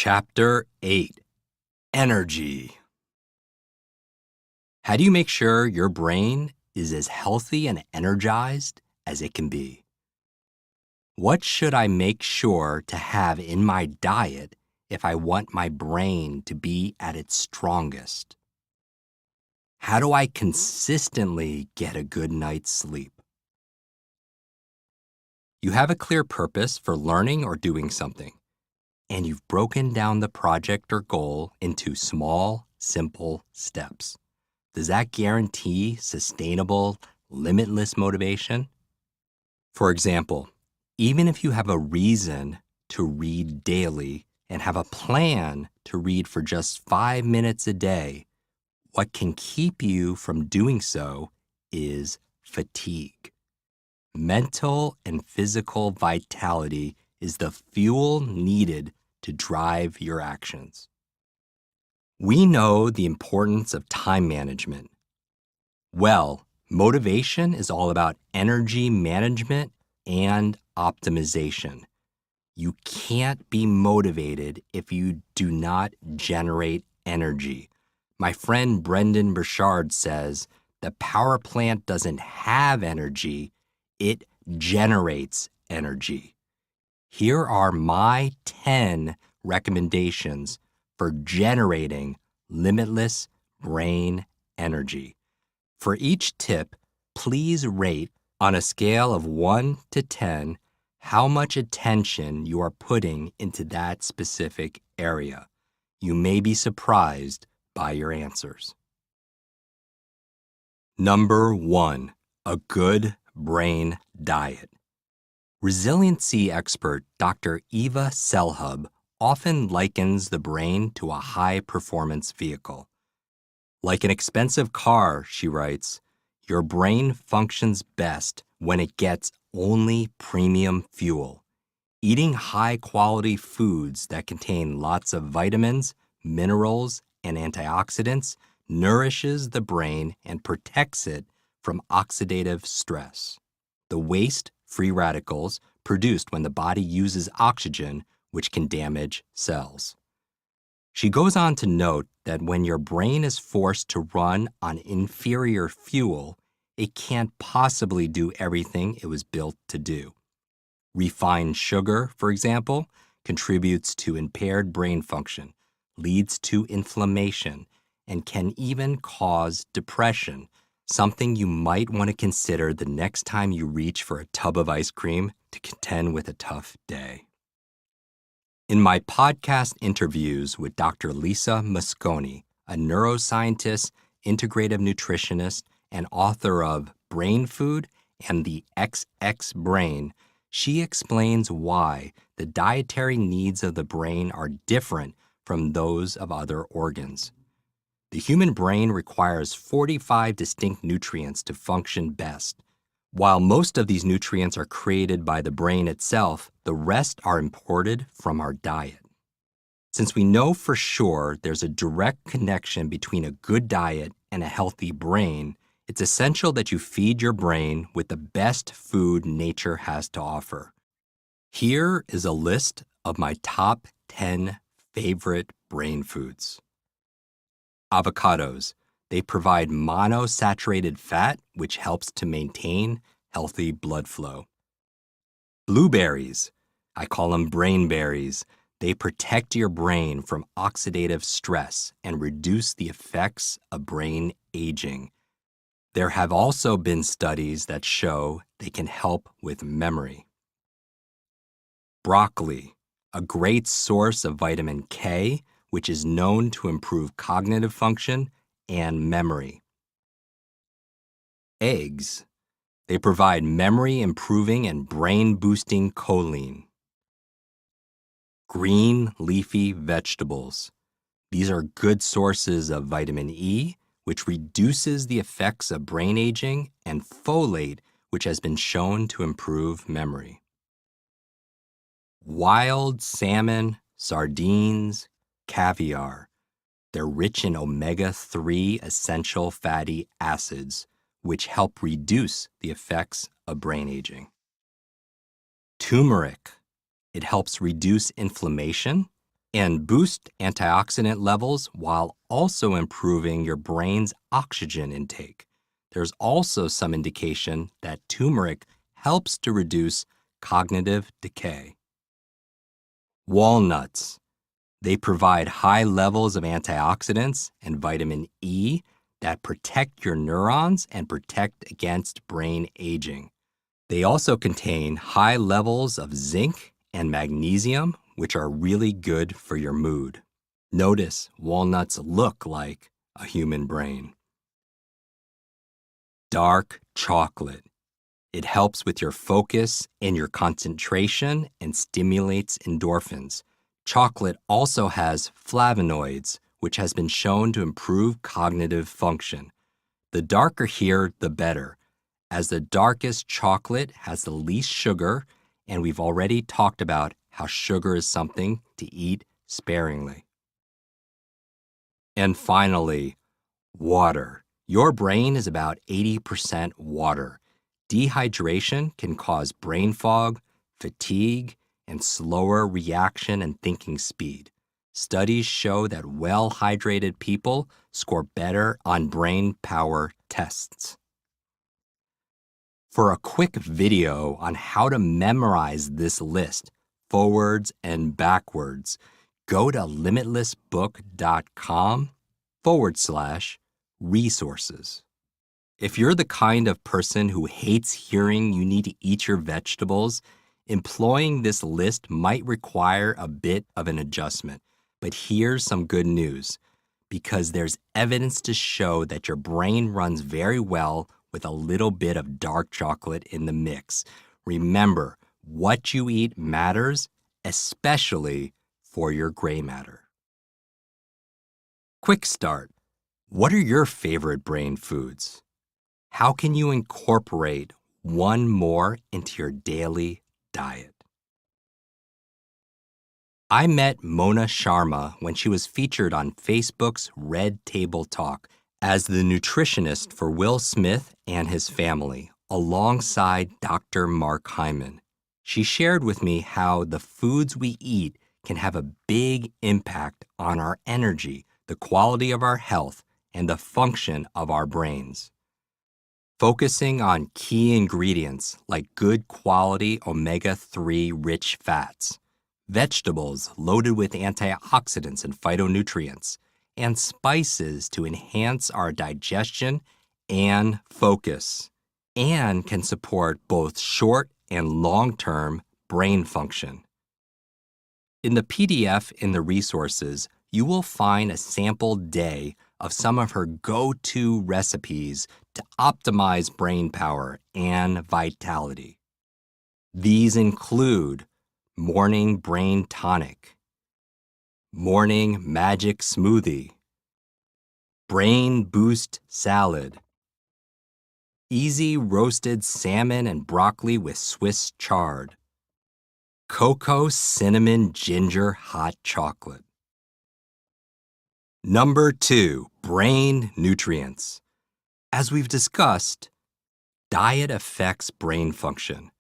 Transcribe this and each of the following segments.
Chapter 8 Energy. How do you make sure your brain is as healthy and energized as it can be? What should I make sure to have in my diet if I want my brain to be at its strongest? How do I consistently get a good night's sleep? You have a clear purpose for learning or doing something, and you've broken down the project or goal into small, simple steps. Does that guarantee sustainable, limitless motivation? For example, even if you have a reason to read daily and have a plan to read for just 5 minutes a day, what can keep you from doing so is fatigue. Mental and physical vitality is the fuel needed to drive your actions. We know the importance of time management. Well, motivation is all about energy management and optimization. You can't be motivated if you do not generate energy. My friend Brendan Burchard says the power plant doesn't have energy, it generates energy. Here are my 10 recommendations for generating limitless brain energy. For each tip, please rate on a scale of 1 to 10 how much attention you are putting into that specific area. You may be surprised by your answers. Number 1, a good brain diet. Resiliency expert Dr. Eva Selhub often likens the brain to a high-performance vehicle. Like an expensive car, she writes, your brain functions best when it gets only premium fuel. Eating high-quality foods that contain lots of vitamins, minerals, and antioxidants nourishes the brain and protects it from oxidative stress, the waste free radicals produced when the body uses oxygen, which can damage cells. She goes on to note that when your brain is forced to run on inferior fuel, it can't possibly do everything it was built to do. Refined sugar, for example, contributes to impaired brain function, leads to inflammation, and can even cause depression, something you might want to consider the next time you reach for a tub of ice cream to contend with a tough day. In my podcast interviews with Dr. Lisa Mosconi, a neuroscientist, integrative nutritionist, and author of Brain Food and the XX Brain, she explains why the dietary needs of the brain are different from those of other organs. The human brain requires 45 distinct nutrients to function best. While most of these nutrients are created by the brain itself, the rest are imported from our diet. Since we know for sure there's a direct connection between a good diet and a healthy brain, it's essential that you feed your brain with the best food nature has to offer. Here is a list of my top 10 favorite brain foods. Avocados. They provide monosaturated fat, which helps to maintain healthy blood flow. Blueberries. I call them brain berries. They protect your brain from oxidative stress and reduce the effects of brain aging. There have also been studies that show they can help with memory. Broccoli. A great source of vitamin K, which is known to improve cognitive function and memory. Eggs. They provide memory-improving and brain-boosting choline. Green leafy vegetables. These are good sources of vitamin E, which reduces the effects of brain aging, and folate, which has been shown to improve memory. Wild salmon, sardines, caviar. They're rich in omega-3 essential fatty acids, which help reduce the effects of brain aging. Turmeric. It helps reduce inflammation. and boost antioxidant levels while also improving your brain's oxygen intake. There's also some indication that turmeric helps to reduce cognitive decay. Walnuts. They provide high levels of antioxidants and vitamin E that protect your neurons and protect against brain aging. They also contain high levels of zinc and magnesium, which are really good for your mood. Notice walnuts look like a human brain. Dark chocolate. It helps with your focus and your concentration and stimulates endorphins. Chocolate also has flavonoids, which has been shown to improve cognitive function. The darker here, the better, as the darkest chocolate has the least sugar, and we've already talked about how sugar is something to eat sparingly. And finally, water. Your brain is about 80% water. Dehydration can cause brain fog, fatigue, and slower reaction and thinking speed. Studies show that well-hydrated people score better on brain power tests. For a quick video on how to memorize this list, forwards and backwards, go to limitlessbook.com/resources. If you're the kind of person who hates hearing you need to eat your vegetables, employing this list might require a bit of an adjustment. But here's some good news, because there's evidence to show that your brain runs very well with a little bit of dark chocolate in the mix. Remember, what you eat matters, especially for your gray matter. Quick start. What are your favorite brain foods? How can you incorporate one more into your daily diet? I met Mona Sharma when she was featured on Facebook's Red Table Talk as the nutritionist for Will Smith and his family, alongside Dr. Mark Hyman. She shared with me how the foods we eat can have a big impact on our energy, the quality of our health, and the function of our brains. Focusing on key ingredients like good quality omega-3 rich fats, vegetables loaded with antioxidants and phytonutrients, and spices to enhance our digestion and focus, and can support both short and long-term brain function. In the PDF in the resources, you will find a sample day of some of her go-to recipes to optimize brain power and vitality. These include morning brain tonic, morning magic smoothie, brain boost salad, easy roasted salmon and broccoli with Swiss chard, cocoa cinnamon ginger hot chocolate. Number 2, brain nutrients. As we've discussed, diet affects brain function.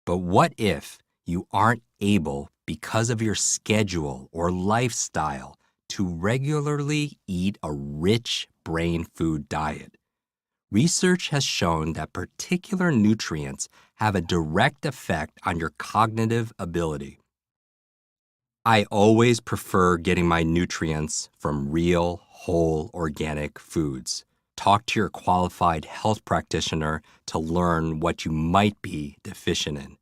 But what if you aren't able, because of your schedule or lifestyle, to regularly eat a rich brain food diet? Research has shown that particular nutrients have a direct effect on your cognitive ability. I always prefer getting my nutrients from real, whole, organic foods. Talk to your qualified health practitioner to learn what you might be deficient in.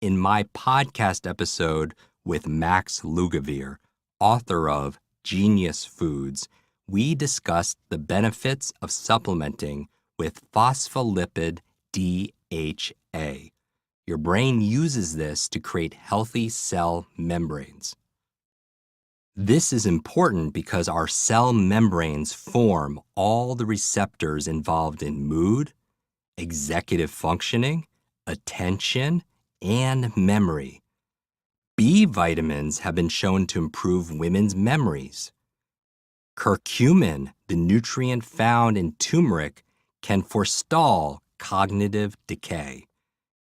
In my podcast episode with Max Lugavere, author of Genius Foods, we discussed the benefits of supplementing with phospholipid DHA. Your brain uses this to create healthy cell membranes. This is important because our cell membranes form all the receptors involved in mood, executive functioning, attention, and memory. B vitamins have been shown to improve women's memories. Curcumin, the nutrient found in turmeric, can forestall cognitive decay.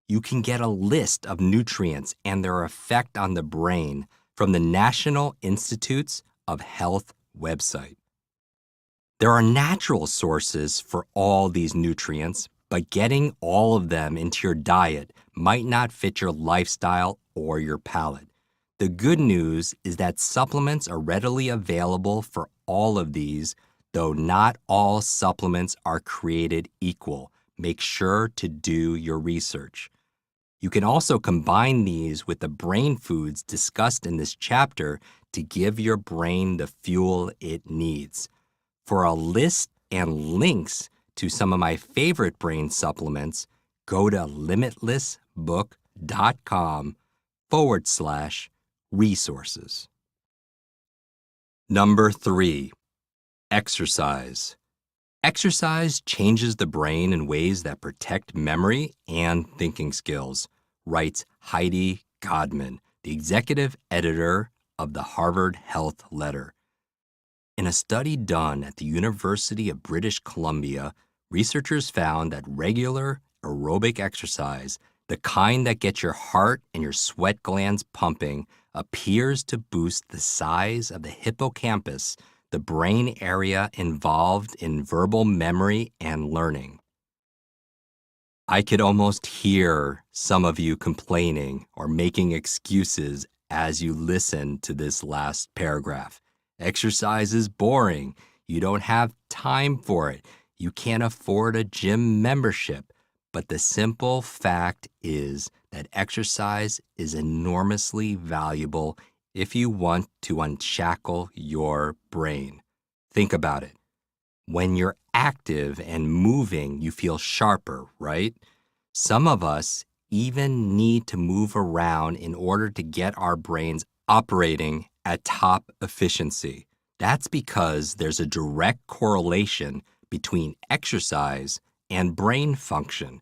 You can get a list of nutrients and their effect on the brain from the National Institutes of Health website. There are natural sources for all these nutrients, but getting all of them into your diet might not fit your lifestyle or your palate. The good news is that supplements are readily available for all of these, though not all supplements are created equal. Make sure to do your research. You can also combine these with the brain foods discussed in this chapter to give your brain the fuel it needs. For a list and links to some of my favorite brain supplements, go to limitlessbook.com/resources. Number 3, exercise. Exercise changes the brain in ways that protect memory and thinking skills, writes Heidi Godman, the executive editor of the Harvard Health Letter. In a study done at the University of British Columbia, researchers found that regular aerobic exercise, the kind that gets your heart and your sweat glands pumping, appears to boost the size of the hippocampus, the brain area involved in verbal memory and learning. I could almost hear some of you complaining or making excuses as you listen to this last paragraph. Exercise is boring. You don't have time for it. You can't afford a gym membership. But the simple fact is that exercise is enormously valuable if you want to unshackle your brain. Think about it. When you're active and moving, you feel sharper, right? Some of us even need to move around in order to get our brains operating at top efficiency. That's because there's a direct correlation between exercise and brain function.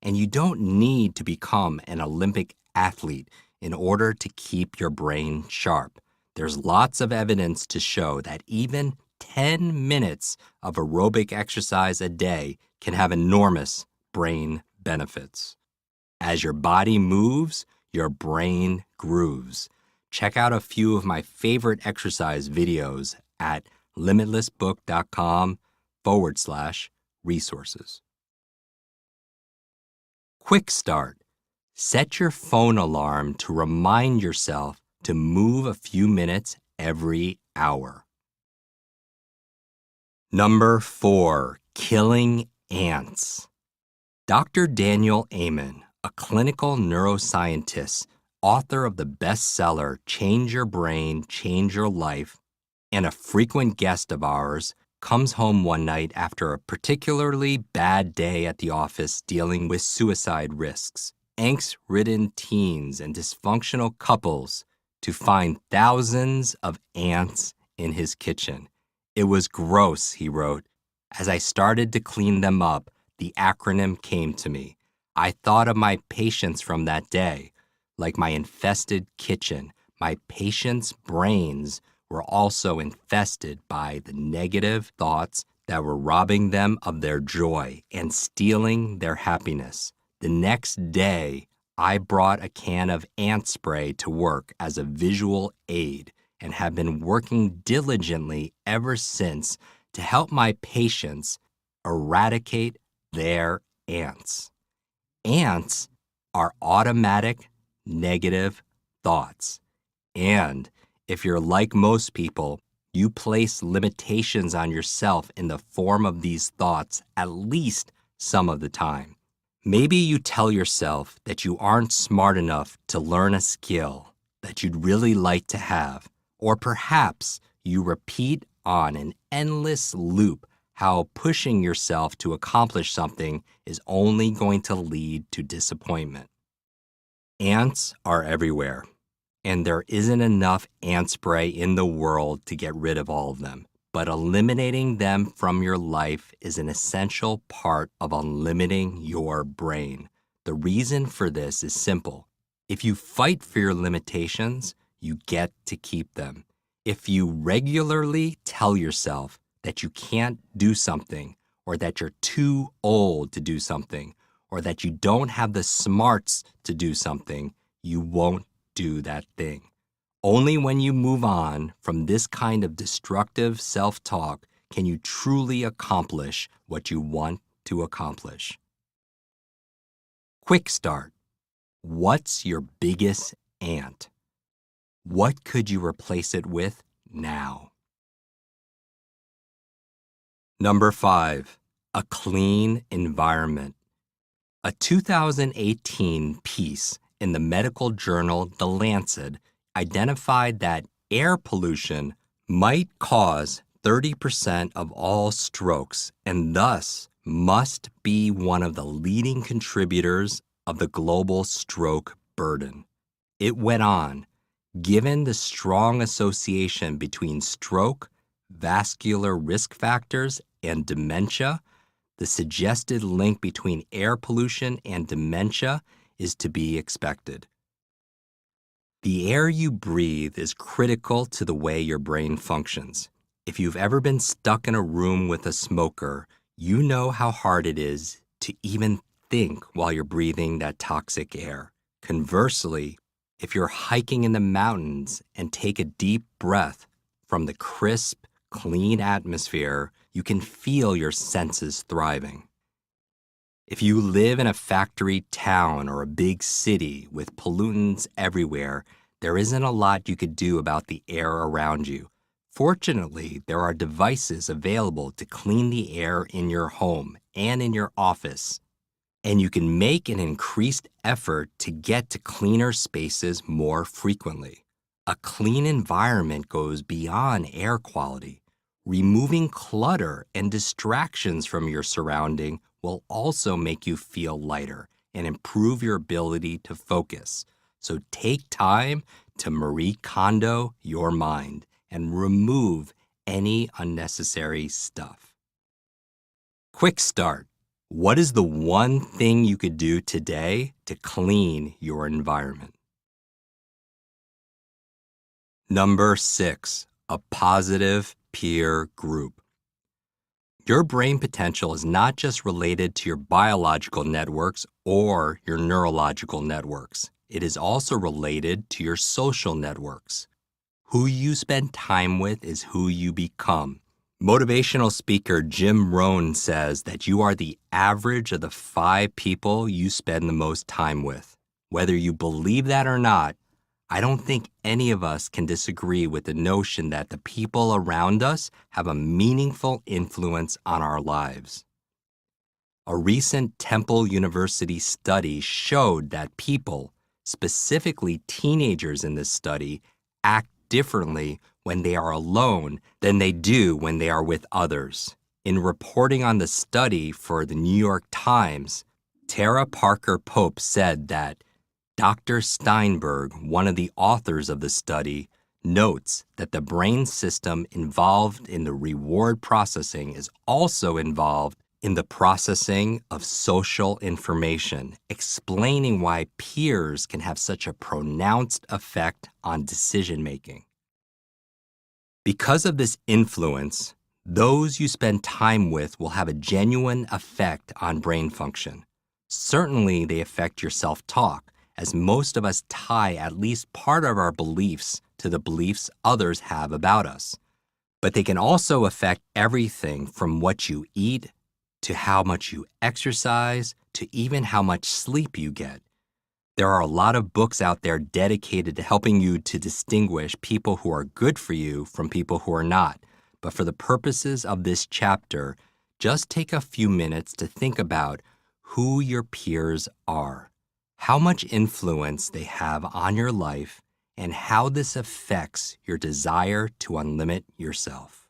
And you don't need to become an Olympic athlete in order to keep your brain sharp. There's lots of evidence to show that even 10 minutes of aerobic exercise a day can have enormous brain benefits. As your body moves, your brain grooves. Check out a few of my favorite exercise videos at limitlessbook.com/resources. Quick start. Set your phone alarm to remind yourself to move a few minutes every hour. Number 4, killing ants. Dr. Daniel Amen, a clinical neuroscientist, author of the bestseller Change Your Brain, Change Your Life, and a frequent guest of ours, comes home one night after a particularly bad day at the office dealing with suicide risks, angst-ridden teens, and dysfunctional couples to find thousands of ants in his kitchen. It was gross, he wrote. As I started to clean them up, the acronym came to me. I thought of my patients from that day. Like my infested kitchen, my patients' brains were also infested by the negative thoughts that were robbing them of their joy and stealing their happiness. The next day, I brought a can of ant spray to work as a visual aid and have been working diligently ever since to help my patients eradicate their ants. Ants are automatic negative thoughts. And if you're like most people, you place limitations on yourself in the form of these thoughts at least some of the time. Maybe you tell yourself that you aren't smart enough to learn a skill that you'd really like to have, or perhaps you repeat on an endless loop how pushing yourself to accomplish something is only going to lead to disappointment. Ants are everywhere, and there isn't enough ant spray in the world to get rid of all of them. But eliminating them from your life is an essential part of unlimiting your brain. The reason for this is simple. If you fight for your limitations, you get to keep them. If you regularly tell yourself that you can't do something, or that you're too old to do something, or that you don't have the smarts to do something, you won't do that thing. Only when you move on from this kind of destructive self-talk can you truly accomplish what you want to accomplish. Quick start. What's your biggest ant? What could you replace it with now? Number 5, a clean environment. A 2018 piece in the medical journal The Lancet identified that air pollution might cause 30% of all strokes and thus must be one of the leading contributors of the global stroke burden. It went on, given the strong association between stroke, vascular risk factors, and dementia, the suggested link between air pollution and dementia is to be expected. The air you breathe is critical to the way your brain functions. If you've ever been stuck in a room with a smoker, you know how hard it is to even think while you're breathing that toxic air. Conversely, if you're hiking in the mountains and take a deep breath from the crisp, clean atmosphere, you can feel your senses thriving. If you live in a factory town or a big city with pollutants everywhere, there isn't a lot you could do about the air around you. Fortunately, there are devices available to clean the air in your home and in your office, and you can make an increased effort to get to cleaner spaces more frequently. A clean environment goes beyond air quality. Removing clutter and distractions from your surrounding will also make you feel lighter and improve your ability to focus. So take time to Marie Kondo your mind and remove any unnecessary stuff. Quick start. What is the one thing you could do today to clean your environment? Number 6, a positive peer group. Your brain potential is not just related to your biological networks or your neurological networks. It is also related to your social networks. Who you spend time with is who you become. Motivational speaker Jim Rohn says that you are the average of the 5 people you spend the most time with. Whether you believe that or not, I don't think any of us can disagree with the notion that the people around us have a meaningful influence on our lives. A recent Temple University study showed that people, specifically teenagers in this study, act differently when they are alone than they do when they are with others. In reporting on the study for the New York Times, Tara Parker Pope said that Dr. Steinberg, one of the authors of the study, notes that the brain system involved in the reward processing is also involved in the processing of social information, explaining why peers can have such a pronounced effect on decision-making. Because of this influence, those you spend time with will have a genuine effect on brain function. Certainly, they affect your self-talk, as most of us tie at least part of our beliefs to the beliefs others have about us. But they can also affect everything from what you eat, to how much you exercise, to even how much sleep you get. There are a lot of books out there dedicated to helping you to distinguish people who are good for you from people who are not. But for the purposes of this chapter, just take a few minutes to think about who your peers are, how much influence they have on your life, and how this affects your desire to unlimit yourself.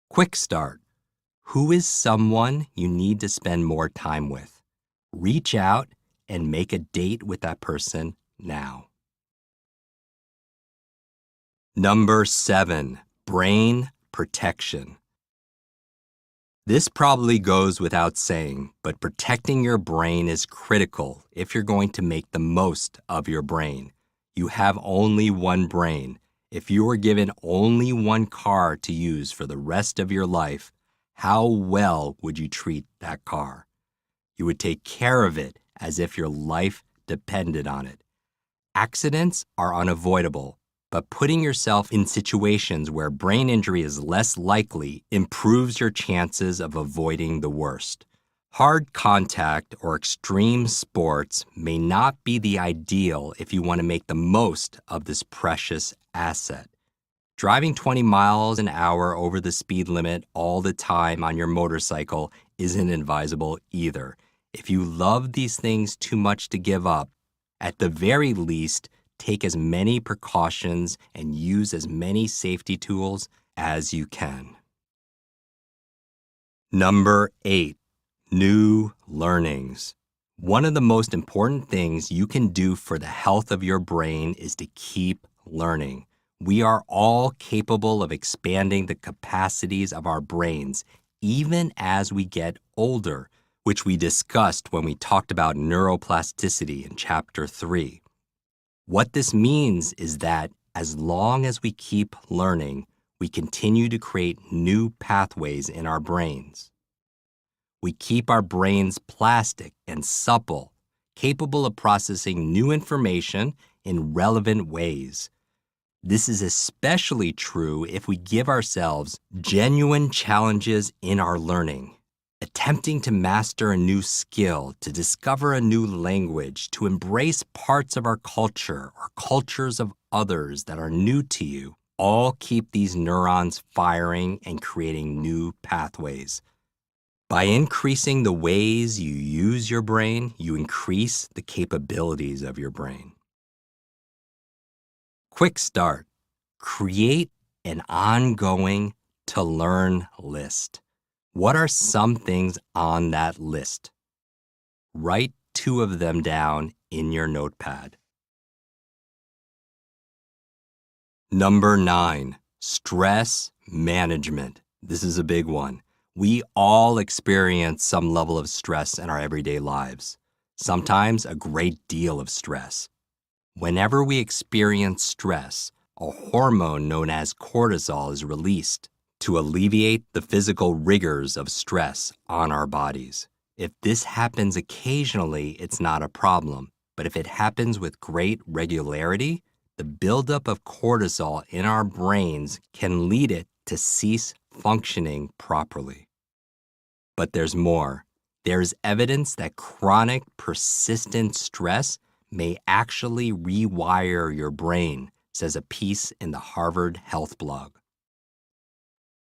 Quick start. Who is someone you need to spend more time with? Reach out and make a date with that person now. Number 7, brain protection. This probably goes without saying, but protecting your brain is critical if you're going to make the most of your brain. You have only one brain. If you were given only one car to use for the rest of your life, how well would you treat that car? You would take care of it as if your life depended on it. Accidents are unavoidable, but putting yourself in situations where brain injury is less likely improves your chances of avoiding the worst. Hard contact or extreme sports may not be the ideal if you want to make the most of this precious asset. Driving 20 miles an hour over the speed limit all the time on your motorcycle isn't advisable either. If you love these things too much to give up, at the very least, take as many precautions and use as many safety tools as you can. Number 8, new learnings. One of the most important things you can do for the health of your brain is to keep learning. We are all capable of expanding the capacities of our brains, even as we get older, which we discussed when we talked about neuroplasticity in Chapter 3. What this means is that as long as we keep learning, we continue to create new pathways in our brains. We keep our brains plastic and supple, capable of processing new information in relevant ways. This is especially true if we give ourselves genuine challenges in our learning. Attempting to master a new skill, to discover a new language, to embrace parts of our culture or cultures of others that are new to you, all keep these neurons firing and creating new pathways. By increasing the ways you use your brain, you increase the capabilities of your brain. Quick start. Create an ongoing to-learn list. What are some things on that list? Write 2 of them down in your notepad. Number 9, stress management. This is a big one. We all experience some level of stress in our everyday lives, sometimes a great deal of stress. Whenever we experience stress, a hormone known as cortisol is released to alleviate the physical rigors of stress on our bodies. If this happens occasionally, it's not a problem. But if it happens with great regularity, the buildup of cortisol in our brains can lead it to cease functioning properly. But there's more. There's evidence that chronic, persistent stress may actually rewire your brain, says a piece in the Harvard Health blog.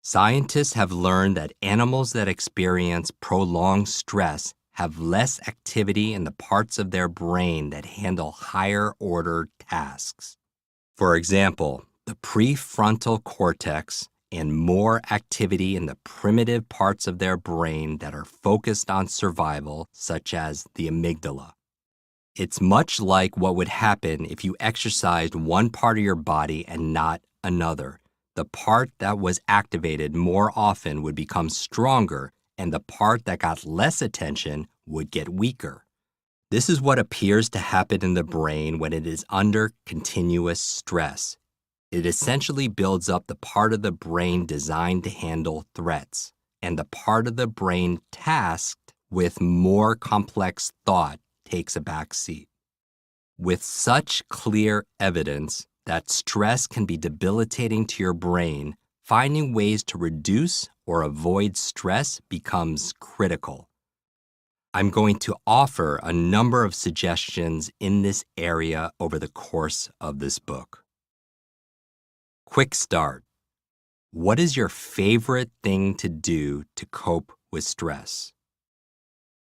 Scientists have learned that animals that experience prolonged stress have less activity in the parts of their brain that handle higher-order tasks. For example, the prefrontal cortex and more activity in the primitive parts of their brain that are focused on survival, such as the amygdala. It's much like what would happen if you exercised one part of your body and not another. The part that was activated more often would become stronger, and the part that got less attention would get weaker. This is what appears to happen in the brain when it is under continuous stress. It essentially builds up the part of the brain designed to handle threats, and the part of the brain tasked with more complex thought takes a back seat. With such clear evidence that stress can be debilitating to your brain, finding ways to reduce or avoid stress becomes critical. I'm going to offer a number of suggestions in this area over the course of this book. Quick start. What is your favorite thing to do to cope with stress?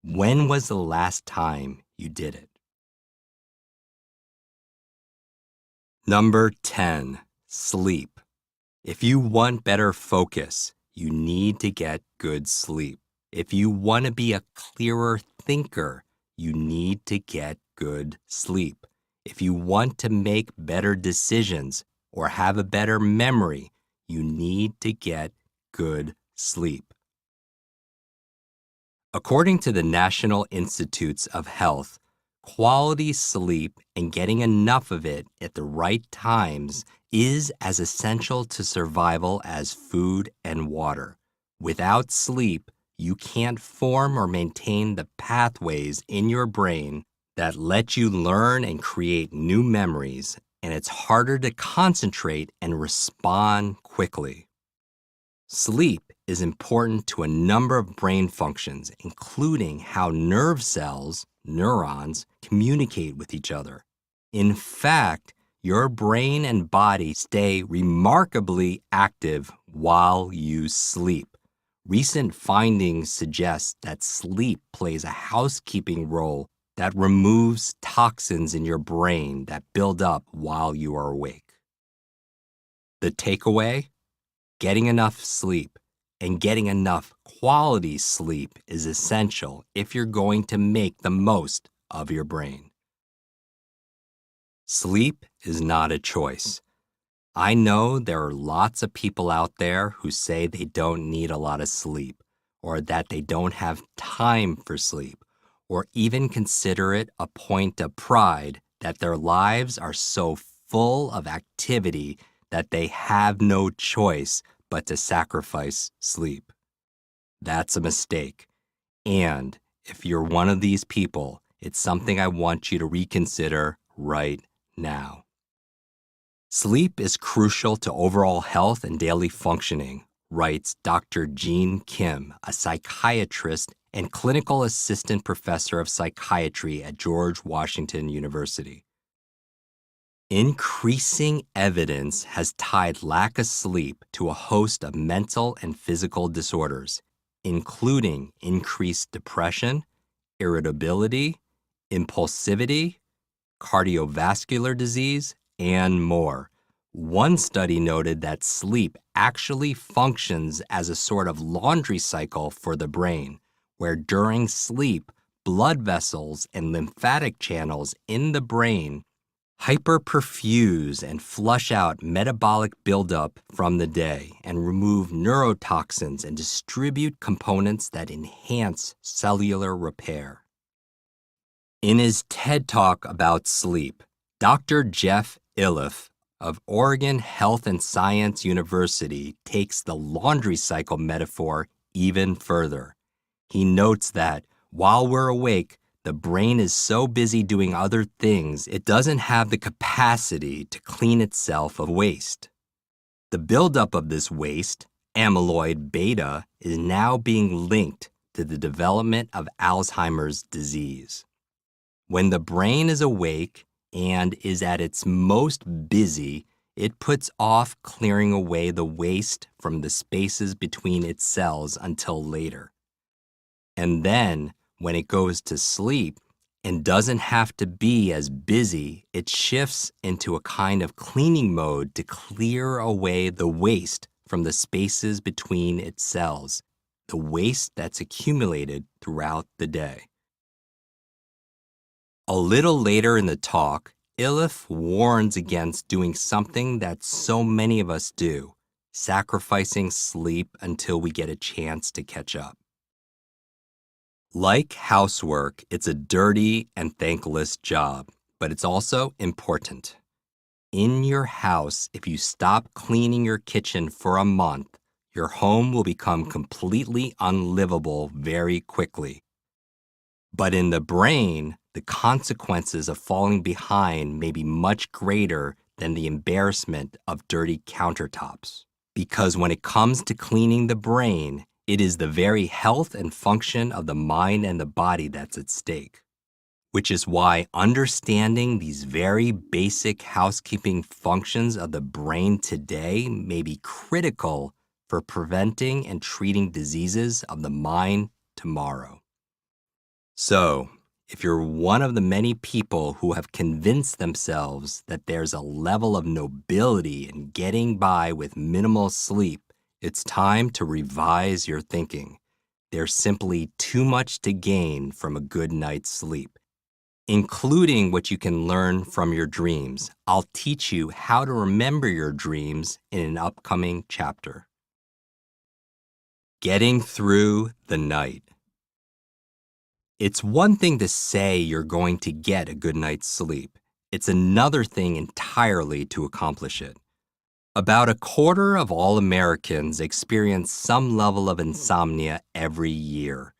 When was the last time you did it? Number 10, sleep. If you want better focus, you need to get good sleep. If you want to be a clearer thinker, you need to get good sleep. If you want to make better decisions or have a better memory, you need to get good sleep. According to the National Institutes of Health, quality sleep and getting enough of it at the right times is as essential to survival as food and water. Without sleep, you can't form or maintain the pathways in your brain that let you learn and create new memories, and it's harder to concentrate and respond quickly. Sleep is important to a number of brain functions, including how nerve cells, neurons, communicate with each other. In fact, your brain and body stay remarkably active while you sleep. Recent findings suggest that sleep plays a housekeeping role that removes toxins in your brain that build up while you are awake. The takeaway? Getting enough sleep and getting enough quality sleep is essential if you're going to make the most of your brain. Sleep is not a choice. I know there are lots of people out there who say they don't need a lot of sleep, or that they don't have time for sleep, or even consider it a point of pride that their lives are so full of activity that they have no choice but to sacrifice sleep. That's a mistake. And if you're one of these people, it's something I want you to reconsider right now. Sleep is crucial to overall health and daily functioning, writes Dr. Jean Kim, a psychiatrist and clinical assistant professor of psychiatry at George Washington University. Increasing evidence has tied lack of sleep to a host of mental and physical disorders, including increased depression, irritability, impulsivity, cardiovascular disease, and more. One study noted that sleep actually functions as a sort of laundry cycle for the brain, where during sleep, blood vessels and lymphatic channels in the brain hyperperfuse and flush out metabolic buildup from the day and remove neurotoxins and distribute components that enhance cellular repair. In his TED Talk about sleep, Dr. Jeff Iliff of Oregon Health and Science University takes the laundry cycle metaphor even further. He notes that while we're awake, the brain is so busy doing other things, it doesn't have the capacity to clean itself of waste. The buildup of this waste, amyloid beta, is now being linked to the development of Alzheimer's disease. When the brain is awake and is at its most busy, it puts off clearing away the waste from the spaces between its cells until later. And then, when it goes to sleep and doesn't have to be as busy, it shifts into a kind of cleaning mode to clear away the waste from the spaces between its cells, the waste that's accumulated throughout the day. A little later in the talk, Iliff warns against doing something that so many of us do, sacrificing sleep until we get a chance to catch up. Like housework, it's a dirty and thankless job, but it's also important. In your house, if you stop cleaning your kitchen for a month, your home will become completely unlivable very quickly. But in the brain, the consequences of falling behind may be much greater than the embarrassment of dirty countertops. Because when it comes to cleaning the brain, it is the very health and function of the mind and the body that's at stake. Which is why understanding these very basic housekeeping functions of the brain today may be critical for preventing and treating diseases of the mind tomorrow. So, if you're one of the many people who have convinced themselves that there's a level of nobility in getting by with minimal sleep, it's time to revise your thinking. There's simply too much to gain from a good night's sleep, including what you can learn from your dreams. I'll teach you how to remember your dreams in an upcoming chapter. Getting through the night. It's one thing to say you're going to get a good night's sleep. It's another thing entirely to accomplish it. About a quarter of all Americans experience some level of insomnia every year.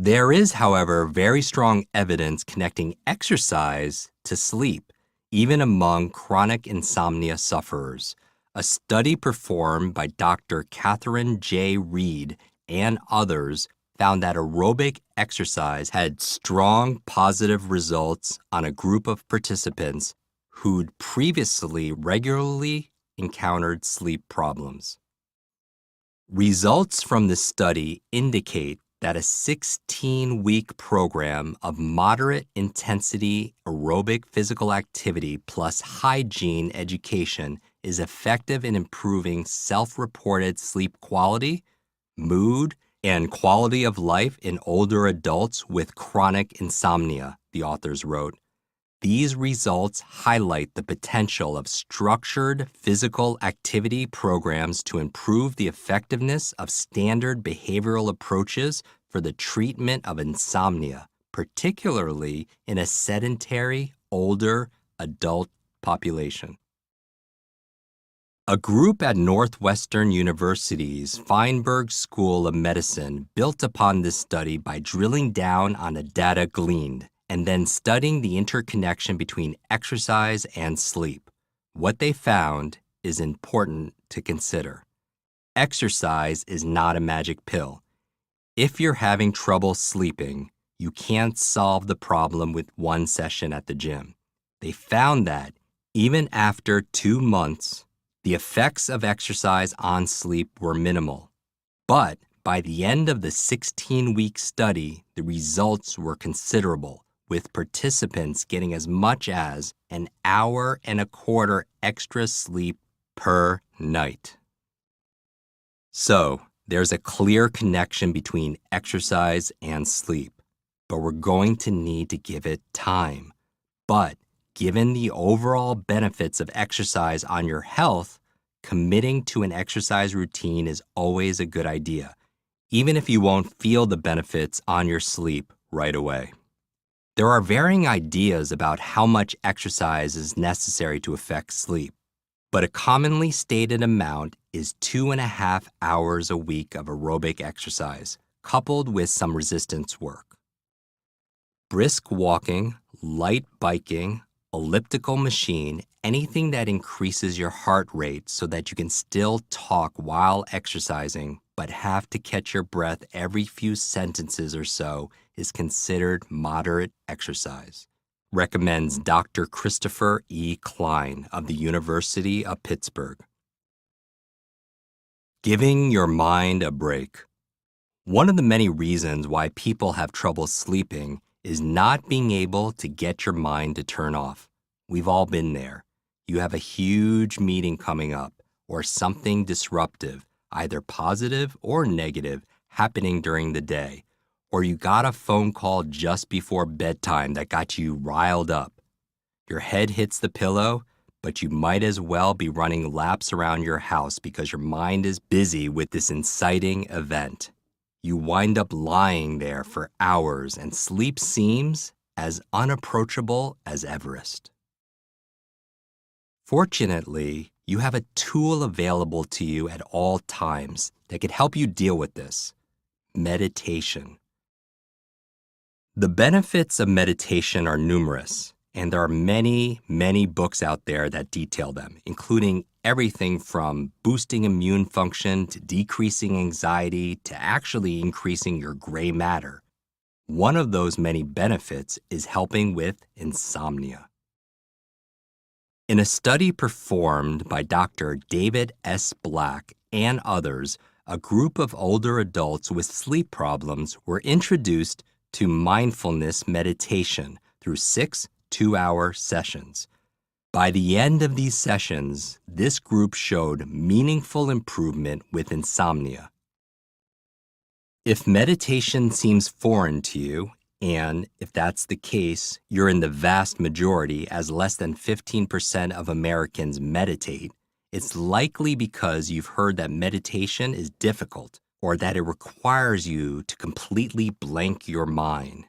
There is, however, very strong evidence connecting exercise to sleep, even among chronic insomnia sufferers. A study performed by Dr. Catherine J. Reed and others found that aerobic exercise had strong positive results on a group of participants who'd previously regularly encountered sleep problems. Results from this study indicate that a 16-week program of moderate intensity aerobic physical activity plus hygiene education is effective in improving self-reported sleep quality, mood, and quality of life in older adults with chronic insomnia, the authors wrote. These results highlight the potential of structured physical activity programs to improve the effectiveness of standard behavioral approaches for the treatment of insomnia, particularly in a sedentary, older adult population. A group at Northwestern University's Feinberg School of Medicine built upon this study by drilling down on the data gleaned and then studying the interconnection between exercise and sleep. What they found is important to consider. Exercise is not a magic pill. If you're having trouble sleeping, you can't solve the problem with one session at the gym. They found that even after 2 months, the effects of exercise on sleep were minimal. But by the end of the 16-week study, the results were considerable, with participants getting as much as an hour and a quarter extra sleep per night. So, there's a clear connection between exercise and sleep, but we're going to need to give it time. But given the overall benefits of exercise on your health, committing to an exercise routine is always a good idea, even if you won't feel the benefits on your sleep right away. There are varying ideas about how much exercise is necessary to affect sleep, but a commonly stated amount is 2.5 hours a week of aerobic exercise, coupled with some resistance work. Brisk walking, light biking, elliptical machine, anything that increases your heart rate so that you can still talk while exercising but have to catch your breath every few sentences or so is considered moderate exercise, recommends Dr. Christopher E. Klein of the University of Pittsburgh. Giving your mind a break. One of the many reasons why people have trouble sleeping is not being able to get your mind to turn off. We've all been there. You have a huge meeting coming up or something disruptive, either positive or negative, happening during the day, or you got a phone call just before bedtime that got you riled up. Your head hits the pillow, but you might as well be running laps around your house because your mind is busy with this inciting event. You wind up lying there for hours and sleep seems as unapproachable as Everest. Fortunately, you have a tool available to you at all times that can help you deal with this: meditation. The benefits of meditation are numerous, and there are many, many books out there that detail them, including everything from boosting immune function to decreasing anxiety to actually increasing your gray matter. One of those many benefits is helping with insomnia. In a study performed by Dr. David S. Black and others, a group of older adults with sleep problems were introduced to mindfulness meditation through 6 two-hour sessions. By the end of these sessions, this group showed meaningful improvement with insomnia. If meditation seems foreign to you, and if that's the case, you're in the vast majority, as less than 15% of Americans meditate, it's likely because you've heard that meditation is difficult or that it requires you to completely blank your mind.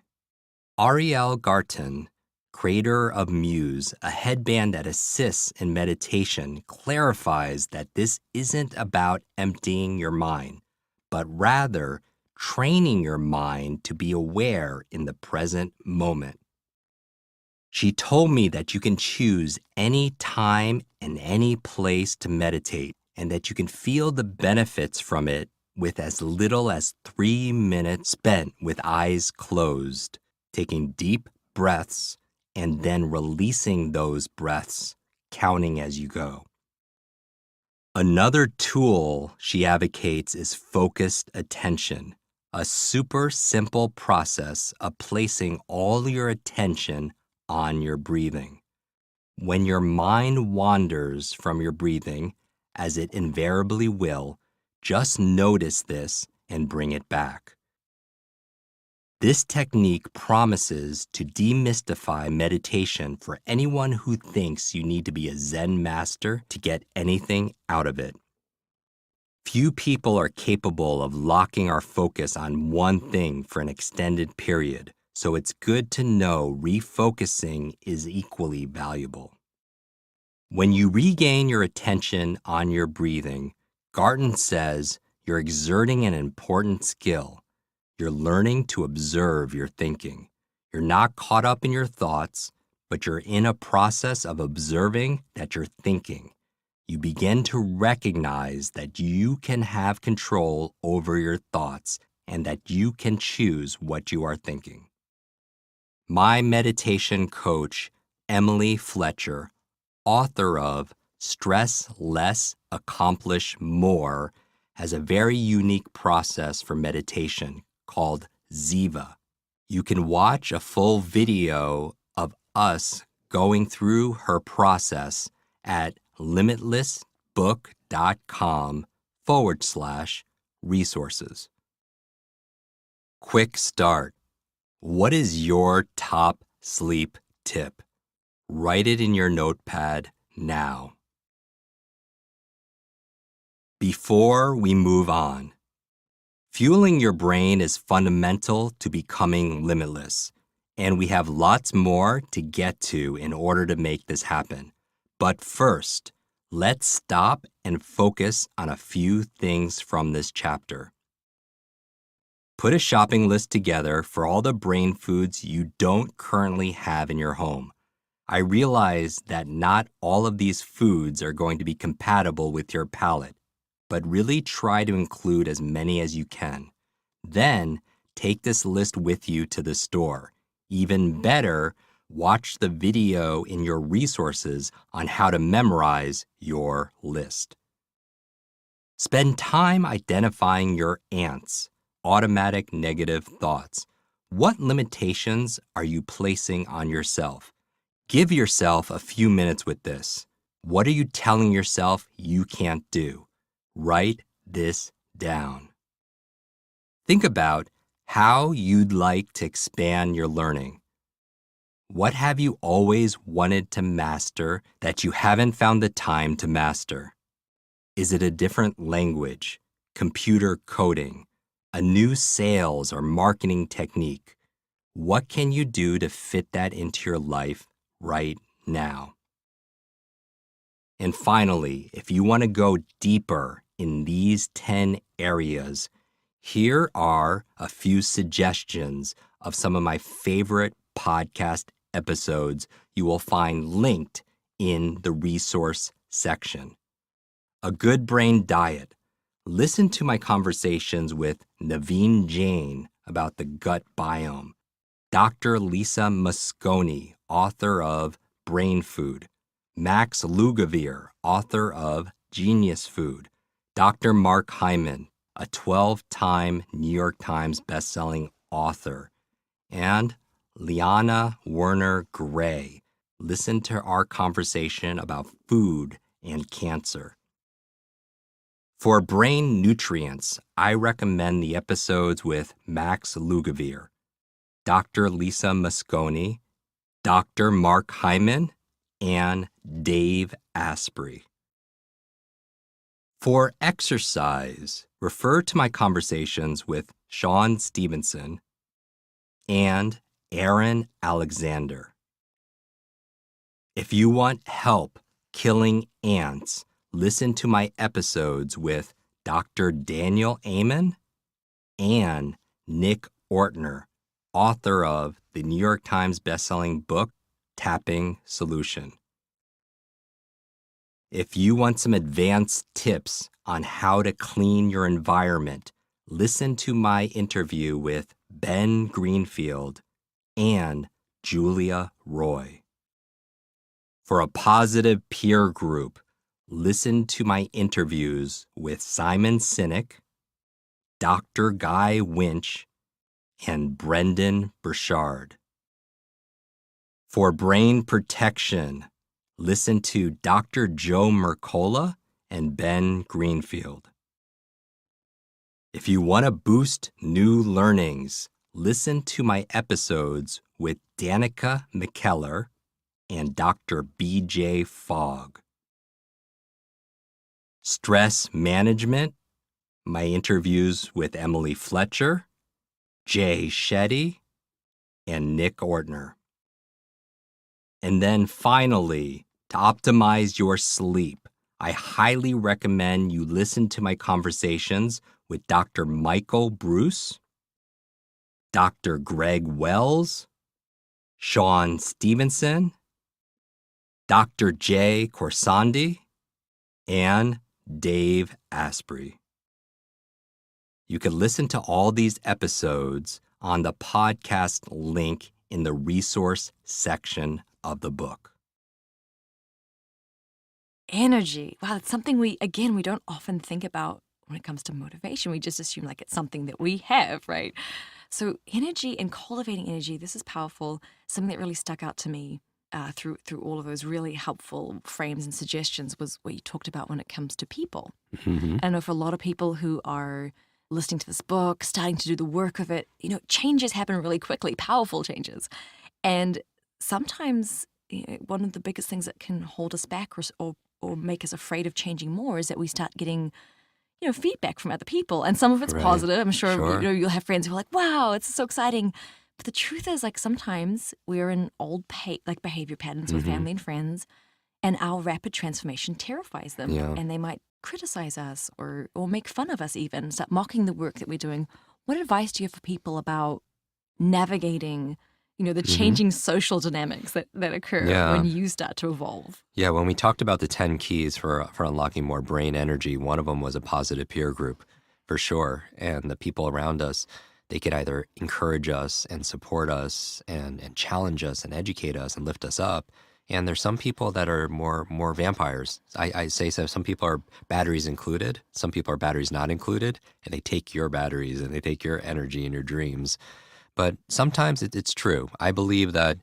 Ariel Garten, creator of Muse, a headband that assists in meditation, clarifies that this isn't about emptying your mind, but rather training your mind to be aware in the present moment. She told me that you can choose any time and any place to meditate, and that you can feel the benefits from it with as little as 3 minutes spent with eyes closed, taking deep breaths and then releasing those breaths, counting as you go. Another tool she advocates is focused attention, a super simple process of placing all your attention on your breathing. When your mind wanders from your breathing, as it invariably will, just notice this and bring it back. This technique promises to demystify meditation for anyone who thinks you need to be a Zen master to get anything out of it. Few people are capable of locking our focus on one thing for an extended period, so it's good to know refocusing is equally valuable. When you regain your attention on your breathing, Garton says you're exerting an important skill. You're learning to observe your thinking. You're not caught up in your thoughts, but you're in a process of observing that you're thinking. You begin to recognize that you can have control over your thoughts and that you can choose what you are thinking. My meditation coach, Emily Fletcher, author of Stress Less, Accomplish More, has a very unique process for meditation called Ziva. You can watch a full video of us going through her process at limitlessbook.com/resources. Quick start. What is your top sleep tip? Write it in your notepad now. Before we move on, fueling your brain is fundamental to becoming limitless, and we have lots more to get to in order to make this happen. But first, let's stop and focus on a few things from this chapter. Put a shopping list together for all the brain foods you don't currently have in your home. I realize that not all of these foods are going to be compatible with your palate, but really try to include as many as you can. Then, take this list with you to the store. Even better, watch the video in your resources on how to memorize your list. Spend time identifying your ants, automatic negative thoughts. What limitations are you placing on yourself? Give yourself a few minutes with this. What are you telling yourself you can't do? Write this down. Think about how you'd like to expand your learning. What have you always wanted to master that you haven't found the time to master? Is it a different language, computer coding, a new sales or marketing technique? What can you do to fit that into your life right now? And finally, if you want to go deeper in these 10 areas, here are a few suggestions of some of my favorite podcast episodes you will find linked in the resource section. A good brain diet. Listen to my conversations with Naveen Jain about the gut biome, Dr. Lisa Mosconi, author of Brain Food, Max Lugavere, author of Genius Food, Dr. Mark Hyman, a 12-time New York Times bestselling author, and Liana Werner Gray. Listen to our conversation about food and cancer. For brain nutrients, I recommend the episodes with Max Lugavere, Dr. Lisa Mosconi, Dr. Mark Hyman, and Dave Asprey. For exercise, refer to my conversations with Sean Stevenson and Aaron Alexander. If you want help killing ants, listen to my episodes with Dr. Daniel Amen and Nick Ortner, author of the New York Times bestselling book, Tapping Solution. If you want some advanced tips on how to clean your environment, listen to my interview with Ben Greenfield and Julia Roy. For a positive peer group, listen to my interviews with Simon Sinek, Dr. Guy Winch, and Brendan Burchard. For brain protection, listen to Dr. Joe Mercola and Ben Greenfield. If you want to boost new learnings, listen to my episodes with Danica McKellar and Dr. B.J. Fogg. Stress management, my interviews with Emily Fletcher, Jay Shetty, and Nick Ortner. And then finally, to optimize your sleep, I highly recommend you listen to my conversations with Dr. Michael Bruce, Dr. Greg Wells, Sean Stevenson, Dr. Jay Corsandi, and Dave Asprey. You can listen to all these episodes on the podcast link in the resource section of the book. Energy. Wow, it's something we don't often think about when it comes to motivation. We just assume like it's something that we have, right? So energy and cultivating energy, this is powerful. Something that really stuck out to me through all of those really helpful frames and suggestions was what you talked about when it comes to people. Mm-hmm. I know for a lot of people who are listening to this book, starting to do the work of it, changes happen really quickly, powerful changes. And sometimes one of the biggest things that can hold us back or make us afraid of changing more is that we start getting feedback from other people. And some of it's Right. positive. I'm sure, Sure. you'll have friends who are like, wow, it's so exciting. But the truth is, like, sometimes we're in old behavior patterns with Mhm. family and friends, and our rapid transformation terrifies them. Yeah. And they might criticize us or make fun of us even, start mocking the work that we're doing. What advice do you have for people about navigating, the changing social dynamics that occur Yeah. when you start to evolve? Yeah, when we talked about the 10 keys for unlocking more brain energy, one of them was a positive peer group, for sure. And the people around us, they could either encourage us and support us and challenge us and educate us and lift us up. And there's some people that are more vampires. I say so. Some people are batteries included. Some people are batteries not included. And they take your batteries and they take your energy and your dreams. But sometimes it's true. I believe that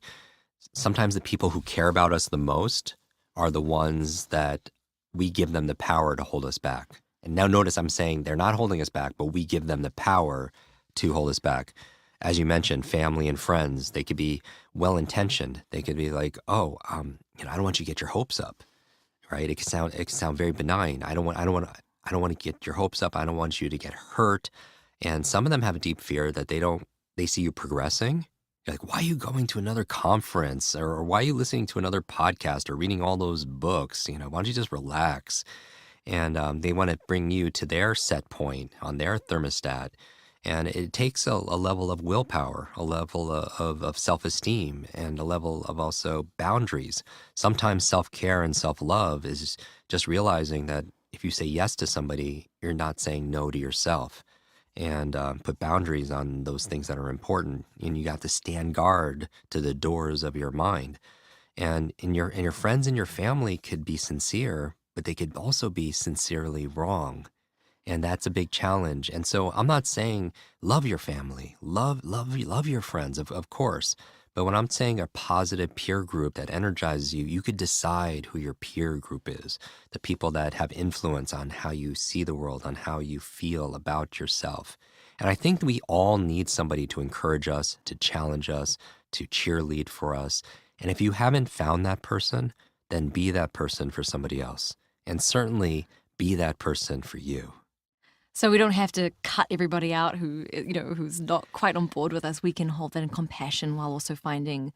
sometimes the people who care about us the most are the ones that we give them the power to hold us back. And now notice I'm saying they're not holding us back, but we give them the power to hold us back. As you mentioned, family and friends, they could be well-intentioned. They could be like, oh, I don't want you to get your hopes up, right? It could sound very benign. I don't want to get your hopes up. I don't want you to get hurt. And some of them have a deep fear that they see you progressing. You're like, why are you going to another conference? Or why are you listening to another podcast or reading all those books? Why don't you just relax? And they want to bring you to their set point on their thermostat. And it takes a level of willpower, a level of self-esteem, and a level of also boundaries. Sometimes self-care and self-love is just realizing that if you say yes to somebody, you're not saying no to yourself. And put boundaries on those things that are important. And you got to stand guard to the doors of your mind. And your friends and your family could be sincere, but they could also be sincerely wrong. And that's a big challenge. And so I'm not saying love your family, love your friends, of course. But when I'm saying a positive peer group that energizes you, you could decide who your peer group is, the people that have influence on how you see the world, on how you feel about yourself. And I think we all need somebody to encourage us, to challenge us, to cheerlead for us. And if you haven't found that person, then be that person for somebody else. And certainly be that person for you. So we don't have to cut everybody out who's not quite on board with us. We can hold that in compassion while also finding,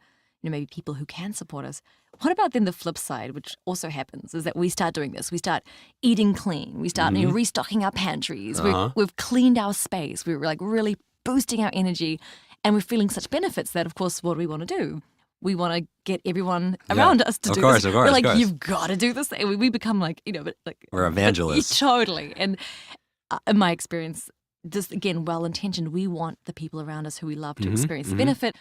maybe people who can support us. What about then the flip side, which also happens, is that we start doing this. We start eating clean. We start restocking our pantries. We've cleaned our space. We're like really boosting our energy, and we're feeling such benefits that, of course, what do we want to do? We want to get everyone around us to do this. Of course, we're like, of course. You've got to do this. We become like, We're evangelists. Totally. And in my experience, just again, well-intentioned, we want the people around us who we love to experience the benefit.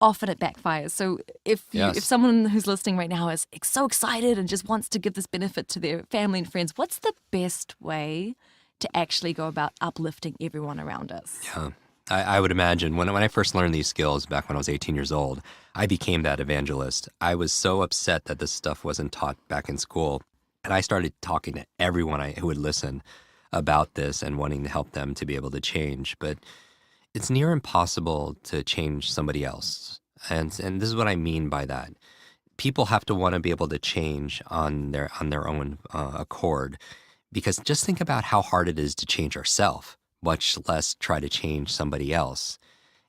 Often it backfires. So if someone who's listening right now is so excited and just wants to give this benefit to their family and friends, what's the best way to actually go about uplifting everyone around us? Yeah. I would imagine when I first learned these skills back when I was 18 years old, I became that evangelist. I was so upset that this stuff wasn't taught back in school. And I started talking to everyone who would listen about this and wanting to help them to be able to change. But it's near impossible to change somebody else. And this is what I mean by that. People have to want to be able to change on their own accord. Because just think about how hard it is to change ourselves, much less try to change somebody else.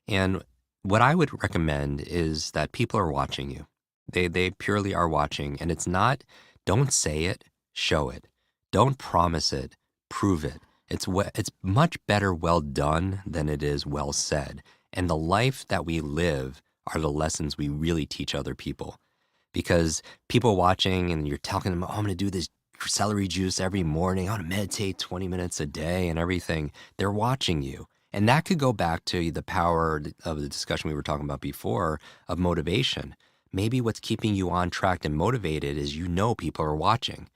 And what I would recommend is that people are watching you. They purely are watching. And it's not, don't say it, show it. Don't promise it, prove it. It's much better well done than it is well said. And the life that we live are the lessons we really teach other people. Because people watching and you're telling them, oh, I'm going to do this celery juice every morning. I want to meditate 20 minutes a day and everything. They're watching you. And that could go back to the power of the discussion we were talking about before of motivation. Maybe what's keeping you on track and motivated is people are watching.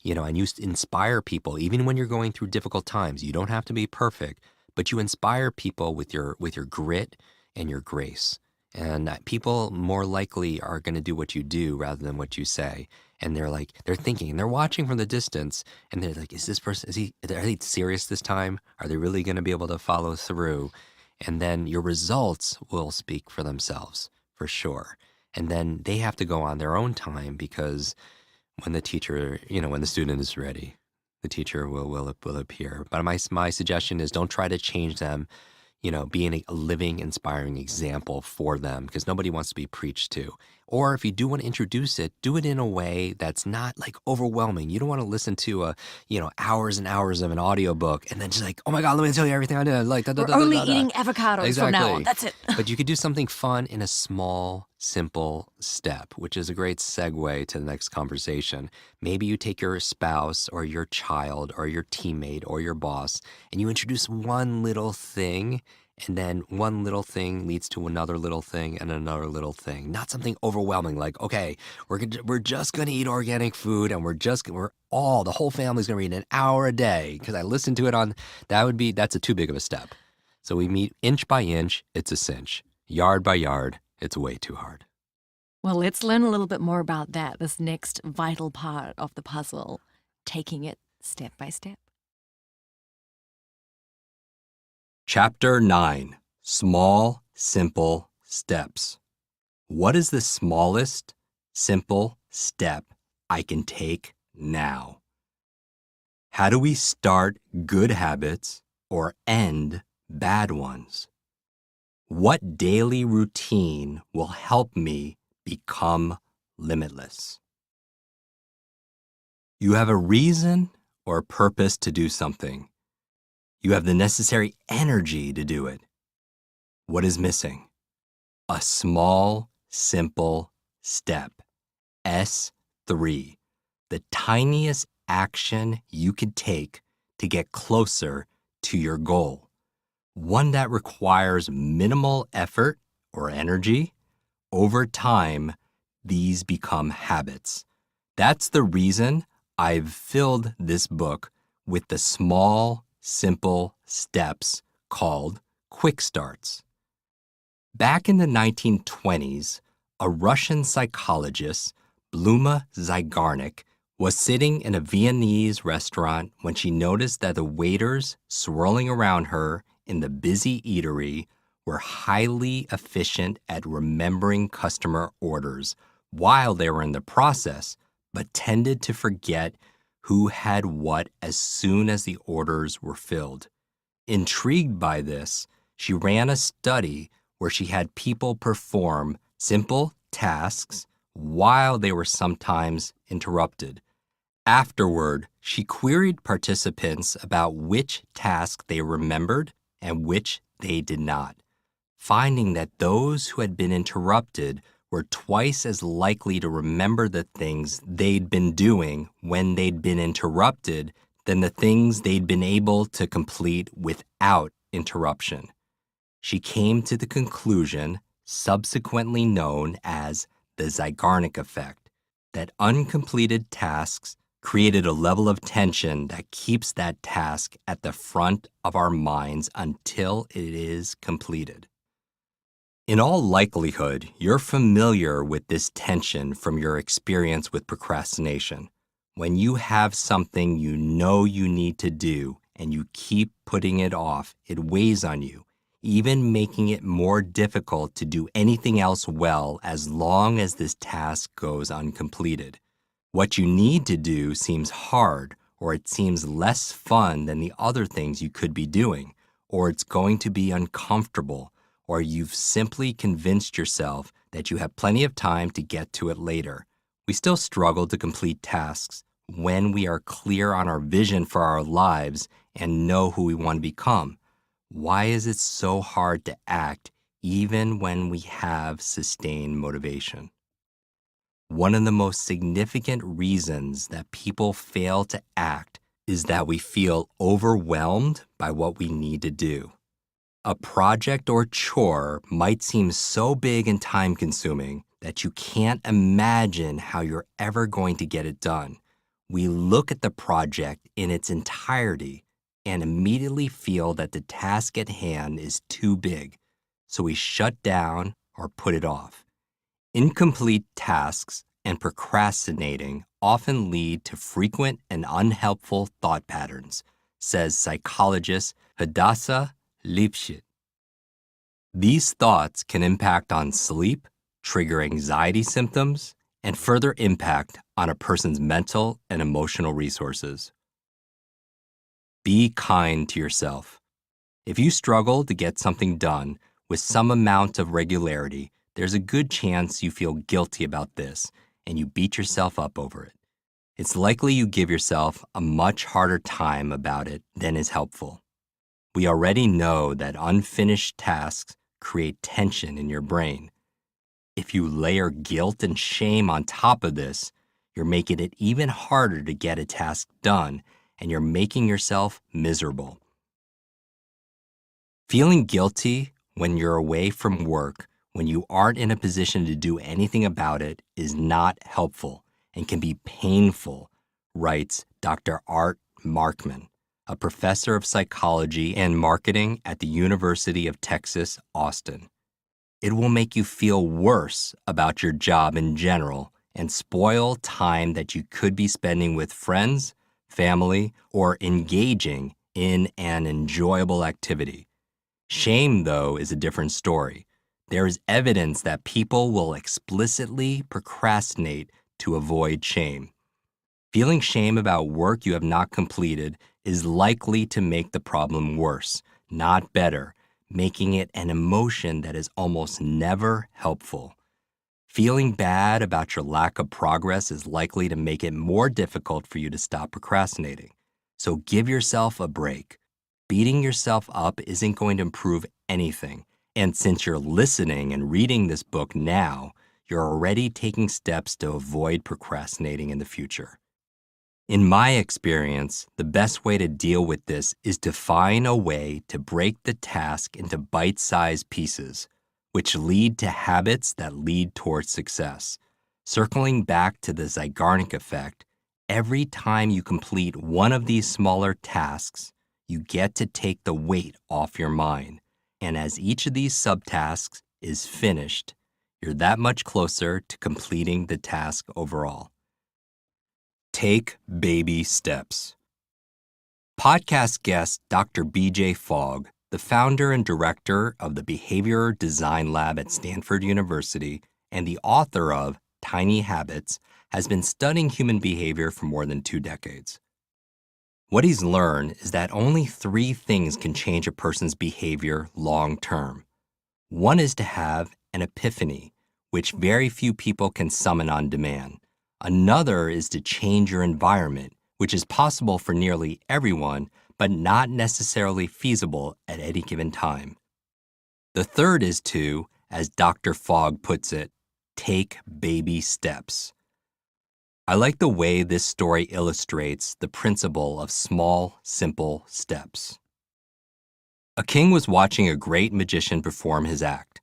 And you inspire people even when you're going through difficult times. You don't have to be perfect, but you inspire people with your grit and your grace. And people more likely are going to do what you do rather than what you say. And they're thinking, and they're watching from the distance, and they're like, is this person, are they serious this time? Are they really going to be able to follow through? And then your results will speak for themselves, for sure. And then they have to go on their own time, because when the teacher, when the student is ready, the teacher will appear. But my suggestion is don't try to change them, being a living, inspiring example for them, because nobody wants to be preached to. Or if you do want to introduce it, do it in a way that's not like overwhelming. You don't want to listen to hours and hours of an audiobook and then just like, oh my God, let me tell you everything I did. Like, We're only eating avocados from now on. That's it. But you could do something fun in a small, simple step, which is a great segue to the next conversation. Maybe you take your spouse or your child or your teammate or your boss and you introduce one little thing. And then one little thing leads to another little thing and another little thing. Not something overwhelming like, okay, we're just going to eat organic food and the whole family's going to read an hour a day because I listened to it that's too big of a step. So we meet inch by inch, it's a cinch. Yard by yard, it's way too hard. Well, let's learn a little bit more about that, this next vital part of the puzzle, taking it step by step. Chapter 9. Small, Simple Steps. What is the smallest, simple step I can take now? How do we start good habits or end bad ones? What daily routine will help me become limitless? You have a reason or purpose to do something. You have the necessary energy to do it. What is missing? A small, simple step. S3. The tiniest action you can take to get closer to your goal. One that requires minimal effort or energy. Over time, these become habits. That's the reason I've filled this book with the small, simple steps called quick starts. Back in the 1920s, a Russian psychologist, Bluma Zygarnik, was sitting in a Viennese restaurant when she noticed that the waiters swirling around her in the busy eatery were highly efficient at remembering customer orders while they were in the process, but tended to forget who had what as soon as the orders were filled. Intrigued by this, she ran a study where she had people perform simple tasks while they were sometimes interrupted. Afterward, she queried participants about which task they remembered and which they did not, finding that those who had been interrupted were twice as likely to remember the things they'd been doing when they'd been interrupted than the things they'd been able to complete without interruption. She came to the conclusion, subsequently known as the Zeigarnik effect, that uncompleted tasks created a level of tension that keeps that task at the front of our minds until it is completed. In all likelihood, you're familiar with this tension from your experience with procrastination. When you have something you know you need to do and you keep putting it off, it weighs on you, even making it more difficult to do anything else well as long as this task goes uncompleted. What you need to do seems hard, or it seems less fun than the other things you could be doing, or it's going to be uncomfortable, or you've simply convinced yourself that you have plenty of time to get to it later. We still struggle to complete tasks when we are clear on our vision for our lives and know who we want to become. Why is it so hard to act even when we have sustained motivation? One of the most significant reasons that people fail to act is that we feel overwhelmed by what we need to do. A project or chore might seem so big and time-consuming that you can't imagine how you're ever going to get it done. We look at the project in its entirety and immediately feel that the task at hand is too big, so we shut down or put it off. Incomplete tasks and procrastinating often lead to frequent and unhelpful thought patterns, says psychologist Hadassah Lipschitz. These thoughts can impact on sleep, trigger anxiety symptoms, and further impact on a person's mental and emotional resources. Be kind to yourself. If you struggle to get something done with some amount of regularity, there's a good chance you feel guilty about this and you beat yourself up over it. It's likely you give yourself a much harder time about it than is helpful. We already know that unfinished tasks create tension in your brain. If you layer guilt and shame on top of this, you're making it even harder to get a task done, and you're making yourself miserable. Feeling guilty when you're away from work, when you aren't in a position to do anything about it, is not helpful and can be painful, writes Dr. Art Markman, a professor of psychology and marketing at the University of Texas, Austin. It will make you feel worse about your job in general and spoil time that you could be spending with friends, family, or engaging in an enjoyable activity. Shame, though, is a different story. There is evidence that people will explicitly procrastinate to avoid shame. Feeling shame about work you have not completed is likely to make the problem worse, not better, making it an emotion that is almost never helpful. Feeling bad about your lack of progress is likely to make it more difficult for you to stop procrastinating. So give yourself a break. Beating yourself up isn't going to improve anything. And since you're listening and reading this book now, you're already taking steps to avoid procrastinating in the future. In my experience, the best way to deal with this is to find a way to break the task into bite-sized pieces, which lead to habits that lead towards success. Circling back to the Zeigarnik effect, every time you complete one of these smaller tasks, you get to take the weight off your mind. And as each of these subtasks is finished, you're that much closer to completing the task overall. Take baby steps. Podcast guest Dr. B.J. Fogg, the founder and director of the Behavior Design Lab at Stanford University and the author of Tiny Habits, has been studying human behavior for more than 2 decades. What he's learned is that only 3 things can change a person's behavior long term. One is to have an epiphany, which very few people can summon on demand. Another is to change your environment, which is possible for nearly everyone, but not necessarily feasible at any given time. The third is to, as Dr. Fogg puts it, take baby steps. I like the way this story illustrates the principle of small, simple steps. A king was watching a great magician perform his act.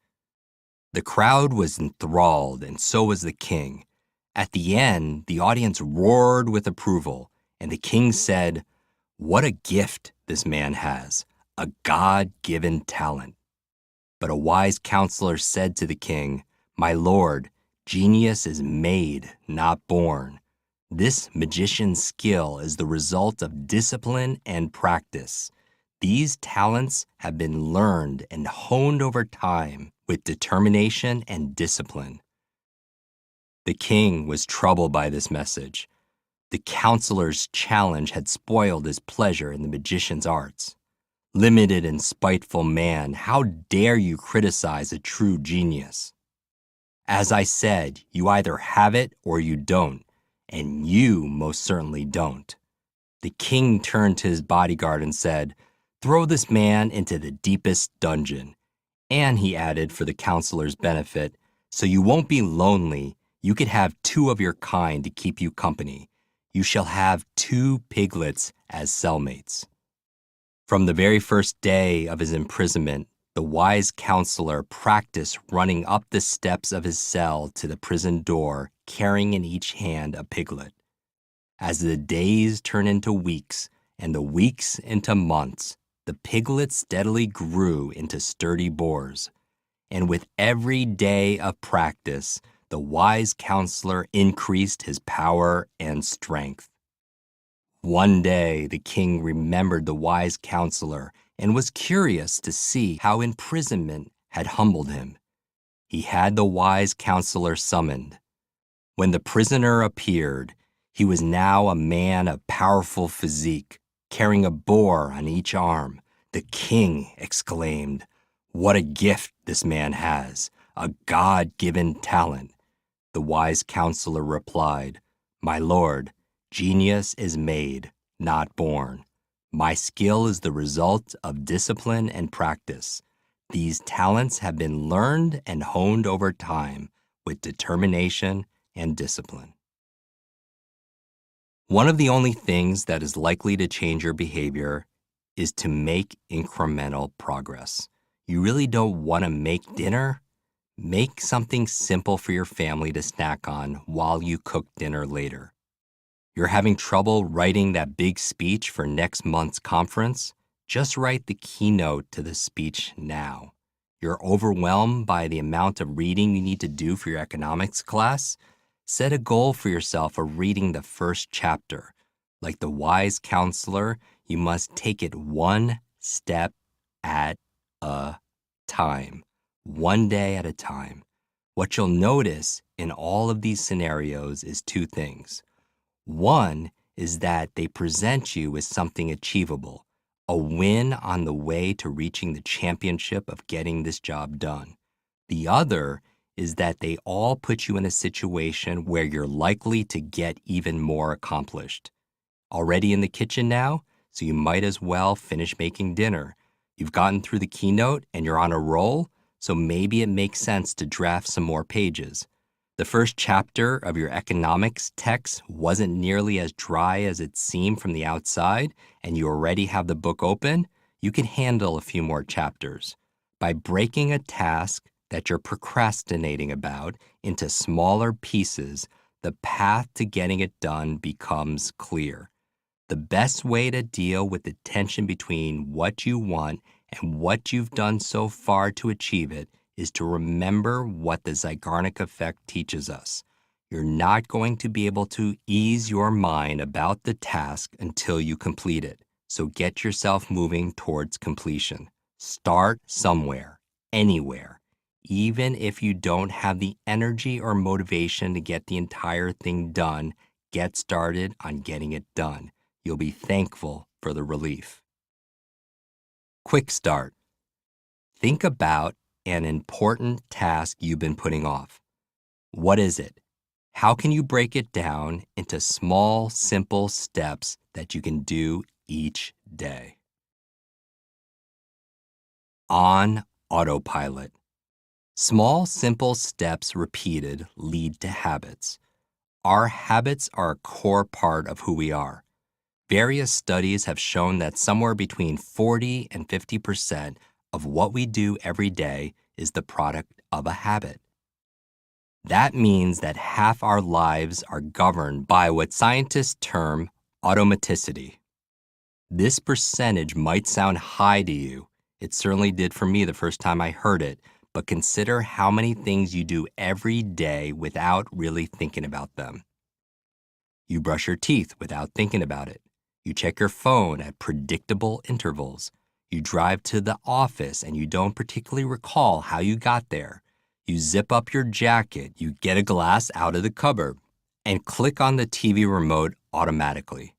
The crowd was enthralled, and so was the king. At the end, the audience roared with approval, and the king said, "What a gift this man has, a God-given talent." But a wise counselor said to the king, "My lord, genius is made, not born. This magician's skill is the result of discipline and practice. These talents have been learned and honed over time with determination and discipline." The king was troubled by this message. The counselor's challenge had spoiled his pleasure in the magician's arts. "Limited and spiteful man, how dare you criticize a true genius? As I said, you either have it or you don't, and you most certainly don't." The king turned to his bodyguard and said, "Throw this man into the deepest dungeon." And he added, for the counselor's benefit, "So you won't be lonely, you could have 2 of your kind to keep you company. You shall have 2 piglets as cellmates." From the very first day of his imprisonment, the wise counselor practiced running up the steps of his cell to the prison door, carrying in each hand a piglet. As the days turned into weeks and the weeks into months, the piglet steadily grew into sturdy boars. And with every day of practice, the wise counselor increased his power and strength. One day, the king remembered the wise counselor and was curious to see how imprisonment had humbled him. He had the wise counselor summoned. When the prisoner appeared, he was now a man of powerful physique, carrying a boar on each arm. The king exclaimed, "What a gift this man has, a God-given talent." The wise counselor replied, "My lord, genius is made, not born. My skill is the result of discipline and practice. These talents have been learned and honed over time with determination and discipline." One of the only things that is likely to change your behavior is to make incremental progress. You really don't want to make dinner? Make something simple for your family to snack on while you cook dinner later. You're having trouble writing that big speech for next month's conference? Just write the keynote to the speech now. You're overwhelmed by the amount of reading you need to do for your economics class? Set a goal for yourself of reading the first chapter. Like the wise counselor, you must take it one step at a time, one day at a time. What you'll notice in all of these scenarios is 2 things. One is that they present you with something achievable, a win on the way to reaching the championship of getting this job done. The other is that they all put you in a situation where you're likely to get even more accomplished. Already in the kitchen now, so you might as well finish making dinner. You've gotten through the keynote and you're on a roll, so maybe it makes sense to draft some more pages. The first chapter of your economics text wasn't nearly as dry as it seemed from the outside, and you already have the book open. You can handle a few more chapters. By breaking a task that you're procrastinating about into smaller pieces, the path to getting it done becomes clear. The best way to deal with the tension between what you want and what you've done so far to achieve it is to remember what the Zeigarnik effect teaches us. You're not going to be able to ease your mind about the task until you complete it. So get yourself moving towards completion. Start somewhere, anywhere. Even if you don't have the energy or motivation to get the entire thing done, get started on getting it done. You'll be thankful for the relief. Quick start. Think about an important task you've been putting off. What is it? How can you break it down into small, simple steps that you can do each day? On autopilot. Small, simple steps repeated lead to habits. Our habits are a core part of who we are. Various studies have shown that somewhere between 40 and 50% of what we do every day is the product of a habit. That means that half our lives are governed by what scientists term automaticity. This percentage might sound high to you. It certainly did for me the first time I heard it, but consider how many things you do every day without really thinking about them. You brush your teeth without thinking about it. You check your phone at predictable intervals. You drive to the office and you don't particularly recall how you got there. You zip up your jacket, you get a glass out of the cupboard, and click on the TV remote automatically.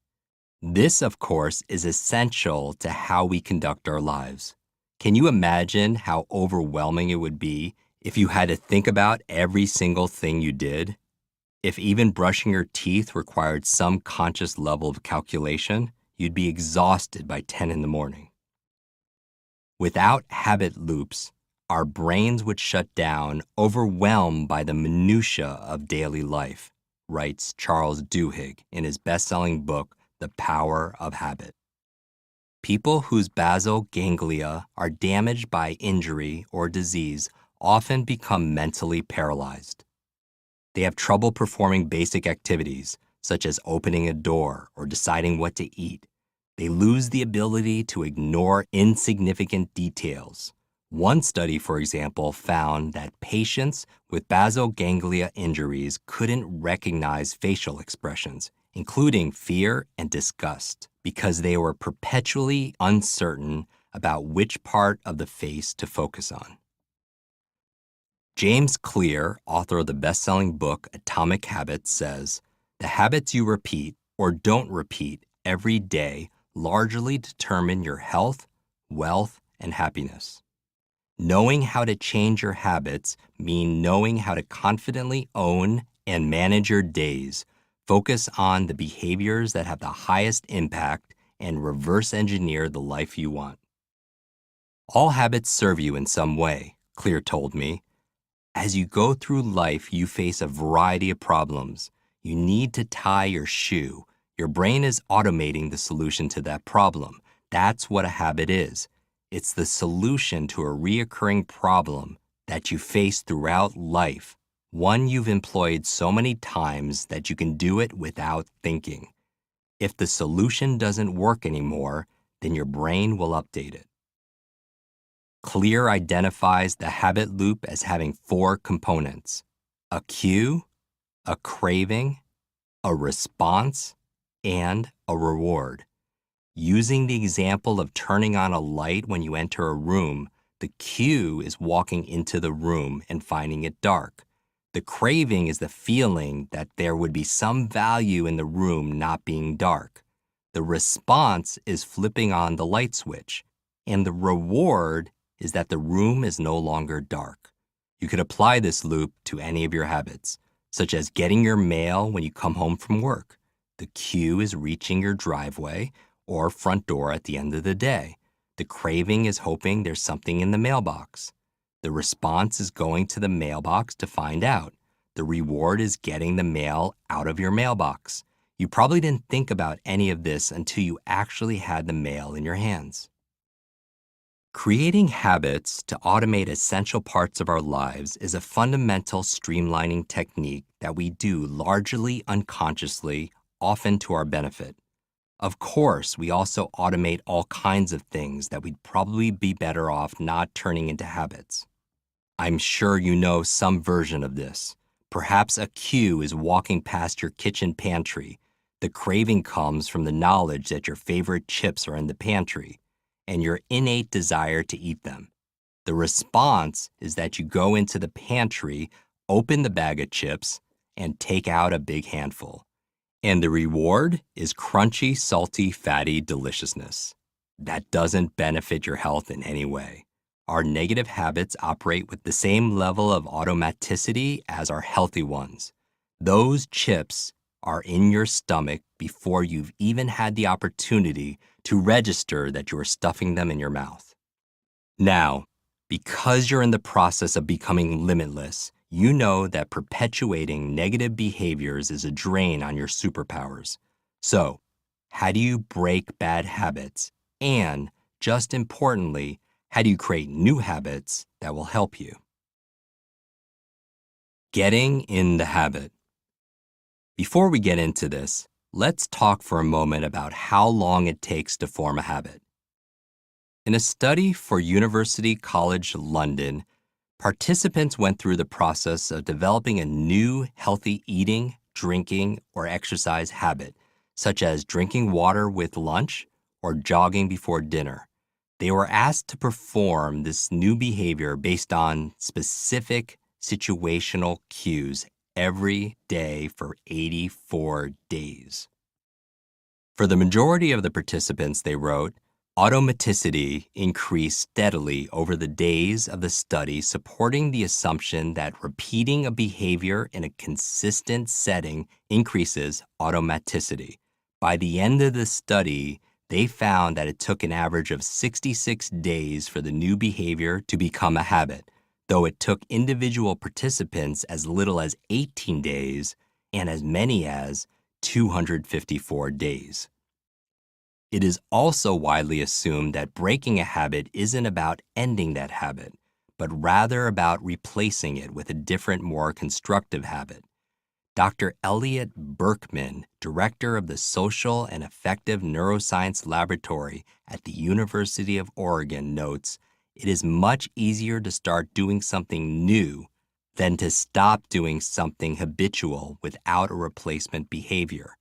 This, of course, is essential to how we conduct our lives. Can you imagine how overwhelming it would be if you had to think about every single thing you did? If even brushing your teeth required some conscious level of calculation, you'd be exhausted by 10 in the morning. Without habit loops, our brains would shut down, overwhelmed by the minutiae of daily life, writes Charles Duhigg in his best-selling book, The Power of Habit. People whose basal ganglia are damaged by injury or disease often become mentally paralyzed. They have trouble performing basic activities, such as opening a door or deciding what to eat. They lose the ability to ignore insignificant details. One study, for example, found that patients with basal ganglia injuries couldn't recognize facial expressions, including fear and disgust, because they were perpetually uncertain about which part of the face to focus on. James Clear, author of the best-selling book Atomic Habits, says, "The habits you repeat or don't repeat every day largely determine your health, wealth, and happiness. Knowing how to change your habits means knowing how to confidently own and manage your days, focus on the behaviors that have the highest impact, and reverse engineer the life you want." All habits serve you in some way, Clear told me. As you go through life, you face a variety of problems. You need to tie your shoe. Your brain is automating the solution to that problem. That's what a habit is. It's the solution to a reoccurring problem that you face throughout life, one you've employed so many times that you can do it without thinking. If the solution doesn't work anymore, then your brain will update it. Clear identifies the habit loop as having 4 components: a cue, a craving, a response, and a reward. Using the example of turning on a light when you enter a room, the cue is walking into the room and finding it dark. The craving is the feeling that there would be some value in the room not being dark. The response is flipping on the light switch, and the reward is that the room is no longer dark. You could apply this loop to any of your habits, such as getting your mail when you come home from work. The cue is reaching your driveway or front door at the end of the day. The craving is hoping there's something in the mailbox. The response is going to the mailbox to find out. The reward is getting the mail out of your mailbox. You probably didn't think about any of this until you actually had the mail in your hands. Creating habits to automate essential parts of our lives is a fundamental streamlining technique that we do largely unconsciously, often to our benefit. Of course, we also automate all kinds of things that we'd probably be better off not turning into habits. I'm sure you know some version of this. Perhaps a cue is walking past your kitchen pantry. The craving comes from the knowledge that your favorite chips are in the pantry and your innate desire to eat them. The response is that you go into the pantry, open the bag of chips, and take out a big handful. And the reward is crunchy, salty, fatty deliciousness. That doesn't benefit your health in any way. our negative habits operate with the same level of automaticity as our healthy ones. Those chips are in your stomach before you've even had the opportunity to register that you are stuffing them in your mouth. Now, because you're in the process of becoming limitless, you know that perpetuating negative behaviors is a drain on your superpowers. So, how do you break bad habits? And, just importantly, how do you create new habits that will help you? Getting in the habit. Before we get into this, let's talk for a moment about how long it takes to form a habit. In a study for University College London, participants went through the process of developing a new healthy eating, drinking, or exercise habit, such as drinking water with lunch or jogging before dinner. They were asked to perform this new behavior based on specific situational cues every day for 84 days. For the majority of the participants, they wrote, automaticity increased steadily over the days of the study, supporting the assumption that repeating a behavior in a consistent setting increases automaticity. By the end of the study, they found that it took an average of 66 days for the new behavior to become a habit, though it took individual participants as little as 18 days and as many as 254 days. It is also widely assumed that breaking a habit isn't about ending that habit, but rather about replacing it with a different, more constructive habit. Dr. Elliot Berkman, director of the Social and Affective Neuroscience Laboratory at the University of Oregon, notes, it is much easier to start doing something new than to stop doing something habitual without a replacement behavior.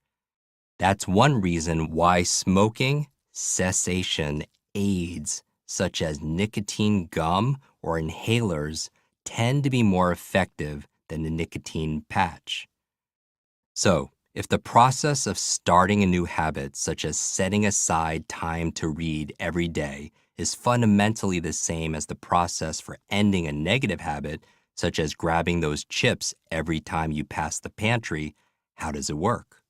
That's one reason why smoking cessation aids, such as nicotine gum or inhalers, tend to be more effective than the nicotine patch. So, if the process of starting a new habit, such as setting aside time to read every day, is fundamentally the same as the process for ending a negative habit, such as grabbing those chips every time you pass the pantry, how does it work?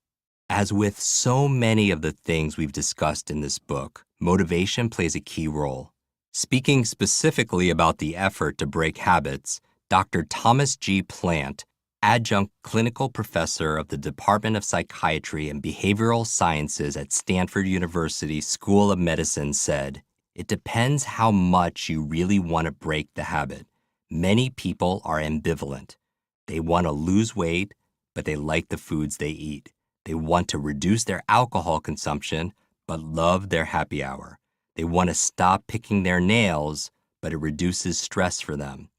As with so many of the things we've discussed in this book, motivation plays a key role. Speaking specifically about the effort to break habits, Dr. Thomas G. Plant, adjunct clinical professor of the Department of Psychiatry and Behavioral Sciences at Stanford University School of Medicine, said, "It depends how much you really want to break the habit. Many people are ambivalent. They want to lose weight, but they like the foods they eat. They want to reduce their alcohol consumption, but love their happy hour. They want to stop picking their nails, but it reduces stress for them.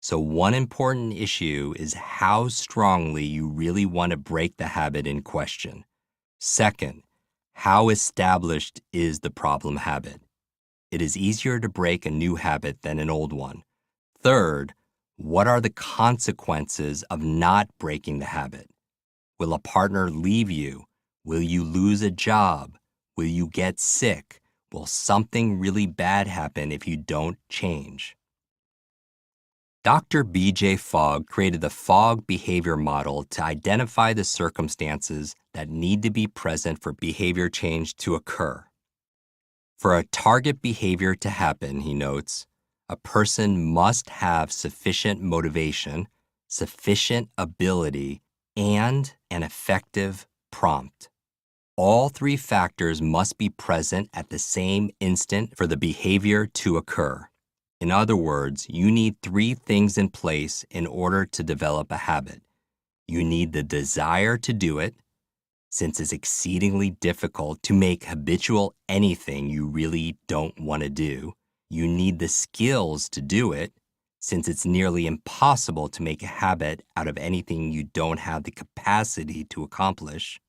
So one important issue is how strongly you really want to break the habit in question. Second, how established is the problem habit? It is easier to break a new habit than an old one. Third, what are the consequences of not breaking the habit? Will a partner leave you? Will you lose a job? Will you get sick? Will something really bad happen if you don't change? Dr. B.J. Fogg created the Fogg behavior model to identify the circumstances that need to be present for behavior change to occur. For a target behavior to happen, he notes, a person must have sufficient motivation, sufficient ability, and an effective prompt. All three factors must be present at the same instant for the behavior to occur. In other words, you need three things in place in order to develop a habit. You need the desire to do it, since it's exceedingly difficult to make habitual anything you really don't want to do. You need the skills to do it, since it's nearly impossible to make a habit out of anything you don't have the capacity to accomplish.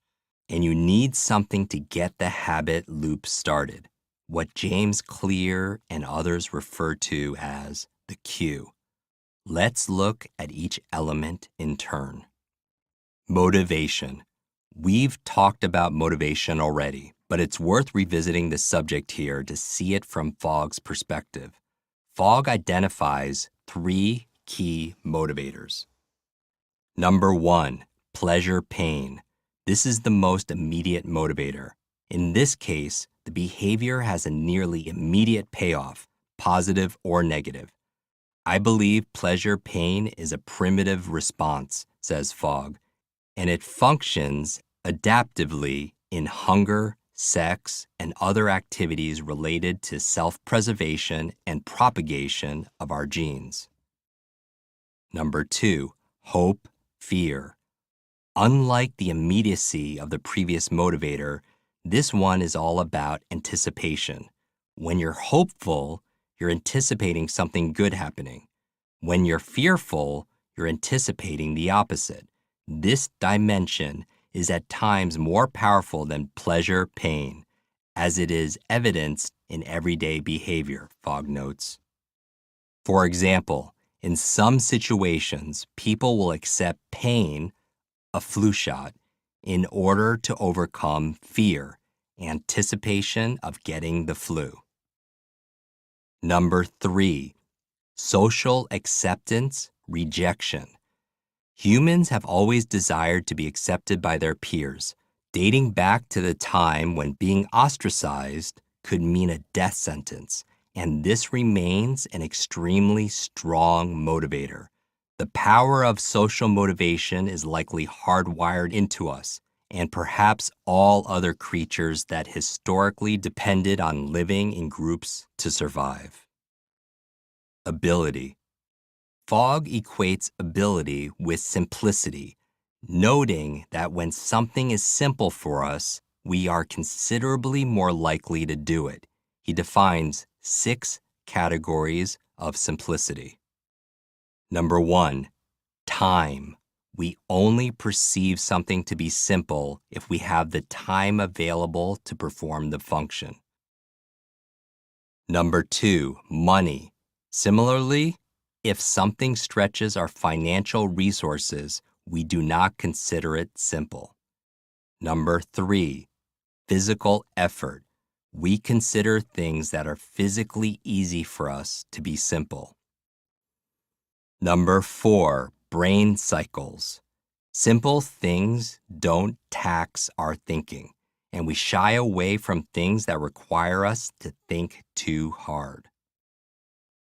And you need something to get the habit loop started, what James Clear and others refer to as the cue. Let's look at each element in turn. Motivation. We've talked about motivation already, but it's worth revisiting the subject here to see it from Fogg's perspective. Fogg identifies 3 key motivators. Number 1, pleasure pain. This is the most immediate motivator. In this case, the behavior has a nearly immediate payoff, positive or negative. I believe pleasure pain is a primitive response, says Fogg, and it functions adaptively in hunger, sex, and other activities related to self-preservation and propagation of our genes. Number 2, hope, fear. Unlike the immediacy of the previous motivator, this one is all about anticipation. When you're hopeful, you're anticipating something good happening. When you're fearful, you're anticipating the opposite. This dimension is at times more powerful than pleasure pain, as it is evidenced in everyday behavior, Fogg notes. For example, in some situations, people will accept pain, a flu shot, in order to overcome fear, anticipation of getting the flu. Number 3, social acceptance, rejection. Humans have always desired to be accepted by their peers, dating back to the time when being ostracized could mean a death sentence, and this remains an extremely strong motivator. The power of social motivation is likely hardwired into us, and perhaps all other creatures that historically depended on living in groups to survive. Ability. Fogg equates ability with simplicity, noting that when something is simple for us, we are considerably more likely to do it. He defines 6 categories of simplicity. Number 1, time. We only perceive something to be simple if we have the time available to perform the function. Number 2, money. Similarly, if something stretches our financial resources, we do not consider it simple. Number 3, physical effort. We consider things that are physically easy for us to be simple. Number 4, brain cycles. Simple things don't tax our thinking, and we shy away from things that require us to think too hard.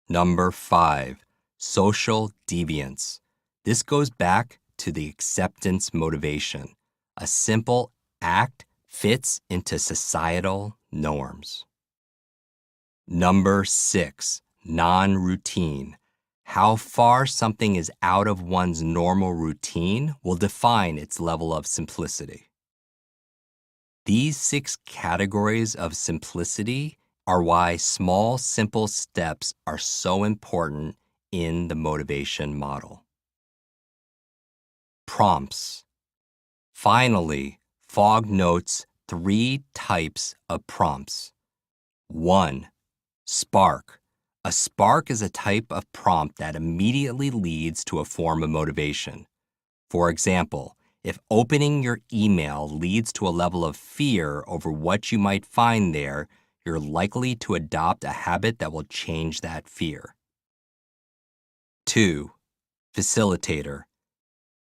Number 5, social deviance. This goes back to the acceptance motivation. A simple act fits into societal norms. Number 6, non-routine. How far something is out of one's normal routine will define its level of simplicity. These 6 categories of simplicity are why small, simple steps are so important in the motivation model. Prompts. Finally, Fogg notes 3 types of prompts. 1, spark. A spark is a type of prompt that immediately leads to a form of motivation. For example, if opening your email leads to a level of fear over what you might find there, you're likely to adopt a habit that will change that fear. 2, facilitator.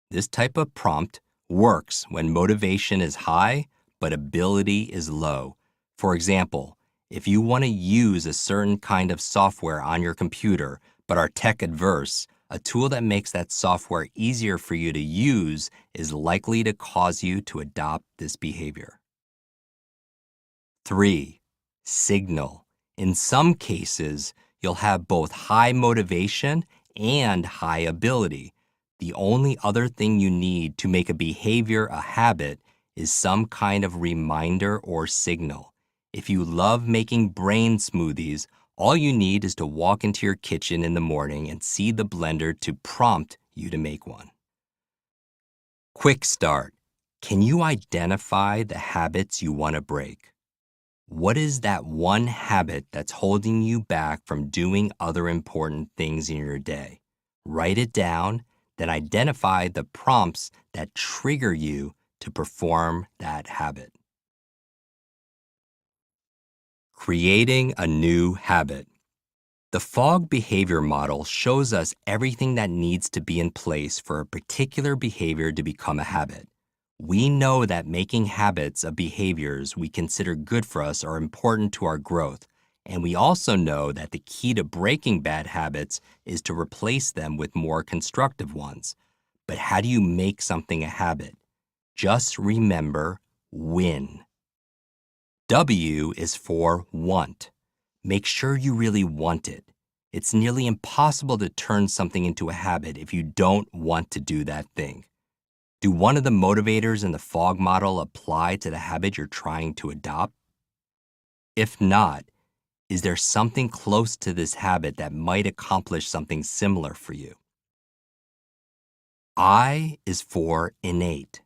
This type of prompt works when motivation is high but ability is low. For example, if you want to use a certain kind of software on your computer but are tech adverse, a tool that makes that software easier for you to use is likely to cause you to adopt this behavior. 3, signal. In some cases, you'll have both high motivation and high ability. The only other thing you need to make a behavior a habit is some kind of reminder or signal. If you love making brain smoothies, all you need is to walk into your kitchen in the morning and see the blender to prompt you to make one. Quick start. Can you identify the habits you want to break? What is that one habit that's holding you back from doing other important things in your day? Write it down, then identify the prompts that trigger you to perform that habit. Creating a new habit. The fog behavior model shows us everything that needs to be in place for a particular behavior to become a habit. We know that making habits of behaviors we consider good for us are important to our growth, and we also know that the key to breaking bad habits is to replace them with more constructive ones. But how do you make something a habit? Just remember, win. W is for want. Make sure you really want it. It's nearly impossible to turn something into a habit if you don't want to do that thing. Do one of the motivators in the fog model apply to the habit you're trying to adopt? If not, is there something close to this habit that might accomplish something similar for you? I is for innate.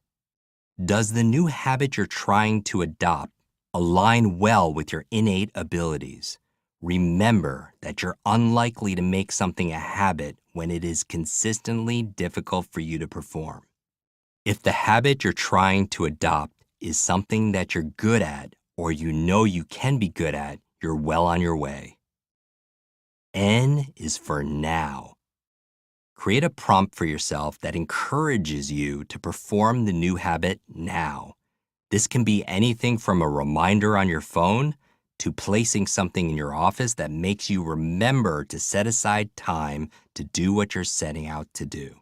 Does the new habit you're trying to adopt align well with your innate abilities? Remember that you're unlikely to make something a habit when it is consistently difficult for you to perform. If the habit you're trying to adopt is something that you're good at or you know you can be good at, you're well on your way. N is for now. Create a prompt for yourself that encourages you to perform the new habit now. This can be anything from a reminder on your phone to placing something in your office that makes you remember to set aside time to do what you're setting out to do.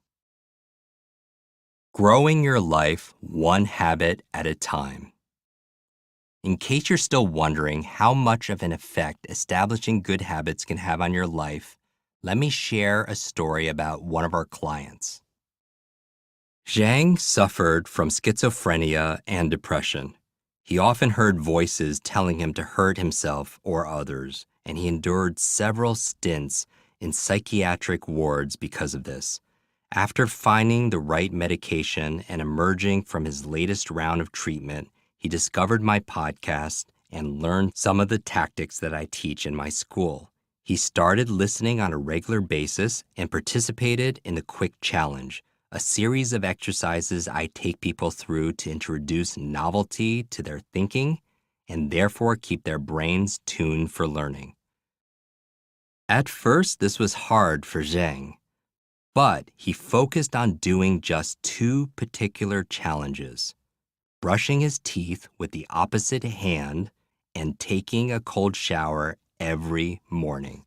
Growing your life one habit at a time. In case you're still wondering how much of an effect establishing good habits can have on your life, let me share a story about one of our clients. Zhang suffered from schizophrenia and depression. He often heard voices telling him to hurt himself or others, and he endured several stints in psychiatric wards because of this. After finding the right medication and emerging from his latest round of treatment, he discovered my podcast and learned some of the tactics that I teach in my school. He started listening on a regular basis and participated in the Quick Challenge, a series of exercises I take people through to introduce novelty to their thinking and therefore keep their brains tuned for learning. At first, this was hard for Zhang, but he focused on doing just two particular challenges: brushing his teeth with the opposite hand and taking a cold shower every morning.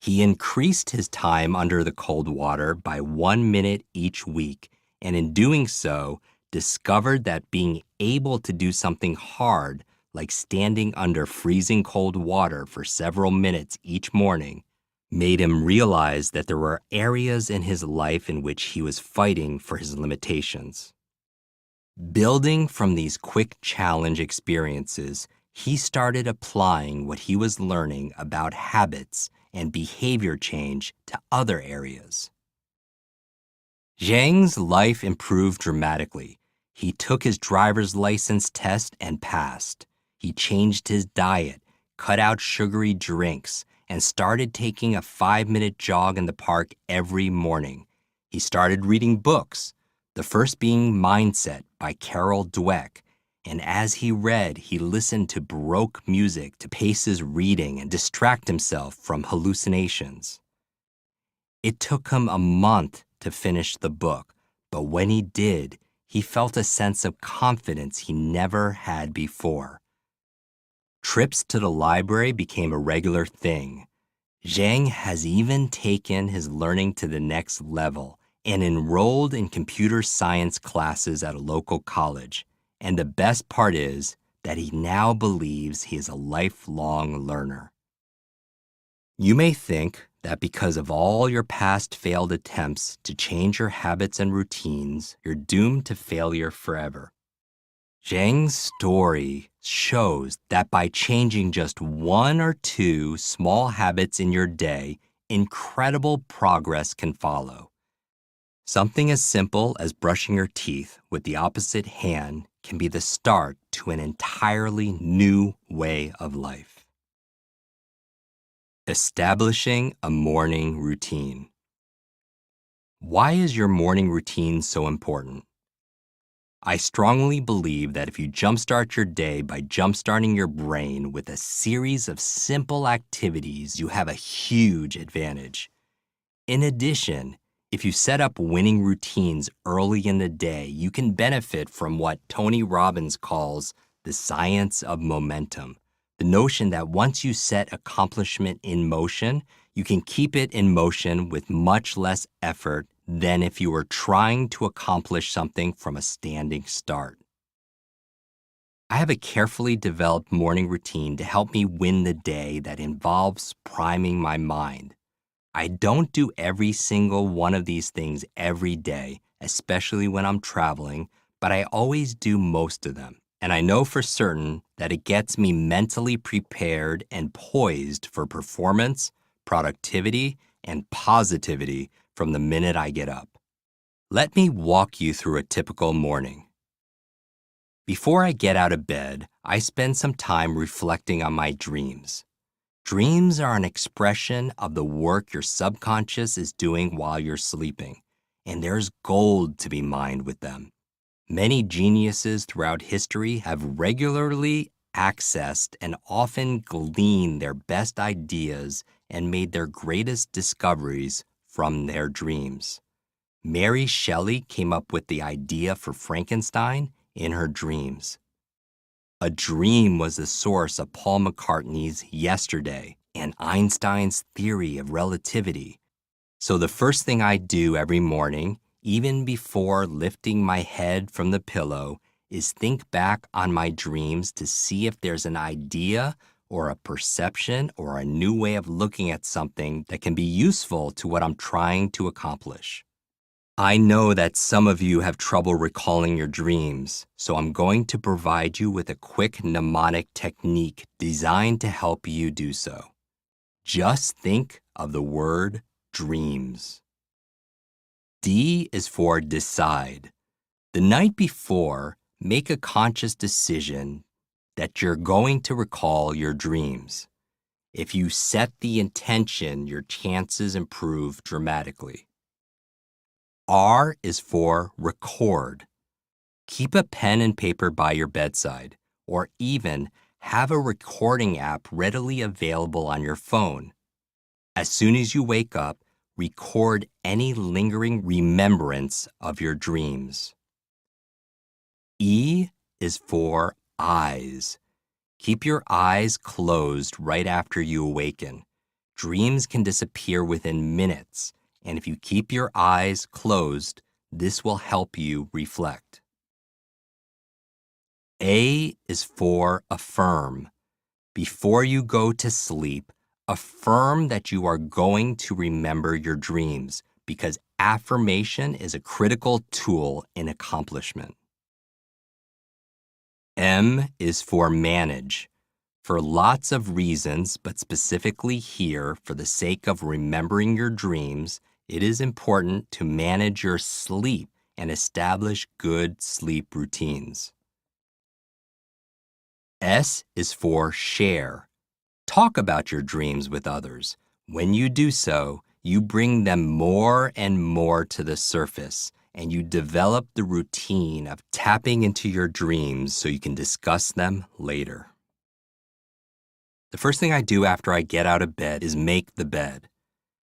He increased his time under the cold water by 1 minute each week, and in doing so, discovered that being able to do something hard, like standing under freezing cold water for several minutes each morning, made him realize that there were areas in his life in which he was fighting for his limitations. Building from these quick challenge experiences, he started applying what he was learning about habits and behavior change to other areas. Zhang's life improved dramatically. He took his driver's license test and passed. He changed his diet, cut out sugary drinks, and started taking a 5-minute jog in the park every morning. He started reading books, the first being Mindset by Carol Dweck. And as he read, he listened to Baroque music to pace his reading and distract himself from hallucinations. It took him a month to finish the book, but when he did, he felt a sense of confidence he never had before. Trips to the library became a regular thing. Zhang has even taken his learning to the next level and enrolled in computer science classes at a local college. And the best part is that he now believes he is a lifelong learner. You may think that because of all your past failed attempts to change your habits and routines, you're doomed to failure forever. Zhang's story shows that by changing just 1 or 2 small habits in your day, incredible progress can follow. Something as simple as brushing your teeth with the opposite hand can be the start to an entirely new way of life. Establishing a morning routine. Why is your morning routine so important? I strongly believe that if you jumpstart your day by jumpstarting your brain with a series of simple activities, you have a huge advantage. In addition, if you set up winning routines early in the day, you can benefit from what Tony Robbins calls the science of momentum. The notion that once you set accomplishment in motion, you can keep it in motion with much less effort than if you were trying to accomplish something from a standing start. I have a carefully developed morning routine to help me win the day that involves priming my mind. I don't do every single one of these things every day, especially when I'm traveling, but I always do most of them. And I know for certain that it gets me mentally prepared and poised for performance, productivity, and positivity from the minute I get up. Let me walk you through a typical morning. Before I get out of bed, I spend some time reflecting on my dreams. Dreams are an expression of the work your subconscious is doing while you're sleeping, and there's gold to be mined with them. Many geniuses throughout history have regularly accessed and often gleaned their best ideas and made their greatest discoveries from their dreams. Mary Shelley came up with the idea for Frankenstein in her dreams. A dream was the source of Paul McCartney's Yesterday and Einstein's theory of relativity. So the first thing I do every morning, even before lifting my head from the pillow, is think back on my dreams to see if there's an idea or a perception or a new way of looking at something that can be useful to what I'm trying to accomplish. I know that some of you have trouble recalling your dreams, so I'm going to provide you with a quick mnemonic technique designed to help you do so. Just think of the word dreams. D is for decide. The night before, make a conscious decision that you're going to recall your dreams. If you set the intention, your chances improve dramatically. R is for record. Keep a pen and paper by your bedside, or even have a recording app readily available on your phone. As soon as you wake up, record any lingering remembrance of your dreams. E is for eyes. Keep your eyes closed right after you awaken. Dreams can disappear within minutes, and if you keep your eyes closed, this will help you reflect. A is for affirm. Before you go to sleep, affirm that you are going to remember your dreams, because affirmation is a critical tool in accomplishment. M is for manage. For lots of reasons, but specifically here for the sake of remembering your dreams, it is important to manage your sleep and establish good sleep routines. S is for share. Talk about your dreams with others. When you do so, you bring them more and more to the surface, and you develop the routine of tapping into your dreams so you can discuss them later. The first thing I do after I get out of bed is make the bed.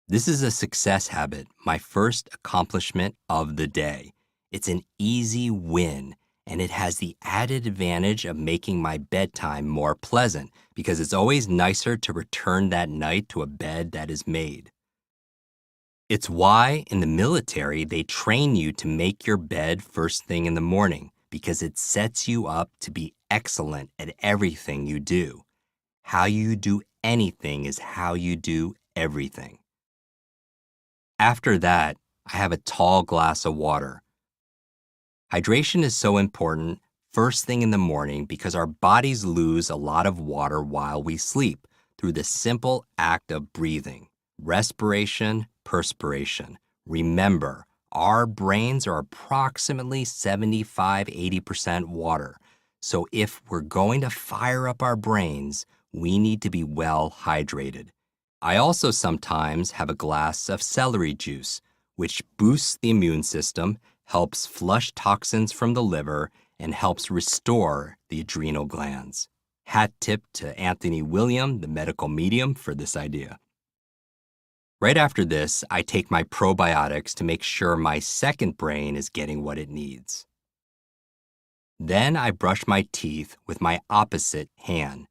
This is a success habit, my first accomplishment of the day. It's an easy win, and it has the added advantage of making my bedtime more pleasant because it's always nicer to return that night to a bed that is made. It's why in the military they train you to make your bed first thing in the morning because it sets you up to be excellent at everything you do. How you do anything is how you do everything. After that, I have a tall glass of water. Hydration is so important first thing in the morning because our bodies lose a lot of water while we sleep through the simple act of breathing, respiration, perspiration. Remember, our brains are approximately 75–80% water. So if we're going to fire up our brains, we need to be well hydrated. I also sometimes have a glass of celery juice, which boosts the immune system, helps flush toxins from the liver, and helps restore the adrenal glands. Hat tip to Anthony William, the medical medium, for this idea. Right after this, I take my probiotics to make sure my second brain is getting what it needs. Then I brush my teeth with my opposite hand.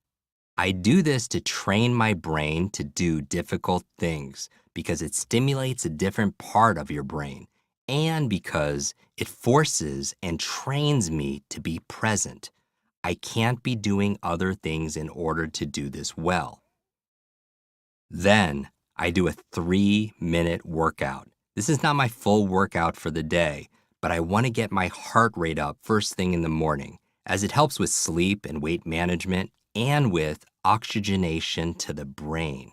I do this to train my brain to do difficult things because it stimulates a different part of your brain and because it forces and trains me to be present. I can't be doing other things in order to do this well. Then I do a 3-minute workout. This is not my full workout for the day, but I want to get my heart rate up first thing in the morning, as it helps with sleep and weight management and with oxygenation to the brain.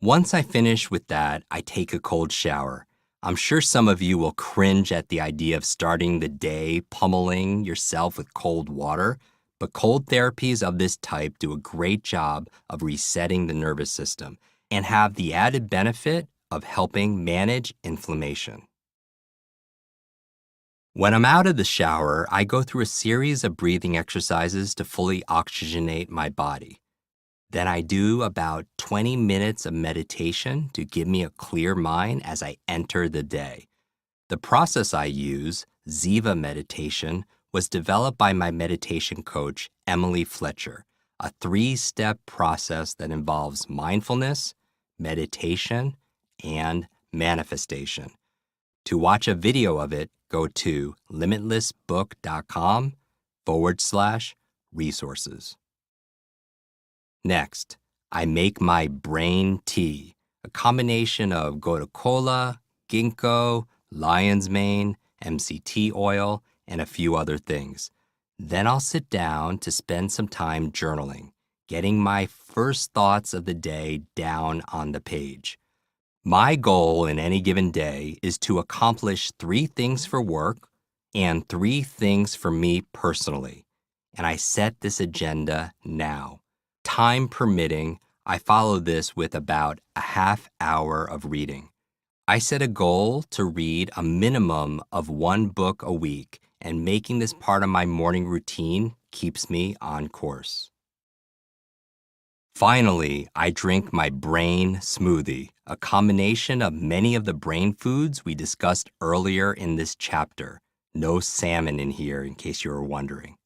Once I finish with that, I take a cold shower. I'm sure some of you will cringe at the idea of starting the day pummeling yourself with cold water, but cold therapies of this type do a great job of resetting the nervous system and have the added benefit of helping manage inflammation. When I'm out of the shower, I go through a series of breathing exercises to fully oxygenate my body. Then I do about 20 minutes of meditation to give me a clear mind as I enter the day. The process I use, Ziva meditation, was developed by my meditation coach, Emily Fletcher, a 3-step process that involves mindfulness, meditation, and manifestation. To watch a video of it, go to limitlessbook.com/resources. Next, I make my brain tea, a combination of gotu kola, ginkgo, lion's mane, MCT oil, and a few other things. Then I'll sit down to spend some time journaling, getting my first thoughts of the day down on the page. My goal in any given day is to accomplish 3 things for work and 3 things for me personally, and I set this agenda now. Time permitting, I follow this with about a half hour of reading. I set a goal to read a minimum of 1 book a week, and making this part of my morning routine keeps me on course. Finally, I drink my brain smoothie, a combination of many of the brain foods we discussed earlier in this chapter. No salmon in here, in case you were wondering.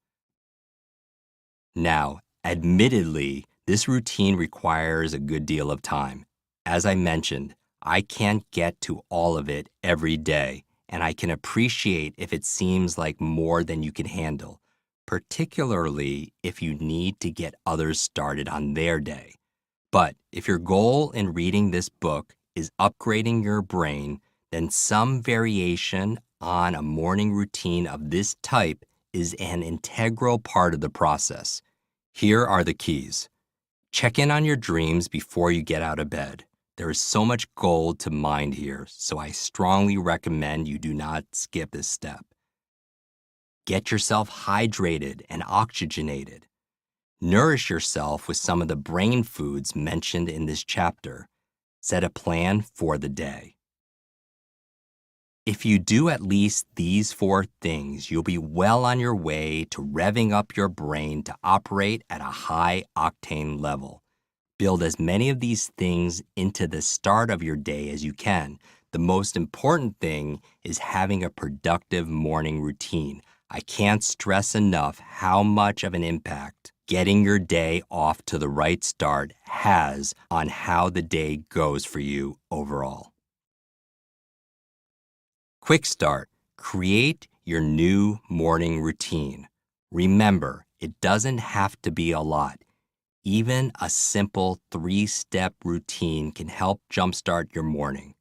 Now, admittedly, this routine requires a good deal of time. As I mentioned, I can't get to all of it every day, and I can appreciate if it seems like more than you can handle, particularly if you need to get others started on their day. But if your goal in reading this book is upgrading your brain, then some variation on a morning routine of this type is an integral part of the process. Here are the keys. Check in on your dreams before you get out of bed. There is so much gold to mine here, so I strongly recommend you do not skip this step. Get yourself hydrated and oxygenated. Nourish yourself with some of the brain foods mentioned in this chapter. Set a plan for the day. If you do at least these 4 things, you'll be well on your way to revving up your brain to operate at a high octane level. Build as many of these things into the start of your day as you can. The most important thing is having a productive morning routine. I can't stress enough how much of an impact getting your day off to the right start has on how the day goes for you overall. Quick start. Create your new morning routine. Remember, it doesn't have to be a lot. Even a simple 3-step routine can help jumpstart your morning.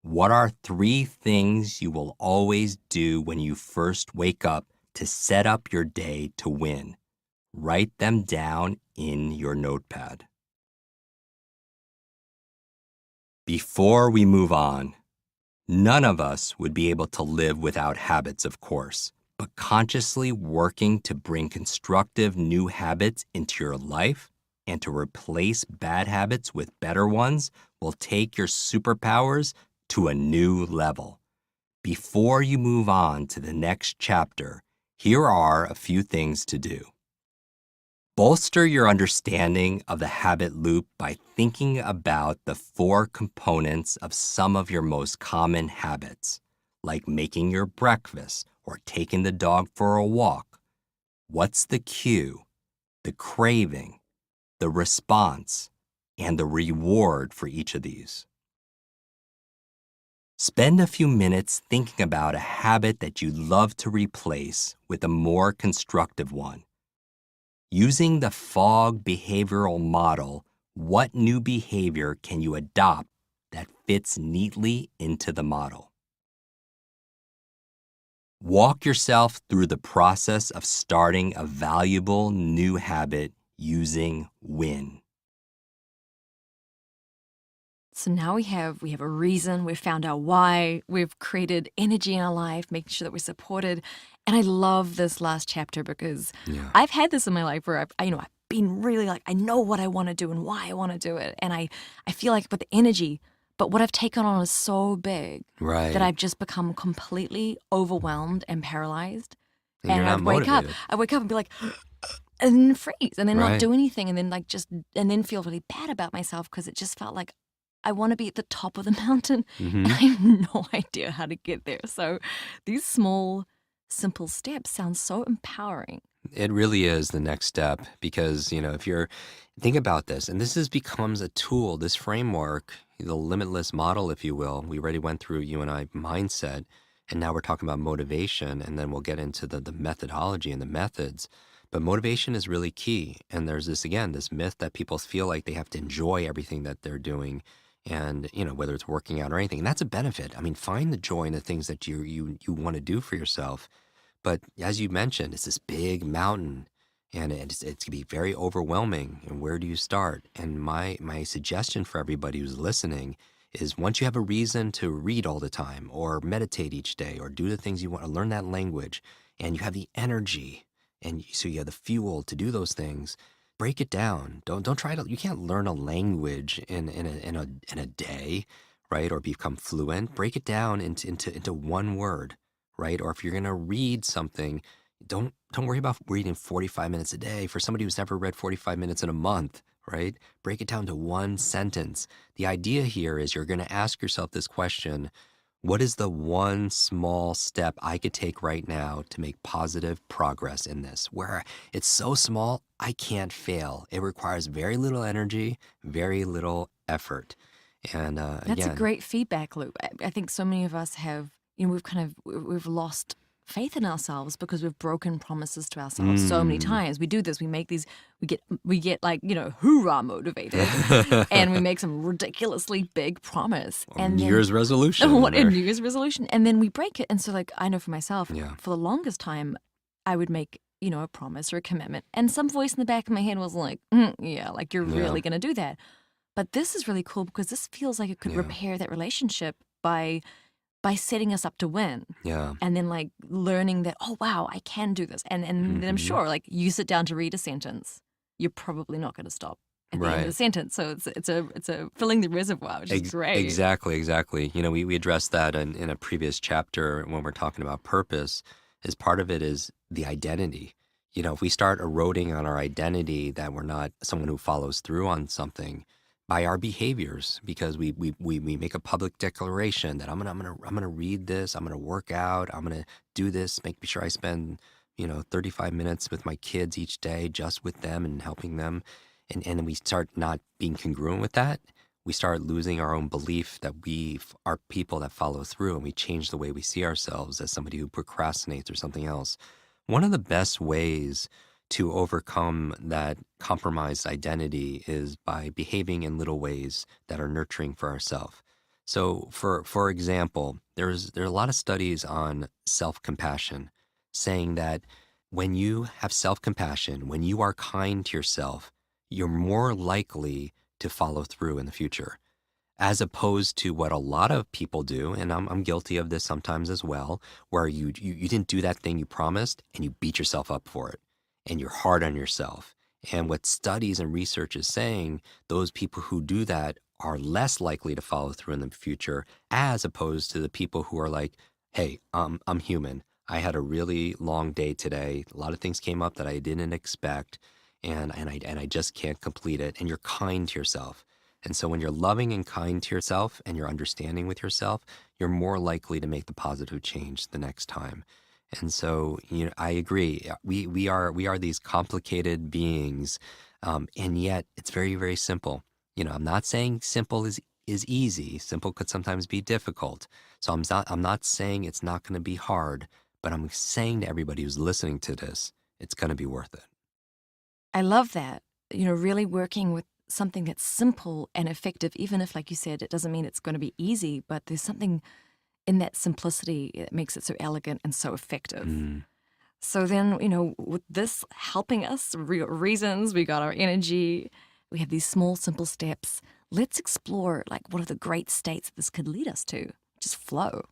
What are 3 things you will always do when you first wake up to set up your day to win? Write them down in your notepad. Before we move on, none of us would be able to live without habits, of course, but consciously working to bring constructive new habits into your life and to replace bad habits with better ones will take your superpowers to a new level. Before you move on to the next chapter, here are a few things to do. Bolster your understanding of the habit loop by thinking about the 4 components of some of your most common habits, like making your breakfast or taking the dog for a walk. What's the cue, the craving, the response, and the reward for each of these? Spend a few minutes thinking about a habit that you'd love to replace with a more constructive one. Using the FOG behavioral model, what new behavior can you adopt that fits neatly into the model? Walk yourself through the process of starting a valuable new habit using WIN. So now we have a reason, we've found out why, we've created energy in our life, making sure that we're supported. And I love this last chapter because Yeah. I've had this in my life where I've been really like, I know what I want to do and why I want to do it. And I feel like with the energy, but what I've taken on is so big Right. that I've just become completely overwhelmed and paralyzed. And you're not I'd wake motivated. up and be like, and then freeze and then not Right. do anything and then and then feel really bad about myself because it just felt like I want to be at the top of the mountain and I have no idea how to get there. So these small, simple steps sound so empowering. It really is the next step because, if you're, think about this, and this becomes a tool, this framework, the limitless model, if you will. We already went through, you and I, mindset, and now we're talking about motivation, and then we'll get into the methodology and the methods. But motivation is really key. And there's this, again, this myth that people feel like they have to enjoy everything that they're doing. And, whether it's working out or anything, and that's a benefit. I mean, find the joy in the things that you want to do for yourself. But as you mentioned, it's this big mountain and it's can be very overwhelming. And where do you start? And my suggestion for everybody who's listening is once you have a reason to read all the time or meditate each day or do the things you want to learn that language and you have the energy and so you have the fuel to do those things, break it down. Don't try to, you can't learn a language in a day, right? Or become fluent. Break it down into one word. Right? Or if you're going to read something, don't worry about reading 45 minutes a day. For somebody who's never read 45 minutes in a month, right? Break it down to one sentence. The idea here is you're going to ask yourself this question: what is the one small step I could take right now to make positive progress in this? Where it's so small, I can't fail. It requires very little energy, very little effort. And That's again, a great feedback loop. I think so many of us have, we've lost faith in ourselves because we've broken promises to ourselves so many times. We do this, we make these, we get like, hoorah motivated and we make some ridiculously big promise. And New Year's resolution. What a New Year's resolution. And then we break it. And so like, I know for myself, Yeah. for the longest time, I would make, a promise or a commitment. And some voice in the back of my head was like, yeah, like you're really going to do that. But this is really cool because this feels like it could repair that relationship by setting us up to win. Yeah. And then like learning that, oh wow, I can do this. And then I'm sure like you sit down to read a sentence, you're probably not going to stop at the end of the sentence. So it's a filling the reservoir, which is great. Exactly. We addressed that in a previous chapter when we're talking about purpose. As part of it is the identity. If we start eroding on our identity that we're not someone who follows through on something by our behaviors, because we make a public declaration that I'm gonna read this, I'm gonna work out, I'm gonna do this, make sure I spend 35 minutes with my kids each day, just with them and helping them, and then we start not being congruent with that. We start losing our own belief that we are people that follow through, and we change the way we see ourselves as somebody who procrastinates or something else. One of the best ways to overcome that compromised identity is by behaving in little ways that are nurturing for ourselves. So, for example, there are a lot of studies on self-compassion saying that when you have self-compassion, when you are kind to yourself, you're more likely to follow through in the future, as opposed to what a lot of people do, and I'm guilty of this sometimes as well, where you didn't do that thing you promised and you beat yourself up for it and you're hard on yourself. And what studies and research is saying, those people who do that are less likely to follow through in the future, as opposed to the people who are like, Hey, I'm human. I had a really long day today. A lot of things came up that I didn't expect, and I just can't complete it. And you're kind to yourself. And so when you're loving and kind to yourself and you're understanding with yourself, you're more likely to make the positive change the next time. And so, I agree. We are these complicated beings, and yet it's very, very simple. I'm not saying simple is easy. Simple could sometimes be difficult. So I'm not saying it's not going to be hard, but I'm saying to everybody who's listening to this, it's going to be worth it. I love that. Really working with something that's simple and effective, even if, like you said, it doesn't mean it's going to be easy, but there's something in that simplicity that makes it so elegant and so effective. Mm. So then, with this helping us, reasons, we got our energy, we have these small, simple steps. Let's explore, like, what are the great states this could lead us to? Just flow.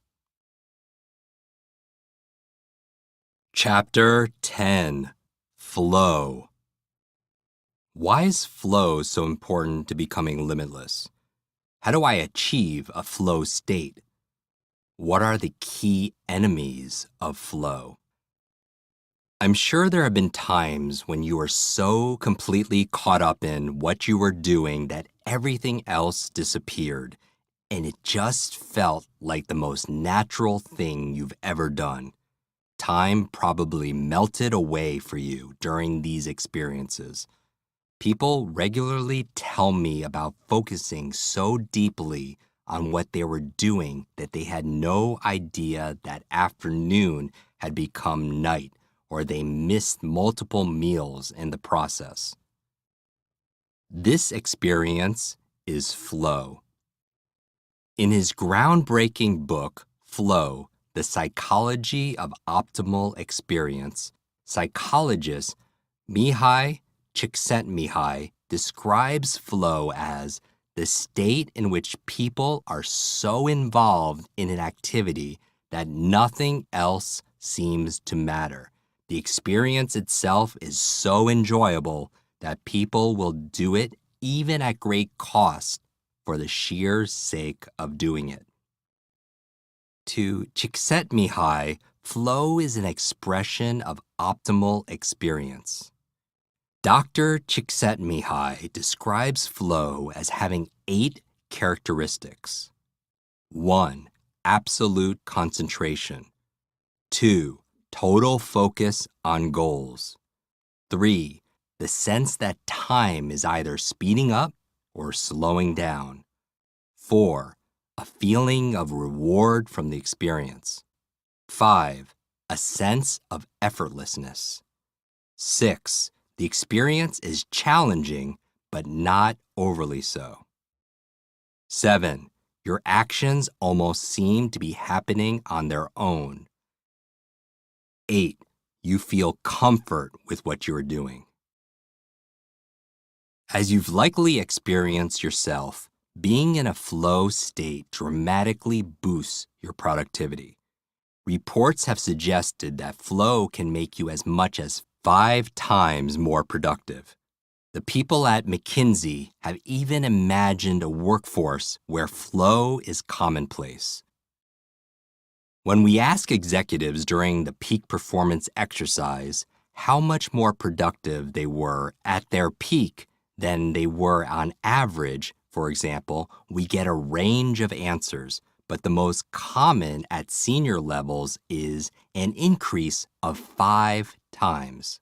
Chapter 10: Flow. Why is flow so important to becoming limitless? How do I achieve a flow state? What are the key enemies of flow? I'm sure there have been times when you were so completely caught up in what you were doing that everything else disappeared, and it just felt like the most natural thing you've ever done. Time probably melted away for you during these experiences. People regularly tell me about focusing so deeply on what they were doing that they had no idea that afternoon had become night, or they missed multiple meals in the process. This experience is flow. In his groundbreaking book, Flow: The Psychology of Optimal Experience, psychologist Mihai Csikszentmihalyi describes flow as the state in which people are so involved in an activity that nothing else seems to matter. The experience itself is so enjoyable that people will do it even at great cost for the sheer sake of doing it. To Csikszentmihalyi, flow is an expression of optimal experience. Dr. Csikszentmihalyi describes flow as having 8 characteristics. 1. Absolute concentration. 2. Total focus on goals. 3. The sense that time is either speeding up or slowing down. 4. A feeling of reward from the experience. 5. A sense of effortlessness. 6. The experience is challenging, but not overly so. 7. Your actions almost seem to be happening on their own. 8. You feel comfort with what you are doing. As you've likely experienced yourself, being in a flow state dramatically boosts your productivity. Reports have suggested that flow can make you as much as 5 times more productive. The people at McKinsey have even imagined a workforce where flow is commonplace. When we ask executives during the peak performance exercise how much more productive they were at their peak than they were on average, for example, we get a range of answers, but the most common at senior levels is an increase of 5 times.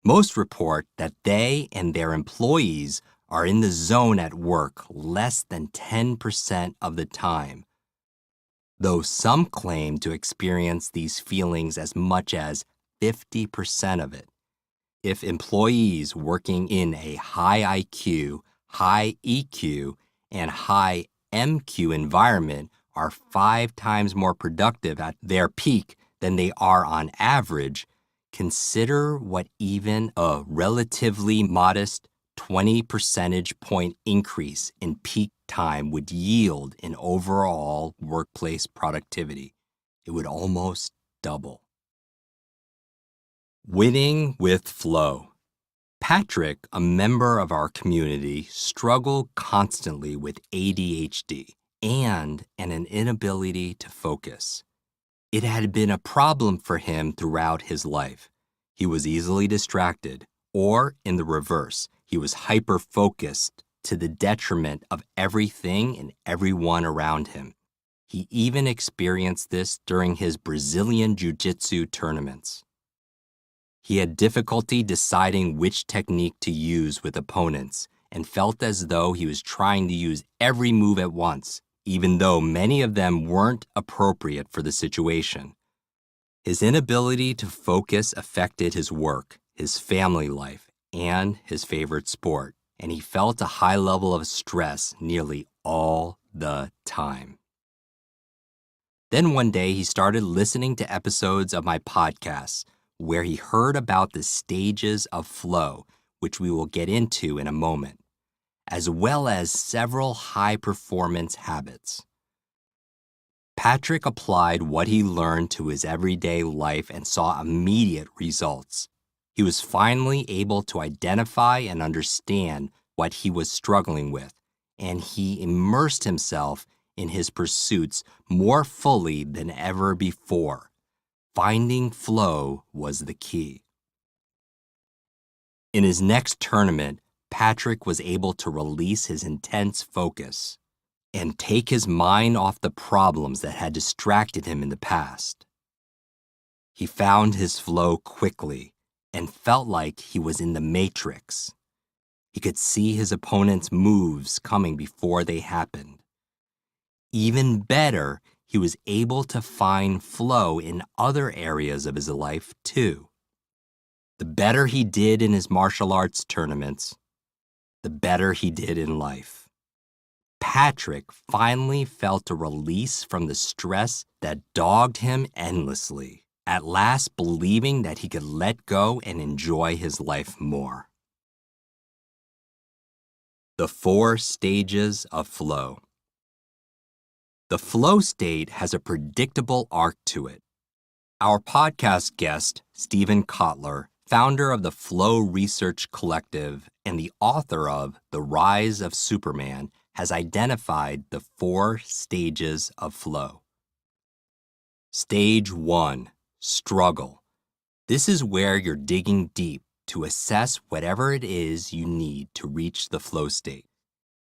Most report that they and their employees are in the zone at work less than 10% of the time, though some claim to experience these feelings as much as 50% of it. If employees working in a high IQ, high EQ, and high MQ environment are 5 times more productive at their peak than they are on average, consider what even a relatively modest 20 percentage point increase in peak time would yield in overall workplace productivity. It would almost double. Winning with flow. Patrick, a member of our community, struggled constantly with ADHD, and an inability to focus. It had been a problem for him throughout his life. He was easily distracted, or in the reverse, he was hyper-focused to the detriment of everything and everyone around him. He even experienced this during his Brazilian Jiu-Jitsu tournaments. He had difficulty deciding which technique to use with opponents and felt as though he was trying to use every move at once, even though many of them weren't appropriate for the situation. His inability to focus affected his work, his family life, and his favorite sport, and he felt a high level of stress nearly all the time. Then one day he started listening to episodes of my podcasts where he heard about the stages of flow, which we will get into in a moment, as well as several high-performance habits. Patrick applied what he learned to his everyday life and saw immediate results. He was finally able to identify and understand what he was struggling with, and he immersed himself in his pursuits more fully than ever before. Finding flow was the key. In his next tournament, Patrick was able to release his intense focus and take his mind off the problems that had distracted him in the past. He found his flow quickly and felt like he was in the Matrix. He could see his opponent's moves coming before they happened. Even better, he was able to find flow in other areas of his life too. The better he did in his martial arts tournaments, the better he did in life. Patrick finally felt a release from the stress that dogged him endlessly, at last believing that he could let go and enjoy his life more. The 4 stages of flow. The flow state has a predictable arc to it. Our podcast guest, Stephen Kotler, founder of the Flow Research Collective and the author of The Rise of Superman, has identified the 4 stages of flow. Stage 1, struggle. This is where you're digging deep to assess whatever it is you need to reach the flow state.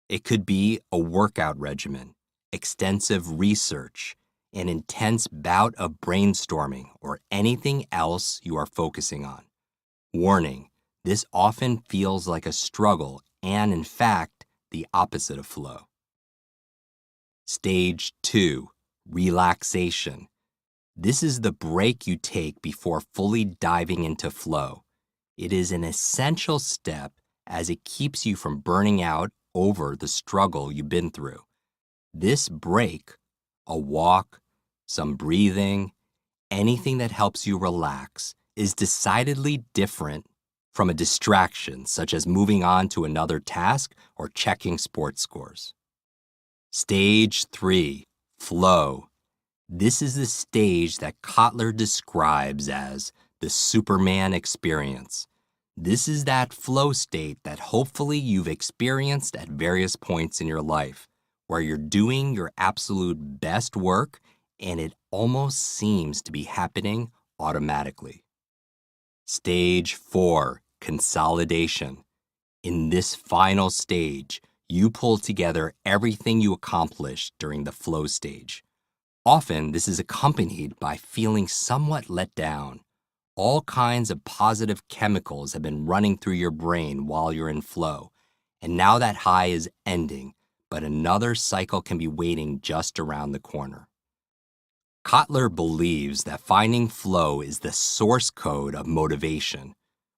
It could be a workout regimen, extensive research, an intense bout of brainstorming, or anything else you are focusing on. Warning, this often feels like a struggle and, in fact, the opposite of flow. Stage 2, relaxation. This is the break you take before fully diving into flow. It is an essential step as it keeps you from burning out over the struggle you've been through. This break, a walk, some breathing, anything that helps you relax, is decidedly different from a distraction such as moving on to another task or checking sports scores. Stage 3, flow. This is the stage that Kotler describes as the Superman experience. This is that flow state that hopefully you've experienced at various points in your life, where you're doing your absolute best work and it almost seems to be happening automatically. Stage 4, consolidation. In this final stage, you pull together everything you accomplished during the flow stage. Often, this is accompanied by feeling somewhat let down. All kinds of positive chemicals have been running through your brain while you're in flow, and now that high is ending, but another cycle can be waiting just around the corner. Kotler believes that finding flow is the source code of motivation.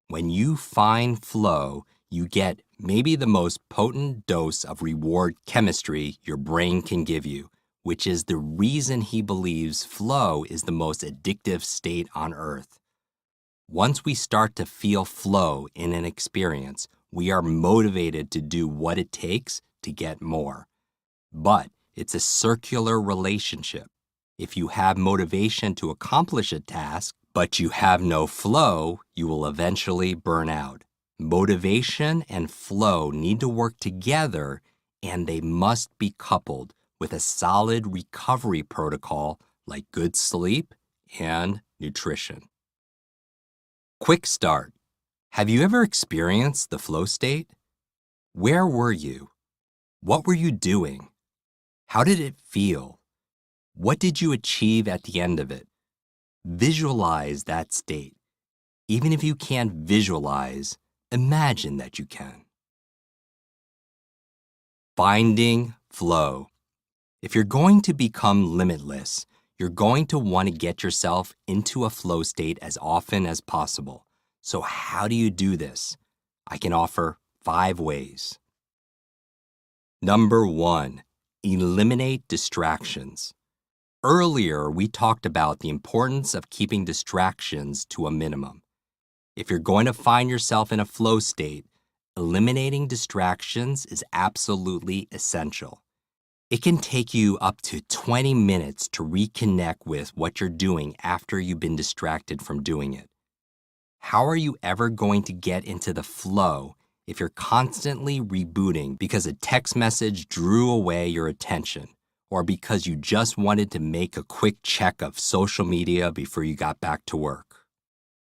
When you find flow, you get maybe the most potent dose of reward chemistry your brain can give you, which is the reason he believes flow is the most addictive state on earth. Once we start to feel flow in an experience, we are motivated to do what it takes to get more. But it's a circular relationship. If you have motivation to accomplish a task, but you have no flow, you will eventually burn out. Motivation and flow need to work together, and they must be coupled, with a solid recovery protocol like good sleep and nutrition. Quick start. Have you ever experienced the flow state? Where were you? What were you doing? How did it feel? What did you achieve at the end of it? Visualize that state. Even if you can't visualize, imagine that you can. Finding flow. If you're going to become limitless, you're going to want to get yourself into a flow state as often as possible. So how do you do this? I can offer 5 ways. Number 1, eliminate distractions. Earlier, we talked about the importance of keeping distractions to a minimum. If you're going to find yourself in a flow state, eliminating distractions is absolutely essential. It can take you up to 20 minutes to reconnect with what you're doing after you've been distracted from doing it. How are you ever going to get into the flow if you're constantly rebooting because a text message drew away your attention, or because you just wanted to make a quick check of social media before you got back to work?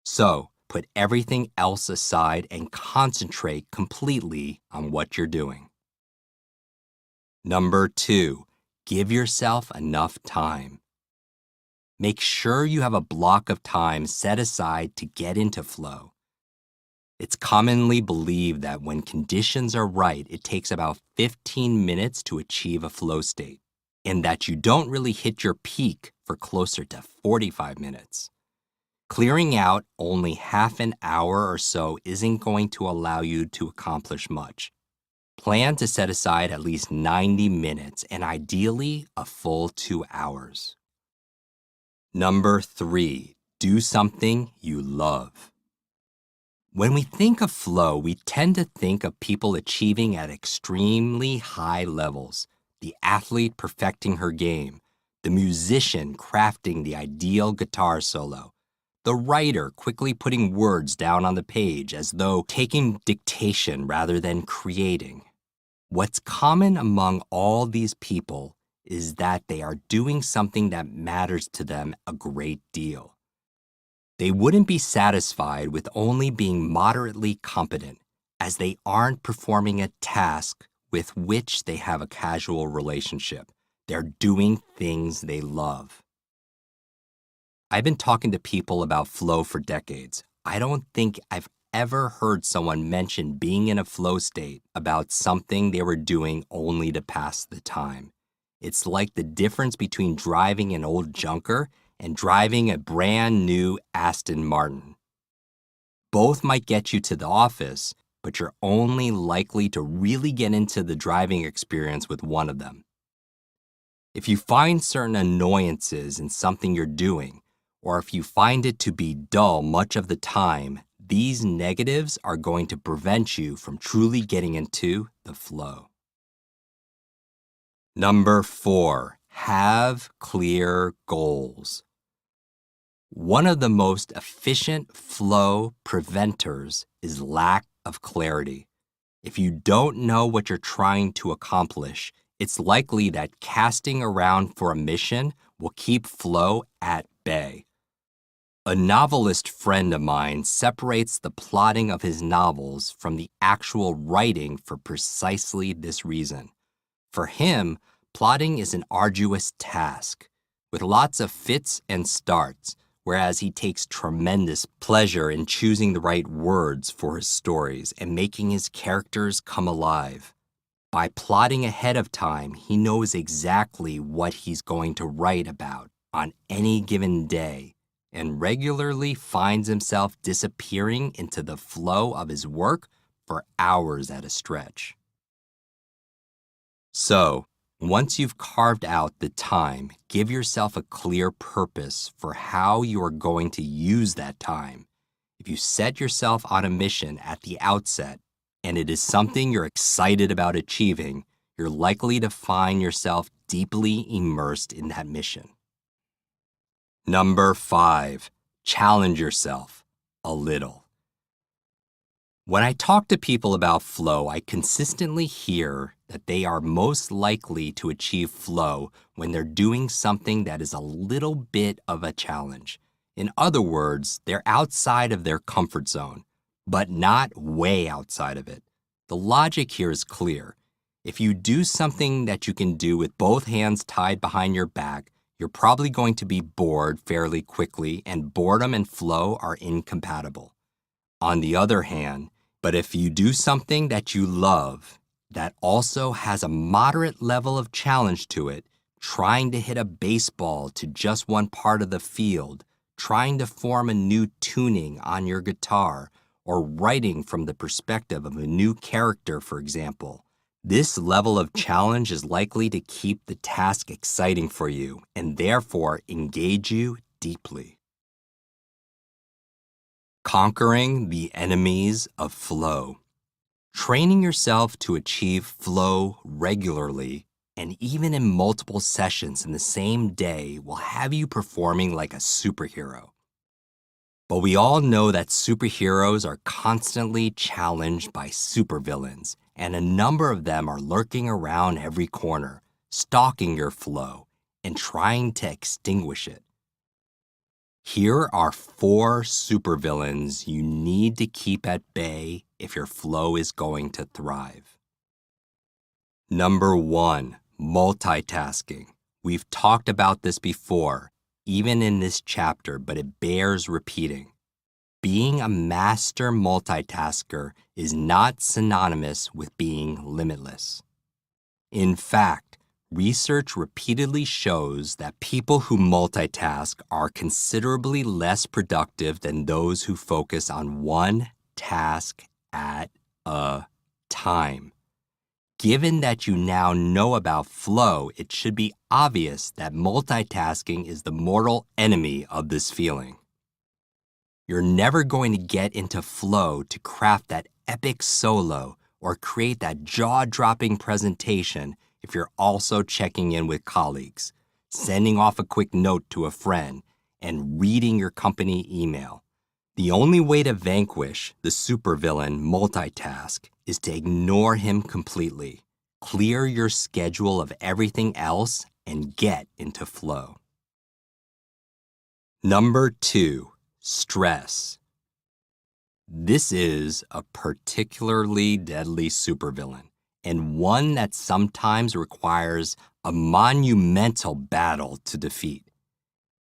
So, put everything else aside and concentrate completely on what you're doing. Number 2, give yourself enough time. Make sure you have a block of time set aside to get into flow. It's commonly believed that when conditions are right, it takes about 15 minutes to achieve a flow state, and that you don't really hit your peak for closer to 45 minutes. Clearing out only half an hour or so isn't going to allow you to accomplish much. Plan to set aside at least 90 minutes and ideally a full 2 hours. Number 3, do something you love. When we think of flow, we tend to think of people achieving at extremely high levels, the athlete perfecting her game, the musician crafting the ideal guitar solo, the writer quickly putting words down on the page as though taking dictation rather than creating. What's common among all these people is that they are doing something that matters to them a great deal. They wouldn't be satisfied with only being moderately competent, as they aren't performing a task with which they have a casual relationship. They're doing things they love. I've been talking to people about flow for decades. I don't think I've ever heard someone mention being in a flow state about something they were doing only to pass the time. It's like the difference between driving an old junker and driving a brand new Aston Martin. Both might get you to the office, but you're only likely to really get into the driving experience with one of them. If you find certain annoyances in something you're doing, or if you find it to be dull much of the time, these negatives are going to prevent you from truly getting into the flow. Number 4, have clear goals. One of the most efficient flow preventers is lack of clarity. If you don't know what you're trying to accomplish, it's likely that casting around for a mission will keep flow at bay. A novelist friend of mine separates the plotting of his novels from the actual writing for precisely this reason. For him, plotting is an arduous task, with lots of fits and starts, whereas he takes tremendous pleasure in choosing the right words for his stories and making his characters come alive. By plotting ahead of time, he knows exactly what he's going to write about on any given day, and regularly finds himself disappearing into the flow of his work for hours at a stretch. So, once you've carved out the time, give yourself a clear purpose for how you are going to use that time. If you set yourself on a mission at the outset, and it is something you're excited about achieving, you're likely to find yourself deeply immersed in that mission. Number 5, challenge yourself a little. When I talk to people about flow, I consistently hear that they are most likely to achieve flow when they're doing something that is a little bit of a challenge. In other words, they're outside of their comfort zone, but not way outside of it. The logic here is clear. If you do something that you can do with both hands tied behind your back, you're probably going to be bored fairly quickly, and boredom and flow are incompatible. On the other hand, but if you do something that you love that also has a moderate level of challenge to it, trying to hit a baseball to just one part of the field, trying to form a new tuning on your guitar, or writing from the perspective of a new character, for example, this level of challenge is likely to keep the task exciting for you and therefore engage you deeply. Conquering the enemies of flow. Training yourself to achieve flow regularly and even in multiple sessions in the same day will have you performing like a superhero. But we all know that superheroes are constantly challenged by supervillains, and a number of them are lurking around every corner, stalking your flow and trying to extinguish it. Here are 4 supervillains you need to keep at bay if your flow is going to thrive. Number 1, multitasking. We've talked about this before, even in this chapter, but it bears repeating. Being a master multitasker is not synonymous with being limitless. In fact, research repeatedly shows that people who multitask are considerably less productive than those who focus on one task at a time. Given that you now know about flow, it should be obvious that multitasking is the mortal enemy of this feeling. You're never going to get into flow to craft that epic solo or create that jaw-dropping presentation if you're also checking in with colleagues, sending off a quick note to a friend, and reading your company email. The only way to vanquish the supervillain multitask is to ignore him completely, clear your schedule of everything else, and get into flow. Number 2, stress. This is a particularly deadly supervillain, and one that sometimes requires a monumental battle to defeat.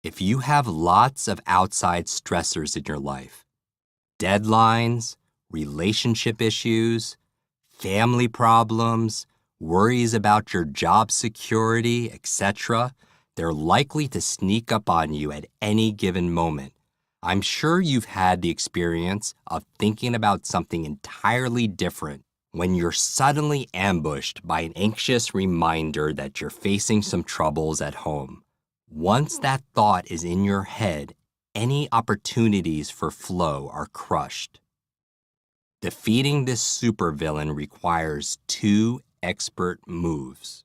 If you have lots of outside stressors in your life, deadlines, relationship issues, family problems, worries about your job security, etc., they're likely to sneak up on you at any given moment. I'm sure you've had the experience of thinking about something entirely different when you're suddenly ambushed by an anxious reminder that you're facing some troubles at home. Once that thought is in your head, any opportunities for flow are crushed. Defeating this supervillain requires 2 expert moves.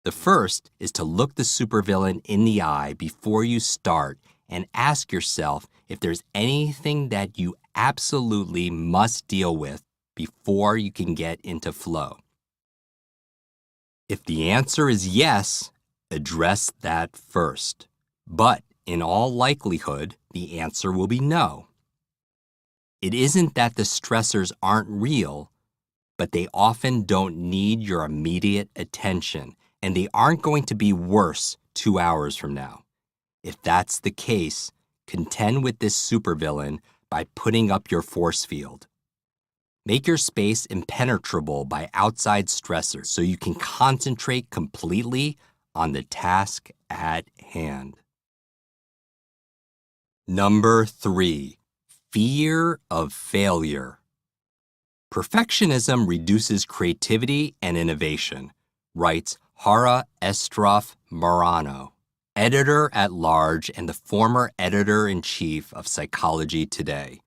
The first is to look the supervillain in the eye before you start and ask yourself if there's anything that you absolutely must deal with before you can get into flow. If the answer is yes, address that first. But in all likelihood, the answer will be no. It isn't that the stressors aren't real, but they often don't need your immediate attention, and they aren't going to be worse 2 hours from now. If that's the case, contend with this supervillain by putting up your force field. Make your space impenetrable by outside stressors so you can concentrate completely on the task at hand. Number 3, fear of failure. Perfectionism reduces creativity and innovation, writes Hara Estroff Marano, editor-at-large and the former editor-in-chief of Psychology Today.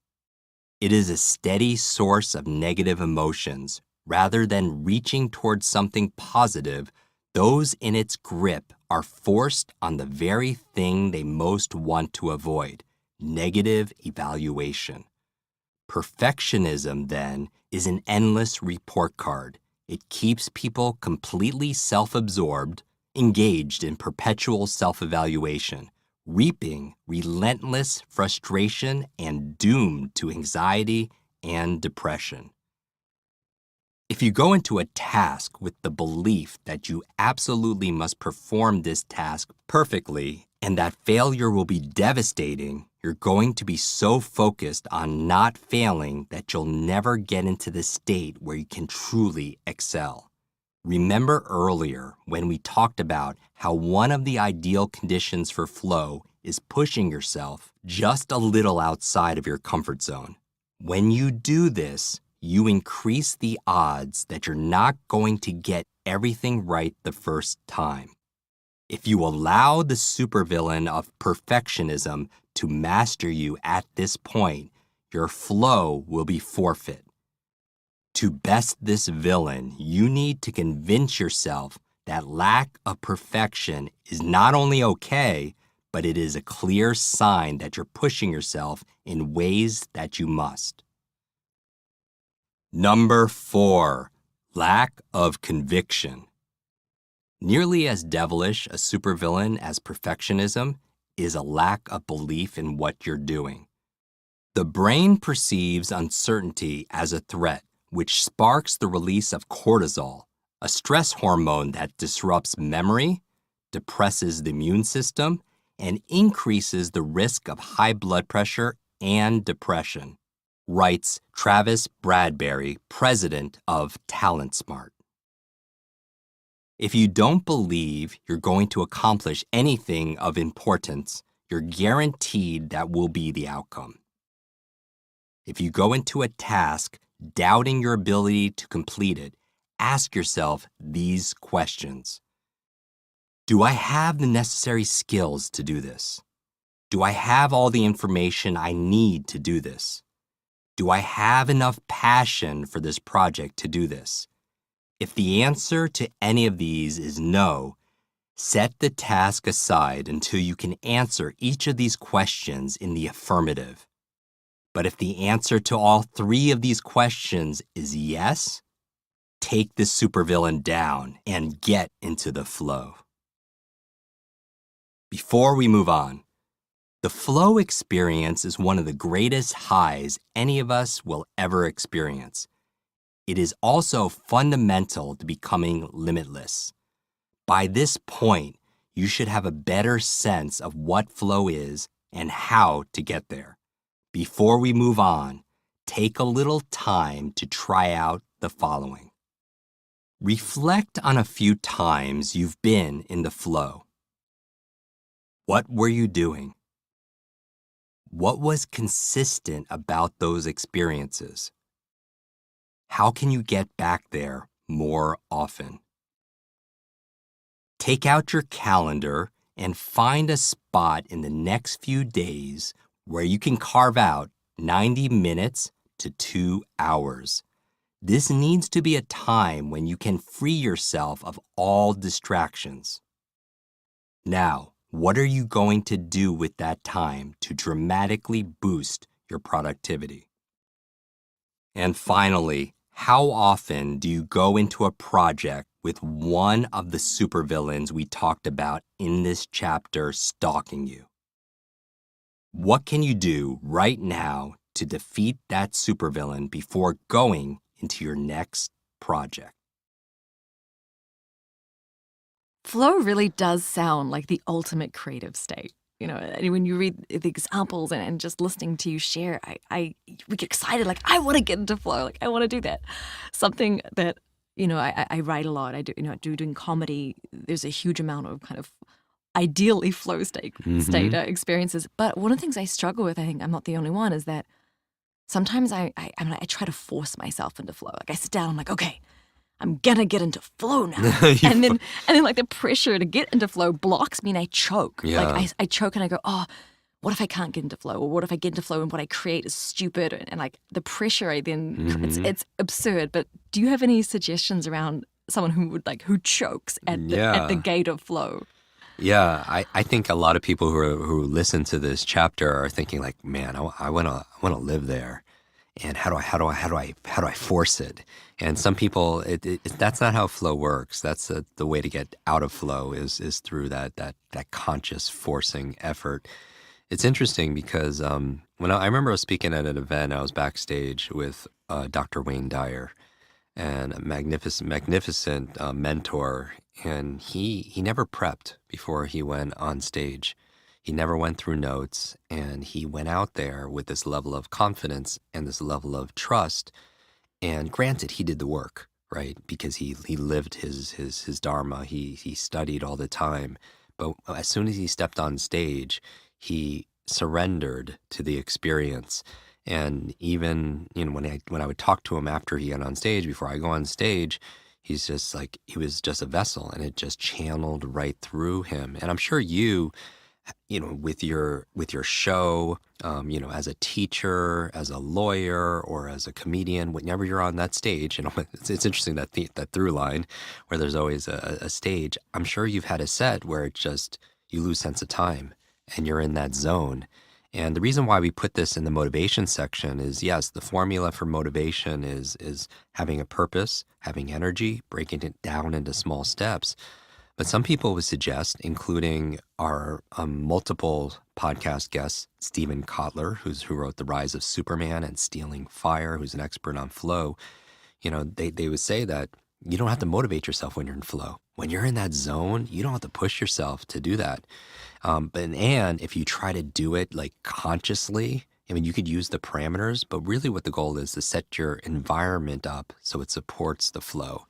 It is a steady source of negative emotions. Rather than reaching towards something positive, those in its grip are forced on the very thing they most want to avoid, negative evaluation. Perfectionism, then, is an endless report card. It keeps people completely self-absorbed, engaged in perpetual self-evaluation, reaping relentless frustration and doomed to anxiety and depression. If you go into a task with the belief that you absolutely must perform this task perfectly and that failure will be devastating, you're going to be so focused on not failing that you'll never get into the state where you can truly excel. Remember earlier when we talked about how one of the ideal conditions for flow is pushing yourself just a little outside of your comfort zone. When you do this, you increase the odds that you're not going to get everything right the first time. If you allow the supervillain of perfectionism to master you at this point, your flow will be forfeit. To best this villain, you need to convince yourself that lack of perfection is not only okay, but it is a clear sign that you're pushing yourself in ways that you must. Number 4, lack of conviction. Nearly as devilish a supervillain as perfectionism is a lack of belief in what you're doing. The brain perceives uncertainty as a threat, which sparks the release of cortisol, a stress hormone that disrupts memory, depresses the immune system, and increases the risk of high blood pressure and depression, writes Travis Bradberry, president of TalentSmart. If you don't believe you're going to accomplish anything of importance, you're guaranteed that will be the outcome. If you go into a task doubting your ability to complete it, ask yourself these questions. Do I have the necessary skills to do this? Do I have all the information I need to do this? Do I have enough passion for this project to do this? If the answer to any of these is no, set the task aside until you can answer each of these questions in the affirmative. But if the answer to all 3 of these questions is yes, take the supervillain down and get into the flow. Before we move on, the flow experience is one of the greatest highs any of us will ever experience. It is also fundamental to becoming limitless. By this point, you should have a better sense of what flow is and how to get there. Before we move on, take a little time to try out the following. Reflect on a few times you've been in the flow. What were you doing? What was consistent about those experiences? How can you get back there more often? Take out your calendar and find a spot in the next few days where you can carve out 90 minutes to 2 hours. This needs to be a time when you can free yourself of all distractions. Now, what are you going to do with that time to dramatically boost your productivity? And finally, how often do you go into a project with one of the supervillains we talked about in this chapter stalking you? What can you do right now to defeat that supervillain before going into your next project? Flow really does sound like the ultimate creative state. You know, and when you read the examples and just listening to you share, we get excited, like, I want to get into flow, like, I want to do that. Something that, I write a lot. I do, doing comedy, there's a huge amount of kind of ideally flow state experiences. But one of the things I struggle with, I think I'm not the only one, is that sometimes I try to force myself into flow. Like I sit down, I'm like, okay, I'm gonna get into flow now. and then like the pressure to get into flow blocks me and I choke. Yeah. Like I choke and I go, oh, what if I can't get into flow? Or what if I get into flow and what I create is stupid? And like the pressure I then, it's absurd. But do you have any suggestions around someone who chokes at the gate of flow? Yeah, I think a lot of people who listen to this chapter are thinking like, man, I want to live there. and how do I force it? And some people, that's not how flow works. That's the way to get out of flow is through that conscious forcing effort. It's interesting because when I remember I was speaking at an event, I was backstage with Dr. Wayne Dyer, and a magnificent mentor. And he never prepped before he went on stage. He never went through notes, and he went out there with this level of confidence and this level of trust. And granted, he did the work, right? Because he lived his dharma. He studied all the time. But as soon as he stepped on stage, he surrendered to the experience. And even, when I would talk to him after he got on stage, before I go on stage, he's just like, he was just a vessel, and it just channeled right through him. And I'm sure with your show, as a teacher, as a lawyer, or as a comedian, whenever you're on that stage, it's interesting that through line where there's always a stage. I'm sure you've had a set where it just, you lose sense of time and you're in that zone. And the reason why we put this in the motivation section is, yes, the formula for motivation is having a purpose, having energy, breaking it down into small steps. But some people would suggest, including our multiple podcast guests, Stephen Kotler, who wrote The Rise of Superman, and Stealing Fire, who's an expert on flow, they would say that you don't have to motivate yourself when you're in flow. When you're in that zone, you don't have to push yourself to do that. And if you try to do it like consciously, you could use the parameters, but really what the goal is to set your environment up so it supports the flow.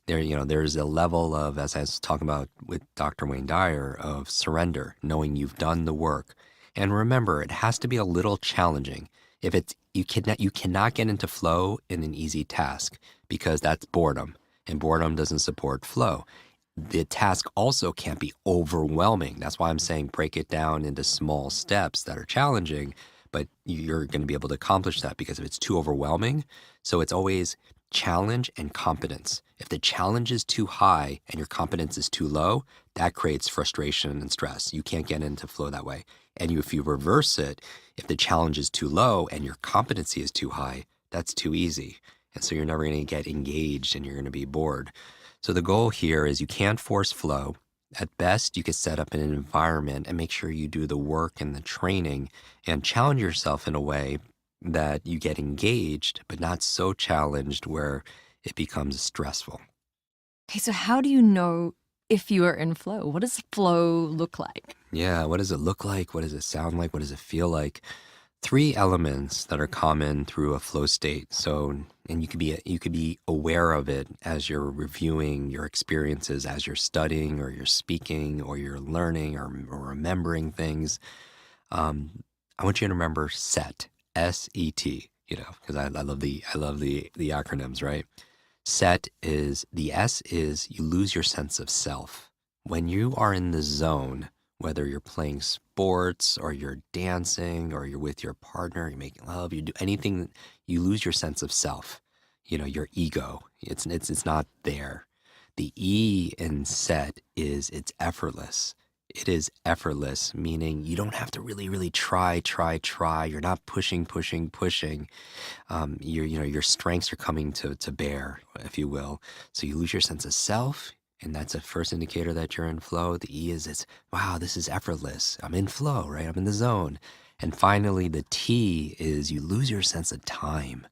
There's a level of, as I was talking about with Dr. Wayne Dyer, of surrender, knowing you've done the work. And remember, it has to be a little challenging. If it's, you cannot get into flow in an easy task, because that's boredom, and boredom doesn't support flow. The task also can't be overwhelming. That's why I'm saying break it down into small steps that are challenging, but you're going to be able to accomplish that, because if it's too overwhelming, so it's always challenge and competence. If the challenge is too high and your competence is too low, that creates frustration and stress. You can't get into flow that way. And if you reverse it, if the challenge is too low and your competency is too high, that's too easy. And so you're never going to get engaged and you're going to be bored. So the goal here is you can't force flow. At best, you could set up an environment and make sure you do the work and the training and challenge yourself in a way that you get engaged, but not so challenged where it becomes stressful. Okay, so how do you know if you are in flow? What does flow look like? Yeah, what does it look like? What does it sound like? What does it feel like? 3 elements that are common through a flow state. So, and you could be aware of it as you're reviewing your experiences, as you're studying or you're speaking or you're learning or remembering things. I want you to remember SET, SET, because I love the acronyms, right? SET is, the S is you lose your sense of self. When you are in the zone, whether you're playing sports or you're dancing or you're with your partner, you're making love, you do anything, you lose your sense of self, your ego. It's not there. The E in SET is it's effortless. It is effortless, meaning you don't have to really, really try. You're not pushing. Your strengths are coming to bear, if you will. So you lose your sense of self. And that's a first indicator that you're in flow. The E is, it's, wow, this is effortless. I'm in flow, right? I'm in the zone. And finally, the T is you lose your sense of time.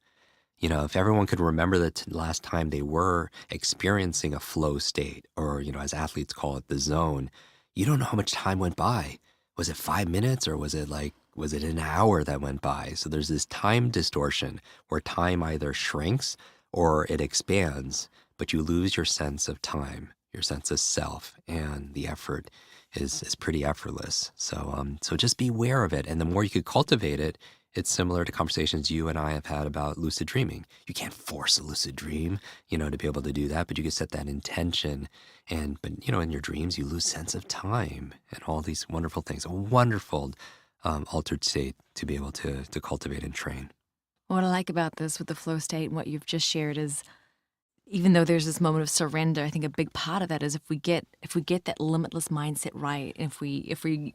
If everyone could remember the last time they were experiencing a flow state, or, as athletes call it, the zone, you don't know how much time went by. Was it 5 minutes, or was it an hour that went by? So there's this time distortion where time either shrinks or it expands, but you lose your sense of time, your sense of self, and the effort is pretty effortless. So just be aware of it. And the more you could cultivate it, it's similar to conversations you and I have had about lucid dreaming. You can't force a lucid dream, to be able to do that, but you can set that intention. But in your dreams, you lose sense of time and all these wonderful things, a wonderful altered state to be able to cultivate and train. What I like about this with the flow state and what you've just shared is even though there's this moment of surrender, I think a big part of that is if we get that limitless mindset right, if we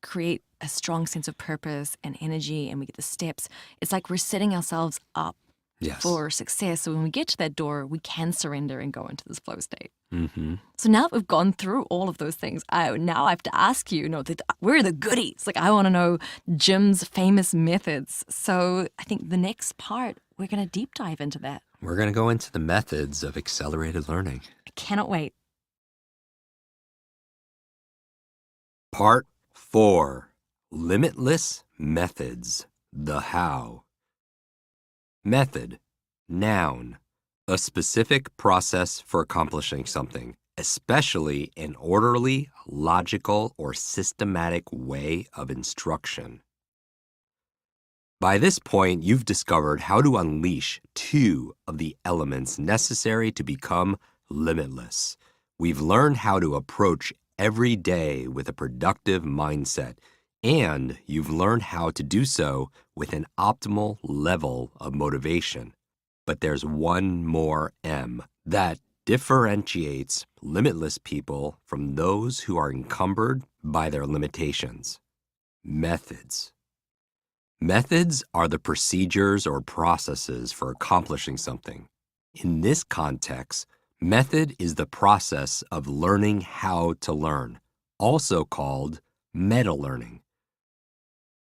create a strong sense of purpose and energy, and we get the steps, it's like we're setting ourselves up Yes. for success. So when we get to that door, we can surrender and go into this flow state. Mm-hmm. So now that we've gone through all of those things, now I have to ask you, where are the goodies? Like, I want to know Jim's famous methods. So I think the next part, we're going to deep dive into that. We're going to go into the methods of accelerated learning. I cannot wait. Part 4. Limitless Methods. The How. Method. Noun. A specific process for accomplishing something, especially an orderly, logical, or systematic way of instruction. By this point, you've discovered how to unleash 2 of the elements necessary to become limitless. We've learned how to approach every day with a productive mindset, and you've learned how to do so with an optimal level of motivation. But there's one more M that differentiates limitless people from those who are encumbered by their limitations. Methods. Methods are the procedures or processes for accomplishing something. In this context, method is the process of learning how to learn, also called meta-learning.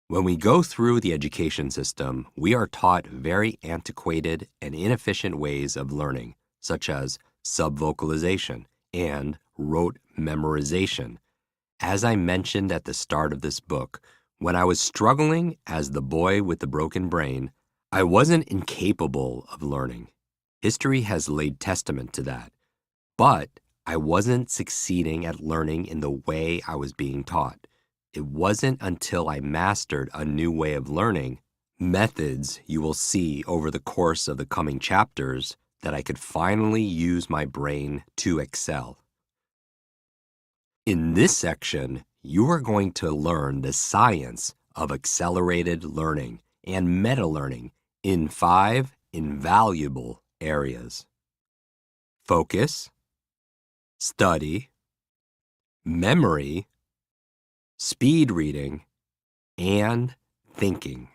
When we go through the education system, we are taught very antiquated and inefficient ways of learning, such as subvocalization and rote memorization. As I mentioned at the start of this book, when I was struggling as the boy with the broken brain, I wasn't incapable of learning. History has laid testament to that. But I wasn't succeeding at learning in the way I was being taught. It wasn't until I mastered a new way of learning, methods you will see over the course of the coming chapters, that I could finally use my brain to excel. In this section, you are going to learn the science of accelerated learning and meta-learning in 5 invaluable areas: focus, study, memory, speed reading, and thinking.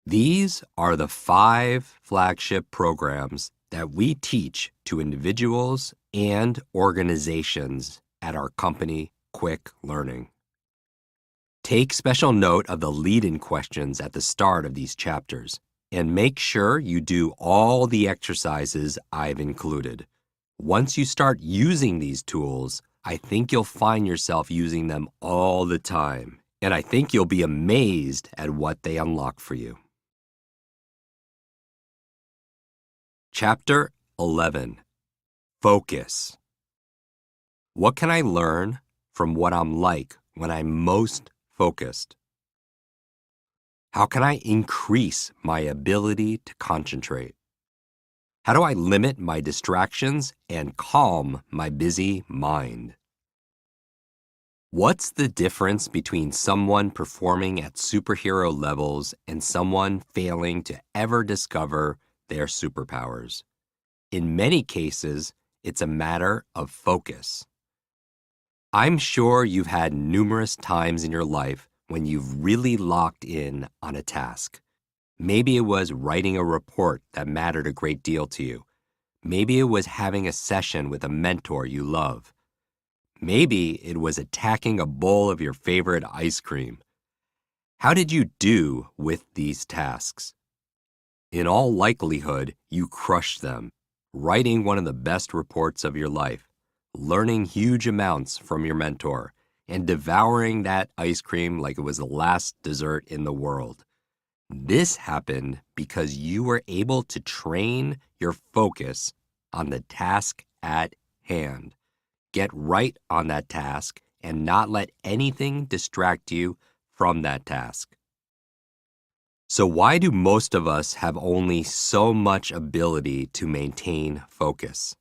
These are the 5 flagship programs that we teach to individuals and organizations at our company, Quick Learning. Take special note of the lead-in questions at the start of these chapters, and make sure you do all the exercises I've included. Once you start using these tools, I think you'll find yourself using them all the time, and I think you'll be amazed at what they unlock for you. Chapter 11. Focus. What can I learn from what I'm like when I'm most focused? How can I increase my ability to concentrate? How do I limit my distractions and calm my busy mind? What's the difference between someone performing at superhero levels and someone failing to ever discover their superpowers? In many cases, it's a matter of focus. I'm sure you've had numerous times in your life when you've really locked in on a task. Maybe it was writing a report that mattered a great deal to you. Maybe it was having a session with a mentor you love. Maybe it was attacking a bowl of your favorite ice cream. How did you do with these tasks? In all likelihood, you crushed them, writing one of the best reports of your life, learning huge amounts from your mentor, and devouring that ice cream like it was the last dessert in the world. This happened because you were able to train your focus on the task at hand. Get right on that task and not let anything distract you from that task. So why do most of us have only so much ability to maintain focus?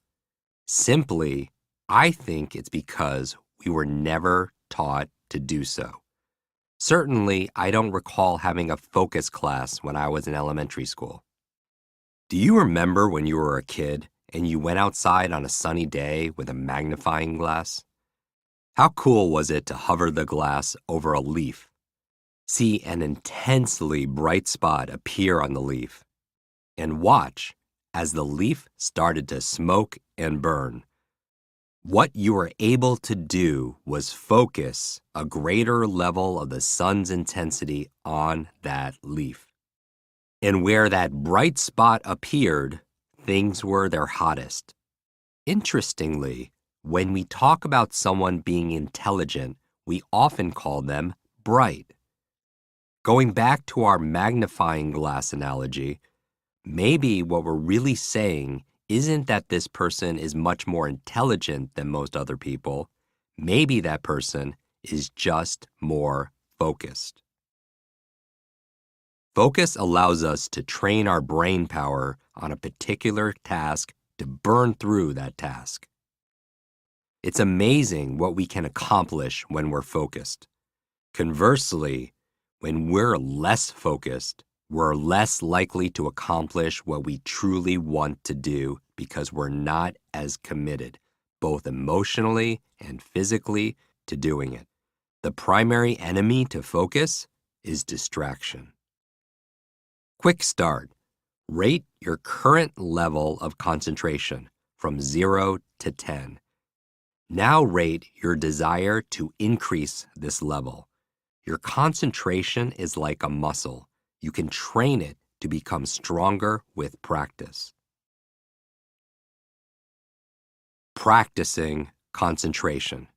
Simply, I think it's because we were never taught to do so. Certainly, I don't recall having a focus class when I was in elementary school. Do you remember when you were a kid and you went outside on a sunny day with a magnifying glass? How cool was it to hover the glass over a leaf, see an intensely bright spot appear on the leaf, and watch as the leaf started to smoke and burn? What you were able to do was focus a greater level of the sun's intensity on that leaf. And where that bright spot appeared, things were their hottest. Interestingly, when we talk about someone being intelligent, we often call them bright. Going back to our magnifying glass analogy, maybe what we're really saying isn't that this person is much more intelligent than most other people. Maybe that person is just more focused. Focus allows us to train our brain power on a particular task to burn through that task. It's amazing what we can accomplish when we're focused. Conversely, when we're less focused, we're less likely to accomplish what we truly want to do because we're not as committed, both emotionally and physically, to doing it. The primary enemy to focus is distraction. Quick start. Rate your current level of concentration from 0 to 10. Now rate your desire to increase this level. Your concentration is like a muscle. You can train it to become stronger with practice. Practicing concentration.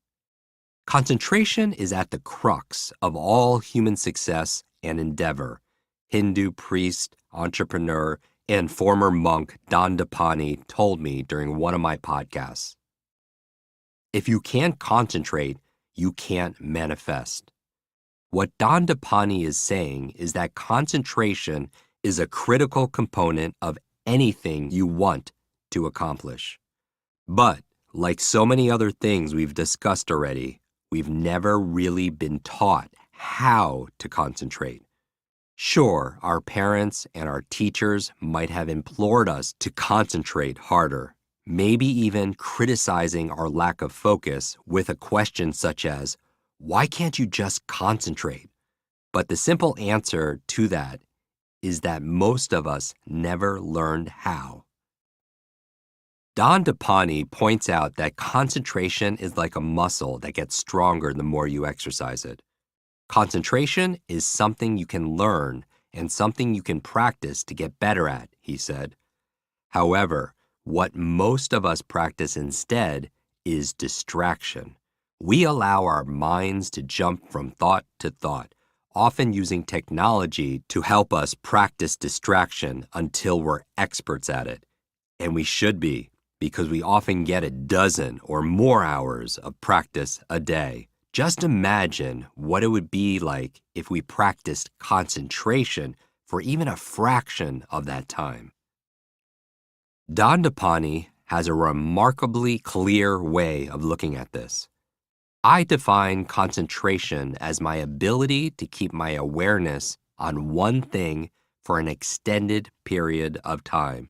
Concentration is at the crux of all human success and endeavor. Hindu priest, entrepreneur, and former monk Dandapani told me during one of my podcasts. If you can't concentrate, you can't manifest. What Dandapani is saying is that concentration is a critical component of anything you want to accomplish. But, like so many other things we've discussed already, we've never really been taught how to concentrate. Sure, our parents and our teachers might have implored us to concentrate harder, maybe even criticizing our lack of focus with a question such as, "Why can't you just concentrate?" But the simple answer to that is that most of us never learned how. Dandapani points out that concentration is like a muscle that gets stronger the more you exercise it. Concentration is something you can learn and something you can practice to get better at, he said. However, what most of us practice instead is distraction. We allow our minds to jump from thought to thought, often using technology to help us practice distraction until we're experts at it. And we should be, because we often get a dozen or more hours of practice a day. Just imagine what it would be like if we practiced concentration for even a fraction of that time. Dandapani has a remarkably clear way of looking at this. I define concentration as my ability to keep my awareness on one thing for an extended period of time.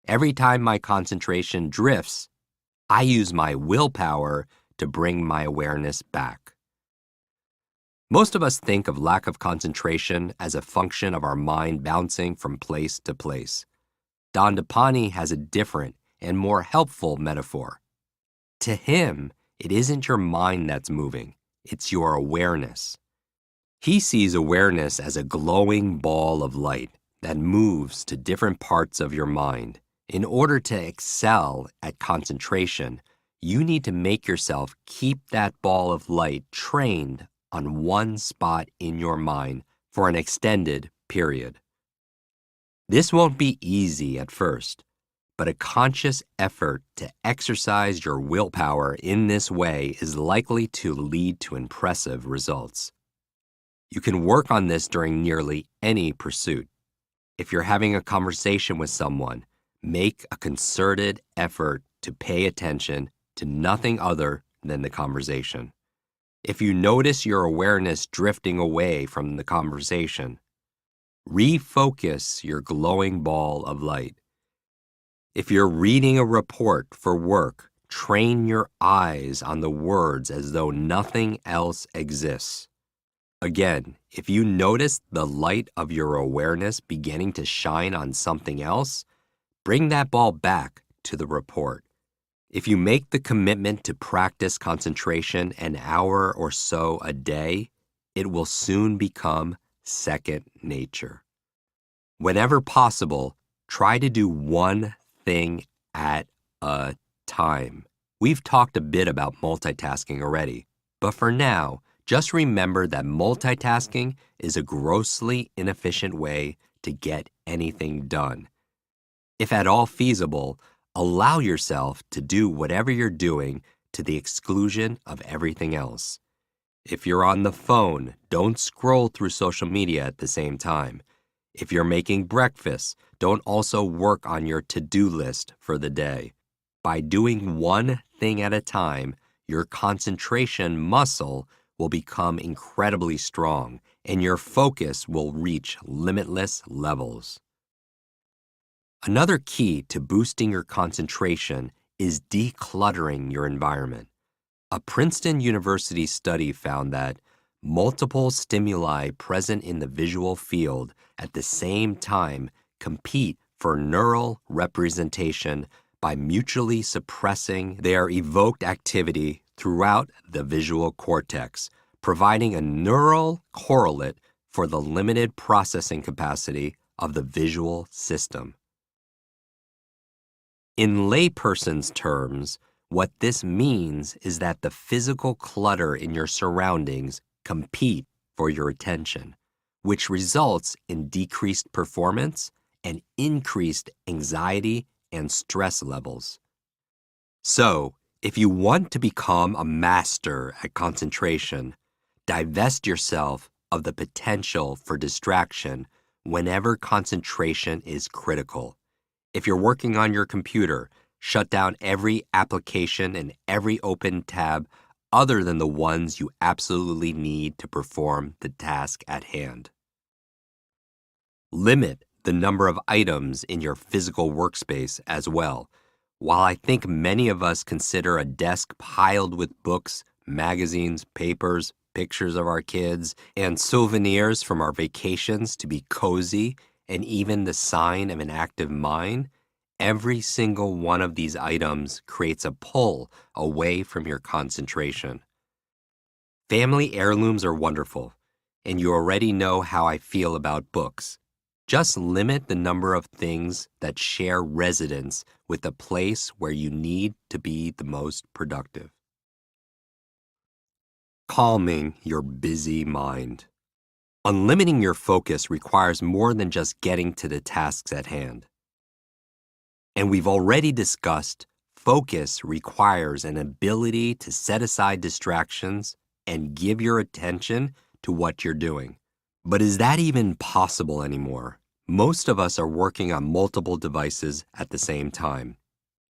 Every time my concentration drifts, I use my willpower to bring my awareness back. Most of us think of lack of concentration as a function of our mind bouncing from place to place. Dandapani has a different and more helpful metaphor. To him, it isn't your mind that's moving, it's your awareness. He sees awareness as a glowing ball of light that moves to different parts of your mind. In order to excel at concentration, you need to make yourself keep that ball of light trained on one spot in your mind for an extended period. This won't be easy at first, but a conscious effort to exercise your willpower in this way is likely to lead to impressive results. You can work on this during nearly any pursuit. If you're having a conversation with someone, make a concerted effort to pay attention to nothing other than the conversation. If you notice your awareness drifting away from the conversation, refocus your glowing ball of light. If you're reading a report for work, train your eyes on the words as though nothing else exists. Again, if you notice the light of your awareness beginning to shine on something else, bring that ball back to the report. If you make the commitment to practice concentration an hour or so a day, it will soon become second nature. Whenever possible, try to do one thing at a time. We've talked a bit about multitasking already, but for now, just remember that multitasking is a grossly inefficient way to get anything done. If at all feasible, allow yourself to do whatever you're doing to the exclusion of everything else. If you're on the phone, don't scroll through social media at the same time. If you're making breakfast, don't also work on your to-do list for the day. By doing one thing at a time, your concentration muscle will become incredibly strong, and your focus will reach limitless levels. Another key to boosting your concentration is decluttering your environment. A Princeton University study found that multiple stimuli present in the visual field at the same time compete for neural representation by mutually suppressing their evoked activity throughout the visual cortex, providing a neural correlate for the limited processing capacity of the visual system. In layperson's terms, what this means is that the physical clutter in your surroundings compete for your attention, which results in decreased performance and increased anxiety and stress levels. So, if you want to become a master at concentration, divest yourself of the potential for distraction whenever concentration is critical. If you're working on your computer, shut down every application and every open tab other than the ones you absolutely need to perform the task at hand. Limit the number of items in your physical workspace as well. While I think many of us consider a desk piled with books, magazines, papers, pictures of our kids, and souvenirs from our vacations to be cozy and even the sign of an active mind, every single one of these items creates a pull away from your concentration. Family heirlooms are wonderful, and you already know how I feel about books. Just limit the number of things that share residence with the place where you need to be the most productive. Calming your busy mind. Unlimiting your focus requires more than just getting to the tasks at hand. And we've already discussed focus requires an ability to set aside distractions and give your attention to what you're doing. But is that even possible anymore? Most of us are working on multiple devices at the same time,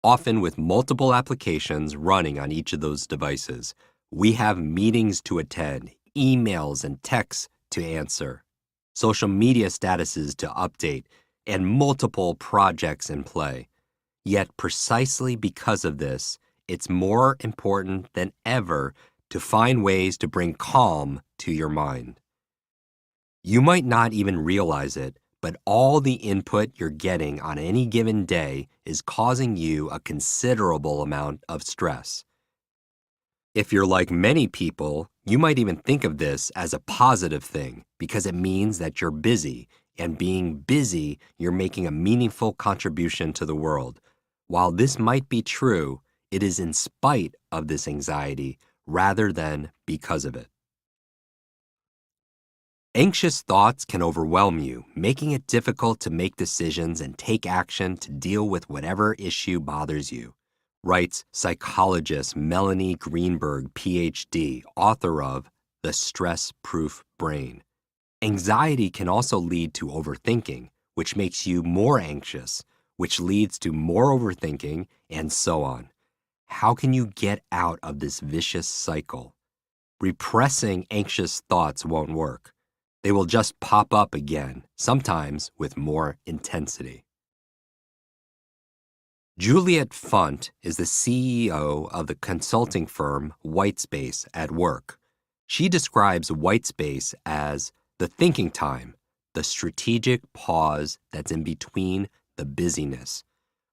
often with multiple applications running on each of those devices. We have meetings to attend, emails and texts to answer, social media statuses to update, and multiple projects in play. Yet precisely because of this, it's more important than ever to find ways to bring calm to your mind. You might not even realize it, but all the input you're getting on any given day is causing you a considerable amount of stress. If you're like many people, you might even think of this as a positive thing because it means that you're busy, and being busy, you're making a meaningful contribution to the world. While this might be true, it is in spite of this anxiety rather than because of it. Anxious thoughts can overwhelm you, making it difficult to make decisions and take action to deal with whatever issue bothers you, writes psychologist Melanie Greenberg, PhD, author of The Stress-Proof Brain. Anxiety can also lead to overthinking, which makes you more anxious, which leads to more overthinking, and so on. How can you get out of this vicious cycle? Repressing anxious thoughts won't work. They will just pop up again, sometimes with more intensity. Juliet Funt is the CEO of the consulting firm Whitespace at work. She describes Whitespace as the thinking time, the strategic pause that's in between the busyness.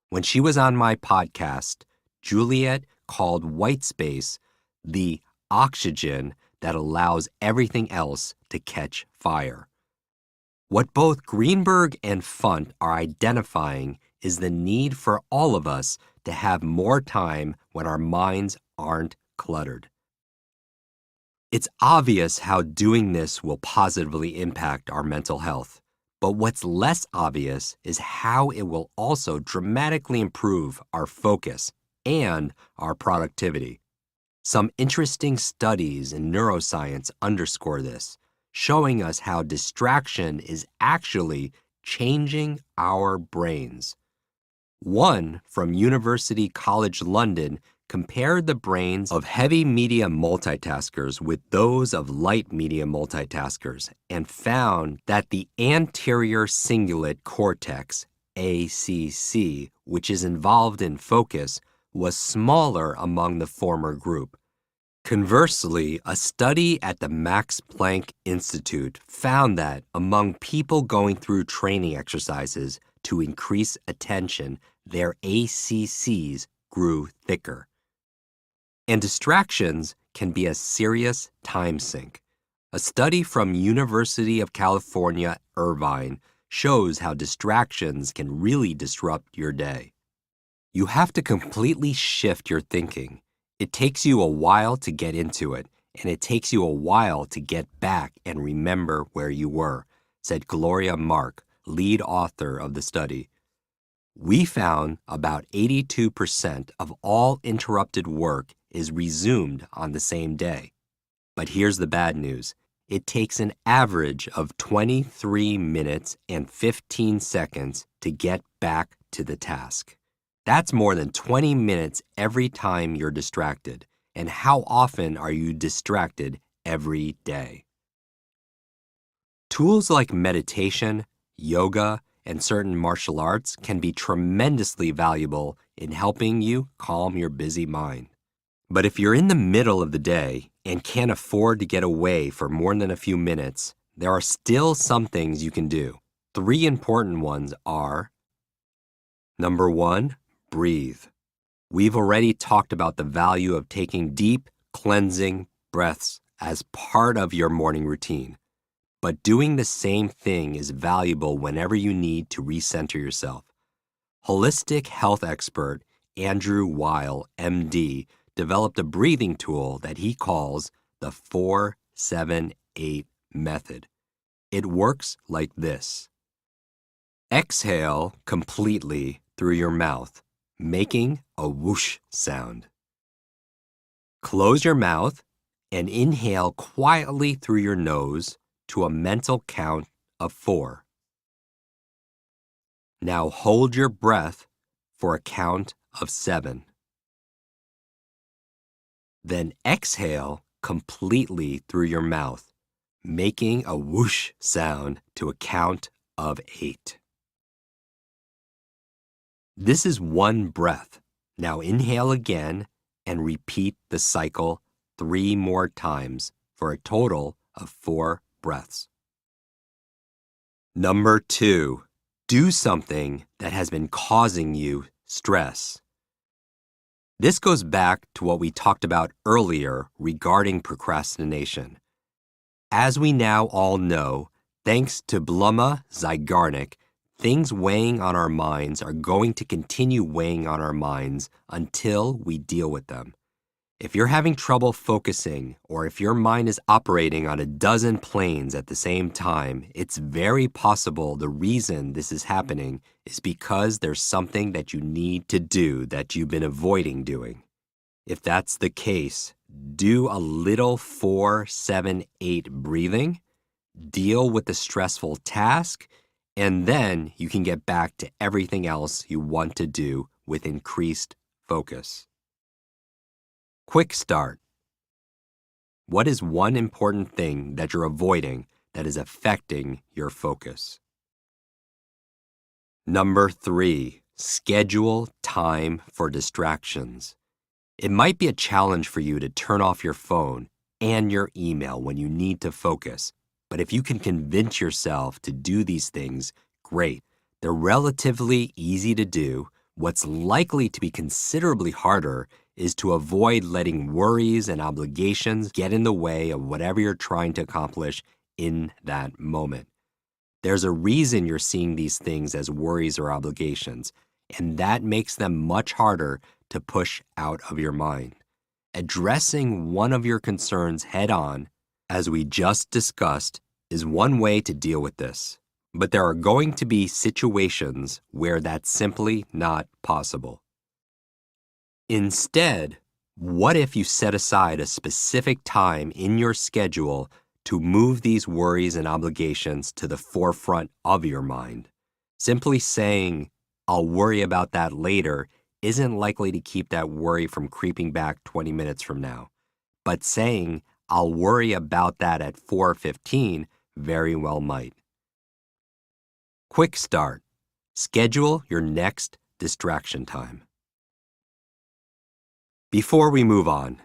When she was on my podcast, Juliet called Whitespace the oxygen that allows everything else to catch fire. What both Greenberg and Funt are identifying is the need for all of us to have more time when our minds aren't cluttered. It's obvious how doing this will positively impact our mental health, but what's less obvious is how it will also dramatically improve our focus and our productivity. Some interesting studies in neuroscience underscore this, showing us how distraction is actually changing our brains. One from University College London compared the brains of heavy media multitaskers with those of light media multitaskers and found that the anterior cingulate cortex, ACC, which is involved in focus, was smaller among the former group. Conversely, a study at the Max Planck Institute found that among people going through training exercises to increase attention, their ACCs grew thicker. And distractions can be a serious time sink. A study from University of California, Irvine shows how distractions can really disrupt your day. You have to completely shift your thinking. It takes you a while to get into it, and it takes you a while to get back and remember where you were, said Gloria Mark, lead author of the study. We found about 82% of all interrupted work is resumed on the same day. But here's the bad news. It takes an average of 23 minutes and 15 seconds to get back to the task. That's more than 20 minutes every time you're distracted. And how often are you distracted every day? Tools like meditation, yoga, and certain martial arts can be tremendously valuable in helping you calm your busy mind. But if you're in the middle of the day and can't afford to get away for more than a few minutes, there are still some things you can do. 3 important ones are: number 1, breathe. We've already talked about the value of taking deep, cleansing breaths as part of your morning routine. But doing the same thing is valuable whenever you need to recenter yourself. Holistic health expert Andrew Weil, MD, developed a breathing tool that he calls the 4-7-8 method. It works like this. Exhale completely through your mouth, making a whoosh sound. Close your mouth and inhale quietly through your nose to a mental count of 4. Now hold your breath for a count of 7. Then exhale completely through your mouth, making a whoosh sound to a count of 8. This is 1 breath. Now inhale again and repeat the cycle 3 more times for a total of 4 breaths. Number 2, do something that has been causing you stress. This goes back to what we talked about earlier regarding procrastination. As we now all know, thanks to Bluma Zygarnik, things weighing on our minds are going to continue weighing on our minds until we deal with them. If you're having trouble focusing, or if your mind is operating on a dozen planes at the same time, it's very possible the reason this is happening is because there's something that you need to do that you've been avoiding doing. If that's the case, do a little 4-7-8 breathing, deal with the stressful task, and then you can get back to everything else you want to do with increased focus. Quick start. What is one important thing that you're avoiding that is affecting your focus? Number 3, Schedule time for distractions. It might be a challenge for you to turn off your phone and your email when you need to focus, but if you can convince yourself to do these things, great. They're relatively easy to do. What's likely to be considerably harder is to avoid letting worries and obligations get in the way of whatever you're trying to accomplish in that moment. There's a reason you're seeing these things as worries or obligations, and that makes them much harder to push out of your mind. Addressing one of your concerns head on, as we just discussed, is one way to deal with this. But there are going to be situations where that's simply not possible. Instead, what if you set aside a specific time in your schedule to move these worries and obligations to the forefront of your mind? Simply saying, "I'll worry about that later," isn't likely to keep that worry from creeping back 20 minutes from now. But saying, "I'll worry about that at 4:15 very well might. Quick start. Schedule your next distraction time. Before we move on,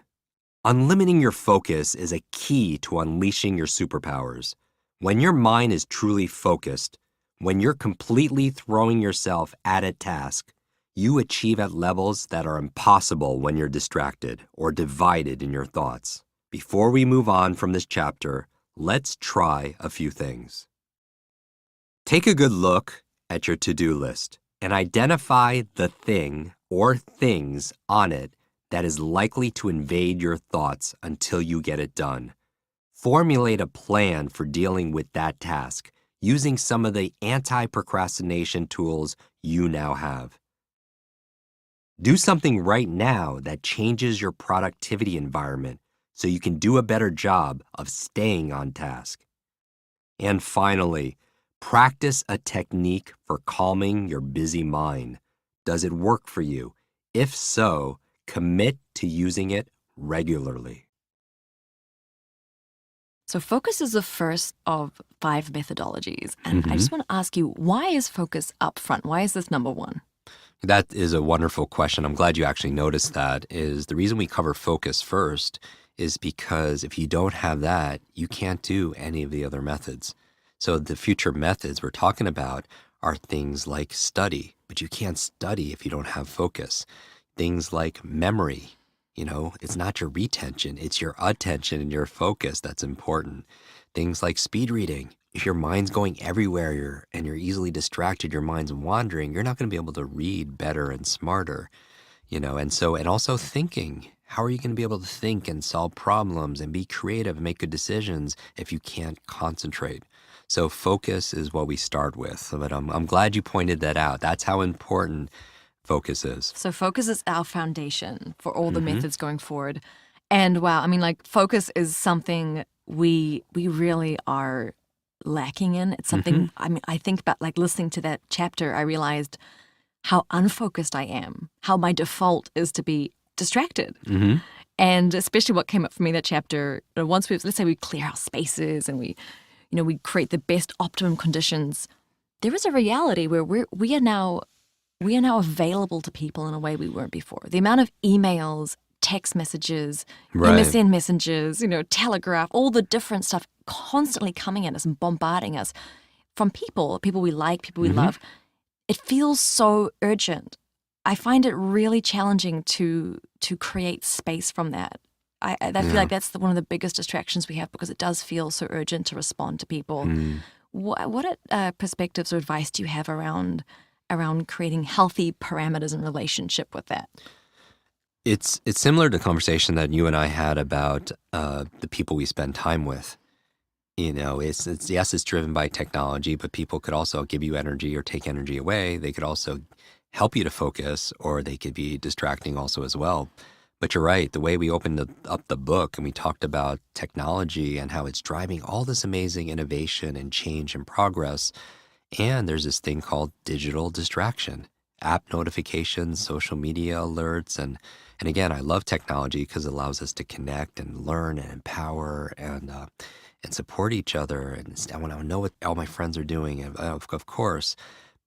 unlimiting your focus is a key to unleashing your superpowers. When your mind is truly focused, when you're completely throwing yourself at a task, you achieve at levels that are impossible when you're distracted or divided in your thoughts. Before we move on from this chapter, let's try a few things. Take a good look at your to-do list and identify the thing or things on it that is likely to invade your thoughts until you get it done. Formulate a plan for dealing with that task using some of the anti-procrastination tools you now have. Do something right now that changes your productivity environment so you can do a better job of staying on task. And finally, practice a technique for calming your busy mind. Does it work for you? If so, commit to using it regularly. So focus is the first of 5 methodologies. And I just want to ask you, why is focus up front? Why is this number 1? That is a wonderful question. I'm glad you actually noticed that. Is the reason we cover focus first is because if you don't have that, you can't do any of the other methods. So the future methods we're talking about are things like study, but you can't study if you don't have focus. Things like memory, it's not your retention, it's your attention and your focus that's important. Things like speed reading. If your mind's going everywhere and you're easily distracted, your mind's wandering, you're not going to be able to read better and smarter, and also thinking. How are you going to be able to think and solve problems and be creative and make good decisions if you can't concentrate? So focus is what we start with, but I'm glad you pointed that out. That's how important focus is. So focus is our foundation for all the methods going forward. And wow, focus is something we really are lacking in. It's something, I think about listening to that chapter, I realized how unfocused I am, how my default is to be distracted. And especially what came up for me that chapter, once let's say we clear our spaces and we create the best optimum conditions, there is a reality where we are now available to people in a way we weren't before. The amount of emails, text messages, MSN messages, Telegraph, all the different stuff constantly coming at us and bombarding us from people we like, people we love. It feels so urgent. I find it really challenging to create space from that. I feel like that's one of the biggest distractions we have because it does feel so urgent to respond to people. What perspectives or advice do you have around creating healthy parameters in relationship with that? It's similar to the conversation that you and I had about the people we spend time with. It's yes, it's driven by technology, but people could also give you energy or take energy away. They could also help you to focus, or they could be distracting also as well. But you're right, the way we opened up the book and we talked about technology and how it's driving all this amazing innovation and change and progress. And there's this thing called digital distraction, app notifications, social media alerts. And again, I love technology because it allows us to connect and learn and empower and support each other. And I want to know what all my friends are doing, of course.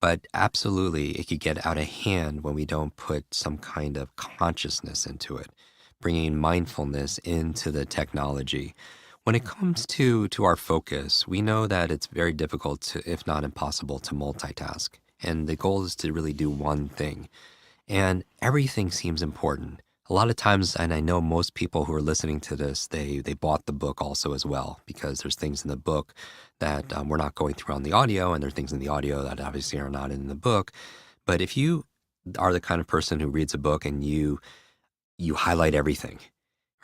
But absolutely, it could get out of hand when we don't put some kind of consciousness into it, bringing mindfulness into the technology. When it comes to our focus, we know that it's very difficult to, if not impossible, to multitask. And the goal is to really do one thing. And everything seems important. A lot of times, and I know most people who are listening to this, they bought the book also as well, because there's things in the book that we're not going through on the audio, and there are things in the audio that obviously are not in the book. But if you are the kind of person who reads a book and you highlight everything,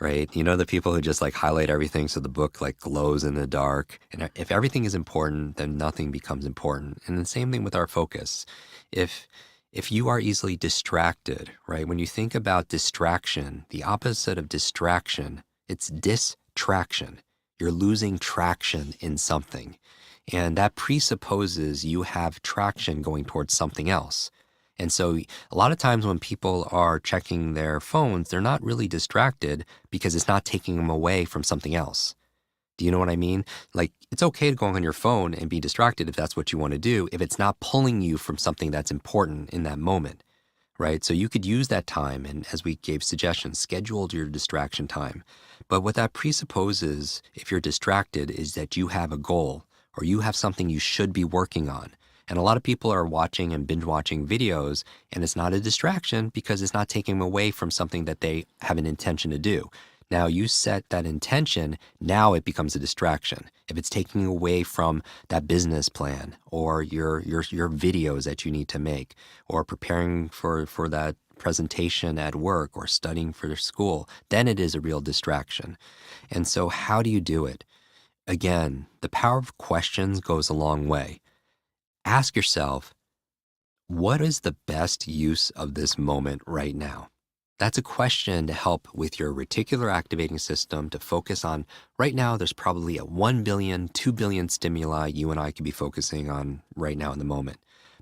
right? You know, the people who just like highlight everything so the book like glows in the dark. And if everything is important, then nothing becomes important. And the same thing with our focus. If if you are easily distracted, right? When you think about distraction, the opposite of distraction, it's distraction. You're losing traction in something. And that presupposes you have traction going towards something else. And so a lot of times when people are checking their phones, they're not really distracted because it's not taking them away from something else. Do you know what I mean? Like, it's okay to go on your phone and be distracted if that's what you want to do, if it's not pulling you from something that's important in that moment, right? So you could use that time, and as we gave suggestions, schedule your distraction time. But what that presupposes, if you're distracted, is that you have a goal or you have something you should be working on. And a lot of people are watching and binge watching videos, and it's not a distraction because it's not taking them away from something that they have an intention to do. Now you set that intention, now it becomes a distraction. If it's taking away from that business plan or your videos that you need to make, or preparing for that presentation at work or studying for school, then it is a real distraction. And so how do you do it? Again, the power of questions goes a long way. Ask yourself, what is the best use of this moment right now? That's a question to help with your reticular activating system to focus on. Right now, there's probably a 1 billion, 2 billion stimuli you and I could be focusing on right now in the moment.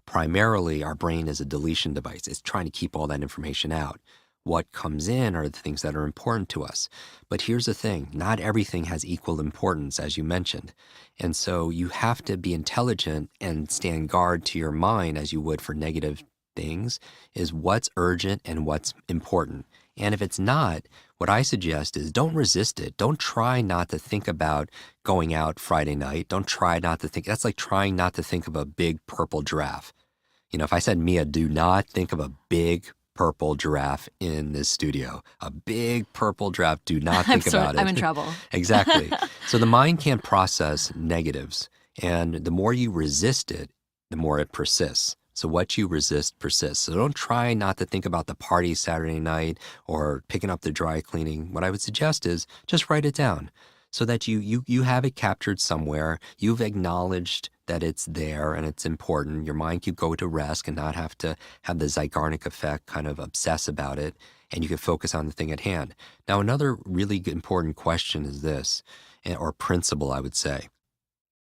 Primarily, our brain is a deletion device. It's trying to keep all that information out. What comes in are the things that are important to us. But here's the thing, not everything has equal importance, as you mentioned. And so you have to be intelligent and stand guard to your mind as you would for negative things, is what's urgent and what's important. And if it's not, what I suggest is don't resist it. Don't try not to think about going out Friday night. Don't try not to think. That's like trying not to think of a big purple giraffe. You know, if I said, Mia, do not think of a big purple giraffe in this studio, a big purple giraffe, do not think about it. I'm in trouble. Exactly. So the mind can't process negatives. And the more you resist it, the more it persists. So what you resist persists. So don't try not to think about the party Saturday night or picking up the dry cleaning. What I would suggest is just write it down so that you have it captured somewhere. You've acknowledged that it's there and it's important. Your mind could go to rest and not have to have the Zeigarnik effect, kind of obsess about it, and you can focus on the thing at hand. Now, another really important question is this, or principle, I would say.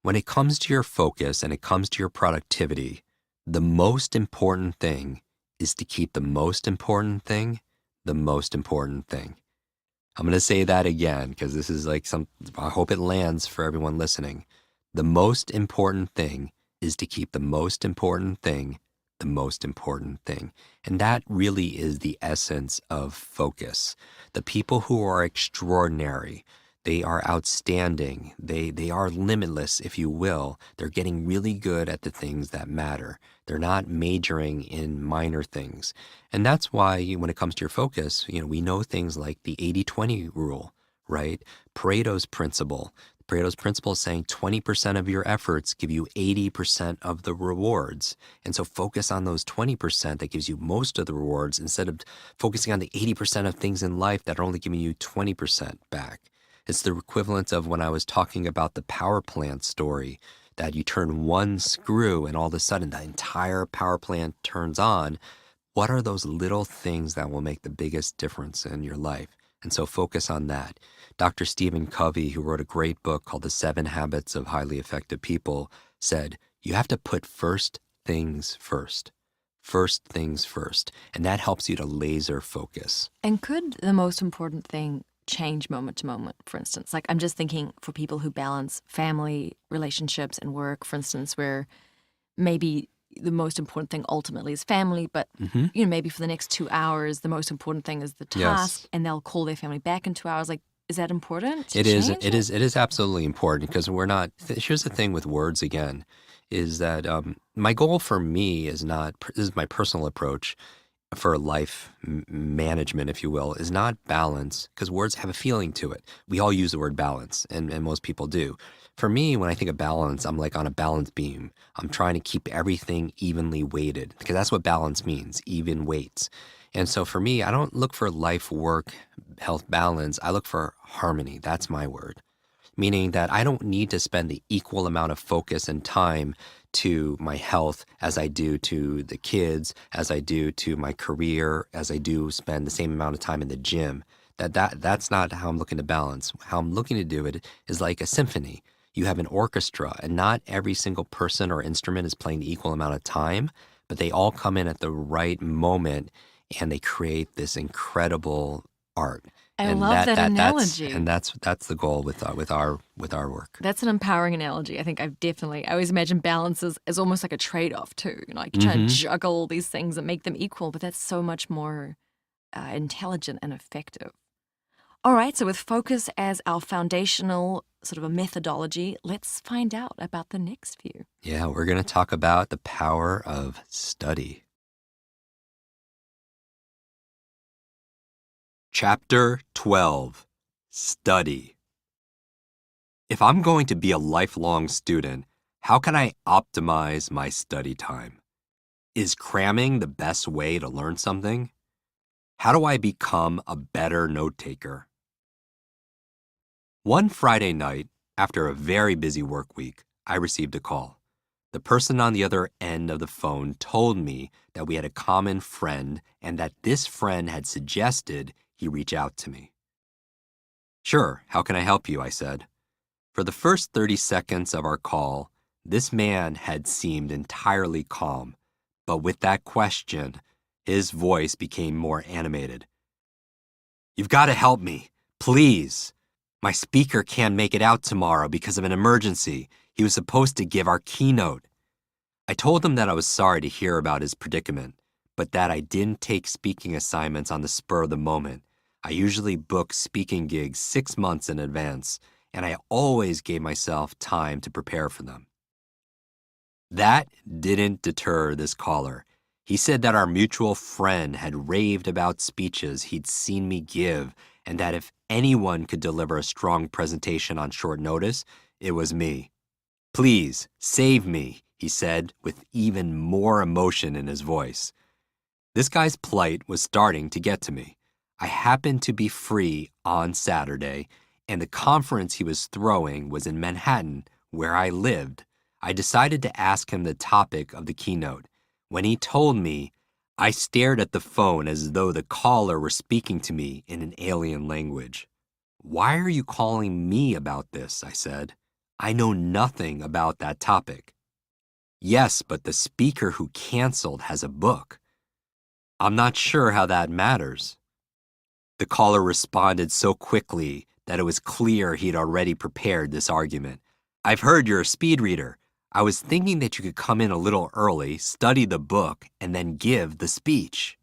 When it comes to your focus and it comes to your productivity, the most important thing is to keep the most important thing the most important thing. I'm going to say that again because this is like I hope it lands for everyone listening. The most important thing is to keep the most important thing the most important thing. And that really is the essence of focus. The people who are extraordinary, they are outstanding. They are limitless, if you will. They're getting really good at the things that matter. They're not majoring in minor things. And that's why when it comes to your focus, we know things like the 80-20 rule, right? Pareto's principle. Pareto's principle is saying 20% of your efforts give you 80% of the rewards. And so focus on those 20% that gives you most of the rewards instead of focusing on the 80% of things in life that are only giving you 20% back. It's the equivalent of when I was talking about the power plant story, that you turn one screw and all of a sudden the entire power plant turns on. What are those little things that will make the biggest difference in your life? And so focus on that. Dr. Stephen Covey, who wrote a great book called The 7 Habits of Highly Effective People, said, you have to put first things first. First things first. And that helps you to laser focus. And could the most important thing change moment to moment, for instance? Like, I'm just thinking for people who balance family, relationships, and work, for instance, where maybe the most important thing ultimately is family, but Mm-hmm. maybe for the next 2 hours, the most important thing is the task, Yes. and they'll call their family back in 2 hours. Like, is that important to It is. change It it? is. It is absolutely important because we're not. Here's the thing with words again, is that my goal for me is not. This is my personal approach for life management, if you will, is not balance because words have a feeling to it. We all use the word balance, and most people do. For me, when I think of balance, I'm like on a balance beam. I'm trying to keep everything evenly weighted because that's what balance means, even weights. And so for me, I don't look for life, work, health balance. I look for harmony. That's my word, meaning that I don't need to spend the equal amount of focus and time to my health as I do to the kids, as I do to my career, as I do spend the same amount of time in the gym. That's not how I'm looking to balance. How I'm looking to do it is like a symphony. You have an orchestra, and not every single person or instrument is playing the equal amount of time, but they all come in at the right moment and they create this incredible art. I And love that that's analogy. and that's the goal with our work. That's an empowering analogy. I think I always imagine balance as almost like a trade-off too. Like you're trying to Hmm. juggle all these things and make them equal, but that's so much more intelligent and effective. All right, so with focus as our foundational sort of a methodology, let's find out about the next few. Yeah, we're going to talk about the power of study. Chapter 12. Study. If I'm going to be a lifelong student, how can I optimize my study time? Is cramming the best way to learn something? How do I become a better note taker? One Friday night, after a very busy work week, I received a call. The person on the other end of the phone told me that we had a common friend and that this friend had suggested he reach out to me. Sure, how can I help you? I said. For the first 30 seconds of our call, this man had seemed entirely calm, but with that question, his voice became more animated. You've got to help me, please. My speaker can't make it out tomorrow because of an emergency. He was supposed to give our keynote. I told him that I was sorry to hear about his predicament, but that I didn't take speaking assignments on the spur of the moment. I usually book speaking gigs 6 months in advance, and I always gave myself time to prepare for them. That didn't deter this caller. He said that our mutual friend had raved about speeches he'd seen me give, and that if anyone could deliver a strong presentation on short notice, it was me. Please, save me, he said with even more emotion in his voice. This guy's plight was starting to get to me. I happened to be free on Saturday, and the conference he was throwing was in Manhattan, where I lived. I decided to ask him the topic of the keynote. When he told me, I stared at the phone as though the caller were speaking to me in an alien language. Why are you calling me about this? I said. I know nothing about that topic. Yes, but the speaker who canceled has a book. I'm not sure how that matters. The caller responded so quickly that it was clear he'd already prepared this argument. I've heard you're a speed reader. I was thinking that you could come in a little early, study the book, and then give the speech.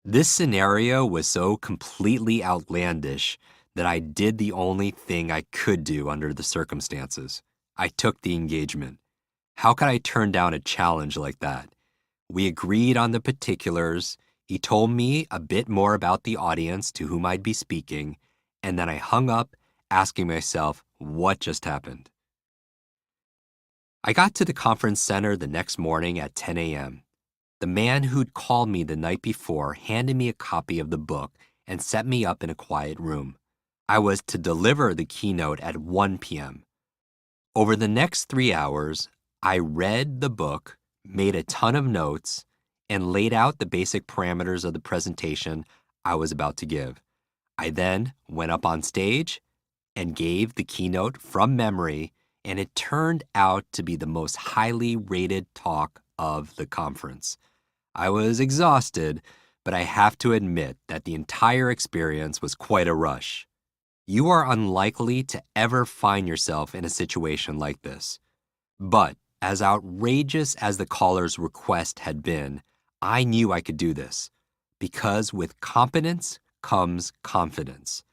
This scenario was so completely outlandish that I did the only thing I could do under the circumstances. I took the engagement. How could I turn down a challenge like that? We agreed on the particulars. He told me a bit more about the audience to whom I'd be speaking, and then I hung up, asking myself what just happened. I got to the conference center the next morning at 10 a.m. The man who'd called me the night before handed me a copy of the book and set me up in a quiet room. I was to deliver the keynote at 1 p.m. Over the next 3 hours, I read the book, made a ton of notes, and laid out the basic parameters of the presentation I was about to give. I then went up on stage and gave the keynote from memory, and it turned out to be the most highly rated talk of the conference. I was exhausted, but I have to admit that the entire experience was quite a rush. You are unlikely to ever find yourself in a situation like this. But As outrageous as the caller's request had been, I knew I could do this, because with competence comes confidence.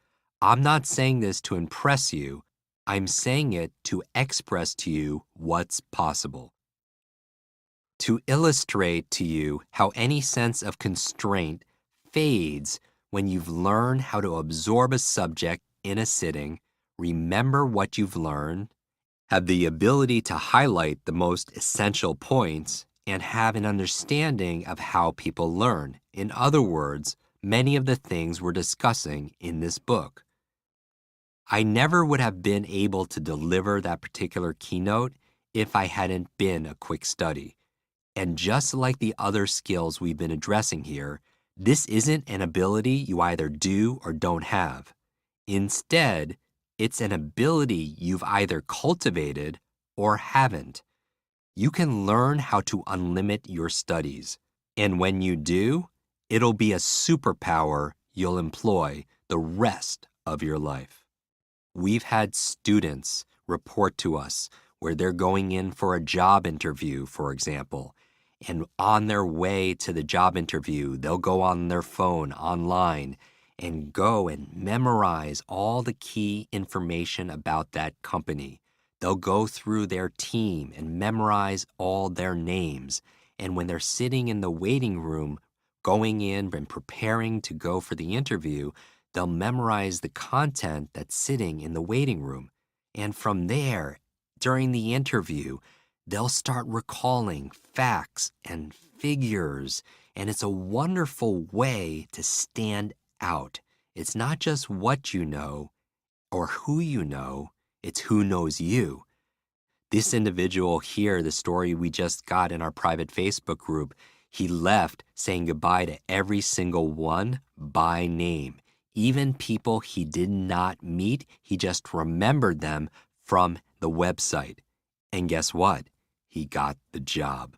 I'm not saying this to impress you. I'm saying it to express to you what's possible. To illustrate to you how any sense of constraint fades when you've learned how to absorb a subject in a sitting, remember what you've learned, have the ability to highlight the most essential points, and have an understanding of how people learn. In other words, many of the things we're discussing in this book. I never would have been able to deliver that particular keynote if I hadn't been a quick study. And just like the other skills we've been addressing here, this isn't an ability you either do or don't have. Instead, it's an ability you've either cultivated or haven't. You can learn how to unlimit your studies. And when you do, it'll be a superpower you'll employ the rest of your life. We've had students report to us where they're going in for a job interview, for example, and on their way to the job interview, they'll go on their phone online and go and memorize all the key information about that company. They'll go through their team and memorize all their names. And when they're sitting in the waiting room, going in and preparing to go for the interview, they'll memorize the content that's sitting in the waiting room. And from there, during the interview, they'll start recalling facts and figures, and it's a wonderful way to stand out. It's not just what you know or who you know, it's who knows you. This individual here, the story we just got in our private Facebook group, he left saying goodbye to every single one by name. Even people he did not meet, he just remembered them from the website. And guess what? He got the job.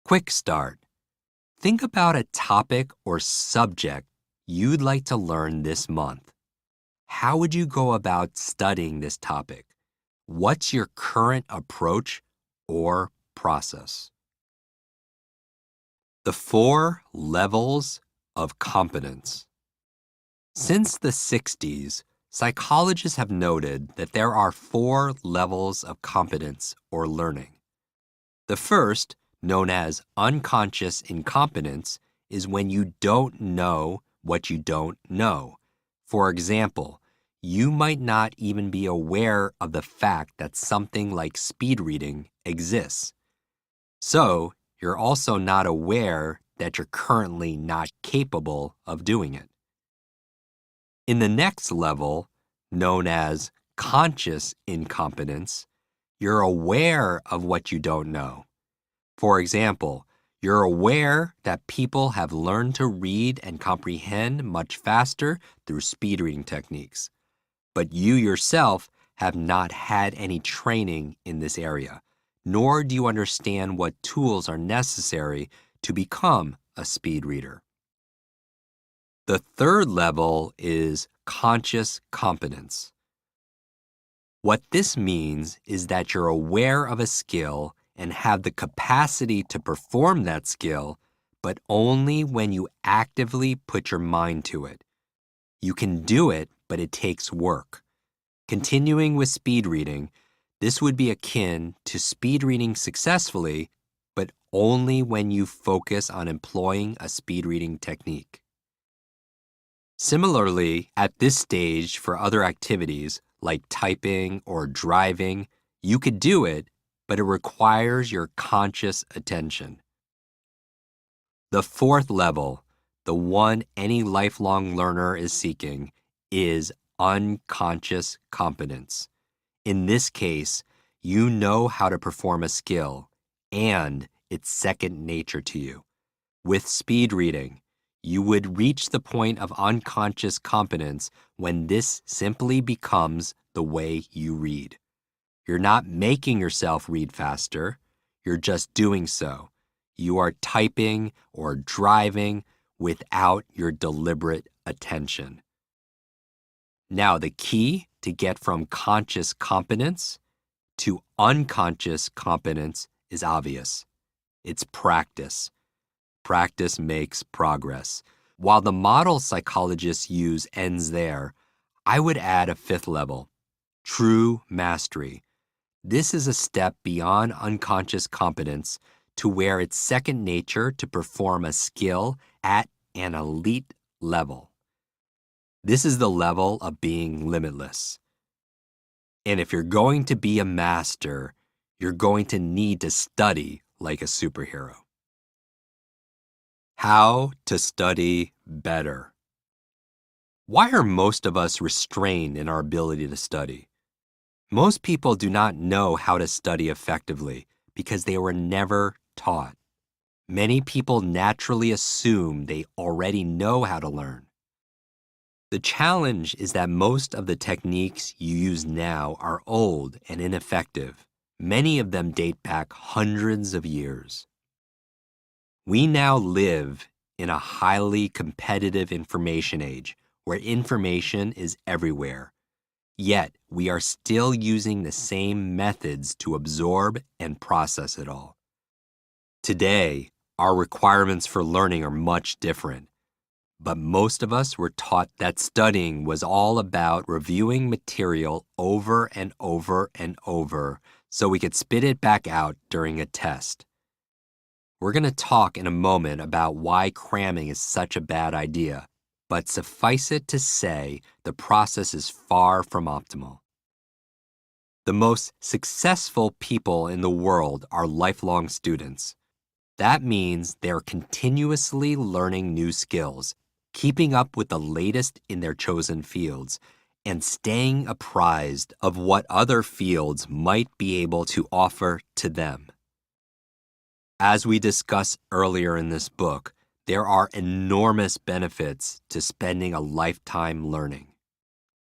Quick start. Think about a topic or subject you'd like to learn this month. How would you go about studying this topic? What's your current approach or process? The 4 levels of competence. Since the 60s, psychologists have noted that there are 4 levels of competence or learning. The first, known as unconscious incompetence, is when you don't know what you don't know. For example, you might not even be aware of the fact that something like speed reading exists. So, you're also not aware that you're currently not capable of doing it. In the next level, known as conscious incompetence, you're aware of what you don't know. For example, you're aware that people have learned to read and comprehend much faster through speed reading techniques, but you yourself have not had any training in this area, nor do you understand what tools are necessary to become a speed reader. The third level is conscious competence. What this means is that you're aware of a skill and have the capacity to perform that skill, but only when you actively put your mind to it. You can do it, but it takes work. Continuing with speed reading, this would be akin to speed reading successfully, but only when you focus on employing a speed reading technique. Similarly, at this stage for other activities like typing or driving, you could do it, but it requires your conscious attention. The fourth level, the one any lifelong learner is seeking, is unconscious competence. In this case, you know how to perform a skill, and it's second nature to you. With speed reading, you would reach the point of unconscious competence when this simply becomes the way you read. You're not making yourself read faster, you're just doing so. You are typing or driving without your deliberate attention. Now, the key to get from conscious competence to unconscious competence is obvious. It's practice. Practice makes progress. While the model psychologists use ends there, I would add a fifth level, true mastery. This is a step beyond unconscious competence to where it's second nature to perform a skill at an elite level. This is the level of being limitless. And if you're going to be a master, you're going to need to study like a superhero. How to study better. Why are most of us restrained in our ability to study? Most people do not know how to study effectively because they were never taught. Many people naturally assume they already know how to learn. The challenge is that most of the techniques you use now are old and ineffective. Many of them date back hundreds of years. We now live in a highly competitive information age where information is everywhere. Yet, we are still using the same methods to absorb and process it all. Today, our requirements for learning are much different. But most of us were taught that studying was all about reviewing material over and over and over so we could spit it back out during a test. We're going to talk in a moment about why cramming is such a bad idea, but suffice it to say the process is far from optimal. The most successful people in the world are lifelong students. That means they're continuously learning new skills, keeping up with the latest in their chosen fields, and staying apprised of what other fields might be able to offer to them. As we discussed earlier in this book, there are enormous benefits to spending a lifetime learning.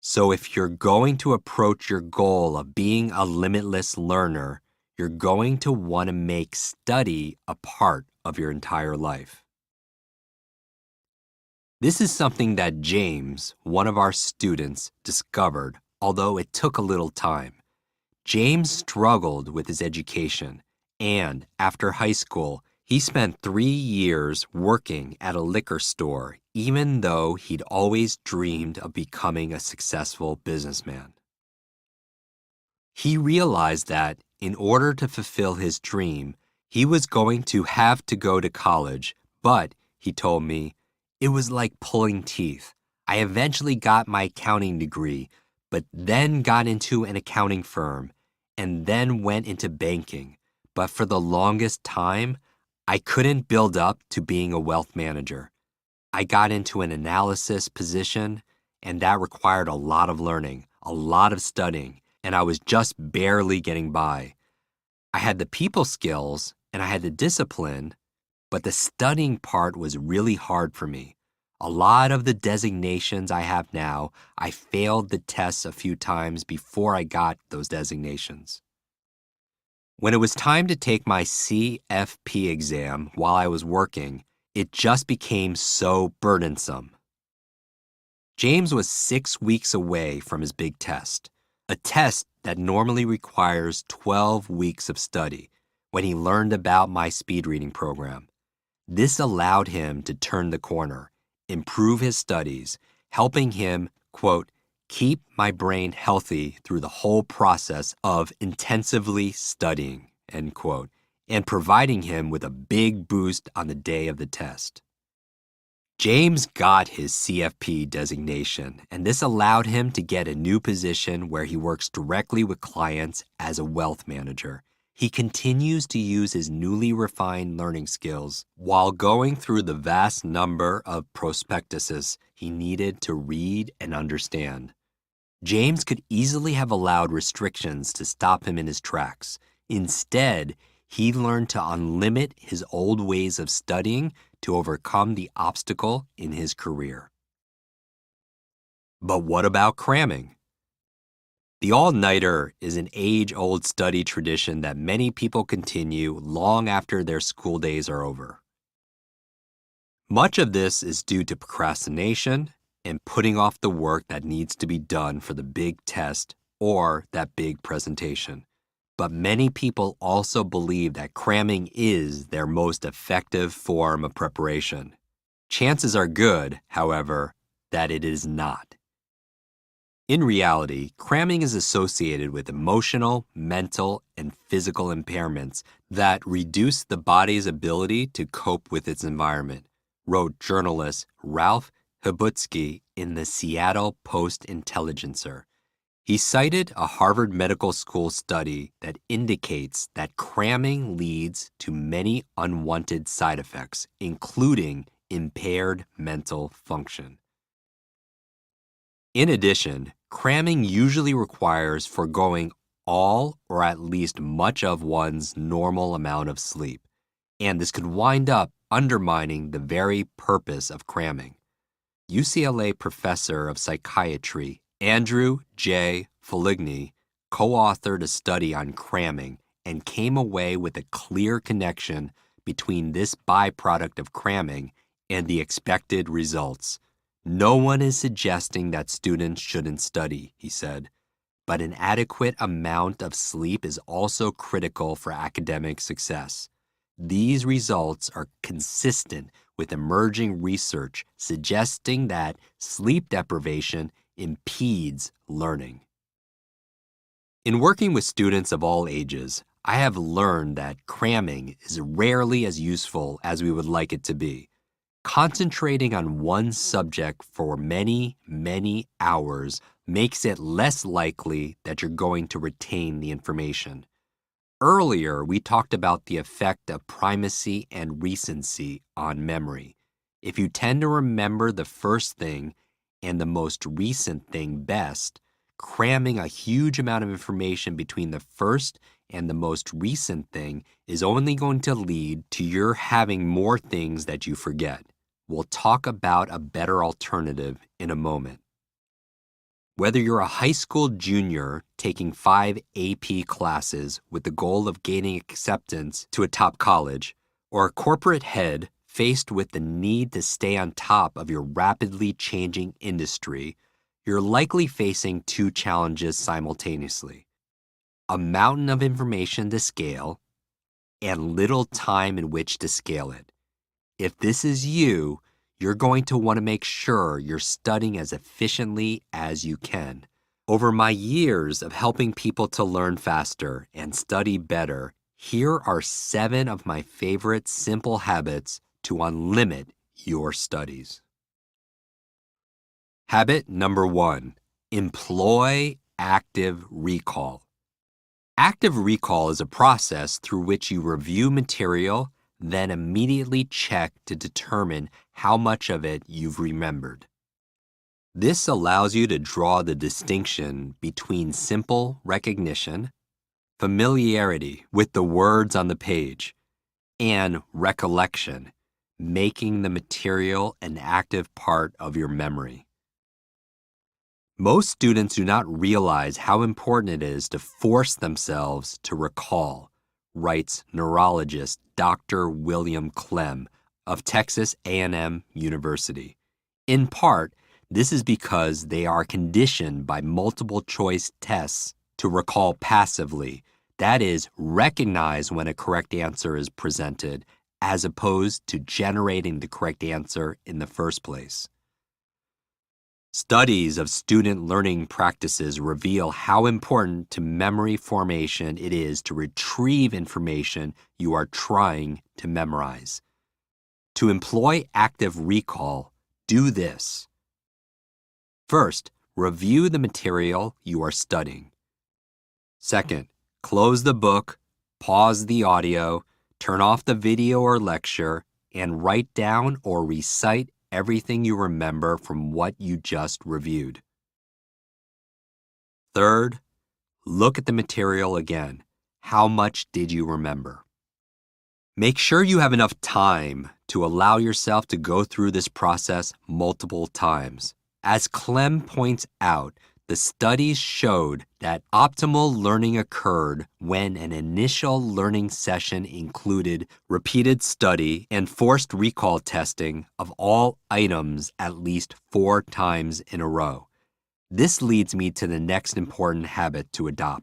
So if you're going to approach your goal of being a limitless learner, you're going to want to make study a part of your entire life. This is something that James, one of our students, discovered, although it took a little time. James struggled with his education, and after high school, he spent 3 years working at a liquor store, even though he'd always dreamed of becoming a successful businessman. He realized that in order to fulfill his dream, he was going to have to go to college, but, he told me, it was like pulling teeth. I eventually got my accounting degree, but then got into an accounting firm, and then went into banking. But for the longest time, I couldn't build up to being a wealth manager. I got into an analysis position, and that required a lot of learning, a lot of studying, and I was just barely getting by. I had the people skills, and I had the discipline, but the studying part was really hard for me. A lot of the designations I have now, I failed the tests a few times before I got those designations. When it was time to take my CFP exam while I was working, it just became so burdensome. James was 6 weeks away from his big test, a test that normally requires 12 weeks of study, when he learned about my speed reading program. This allowed him to turn the corner, improve his studies, helping him, quote, keep my brain healthy through the whole process of intensively studying, end quote, and providing him with a big boost on the day of the test. James got his CFP designation, and this allowed him to get a new position where he works directly with clients as a wealth manager. He continues to use his newly refined learning skills while going through the vast number of prospectuses he needed to read and understand. James could easily have allowed restrictions to stop him in his tracks. Instead, he learned to unlimit his old ways of studying to overcome the obstacle in his career. But what about cramming? The all-nighter is an age-old study tradition that many people continue long after their school days are over. Much of this is due to procrastination and putting off the work that needs to be done for the big test or that big presentation. But many people also believe that cramming is their most effective form of preparation. Chances are good, however, that it is not. In reality, cramming is associated with emotional, mental, and physical impairments that reduce the body's ability to cope with its environment, wrote journalist Ralph Hibutsky in the Seattle Post-Intelligencer. He cited a Harvard Medical School study that indicates that cramming leads to many unwanted side effects, including impaired mental function. In addition, cramming usually requires foregoing all or at least much of one's normal amount of sleep, and this could wind up undermining the very purpose of cramming. UCLA professor of psychiatry Andrew J. Foligny co-authored a study on cramming and came away with a clear connection between this byproduct of cramming and the expected results. No one is suggesting that students shouldn't study, he said, but an adequate amount of sleep is also critical for academic success. These results are consistent with emerging research suggesting that sleep deprivation impedes learning. In working with students of all ages, I have learned that cramming is rarely as useful as we would like it to be. Concentrating on one subject for many, many hours makes it less likely that you're going to retain the information. Earlier, we talked about the effect of primacy and recency on memory. If you tend to remember the first thing and the most recent thing best, cramming a huge amount of information between the first and the most recent thing is only going to lead to your having more things that you forget. We'll talk about a better alternative in a moment. Whether you're a high school junior taking 5 AP classes with the goal of gaining acceptance to a top college, or a corporate head faced with the need to stay on top of your rapidly changing industry, you're likely facing two challenges simultaneously: a mountain of information to scale and little time in which to scale it. If this is you, you're going to want to make sure you're studying as efficiently as you can. Over my years of helping people to learn faster and study better, here are 7 of my favorite simple habits to unlimit your studies. Habit number 1, employ active recall. Active recall is a process through which you review material, then immediately check to determine how much of it you've remembered. This allows you to draw the distinction between simple recognition, familiarity with the words on the page, and recollection, making the material an active part of your memory. Most students do not realize how important it is to force themselves to recall, writes neurologist Dr. William Clem of Texas A&M University. In part, this is because they are conditioned by multiple choice tests to recall passively, that is, recognize when a correct answer is presented, as opposed to generating the correct answer in the first place. Studies of student learning practices reveal how important to memory formation it is to retrieve information you are trying to memorize. To employ active recall, do this. First, review the material you are studying. Second, close the book, pause the audio, turn off the video or lecture, and write down or recite everything you remember from what you just reviewed. Third, look at the material again. How much did you remember? Make sure you have enough time to allow yourself to go through this process multiple times. As Clem points out, the studies showed that optimal learning occurred when an initial learning session included repeated study and forced recall testing of all items at least 4 times in a row. This leads me to the next important habit to adopt.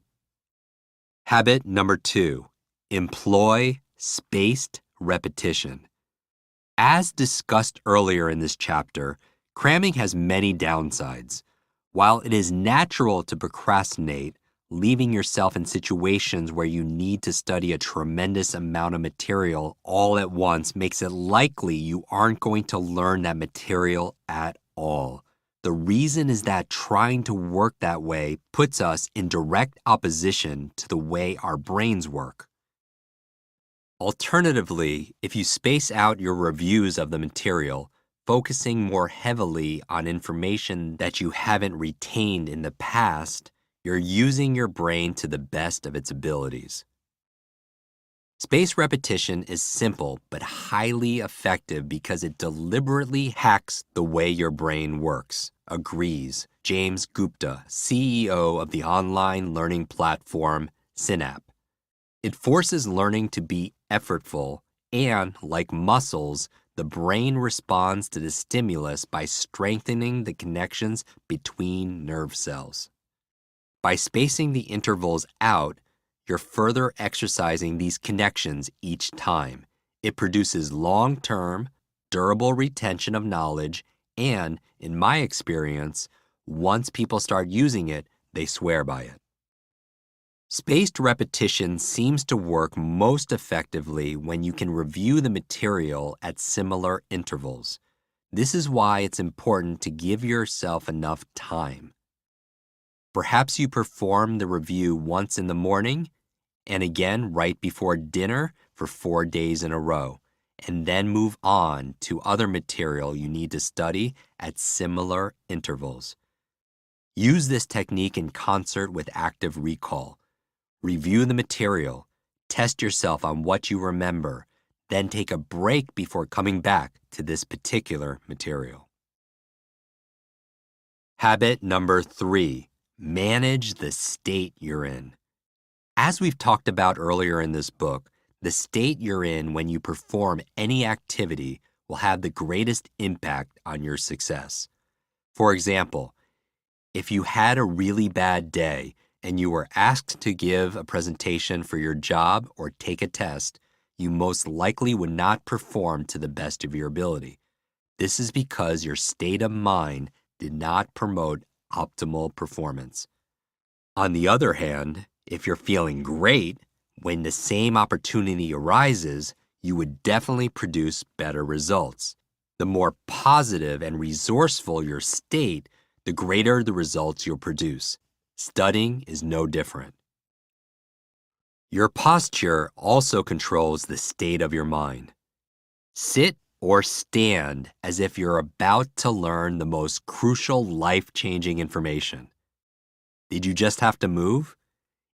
Habit number 2, employ spaced repetition. As discussed earlier in this chapter, cramming has many downsides. While it is natural to procrastinate, leaving yourself in situations where you need to study a tremendous amount of material all at once makes it likely you aren't going to learn that material at all. The reason is that trying to work that way puts us in direct opposition to the way our brains work. Alternatively, if you space out your reviews of the material, focusing more heavily on information that you haven't retained in the past, you're using your brain to the best of its abilities. Spaced repetition is simple but highly effective because it deliberately hacks the way your brain works, agrees James Gupta, CEO of the online learning platform Synapse. It forces learning to be effortful, and, like muscles, the brain responds to the stimulus by strengthening the connections between nerve cells. By spacing the intervals out, you're further exercising these connections each time. It produces long-term, durable retention of knowledge, and, in my experience, once people start using it, they swear by it. Spaced repetition seems to work most effectively when you can review the material at similar intervals. This is why it's important to give yourself enough time. Perhaps you perform the review once in the morning and again right before dinner for 4 days in a row, and then move on to other material you need to study at similar intervals. Use this technique in concert with active recall. Review the material, test yourself on what you remember, then take a break before coming back to this particular material. Habit number 3, manage the state you're in. As we've talked about earlier in this book, the state you're in when you perform any activity will have the greatest impact on your success. For example, if you had a really bad day and you were asked to give a presentation for your job or take a test, you most likely would not perform to the best of your ability. This is because your state of mind did not promote optimal performance. On the other hand, if you're feeling great, when the same opportunity arises, you would definitely produce better results. The more positive and resourceful your state, the greater the results you'll produce. Studying is no different. Your posture also controls the state of your mind. Sit or stand as if you're about to learn the most crucial life-changing information. Did you just have to move?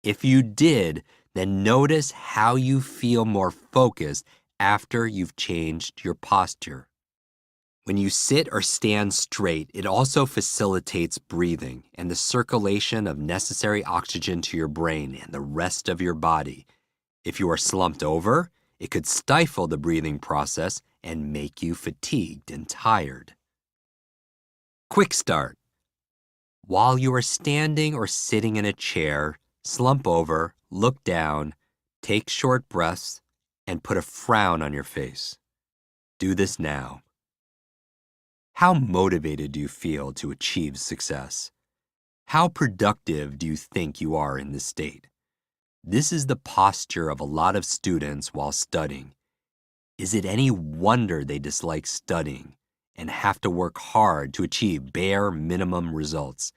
If you did, then notice how you feel more focused after you've changed your posture. When you sit or stand straight, it also facilitates breathing and the circulation of necessary oxygen to your brain and the rest of your body. If you are slumped over, it could stifle the breathing process and make you fatigued and tired. Quick start. While you are standing or sitting in a chair, slump over, look down, take short breaths, and put a frown on your face. Do this now. How motivated do you feel to achieve success? How productive do you think you are in this state? This is the posture of a lot of students while studying. Is it any wonder they dislike studying and have to work hard to achieve bare minimum results?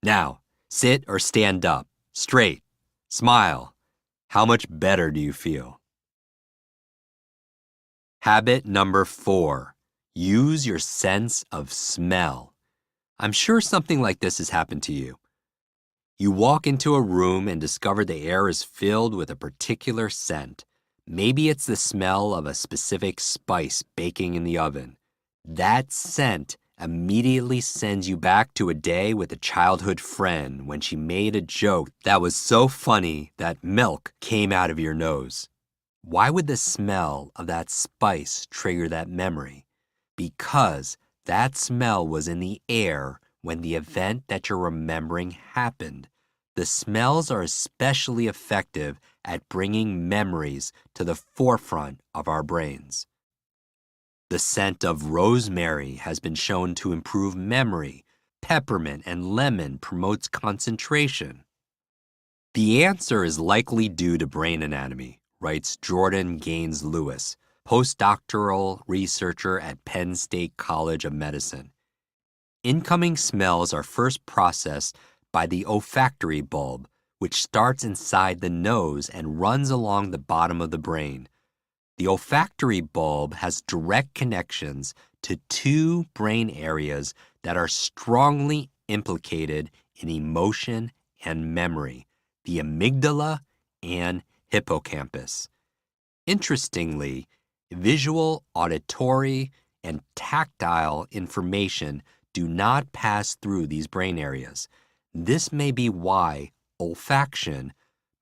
Now, sit or stand up, straight, smile. How much better do you feel? Habit number 4. Use your sense of smell. I'm sure something like this has happened to you. You walk into a room and discover the air is filled with a particular scent. Maybe it's the smell of a specific spice baking in the oven. That scent immediately sends you back to a day with a childhood friend when she made a joke that was so funny that milk came out of your nose. Why would the smell of that spice trigger that memory? Because that smell was in the air when the event that you're remembering happened. The smells are especially effective at bringing memories to the forefront of our brains. The scent of rosemary has been shown to improve memory. Peppermint and lemon promotes concentration. The answer is likely due to brain anatomy, writes Jordan Gaines Lewis, postdoctoral researcher at Penn State College of Medicine. Incoming smells are first processed by the olfactory bulb, which starts inside the nose and runs along the bottom of the brain. The olfactory bulb has direct connections to two brain areas that are strongly implicated in emotion and memory, the amygdala and hippocampus. Interestingly, visual, auditory, and tactile information do not pass through these brain areas. This may be why olfaction,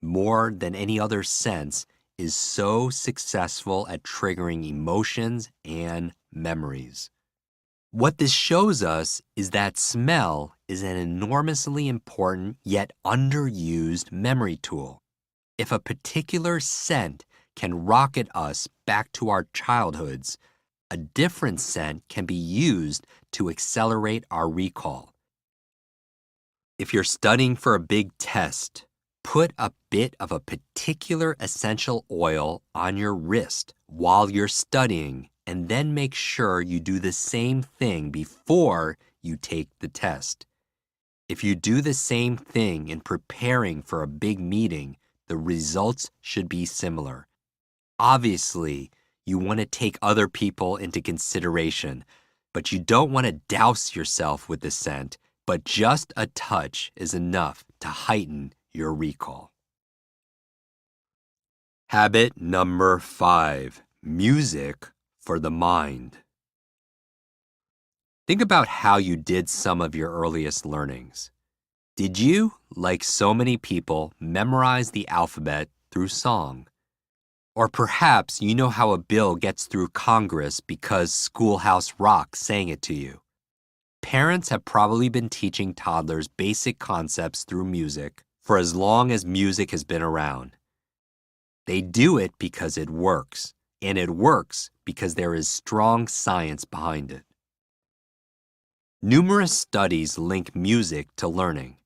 more than any other sense, is so successful at triggering emotions and memories. What this shows us is that smell is an enormously important yet underused memory tool. If a particular scent can rocket us back to our childhoods, a different scent can be used to accelerate our recall. If you're studying for a big test, put a bit of a particular essential oil on your wrist while you're studying, and then make sure you do the same thing before you take the test. If you do the same thing in preparing for a big meeting, the results should be similar. Obviously, you want to take other people into consideration, but you don't want to douse yourself with the scent, but just a touch is enough to heighten your recall. Habit number 5, music for the mind. Think about how you did some of your earliest learnings. Did you, like so many people, memorize the alphabet through song? Or perhaps you know how a bill gets through Congress because Schoolhouse Rock sang it to you. Parents have probably been teaching toddlers basic concepts through music for as long as music has been around. They do it because it works, and it works because there is strong science behind it. Numerous studies link music to learning.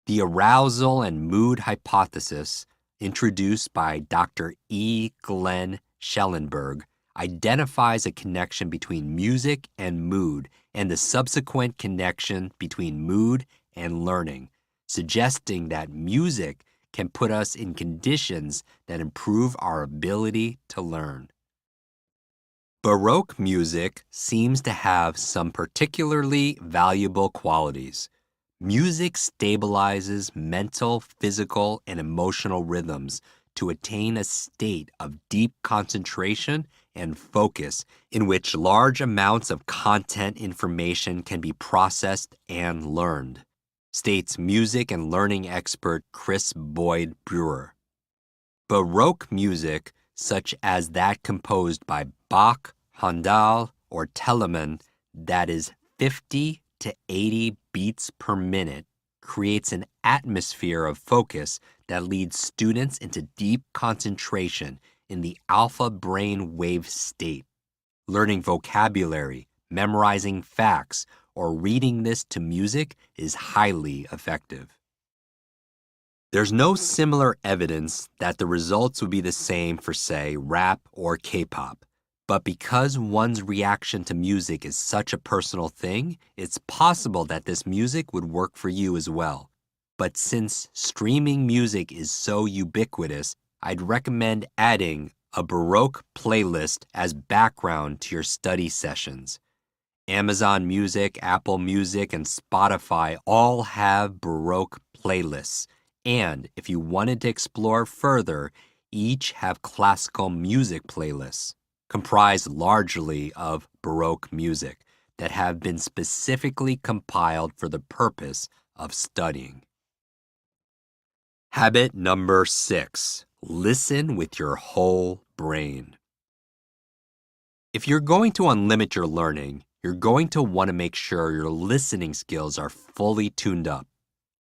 The arousal and mood hypothesis, introduced by Dr. E. Glenn Schellenberg, identifies a connection between music and mood and the subsequent connection between mood and learning, suggesting that music can put us in conditions that improve our ability to learn. Baroque music seems to have some particularly valuable qualities. Music stabilizes mental, physical, and emotional rhythms to attain a state of deep concentration and focus in which large amounts of content information can be processed and learned, states music and learning expert Chris Boyd Brewer. Baroque music, such as that composed by Bach, Handel, or Telemann, that is 50 to 80 beats per minute, creates an atmosphere of focus that leads students into deep concentration in the alpha brain wave state. Learning vocabulary, memorizing facts, or reading this to music is highly effective. There's no similar evidence that the results would be the same for, say, rap or K-pop. But because one's reaction to music is such a personal thing, it's possible that this music would work for you as well. But since streaming music is so ubiquitous, I'd recommend adding a Baroque playlist as background to your study sessions. Amazon Music, Apple Music, and Spotify all have Baroque playlists. And if you wanted to explore further, each have classical music playlists, comprised largely of Baroque music, that have been specifically compiled for the purpose of studying. Habit number 6, listen with your whole brain. If you're going to unlimit your learning, you're going to want to make sure your listening skills are fully tuned up.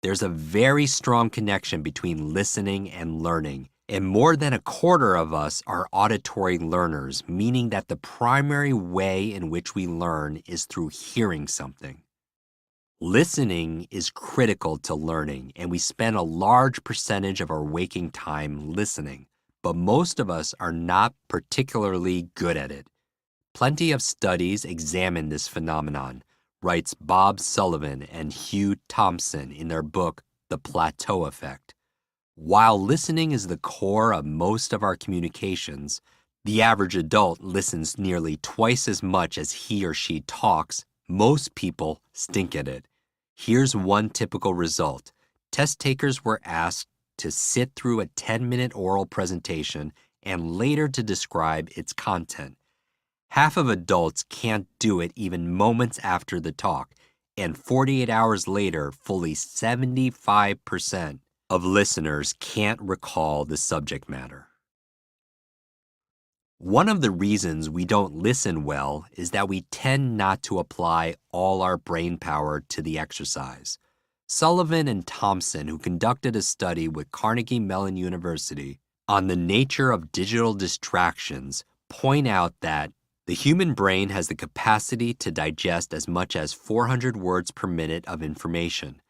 There's a very strong connection between listening and learning, and more than a quarter of us are auditory learners, meaning that the primary way in which we learn is through hearing something. Listening is critical to learning, and we spend a large percentage of our waking time listening, but most of us are not particularly good at it. Plenty of studies examine this phenomenon, writes Bob Sullivan and Hugh Thompson in their book, The Plateau Effect. While listening is the core of most of our communications, the average adult listens nearly twice as much as he or she talks. Most people stink at it. Here's one typical result. Test takers were asked to sit through a 10-minute oral presentation and later to describe its content. Half of adults can't do it even moments after the talk, and 48 hours later, fully 75% of listeners can't recall the subject matter. One of the reasons we don't listen well is that we tend not to apply all our brain power to the exercise. Sullivan and Thompson, who conducted a study with Carnegie Mellon University on the nature of digital distractions, point out that the human brain has the capacity to digest as much as 400 words per minute of information.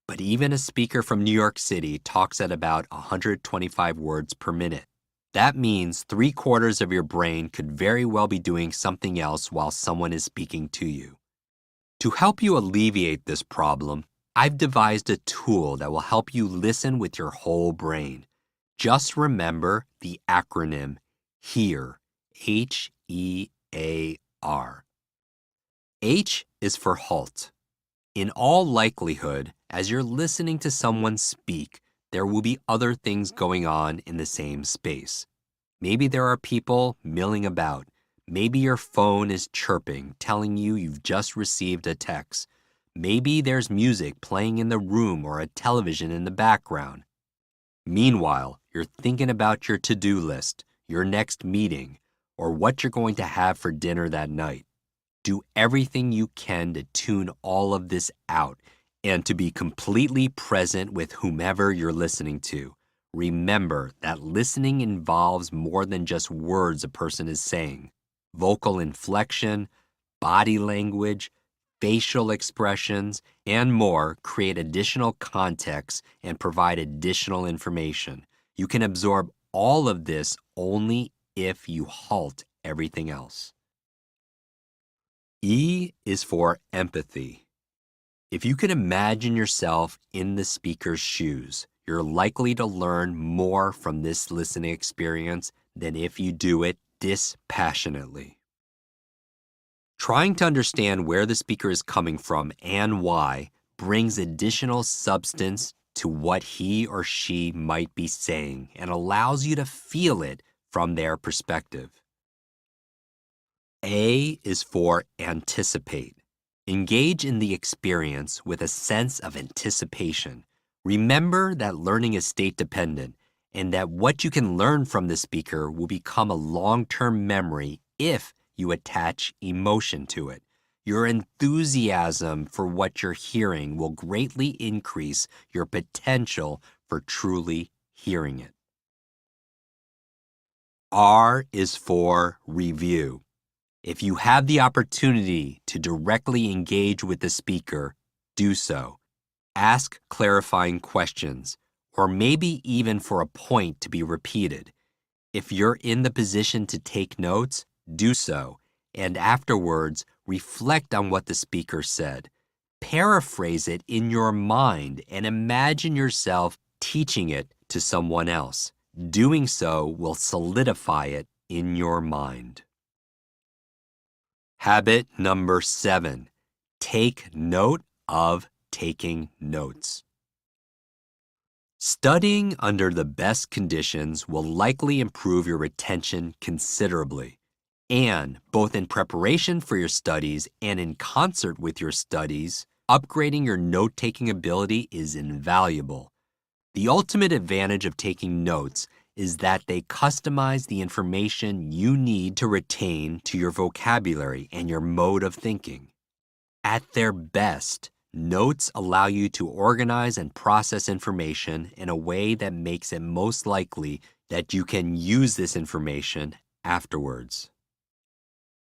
But even a speaker from New York City talks at about 125 words per minute. That means 3/4 of your brain could very well be doing something else while someone is speaking to you. To help you alleviate this problem, I've devised a tool that will help you listen with your whole brain. Just remember the acronym HEAR, H-E-A-R. H is for halt. In all likelihood, as you're listening to someone speak, there will be other things going on in the same space. Maybe there are people milling about. Maybe your phone is chirping, telling you you've just received a text. Maybe there's music playing in the room or a television in the background. Meanwhile, you're thinking about your to-do list, your next meeting, or what you're going to have for dinner that night. Do everything you can to tune all of this out and to be completely present with whomever you're listening to. Remember that listening involves more than just words a person is saying. Vocal inflection, body language, facial expressions, and more create additional context and provide additional information. You can absorb all of this only if you halt everything else. E is for empathy. If you can imagine yourself in the speaker's shoes, you're likely to learn more from this listening experience than if you do it dispassionately. Trying to understand where the speaker is coming from and why brings additional substance to what he or she might be saying and allows you to feel it from their perspective. A is for anticipate. Engage in the experience with a sense of anticipation. Remember that learning is state-dependent and that what you can learn from the speaker will become a long-term memory if you attach emotion to it. Your enthusiasm for what you're hearing will greatly increase your potential for truly hearing it. R is for review. If you have the opportunity to directly engage with the speaker, do so. Ask clarifying questions, or maybe even for a point to be repeated. If you're in the position to take notes, do so, and afterwards, reflect on what the speaker said. Paraphrase it in your mind and imagine yourself teaching it to someone else. Doing so will solidify it in your mind. Habit number 7, take note of taking notes. Studying under the best conditions will likely improve your retention considerably. And both in preparation for your studies and in concert with your studies, upgrading your note-taking ability is invaluable. The ultimate advantage of taking notes is that they customize the information you need to retain to your vocabulary and your mode of thinking. At their best, Notes allow you to organize and process information in a way that makes it most likely that you can use this information afterwards.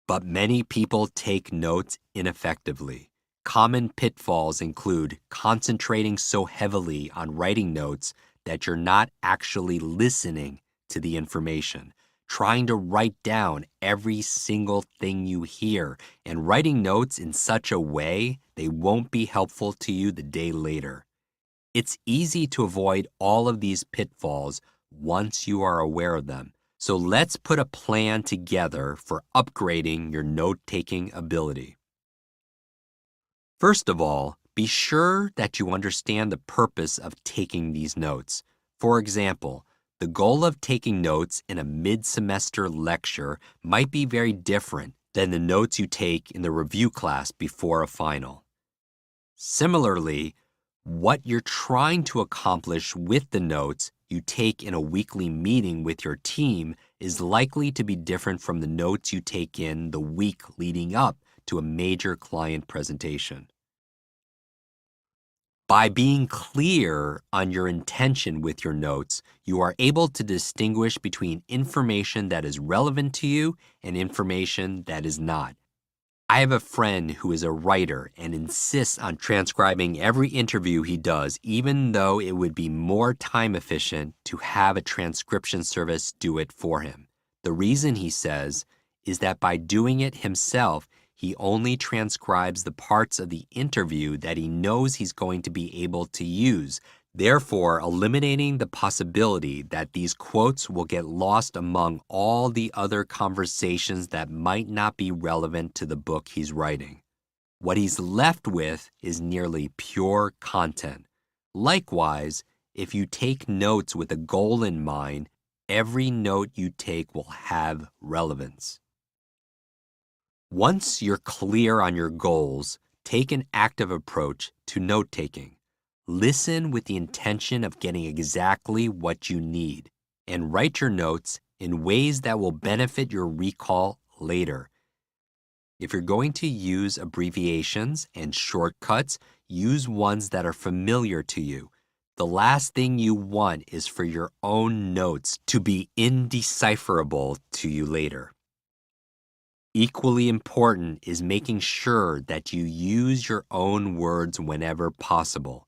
But many people take notes ineffectively. Common pitfalls include concentrating so heavily on writing notes that you're not actually listening to the information, trying to write down every single thing you hear, and writing notes in such a way they won't be helpful to you the day later. It's easy to avoid all of these pitfalls once you are aware of them. So let's put a plan together for upgrading your note-taking ability. First of all, be sure that you understand the purpose of taking these notes. For example, the goal of taking notes in a mid-semester lecture might be very different than the notes you take in the review class before a final. Similarly, what you're trying to accomplish with the notes you take in a weekly meeting with your team is likely to be different from the notes you take in the week leading up to a major client presentation. By being clear on your intention with your notes, you are able to distinguish between information that is relevant to you and information that is not. I have a friend who is a writer and insists on transcribing every interview he does, even though it would be more time efficient to have a transcription service do it for him. The reason, he says, is that by doing it himself, he only transcribes the parts of the interview that he knows he's going to be able to use, therefore eliminating the possibility that these quotes will get lost among all the other conversations that might not be relevant to the book he's writing. What he's left with is nearly pure content. Likewise, if you take notes with a goal in mind, every note you take will have relevance. Once you're clear on your goals, take an active approach to note-taking. Listen with the intention of getting exactly what you need, and write your notes in ways that will benefit your recall later. If you're going to use abbreviations and shortcuts, use ones that are familiar to you. The last thing you want is for your own notes to be indecipherable to you later. Equally important is making sure that you use your own words whenever possible.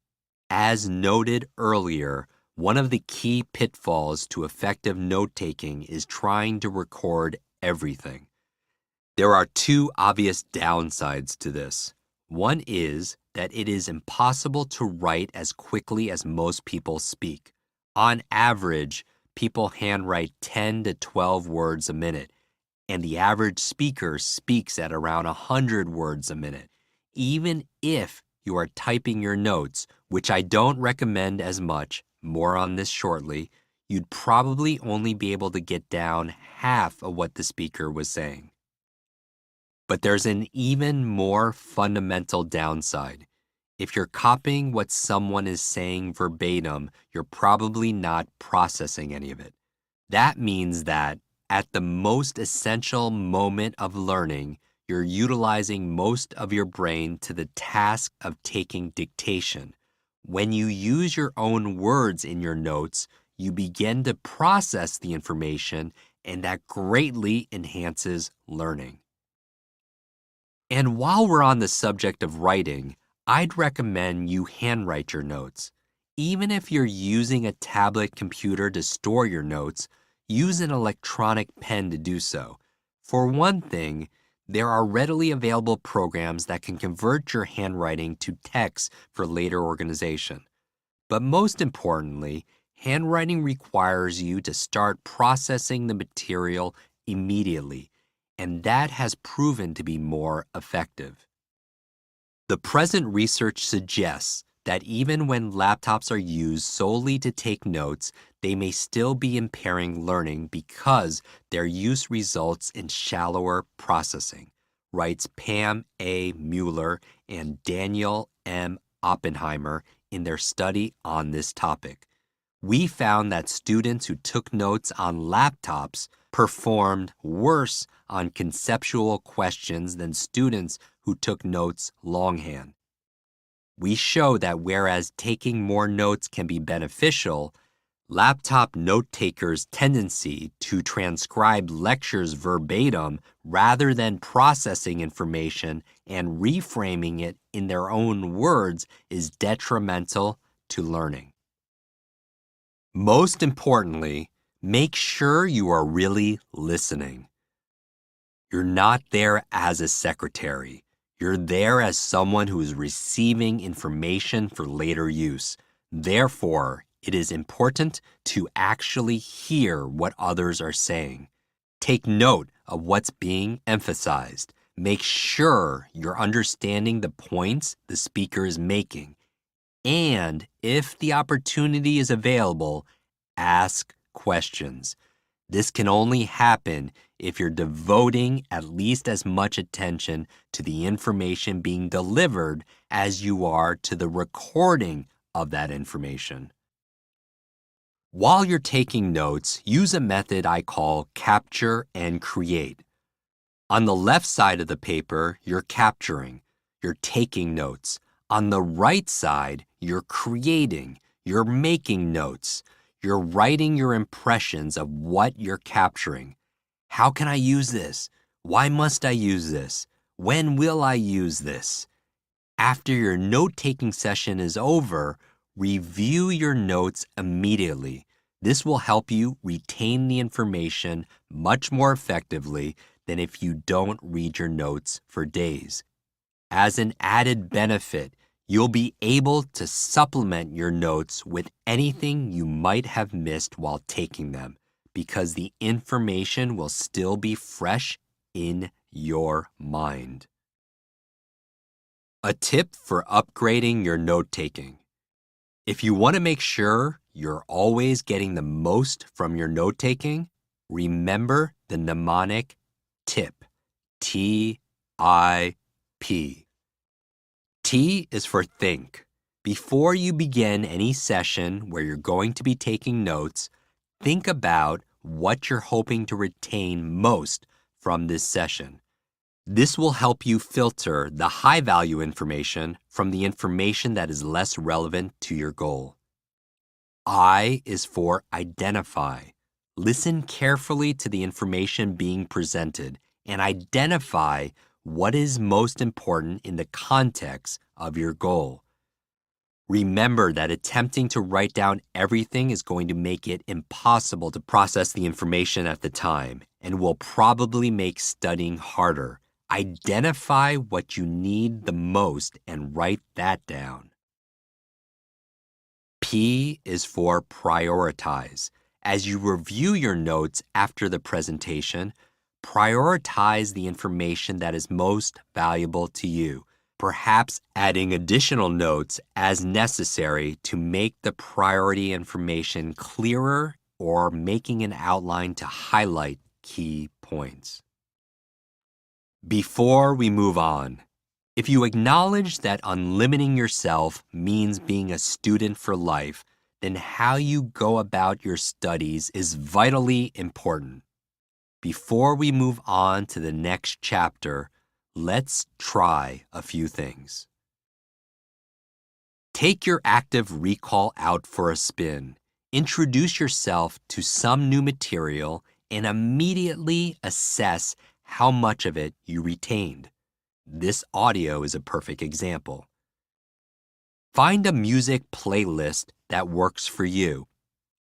As noted earlier, one of the key pitfalls to effective note-taking is trying to record everything. There are two obvious downsides to this. One is that it is impossible to write as quickly as most people speak. On average, people handwrite 10 to 12 words a minute, and the average speaker speaks at around 100 words a minute. Even if you are typing your notes, which I don't recommend as much, more on this shortly, you'd probably only be able to get down half of what the speaker was saying. But there's an even more fundamental downside. If you're copying what someone is saying verbatim, you're probably not processing any of it. That means that at the most essential moment of learning, you're utilizing most of your brain to the task of taking dictation. When you use your own words in your notes, you begin to process the information, and that greatly enhances learning. And while we're on the subject of writing, I'd recommend you handwrite your notes. Even if you're using a tablet computer to store your notes, use an electronic pen to do so. For one thing, there are readily available programs that can convert your handwriting to text for later organization. But most importantly, handwriting requires you to start processing the material immediately, and that has proven to be more effective. The present research suggests that even when laptops are used solely to take notes, they may still be impairing learning because their use results in shallower processing, writes Pam A. Mueller and Daniel M. Oppenheimer in their study on this topic. We found that students who took notes on laptops performed worse on conceptual questions than students who took notes longhand. we show that whereas taking more notes can be beneficial, laptop note-takers' tendency to transcribe lectures verbatim rather than processing information and reframing it in their own words is detrimental to learning. Most importantly, make sure you are really listening. You're not there as a secretary. You're there as someone who is receiving information for later use. Therefore, it is important to actually hear what others are saying. Take note of what's being emphasized. Make sure you're understanding the points the speaker is making. And if the opportunity is available, ask questions. This can only happen if you're devoting at least as much attention to the information being delivered as you are to the recording of that information. While you're taking notes, use a method I call capture and create. On the left side of the paper, you're capturing, you're taking notes. On the right side, you're creating, you're making notes. You're writing your impressions of what you're capturing. How can I use this? Why must I use this? When will I use this? After your note-taking session is over, review your notes immediately. This will help you retain the information much more effectively than if you don't read your notes for days. As an added benefit, you'll be able to supplement your notes with anything you might have missed while taking them, because the information will still be fresh in your mind. A tip for upgrading your note-taking. If you want to make sure you're always getting the most from your note-taking, remember the mnemonic TIP. T-I-P. T is for think. Before you begin any session where you're going to be taking notes, think about what you're hoping to retain most from this session. This will help you filter the high-value information from the information that is less relevant to your goal. I is for identify. Listen carefully to the information being presented and identify what is most important in the context of your goal. Remember that attempting to write down everything is going to make it impossible to process the information at the time and will probably make studying harder. Identify what you need the most and write that down. P is for prioritize. As you review your notes after the presentation, prioritize the information that is most valuable to you, perhaps adding additional notes as necessary to make the priority information clearer or making an outline to highlight key points. Before we move on, if you acknowledge that unlimiting yourself means being a student for life, then how you go about your studies is vitally important. Before we move on to the next chapter, let's try a few things. Take your active recall out for a spin. Introduce yourself to some new material and immediately assess how much of it you retained. This audio is a perfect example. Find a music playlist that works for you.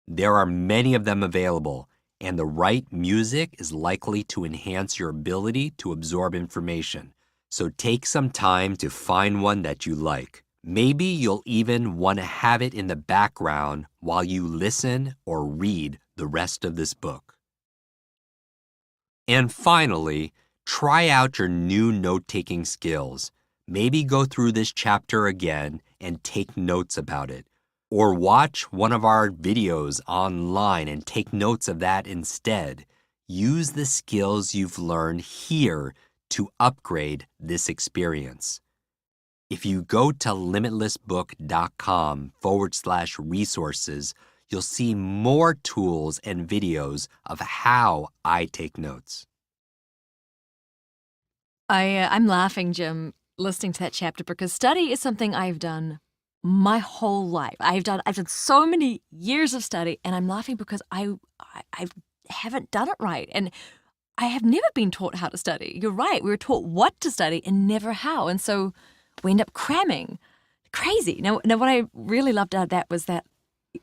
There are many of them available, and the right music is likely to enhance your ability to absorb information. So take some time to find one that you like. Maybe you'll even want to have it in the background while you listen or read the rest of this book. And finally, try out your new note-taking skills. Maybe go through this chapter again and take notes about it. Or watch one of our videos online and take notes of that instead. Use the skills you've learned here to upgrade this experience. If you go to limitlessbook.com/resources, you'll see more tools and videos of how I take notes. I'm laughing, Jim. listening to that chapter because study is something I've done my whole life. I've done so many years of study, and I'm laughing because I haven't done it right. And I have never been taught how to study. You're right. We were taught what to study and never how. And so we end up cramming. Crazy. Now what I really loved out of that was that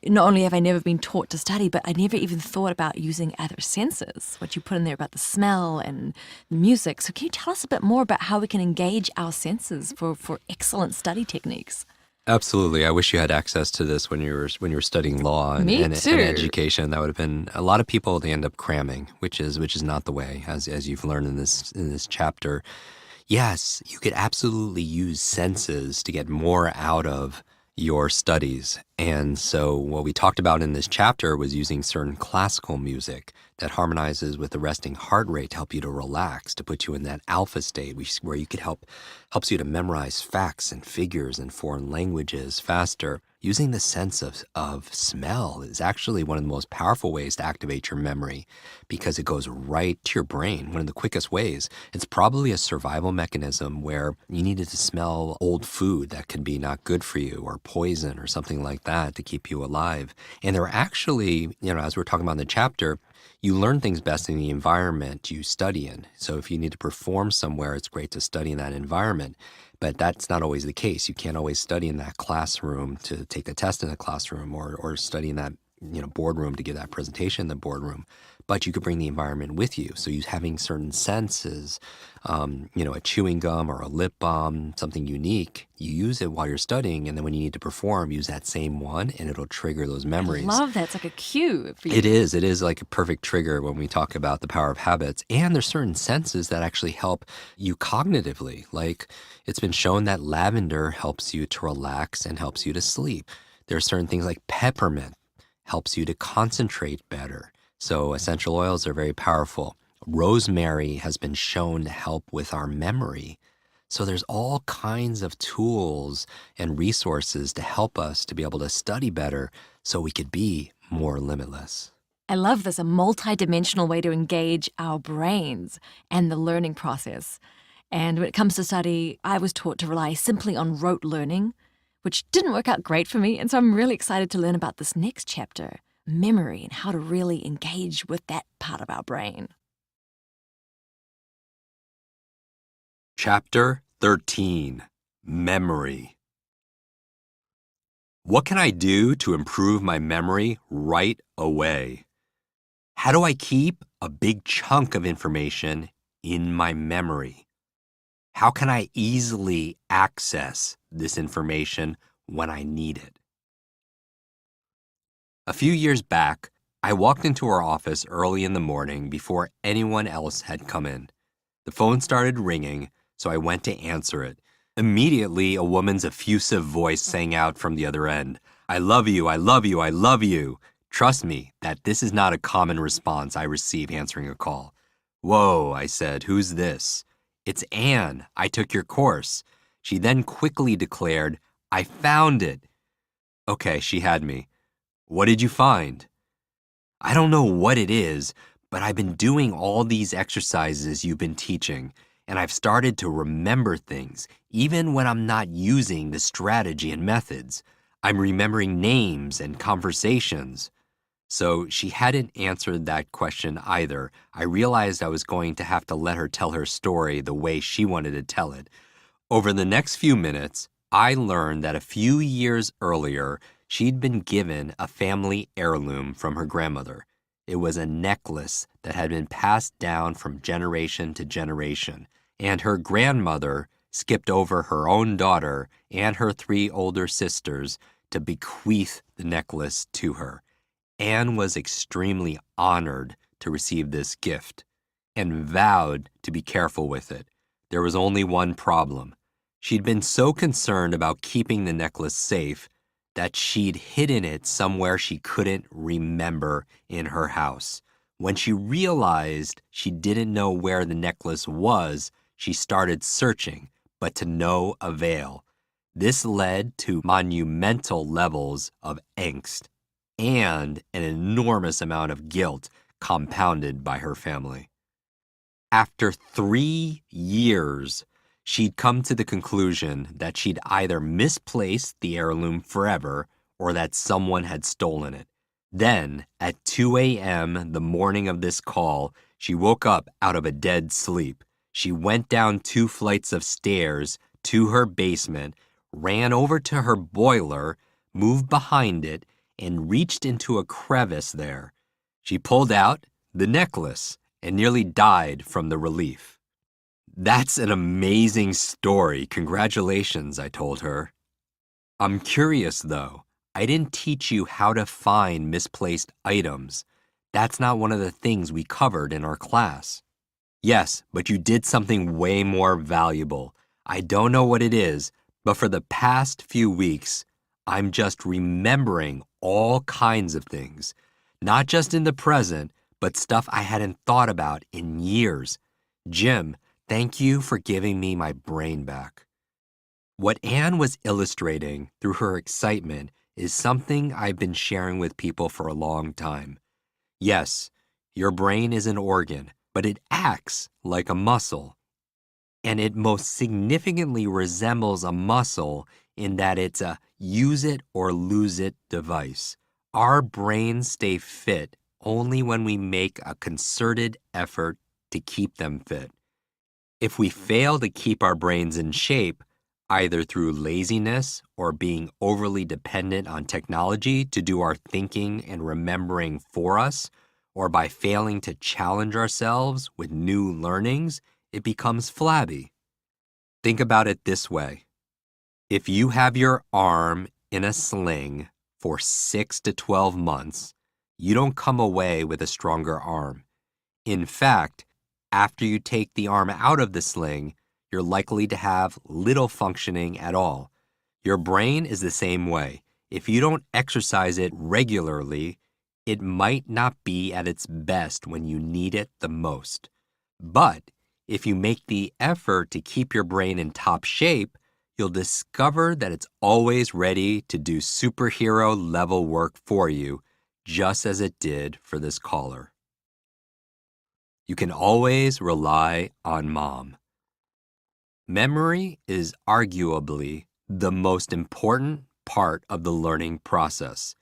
not only have I never been taught to study, but I never even thought about using other senses, what you put in there about the smell and the music. So can you tell us a bit more about how we can engage our senses for excellent study techniques? Absolutely. I wish you had access to this when you were studying law and education. That would have been a lot of people. They end up cramming, which is not the way, as you've learned in this chapter. Yes, you could absolutely use senses to get more out of your studies. And so what we talked about in this chapter was using certain classical music that harmonizes with the resting heart rate to help you to relax, to put you in that alpha state where you could helps you to memorize facts and figures and foreign languages faster. Using the sense of smell is actually one of the most powerful ways to activate your memory because it goes right to your brain, one of the quickest ways. It's probably a survival mechanism where you needed to smell old food that could be not good for you or poison or something like that to keep you alive. And there are actually, as we're talking about in the chapter, you learn things best in the environment you study in. So if you need to perform somewhere, it's great to study in that environment. But that's not always the case. You can't always study in that classroom to take the test in the classroom or study in that boardroom to give that presentation in the boardroom. But you could bring the environment with you. So you having certain senses, a chewing gum or a lip balm, something unique, you use it while you're studying. And then when you need to perform, use that same one and it'll trigger those memories. I love that. It's like a cue for you. It is like a perfect trigger when we talk about the power of habits. And there's certain senses that actually help you cognitively. Like it's been shown that lavender helps you to relax and helps you to sleep. There are certain things like peppermint helps you to concentrate better. So essential oils are very powerful. Rosemary has been shown to help with our memory. So there's all kinds of tools and resources to help us to be able to study better so we could be more limitless. I love this, a multi-dimensional way to engage our brains and the learning process. And when it comes to study, I was taught to rely simply on rote learning, which didn't work out great for me. And so I'm really excited to learn about this next chapter, memory, and how to really engage with that part of our brain. Chapter 13, Memory. What can I do to improve my memory right away? How do I keep a big chunk of information in my memory? How can I easily access this information when I need it? A few years back, I walked into our office early in the morning before anyone else had come in. The phone started ringing, so I went to answer it. Immediately, a woman's effusive voice sang out from the other end. "I love you, I love you, I love you." Trust me that this is not a common response I receive answering a call. "Whoa," I said, "who's this?" "It's Anne. I took your course." She then quickly declared, "I found it." Okay, she had me. "What did you find?" "I don't know what it is, but I've been doing all these exercises you've been teaching, and I've started to remember things, even when I'm not using the strategy and methods. I'm remembering names and conversations." So she hadn't answered that question either. I realized I was going to have to let her tell her story the way she wanted to tell it. Over the next few minutes, I learned that a few years earlier, she'd been given a family heirloom from her grandmother. It was a necklace that had been passed down from generation to generation, and her grandmother skipped over her own daughter and her 3 older sisters to bequeath the necklace to her. Anne was extremely honored to receive this gift and vowed to be careful with it. There was only one problem. She'd been so concerned about keeping the necklace safe that she'd hidden it somewhere she couldn't remember in her house. When she realized she didn't know where the necklace was, she started searching, but to no avail. This led to monumental levels of angst and an enormous amount of guilt compounded by her family. After 3 years, She'd come to the conclusion that she'd either misplaced the heirloom forever or that someone had stolen it. Then, at 2 a.m. the morning of this call, she woke up out of a dead sleep. She went down 2 flights of stairs to her basement, ran over to her boiler, moved behind it, and reached into a crevice there. She pulled out the necklace and nearly died from the relief. That's an amazing story. Congratulations, I told her. I'm curious, though. I didn't teach you how to find misplaced items. That's not one of the things we covered in our class. Yes, but you did something way more valuable. I don't know what it is, but for the past few weeks, I'm just remembering all kinds of things, not just in the present, but stuff I hadn't thought about in years. Jim, thank you for giving me my brain back. What Anne was illustrating through her excitement is something I've been sharing with people for a long time. Yes, your brain is an organ, but it acts like a muscle. And it most significantly resembles a muscle in that it's a use it or lose it device. Our brains stay fit only when we make a concerted effort to keep them fit. If we fail to keep our brains in shape, either through laziness or being overly dependent on technology to do our thinking and remembering for us, or by failing to challenge ourselves with new learnings, it becomes flabby. Think about it this way. If you have your arm in a sling for 6 to 12 months, you don't come away with a stronger arm. In fact, after you take the arm out of the sling, you're likely to have little functioning at all. Your brain is the same way. If you don't exercise it regularly, it might not be at its best when you need it the most. But if you make the effort to keep your brain in top shape, you'll discover that it's always ready to do superhero level work for you, just as it did for this caller. You can always rely on Mom. Memory is arguably the most important part of the learning process.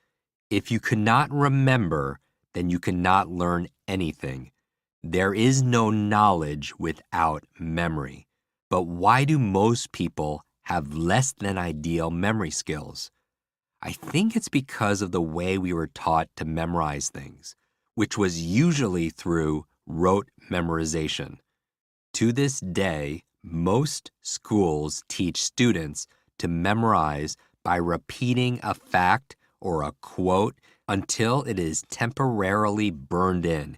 If you cannot remember, then you cannot learn anything. There is no knowledge without memory. But why do most people have less than ideal memory skills? I think it's because of the way we were taught to memorize things, which was usually through rote memorization. To this day, most schools teach students to memorize by repeating a fact or a quote until it is temporarily burned in,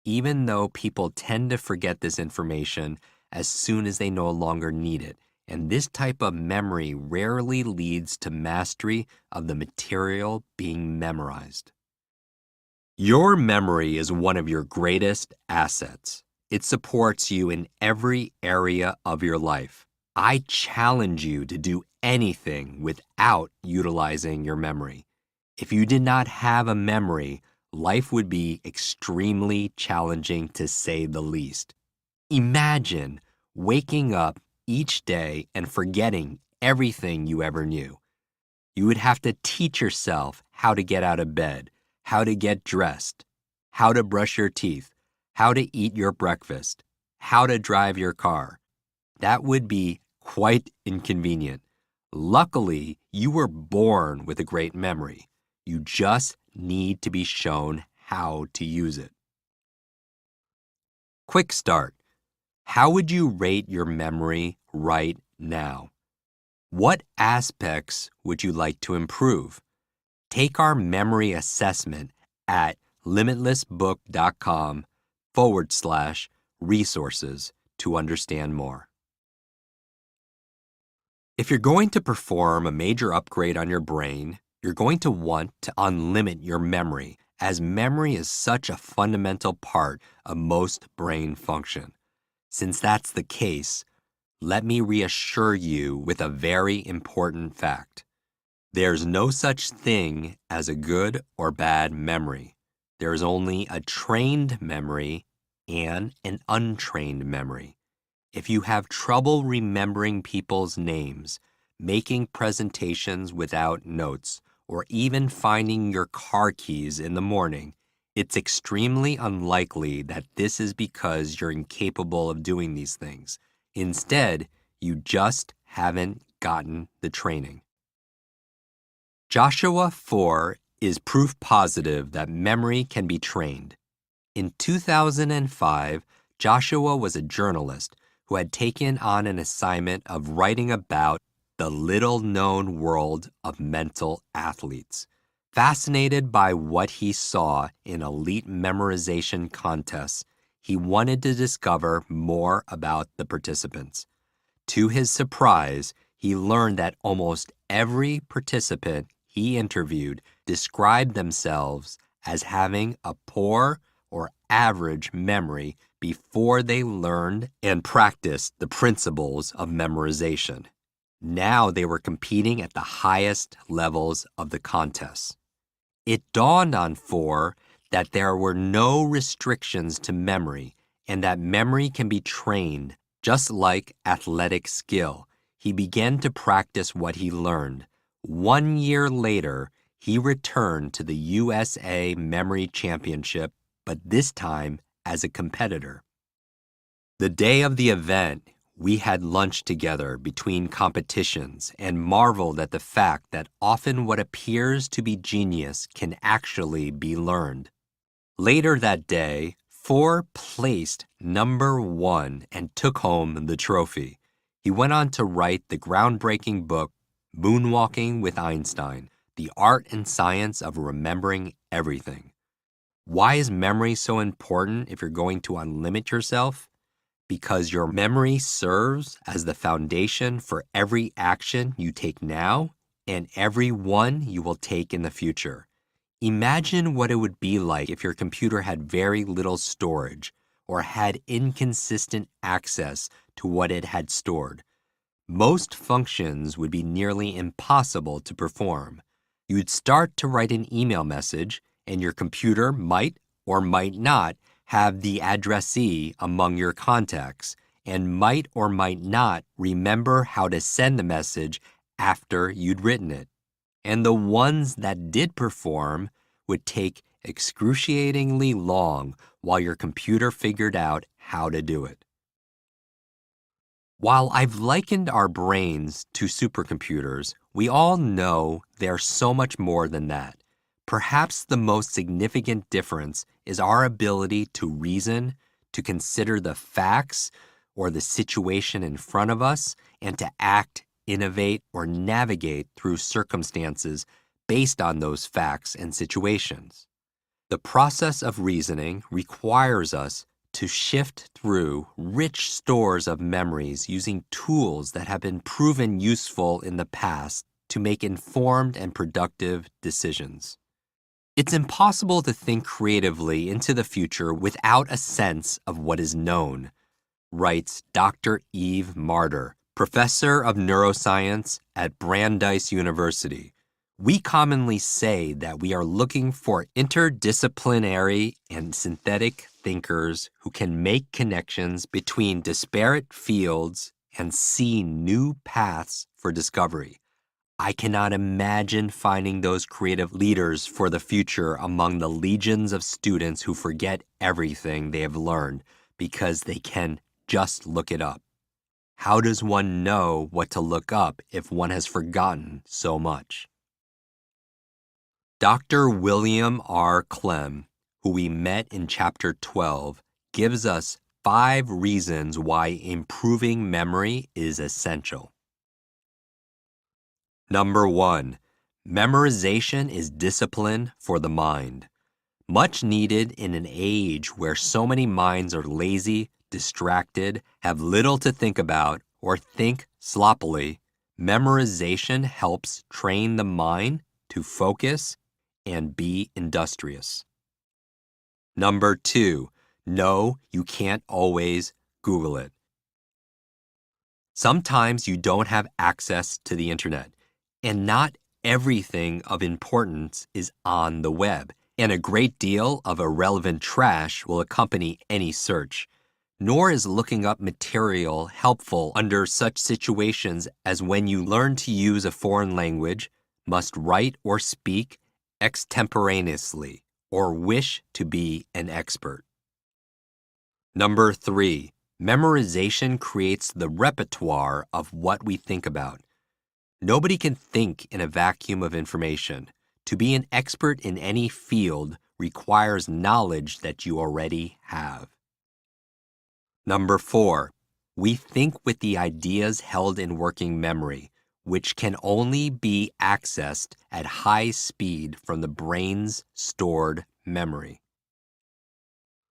even though people tend to forget this information as soon as they no longer need it. And this type of memory rarely leads to mastery of the material being memorized. Your memory is one of your greatest assets. It supports you in every area of your life. I challenge you to do anything without utilizing your memory. If you did not have a memory, life would be extremely challenging to say the least. Imagine waking up each day and forgetting everything you ever knew. You would have to teach yourself how to get out of bed, how to get dressed, how to brush your teeth, how to eat your breakfast, how to drive your car. That would be quite inconvenient. Luckily, you were born with a great memory. You just need to be shown how to use it. Quick start. How would you rate your memory right now? What aspects would you like to improve? Take our memory assessment at limitlessbook.com/resources to understand more. If you're going to perform a major upgrade on your brain, you're going to want to unlimit your memory, as memory is such a fundamental part of most brain function. Since that's the case, let me reassure you with a very important fact. There's no such thing as a good or bad memory. There's only a trained memory and an untrained memory. If you have trouble remembering people's names, making presentations without notes, or even finding your car keys in the morning, it's extremely unlikely that this is because you're incapable of doing these things. Instead, you just haven't gotten the training. Joshua 4 is proof positive that memory can be trained. In 2005, Joshua was a journalist who had taken on an assignment of writing about the little-known world of mental athletes. Fascinated by what he saw in elite memorization contests, he wanted to discover more about the participants. To his surprise, he learned that almost every participant he interviewed described themselves as having a poor or average memory before they learned and practiced the principles of memorization. Now they were competing at the highest levels of the contest. It dawned on Four that there were no restrictions to memory and that memory can be trained just like athletic skill. He began to practice what he learned. 1 year later, he returned to the USA Memory Championship, but this time as a competitor. The day of the event, we had lunch together between competitions and marveled at the fact that often what appears to be genius can actually be learned. Later that day, Four placed number 1 and took home the trophy. He went on to write the groundbreaking book, Moonwalking with Einstein, The Art and Science of Remembering Everything. Why is memory so important if you're going to unlimit yourself? Because your memory serves as the foundation for every action you take now and every one you will take in the future. Imagine what it would be like if your computer had very little storage or had inconsistent access to what it had stored. Most functions would be nearly impossible to perform. You'd start to write an email message, and your computer might or might not have the addressee among your contacts and might or might not remember how to send the message after you'd written it. And the ones that did perform would take excruciatingly long while your computer figured out how to do it. While I've likened our brains to supercomputers, we all know they're so much more than that. Perhaps the most significant difference is our ability to reason, to consider the facts or the situation in front of us, and to act, innovate, or navigate through circumstances based on those facts and situations. The process of reasoning requires us to shift through rich stores of memories using tools that have been proven useful in the past to make informed and productive decisions. It's impossible to think creatively into the future without a sense of what is known, writes Dr. Eve Marder, professor of neuroscience at Brandeis University. We commonly say that we are looking for interdisciplinary and synthetic thinkers who can make connections between disparate fields and see new paths for discovery. I cannot imagine finding those creative leaders for the future among the legions of students who forget everything they have learned because they can just look it up. How does one know what to look up if one has forgotten so much? Dr. William R. Clem, who we met in Chapter 12, gives us 5 reasons why improving memory is essential. Number 1, memorization is discipline for the mind. Much needed in an age where so many minds are lazy, distracted, have little to think about, or think sloppily, memorization helps train the mind to focus and be industrious. Number 2, no, you can't always Google it. Sometimes you don't have access to the internet, and not everything of importance is on the web, and a great deal of irrelevant trash will accompany any search. Nor is looking up material helpful under such situations as when you learn to use a foreign language, must write or speak extemporaneously, or wish to be an expert. Number 3, memorization creates the repertoire of what we think about. Nobody can think in a vacuum of information. To be an expert in any field requires knowledge that you already have. Number 4, we think with the ideas held in working memory, which can only be accessed at high speed from the brain's stored memory.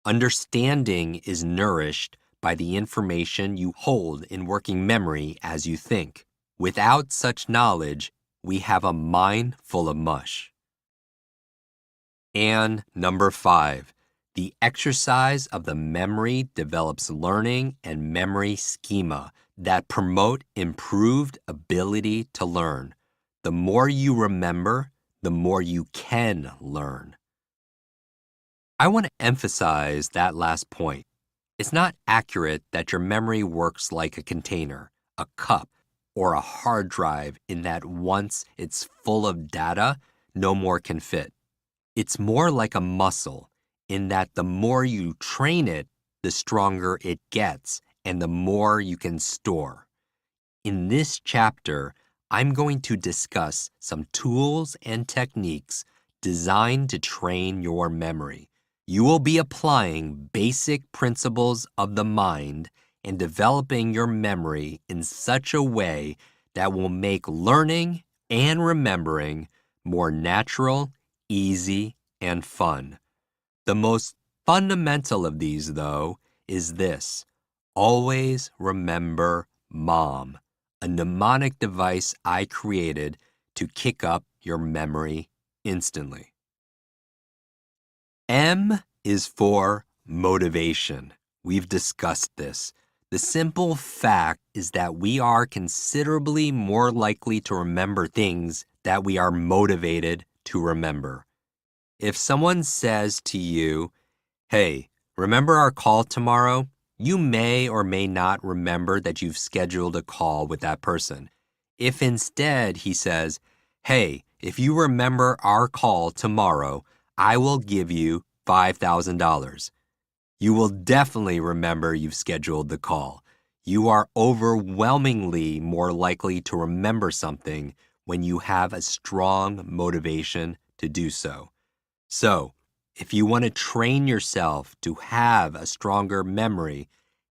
Understanding is nourished by the information you hold in working memory as you think. Without such knowledge, we have a mind full of mush. And number 5, the exercise of the memory develops learning and memory schema that promote improved ability to learn. The more you remember, the more you can learn. I want to emphasize that last point. It's not accurate that your memory works like a container, a cup, or a hard drive in that once it's full of data, no more can fit. It's more like a muscle in that the more you train it, the stronger it gets and the more you can store. In this chapter, I'm going to discuss some tools and techniques designed to train your memory. You will be applying basic principles of the mind and developing your memory in such a way that will make learning and remembering more natural, easy, and fun. The most fundamental of these, though, is this: always remember MOM, a mnemonic device I created to kick up your memory instantly. M is for motivation. We've discussed this. The simple fact is that we are considerably more likely to remember things that we are motivated to remember. If someone says to you, "Hey, remember our call tomorrow?" you may or may not remember that you've scheduled a call with that person. If instead he says, "Hey, if you remember our call tomorrow, I will give you $5,000. You will definitely remember you've scheduled the call. You are overwhelmingly more likely to remember something when you have a strong motivation to do so. So, if you want to train yourself to have a stronger memory,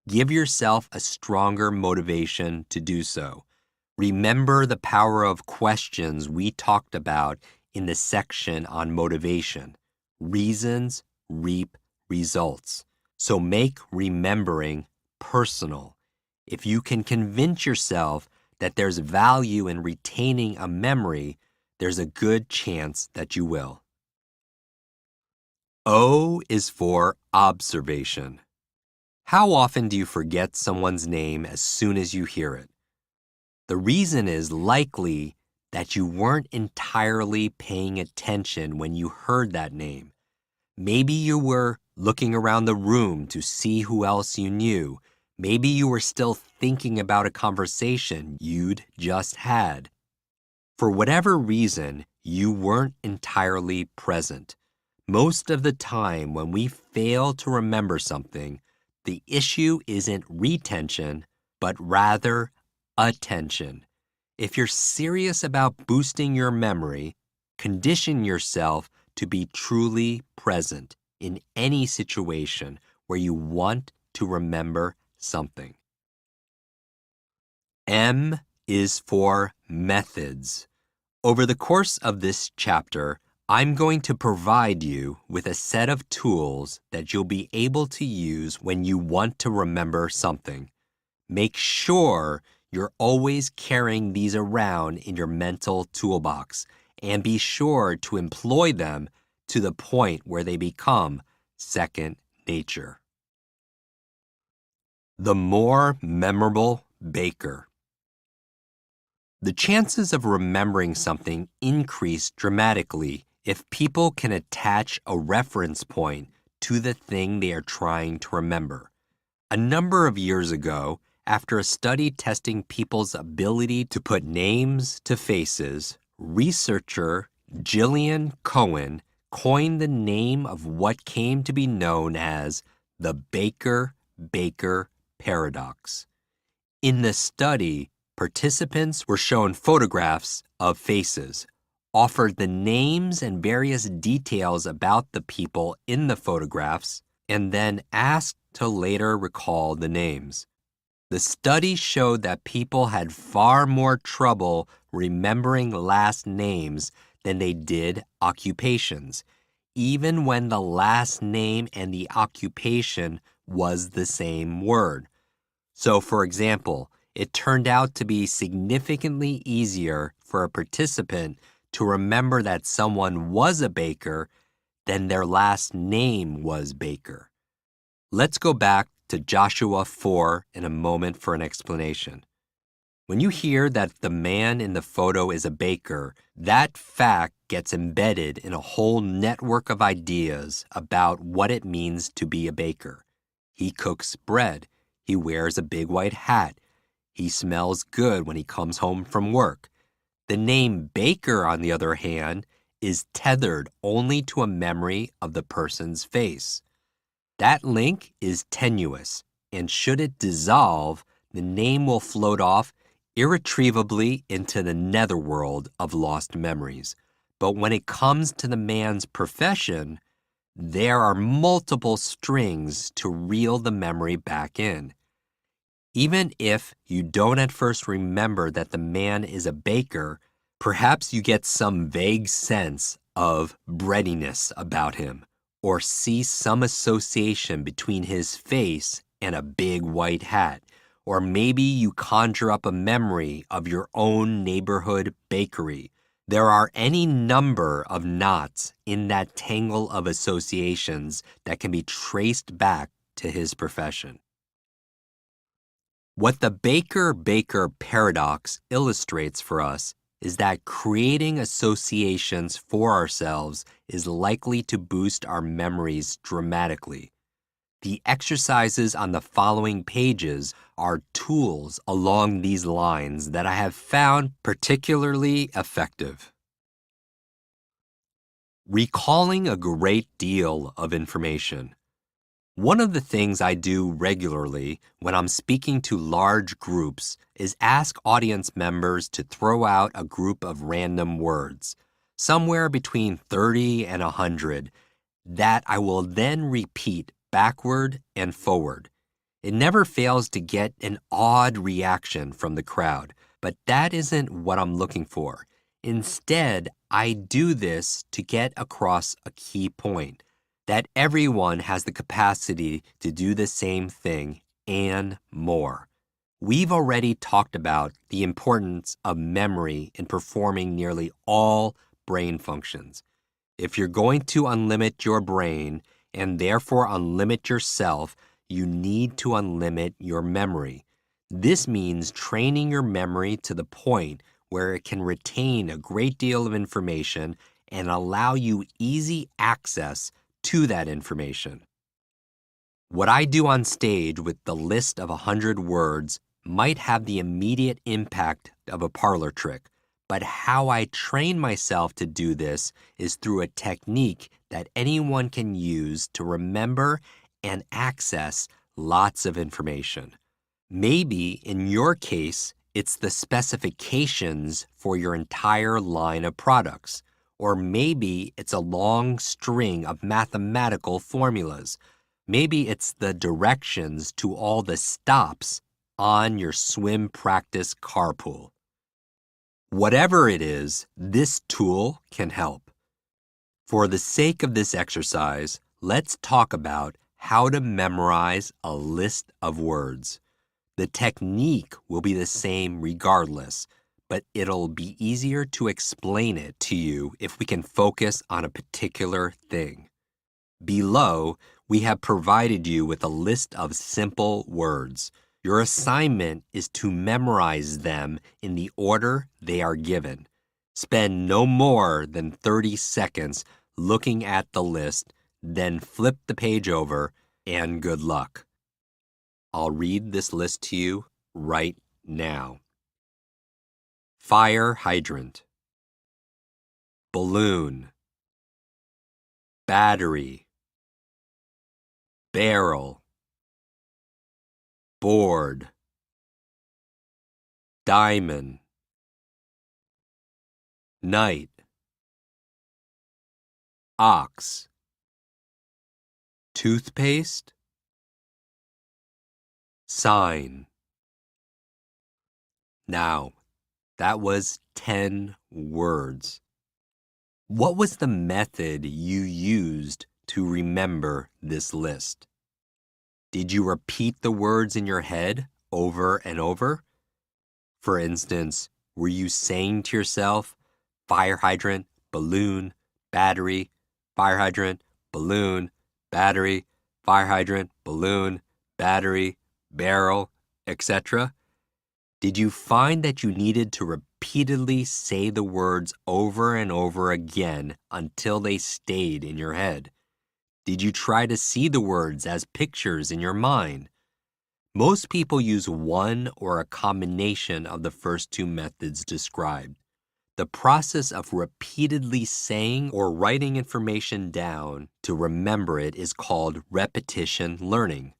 give yourself a stronger motivation to do so. Remember the power of questions we talked about in the section on motivation. Reasons reap results. So make remembering personal. If you can convince yourself that there's value in retaining a memory, there's a good chance that you will. O is for observation. How often do you forget someone's name as soon as you hear it? The reason is likely that you weren't entirely paying attention when you heard that name. Maybe you were looking around the room to see who else you knew. Maybe you were still thinking about a conversation you'd just had. For whatever reason, you weren't entirely present. Most of the time when we fail to remember something, the issue isn't retention, but rather attention. If you're serious about boosting your memory, condition yourself to be truly present in any situation where you want to remember something. M is for methods. Over the course of this chapter, I'm going to provide you with a set of tools that you'll be able to use when you want to remember something. Make sure you're always carrying these around in your mental toolbox, and be sure to employ them to the point where they become second nature. The more memorable baker. The chances of remembering something increase dramatically if people can attach a reference point to the thing they are trying to remember. A number of years ago, after a study testing people's ability to put names to faces, researcher Gillian Cohen coined the name of what came to be known as the Baker-Baker paradox. In the study, participants were shown photographs of faces, offered the names and various details about the people in the photographs, and then asked to later recall the names. The study showed that people had far more trouble remembering last names than they did occupations, even when the last name and the occupation was the same word. So, for example, it turned out to be significantly easier for a participant to remember that someone was a baker than their last name was Baker. Let's go back to Joshua 4 in a moment for an explanation. When you hear that the man in the photo is a baker, that fact gets embedded in a whole network of ideas about what it means to be a baker. He cooks bread. He wears a big white hat. He smells good when he comes home from work. The name baker, on the other hand, is tethered only to a memory of the person's face. That link is tenuous, and should it dissolve, the name will float off irretrievably into the netherworld of lost memories. But when it comes to the man's profession, there are multiple strings to reel the memory back in. Even if you don't at first remember that the man is a baker, perhaps you get some vague sense of breadiness about him, or see some association between his face and a big white hat. Or maybe you conjure up a memory of your own neighborhood bakery. There are any number of knots in that tangle of associations that can be traced back to his profession. What the Baker-Baker paradox illustrates for us is that creating associations for ourselves is likely to boost our memories dramatically. The exercises on the following pages are tools along these lines that I have found particularly effective. Recalling a great deal of information. One of the things I do regularly when I'm speaking to large groups is ask audience members to throw out a group of random words, somewhere between 30 and 100, that I will then repeat backward and forward. It never fails to get an odd reaction from the crowd, but that isn't what I'm looking for. Instead, I do this to get across a key point, that everyone has the capacity to do the same thing and more. We've already talked about the importance of memory in performing nearly all brain functions. If you're going to unlimit your brain and therefore unlimit yourself, you need to unlimit your memory. This means training your memory to the point where it can retain a great deal of information and allow you easy access to that information. What I do on stage with the list of 100 words might have the immediate impact of a parlor trick, but how I train myself to do this is through a technique that anyone can use to remember and access lots of information. Maybe, in your case, it's the specifications for your entire line of products. Or maybe it's a long string of mathematical formulas. Maybe it's the directions to all the stops on your swim practice carpool. Whatever it is, this tool can help. For the sake of this exercise, let's talk about how to memorize a list of words. The technique will be the same regardless, but it'll be easier to explain it to you if we can focus on a particular thing. Below, we have provided you with a list of simple words. Your assignment is to memorize them in the order they are given. Spend no more than 30 seconds looking at the list, then flip the page over, and good luck. I'll read this list to you right now. Fire hydrant, balloon, battery, barrel, board, diamond, night, ox, toothpaste, sign. Now, that was 10 words. What was the method you used to remember this list? Did you repeat the words in your head over and over? For instance, were you saying to yourself, fire hydrant, balloon, battery, fire hydrant, balloon, battery, fire hydrant, balloon, battery, barrel, etc.? Did you find that you needed to repeatedly say the words over and over again until they stayed in your head? Did you try to see the words as pictures in your mind? Most people use one or a combination of the first two methods described. The process of repeatedly saying or writing information down to remember it is called repetition learning,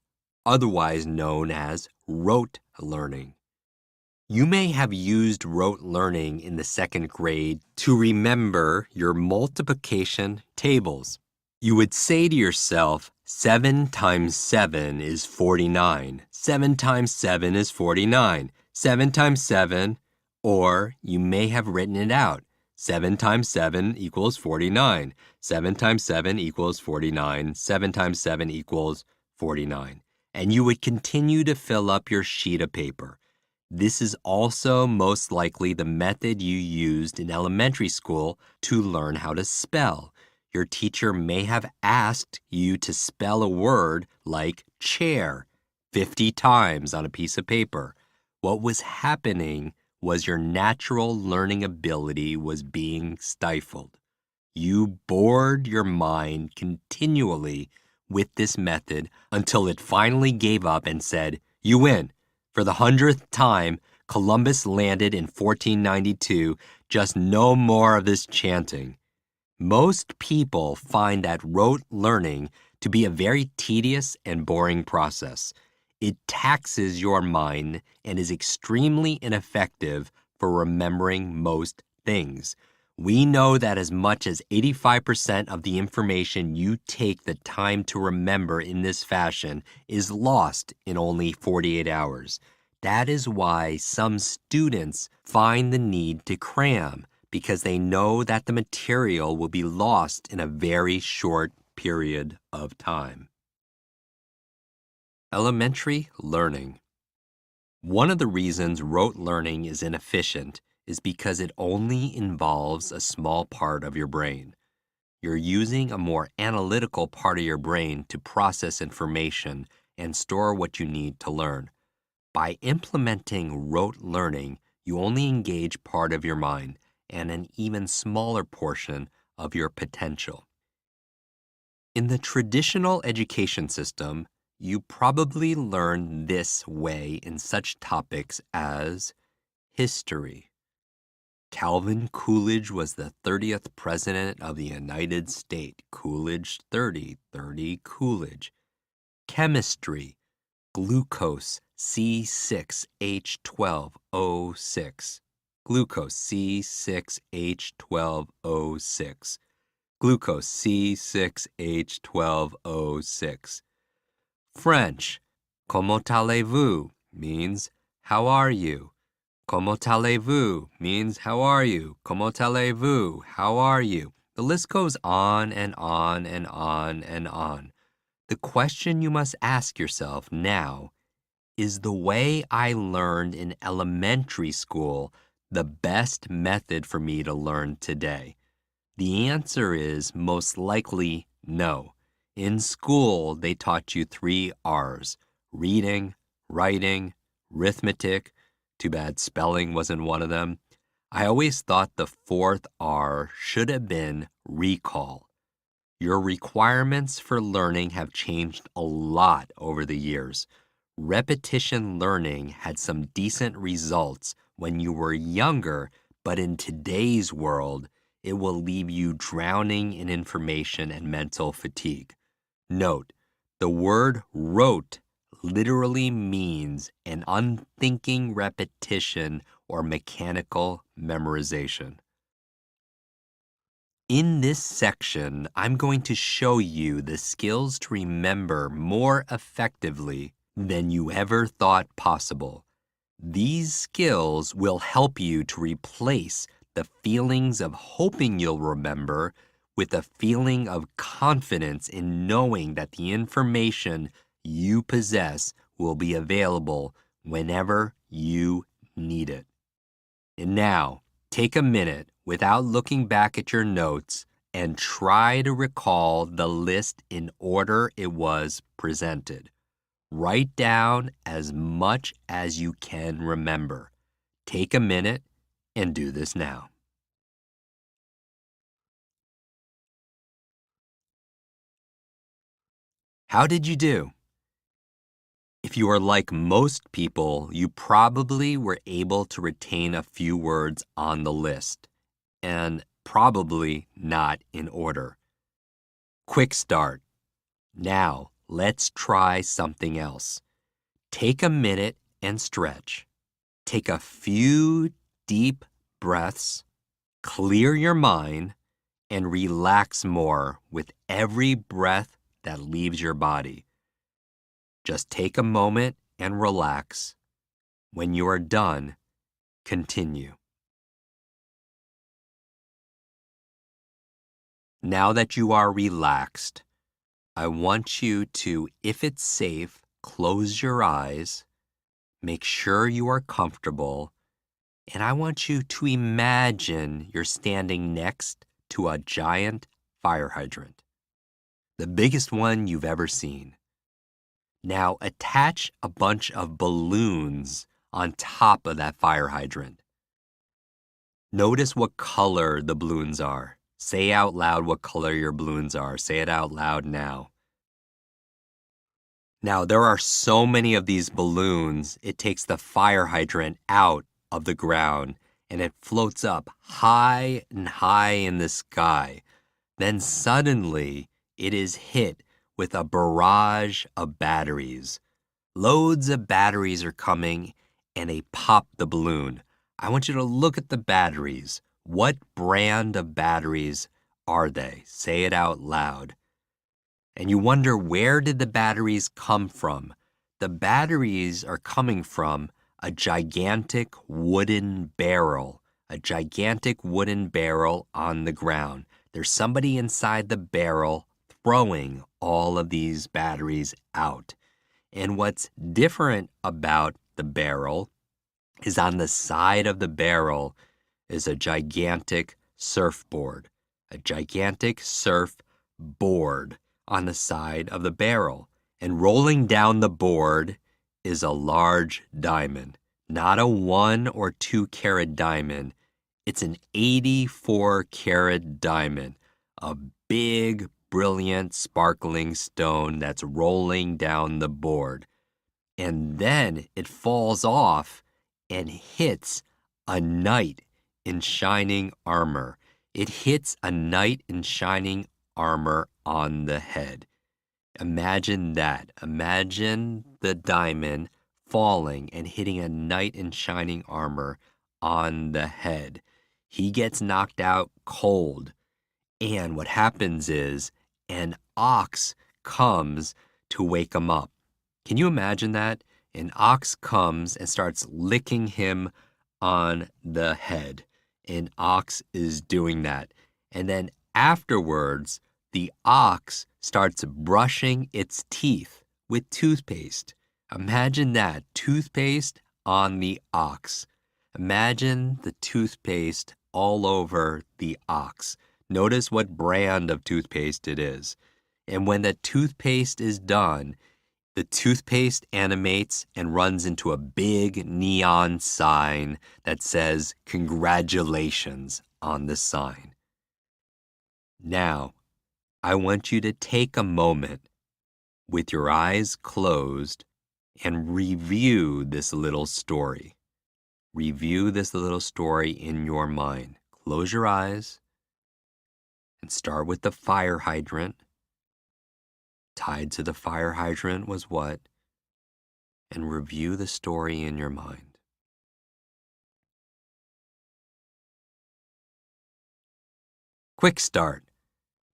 otherwise known as rote learning. You may have used rote learning in the second grade to remember your multiplication tables. You would say to yourself, 7 times 7 is 49. 7 times 7 is 49. 7 times 7, or you may have written it out. 7 times 7 equals 49. 7 times 7 equals 49. 7 times 7 equals 49. And you would continue to fill up your sheet of paper. This is also most likely the method you used in elementary school to learn how to spell. Your teacher may have asked you to spell a word like chair 50 times on a piece of paper. What was happening was your natural learning ability was being stifled. You bored your mind continually with this method until it finally gave up and said, "You win." For the 100th time, Columbus landed in 1492. Just no more of this chanting. Most people find that rote learning to be a very tedious and boring process. It taxes your mind and is extremely ineffective for remembering most things. We know that as much as 85% of the information you take the time to remember in this fashion is lost in only 48 hours. That is why some students find the need to cram, because they know that the material will be lost in a very short period of time. Elementary learning. One of the reasons rote learning is inefficient is because it only involves a small part of your brain. You're using a more analytical part of your brain to process information and store what you need to learn. By implementing rote learning, you only engage part of your mind and an even smaller portion of your potential. In the traditional education system, you probably learn this way in such topics as history. Calvin Coolidge was the 30th President of the United States. Coolidge 30, 30 Coolidge. Chemistry. Glucose C6H12O6. Glucose C6H12O6. Glucose C6H12O6. French. Comment allez-vous means how are you? Comment allez-vous means how are you? Comment allez-vous? How are you? The list goes on and on and on and on. The question you must ask yourself now is the way I learned in elementary school the best method for me to learn today? The answer is most likely no. In school, they taught you 3 R's: reading, writing, arithmetic. Too bad spelling wasn't one of them. I always thought the 4th R should have been recall. Your requirements for learning have changed a lot over the years. Repetition learning had some decent results when you were younger, but in today's world, it will leave you drowning in information and mental fatigue. Note, the word rote literally means an unthinking repetition or mechanical memorization. In this section, I'm going to show you the skills to remember more effectively than you ever thought possible. These skills will help you to replace the feelings of hoping you'll remember with a feeling of confidence in knowing that the information you possess will be available whenever you need it. And now, take a minute without looking back at your notes and try to recall the list in order it was presented. Write down as much as you can remember. Take a minute and do this now. How did you do? If you are like most people, you probably were able to retain a few words on the list, and probably not in order. Quick start. Now, let's try something else. Take a minute and stretch. Take a few deep breaths, clear your mind, and relax more with every breath that leaves your body. Just take a moment and relax. When you are done, continue. Now that you are relaxed, I want you to, if it's safe, close your eyes, make sure you are comfortable, and I want you to imagine you're standing next to a giant fire hydrant, the biggest one you've ever seen. Now attach a bunch of balloons on top of that fire hydrant. Notice what color the balloons are. Say out loud what color your balloons are. Say it out loud now. Now, there are so many of these balloons, it takes the fire hydrant out of the ground and it floats up high and high in the sky. Then suddenly, it is hit with a barrage of batteries. Loads of batteries are coming and they pop the balloon. I want you to look at the batteries. What brand of batteries are they? Say it out loud. And you wonder, where did the batteries come from? The batteries are coming from a gigantic wooden barrel on the ground. There's somebody inside the barrel throwing all of these batteries out. And what's different about the barrel is on the side of the barrel is a gigantic surfboard, on the side of the barrel. And rolling down the board is a large diamond, not a 1 or 2 carat diamond. It's an 84 carat diamond, a big, brilliant, sparkling stone that's rolling down the board. And then it falls off and hits a knight in shining armor. It hits a knight in shining armor on the head. Imagine that. Imagine the diamond falling and hitting a knight in shining armor on the head. He gets knocked out cold. And what happens is an ox comes to wake him up. Can you imagine that? An ox comes and starts licking him on the head. An ox is doing that. And then afterwards, the ox starts brushing its teeth with toothpaste. Imagine that, toothpaste on the ox. Imagine the toothpaste all over the ox. Notice what brand of toothpaste it is. And when the toothpaste is done, the toothpaste animates and runs into a big neon sign that says, "Congratulations," on the sign. Now, I want you to take a moment with your eyes closed and review this little story. Review this little story in your mind. Close your eyes and start with the fire hydrant. Tied to the fire hydrant was what? And review the story in your mind. Quick start.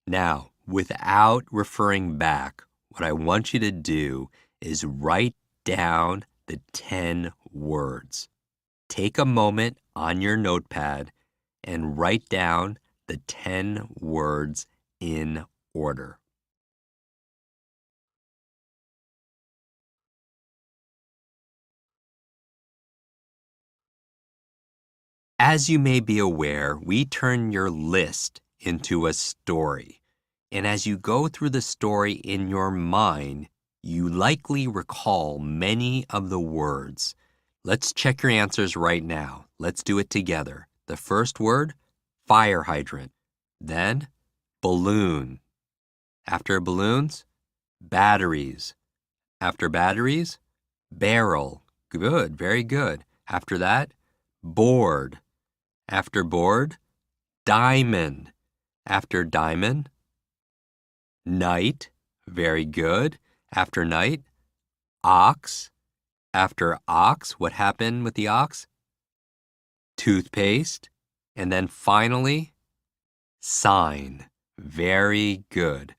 Now, without referring back, what I want you to do is write down the 10 words. Take a moment on your notepad and write down the 10 words in order. As you may be aware, we turn your list into a story. And as you go through the story in your mind, you likely recall many of the words. Let's check your answers right now. Let's do it together. The first word, fire hydrant. Then, balloon. After balloons, batteries. After batteries, barrel. Good, very good. After that, board. After board, diamond. After diamond, night. Very good. After night, ox. After ox, what happened with the ox? Toothpaste. And then finally, sign. Very good.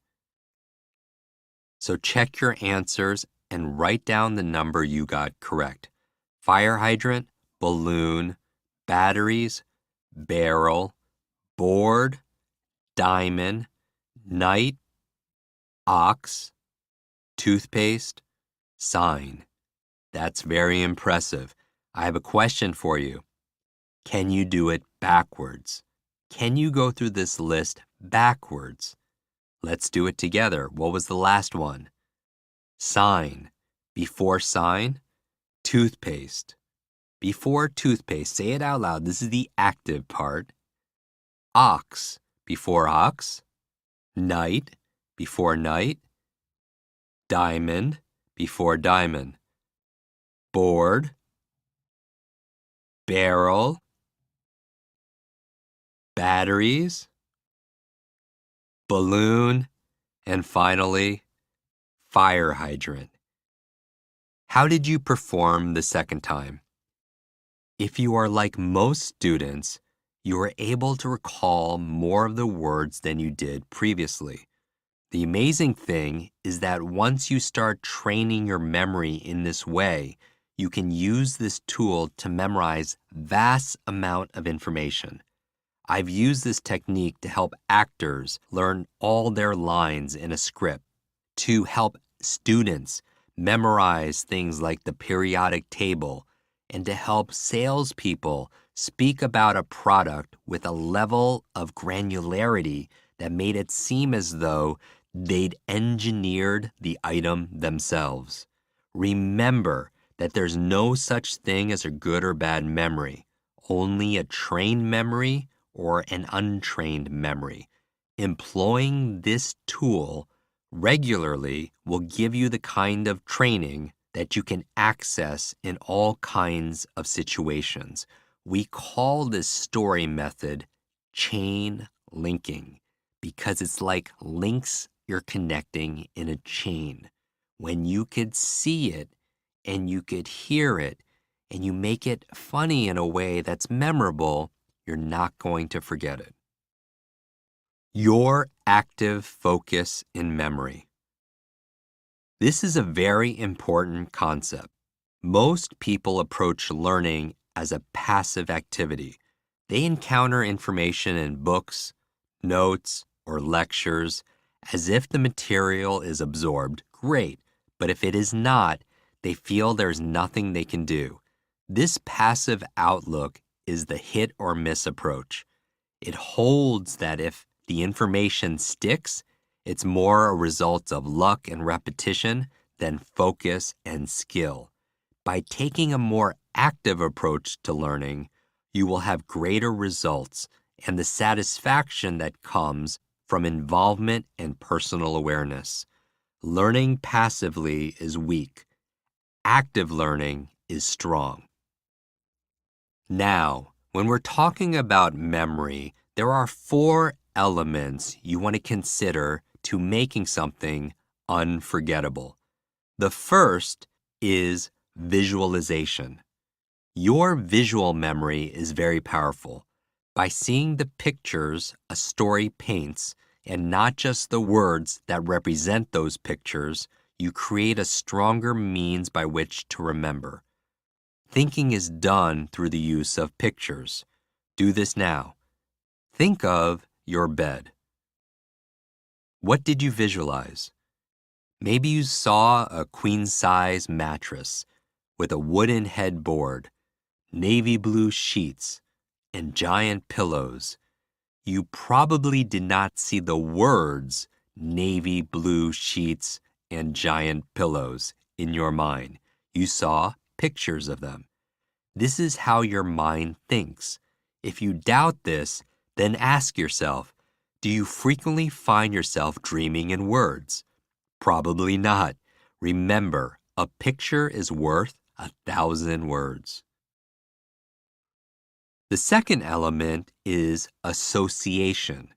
So check your answers and write down the number you got correct. Fire hydrant, balloon, batteries, barrel, board, diamond, night, ox, toothpaste, sign. That's very impressive. I have a question for you. Can you do it backwards? Can you go through this list backwards? Let's do it together. What was the last one? Sign. Before sign, toothpaste. Before toothpaste, say it out loud. This is the active part. Ox. Before ox. Night. Before night. Diamond. Before diamond. Board. Barrel. Batteries. Balloon. And finally, fire hydrant. How did you perform the second time? If you are like most students, you are able to recall more of the words than you did previously. The amazing thing is that once you start training your memory in this way, you can use this tool to memorize vast amount of information. I've used this technique to help actors learn all their lines in a script, to help students memorize things like the periodic table, and to help salespeople speak about a product with a level of granularity that made it seem as though they'd engineered the item themselves. Remember that there's no such thing as a good or bad memory, only a trained memory or an untrained memory. Employing this tool regularly will give you the kind of training that you can access in all kinds of situations. We call this story method chain linking because it's like links you're connecting in a chain. When you could see it and you could hear it and you make it funny in a way that's memorable, you're not going to forget it. Your active focus in memory. This is a very important concept. Most people approach learning as a passive activity. They encounter information in books, notes, or lectures as if the material is absorbed. Great, but if it is not, they feel there's nothing they can do. This passive outlook is the hit or miss approach. It holds that if the information sticks, it's more a result of luck and repetition than focus and skill. By taking a more active approach to learning, you will have greater results and the satisfaction that comes from involvement and personal awareness. Learning passively is weak. Active learning is strong. Now, when we're talking about memory, there are 4 elements you want to consider to making something unforgettable. The first is visualization. Your visual memory is very powerful. By seeing the pictures a story paints and not just the words that represent those pictures, you create a stronger means by which to remember. Thinking is done through the use of pictures. Do this now. Think of your bed. What did you visualize? Maybe you saw a queen-size mattress with a wooden headboard, navy blue sheets, and giant pillows. You probably did not see the words navy blue sheets and giant pillows in your mind. You saw pictures of them. This is how your mind thinks. If you doubt this, then ask yourself, do you frequently find yourself dreaming in words? Probably not. Remember, a picture is worth 1,000 words. The second element is association.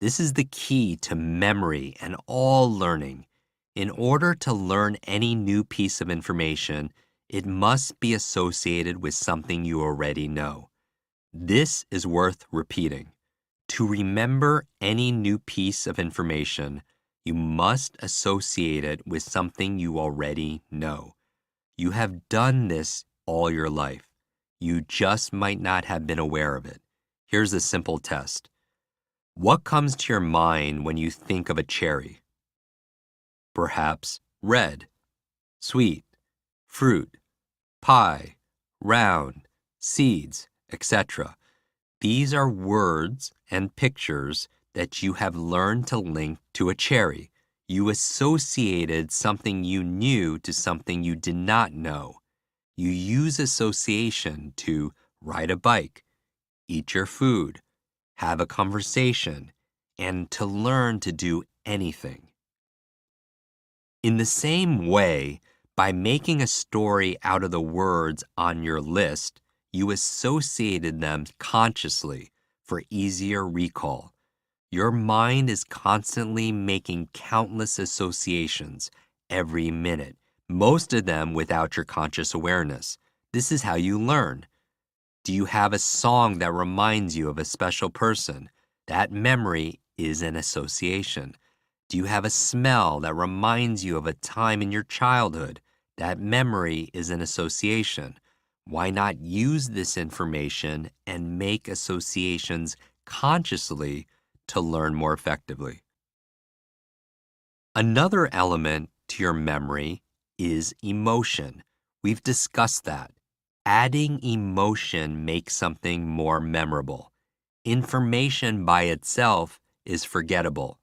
This is the key to memory and all learning. In order to learn any new piece of information, it must be associated with something you already know. This is worth repeating. To remember any new piece of information, you must associate it with something you already know. You have done this all your life. You just might not have been aware of it. Here's a simple test. What comes to your mind when you think of a cherry? Perhaps red, sweet, fruit, pie, round, seeds, etc. These are words and pictures that you have learned to link to a cherry. You associated something you knew to something you did not know. You use association to ride a bike, eat your food, have a conversation, and to learn to do anything. In the same way, by making a story out of the words on your list, you associated them consciously for easier recall. Your mind is constantly making countless associations every minute, most of them without your conscious awareness. This is how you learn. Do you have a song that reminds you of a special person? That memory is an association. Do you have a smell that reminds you of a time in your childhood? That memory is an association. Why not use this information and make associations consciously to learn more effectively? Another element to your memory is emotion. We've discussed that. Adding emotion makes something more memorable. Information by itself is forgettable,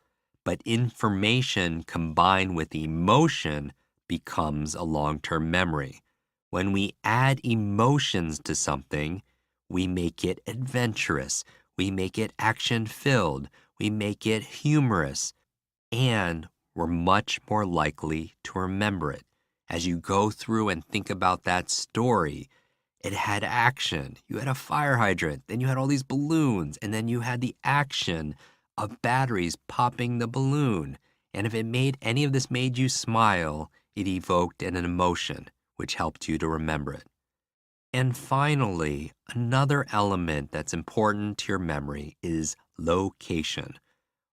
but information combined with emotion becomes a long-term memory. When we add emotions to something, we make it adventurous, we make it action-filled, we make it humorous, and we're much more likely to remember it. As you go through and think about that story, it had action. You had a fire hydrant, then you had all these balloons, and then you had the action of batteries popping the balloon. And if any of this made you smile, it evoked an emotion, which helped you to remember it. And finally, another element that's important to your memory is location.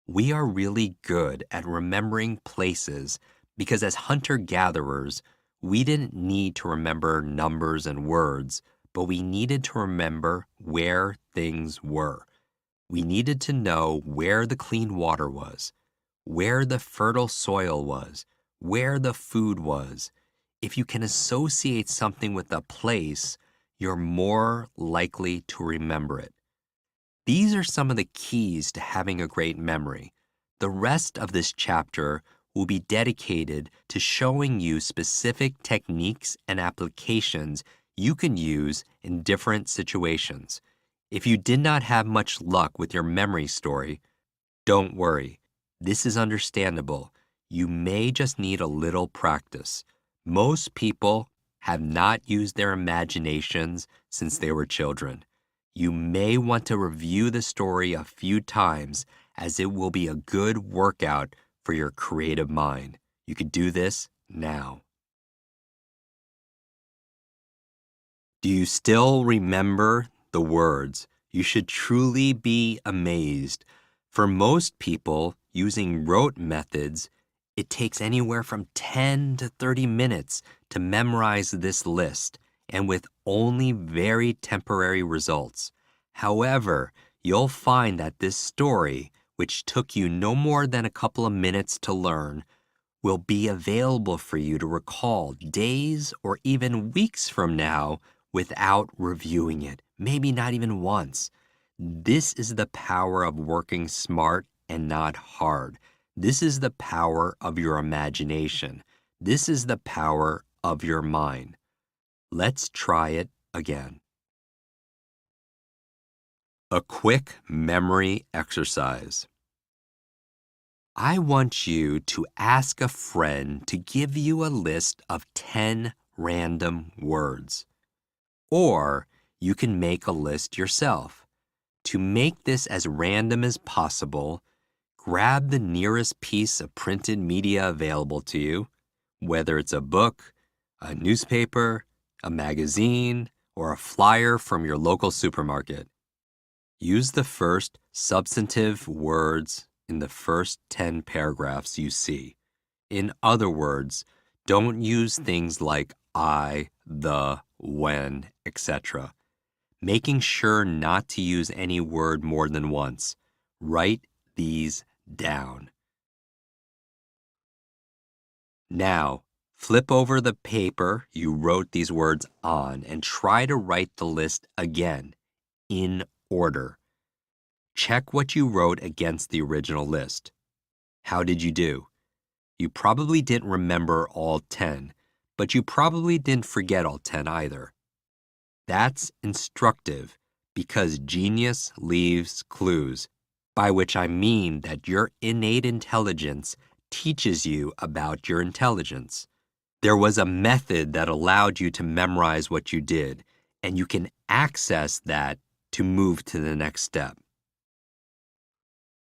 We are really good at remembering places because as hunter-gatherers, we didn't need to remember numbers and words, but we needed to remember where things were. We needed to know where the clean water was, where the fertile soil was, where the food was. If you can associate something with a place, you're more likely to remember it. These are some of the keys to having a great memory. The rest of this chapter will be dedicated to showing you specific techniques and applications you can use in different situations. If you did not have much luck with your memory story, don't worry. This is understandable. You may just need a little practice. Most people have not used their imaginations since they were children. You may want to review the story a few times, as it will be a good workout for your creative mind. You could do this now. Do you still remember the words? You should truly be amazed. For most people, using rote methods, it takes anywhere from 10 to 30 minutes to memorize this list, and with only very temporary results. However, you'll find that this story, which took you no more than a couple of minutes to learn, will be available for you to recall days or even weeks from now without reviewing it, maybe not even once. This is the power of working smart and not hard. This is the power of your imagination. This is the power of your mind. Let's try it again. A quick memory exercise. I want you to ask a friend to give you a list of 10 random words. Or you can make a list yourself. To make this as random as possible, grab the nearest piece of printed media available to you, whether it's a book, a newspaper, a magazine, or a flyer from your local supermarket. Use the first substantive words in the first 10 paragraphs you see. In other words, don't use things like I, the, when, etc. Making sure not to use any word more than once. Write these down. Now, flip over the paper you wrote these words on and try to write the list again, in order. Check what you wrote against the original list. How did you do? You probably didn't remember all 10, but you probably didn't forget all 10 either. That's instructive because genius leaves clues, by which I mean that your innate intelligence teaches you about your intelligence. There was a method that allowed you to memorize what you did, and you can access that to move to the next step.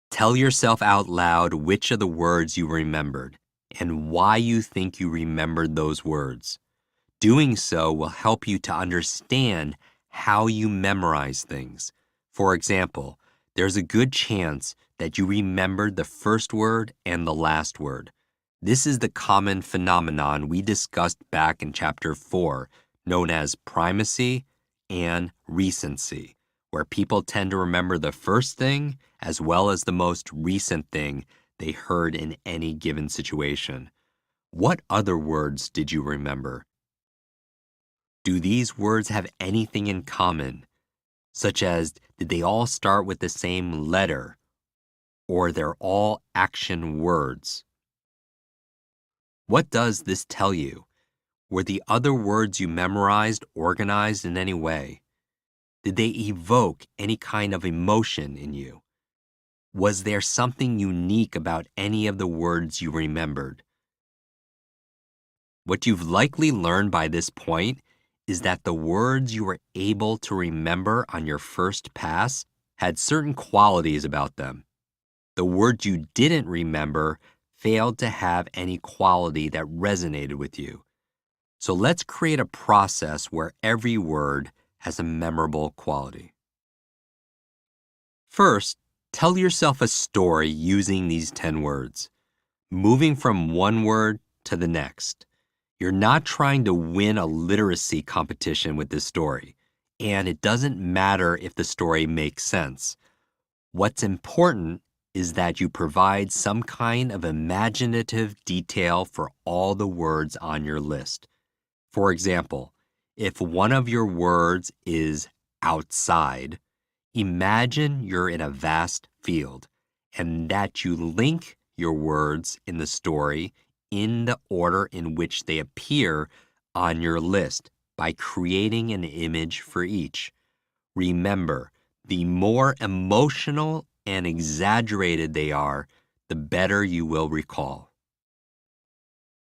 Tell yourself out loud which of the words you remembered and why you think you remembered those words. Doing so will help you to understand how you memorize things. For example, there's a good chance that you remembered the first word and the last word. This is the common phenomenon we discussed back in Chapter 4, known as primacy and recency, where people tend to remember the first thing as well as the most recent thing they heard in any given situation. What other words did you remember? Do these words have anything in common, such as did they all start with the same letter, or they're all action words? What does this tell you? Were the other words you memorized organized in any way? Did they evoke any kind of emotion in you? Was there something unique about any of the words you remembered? What you've likely learned by this point is that the words you were able to remember on your first pass had certain qualities about them. The words you didn't remember failed to have any quality that resonated with you. So let's create a process where every word has a memorable quality. First, tell yourself a story using these 10 words, moving from one word to the next. You're not trying to win a literacy competition with this story, and it doesn't matter if the story makes sense. What's important is that you provide some kind of imaginative detail for all the words on your list. For example, if one of your words is outside, imagine you're in a vast field and that you link your words in the story in the order in which they appear on your list by creating an image for each. Remember, the more emotional and exaggerated they are, the better you will recall.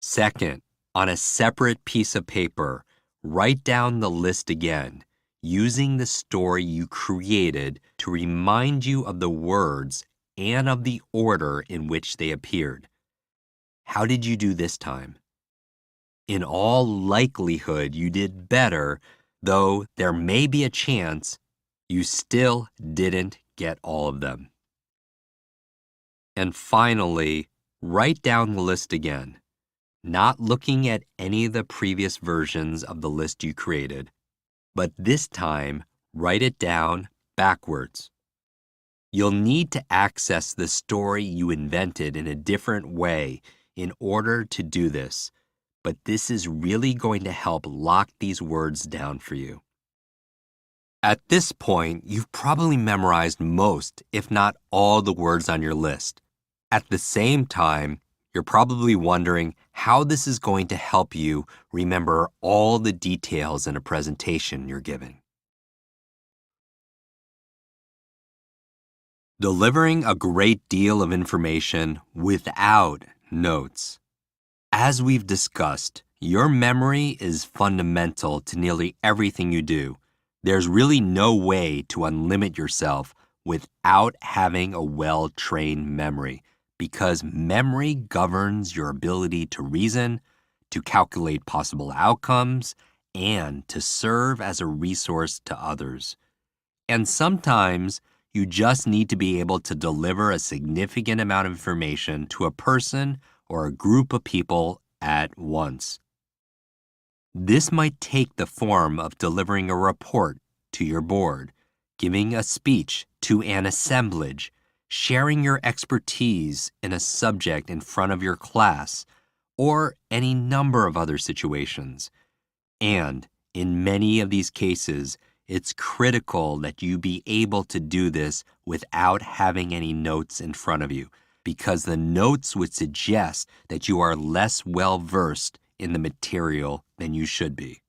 Second, on a separate piece of paper, write down the list again, using the story you created to remind you of the words and of the order in which they appeared. How did you do this time? In all likelihood, you did better, though there may be a chance you still didn't get all of them. And finally, write down the list again, not looking at any of the previous versions of the list you created, but this time, write it down backwards. You'll need to access the story you invented in a different way in order to do this, but this is really going to help lock these words down for you. At this point, you've probably memorized most, if not all, the words on your list. At the same time, you're probably wondering how this is going to help you remember all the details in a presentation you're giving. Delivering a great deal of information without notes. As we've discussed, your memory is fundamental to nearly everything you do. There's really no way to unlimit yourself without having a well-trained memory, because memory governs your ability to reason, to calculate possible outcomes, and to serve as a resource to others. And sometimes you just need to be able to deliver a significant amount of information to a person or a group of people at once. This might take the form of delivering a report to your board, giving a speech to an assemblage, sharing your expertise in a subject in front of your class, or any number of other situations. And in many of these cases, it's critical that you be able to do this without having any notes in front of you, because the notes would suggest that you are less well-versed in the material than you should be.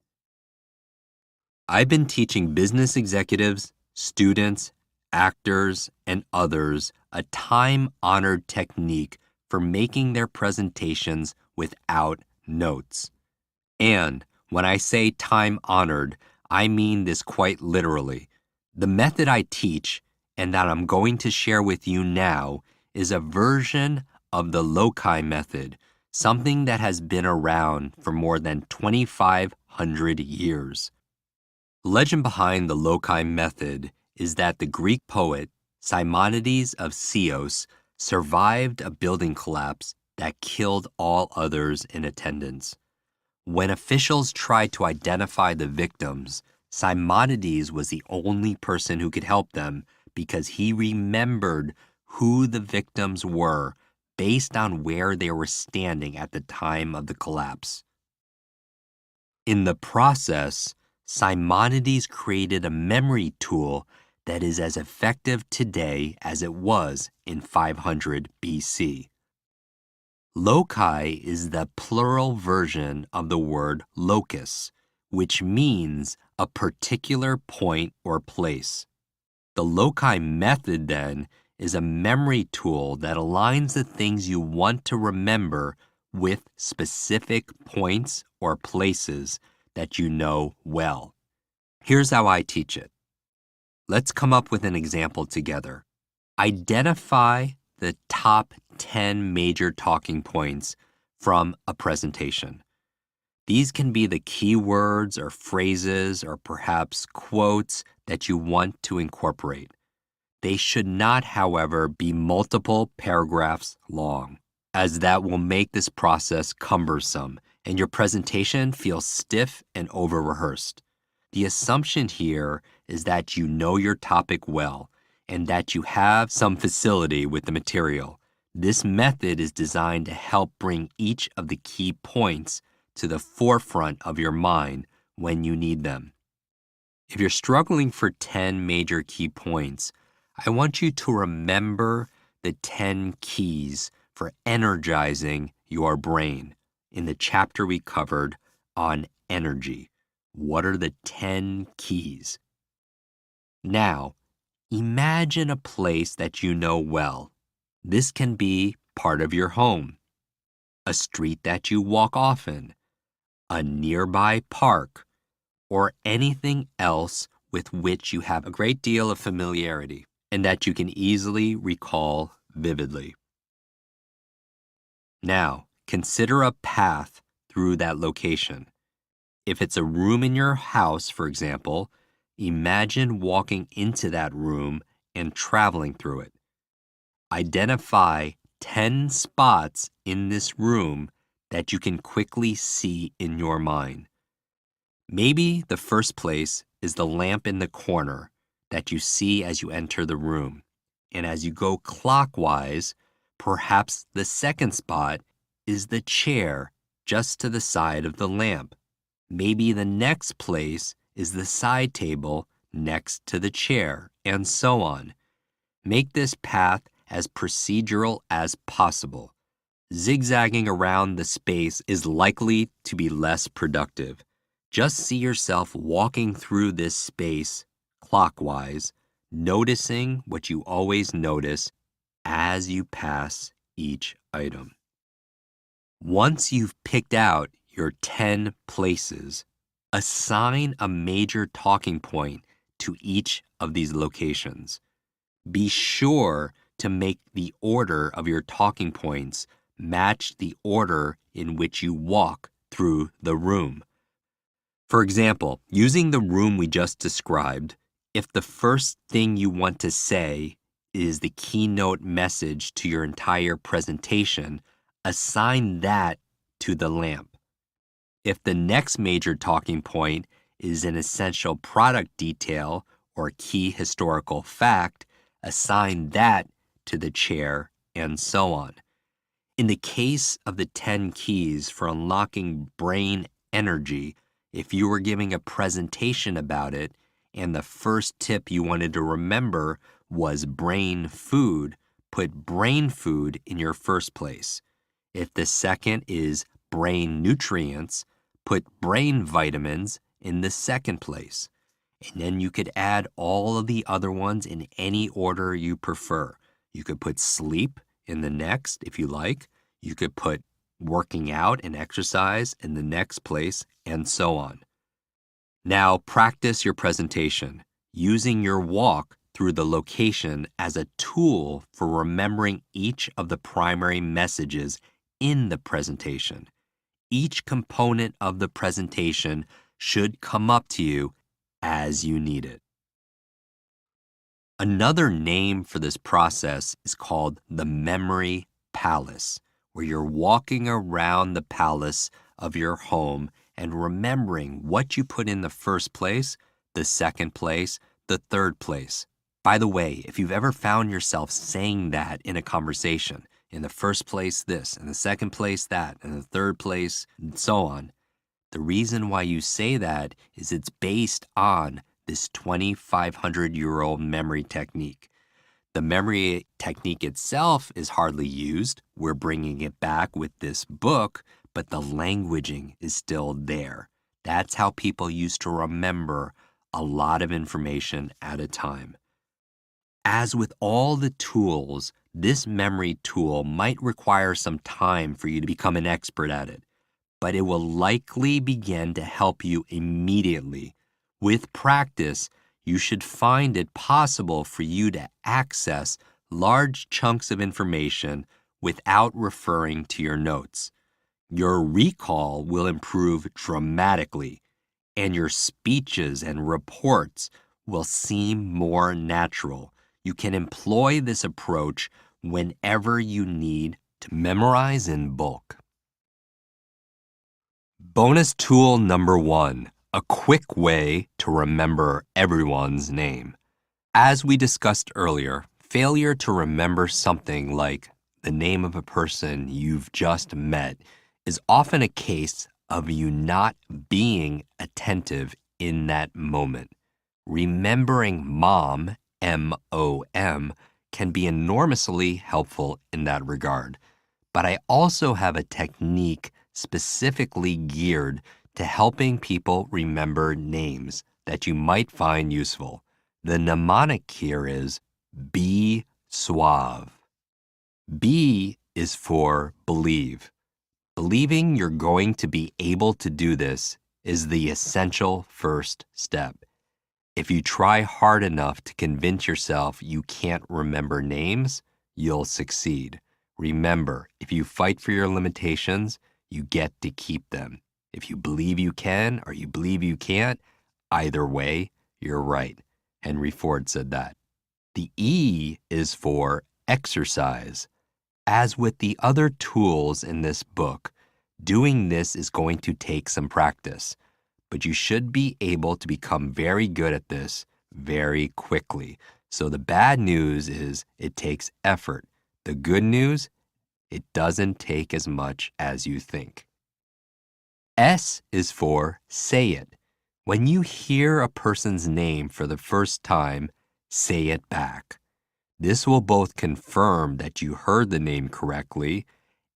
I've been teaching business executives, students, actors, and others a time-honored technique for making their presentations without notes. And when I say time-honored, I mean this quite literally. The method I teach, and that I'm going to share with you now, is a version of the loci method, something that has been around for more than 2,500 years. The legend behind the loci method is that the Greek poet Simonides of Chios survived a building collapse that killed all others in attendance. When officials tried to identify the victims, Simonides was the only person who could help them because he remembered who the victims were based on where they were standing at the time of the collapse. In the process, Simonides created a memory tool that is as effective today as it was in 500 BC. Loci is the plural version of the word locus, which means a particular point or place. The loci method, then, is a memory tool that aligns the things you want to remember with specific points or places that you know well. Here's how I teach it. Let's come up with an example together. Identify the top 10 major talking points from a presentation. These can be the keywords or phrases or perhaps quotes that you want to incorporate. They should not, however, be multiple paragraphs long, as that will make this process cumbersome and your presentation feel stiff and over-rehearsed. The assumption here is that you know your topic well and that you have some facility with the material. This method is designed to help bring each of the key points to the forefront of your mind when you need them. If you're struggling for 10 major key points, I want you to remember the 10 keys for energizing your brain in the chapter we covered on energy. What are the 10 keys? Now, imagine a place that you know well. This can be part of your home, a street that you walk often, a nearby park, or anything else with which you have a great deal of familiarity and that you can easily recall vividly. Now, consider a path through that location. If it's a room in your house, for example, imagine walking into that room and traveling through it. Identify 10 spots in this room that you can quickly see in your mind. Maybe the first place is the lamp in the corner that you see as you enter the room. And as you go clockwise, perhaps the second spot is the chair just to the side of the lamp. Maybe the next place is the side table next to the chair, and so on. Make this path as procedural as possible. Zigzagging around the space is likely to be less productive. Just see yourself walking through this space clockwise, noticing what you always notice as you pass each item. Once you've picked out your 10 places, assign a major talking point to each of these locations. Be sure to make the order of your talking points match the order in which you walk through the room. For example, using the room we just described, if the first thing you want to say is the keynote message to your entire presentation, assign that to the lamp. If the next major talking point is an essential product detail or key historical fact, assign that to the chair, and so on. In the case of the 10 keys for unlocking brain energy, if you were giving a presentation about it and the first tip you wanted to remember was brain food, put brain food in your first place. If the second is brain nutrients, put brain vitamins in the second place. And then you could add all of the other ones in any order you prefer. You could put sleep in the next if you like. You could put working out and exercise in the next place, and so on. Now practice your presentation, using your walk through the location as a tool for remembering each of the primary messages in the presentation. Each component of the presentation should come up to you as you need it. Another name for this process is called the memory palace, where you're walking around the palace of your home and remembering what you put in the first place, the second place, the third place. By the way, if you've ever found yourself saying that in a conversation, in the first place this, in the second place that, in the third place, and so on, the reason why you say that is it's based on this 2,500-year-old memory technique. The memory technique itself is hardly used. We're bringing it back with this book, but the languaging is still there. That's how people used to remember a lot of information at a time. As with all the tools, this memory tool might require some time for you to become an expert at it, but it will likely begin to help you immediately. With practice, you should find it possible for you to access large chunks of information without referring to your notes. Your recall will improve dramatically, and your speeches and reports will seem more natural. You can employ this approach whenever you need to memorize in bulk. Bonus tool number 1, a quick way to remember everyone's name. As we discussed earlier, failure to remember something like the name of a person you've just met is often a case of you not being attentive in that moment. Remembering mom, M-O-M, can be enormously helpful in that regard. But I also have a technique specifically geared to helping people remember names that you might find useful. The mnemonic here is be suave. B is for believe. Believing you're going to be able to do this is the essential first step. If you try hard enough to convince yourself you can't remember names, you'll succeed. Remember, if you fight for your limitations, you get to keep them. If you believe you can or you believe you can't, either way, you're right. Henry Ford said that. The E is for exercise. As with the other tools in this book, doing this is going to take some practice, but you should be able to become very good at this very quickly. So the bad news is it takes effort. The good news, it doesn't take as much as you think. S is for say it. When you hear a person's name for the first time, say it back. This will both confirm that you heard the name correctly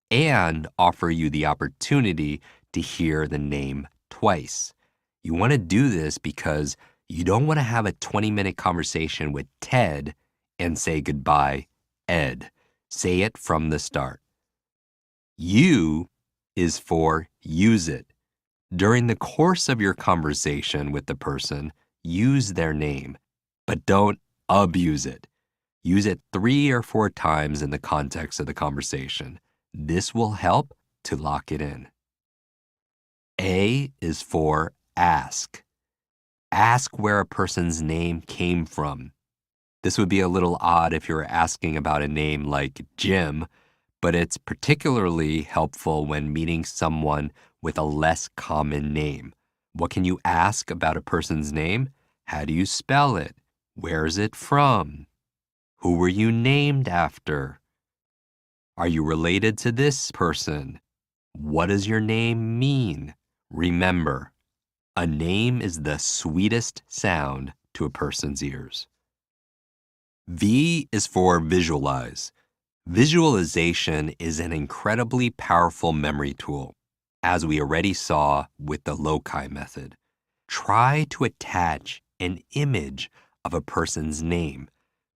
and offer you the opportunity to hear the name twice. You want to do this because you don't want to have a 20-minute conversation with Ted and say goodbye, Ed. Say it from the start. U is for use it. During the course of your conversation with the person, use their name, but don't abuse it. Use it 3 or 4 times in the context of the conversation. This will help to lock it in. A is for ask. Ask where a person's name came from. This would be a little odd if you were asking about a name like Jim, but it's particularly helpful when meeting someone with a less common name. What can you ask about a person's name? How do you spell it? Where is it from? Who were you named after? Are you related to this person? What does your name mean? Remember, a name is the sweetest sound to a person's ears. V is for visualize. Visualization is an incredibly powerful memory tool, as we already saw with the loci method. Try to attach an image of a person's name.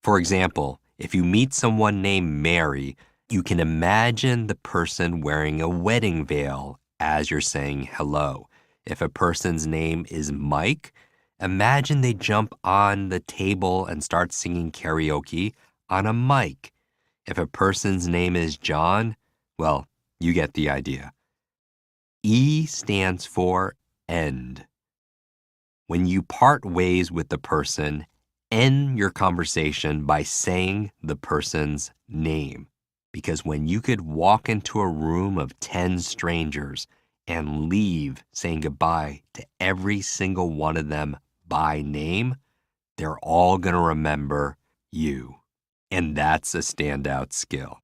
For example, if you meet someone named Mary, you can imagine the person wearing a wedding veil as you're saying hello. If a person's name is Mike, imagine they jump on the table and start singing karaoke on a mic. If a person's name is John, well, you get the idea. E stands for end. When you part ways with the person, end your conversation by saying the person's name. Because when you could walk into a room of 10 strangers and leave saying goodbye to every single one of them by name, they're all going to remember you. And that's a standout skill.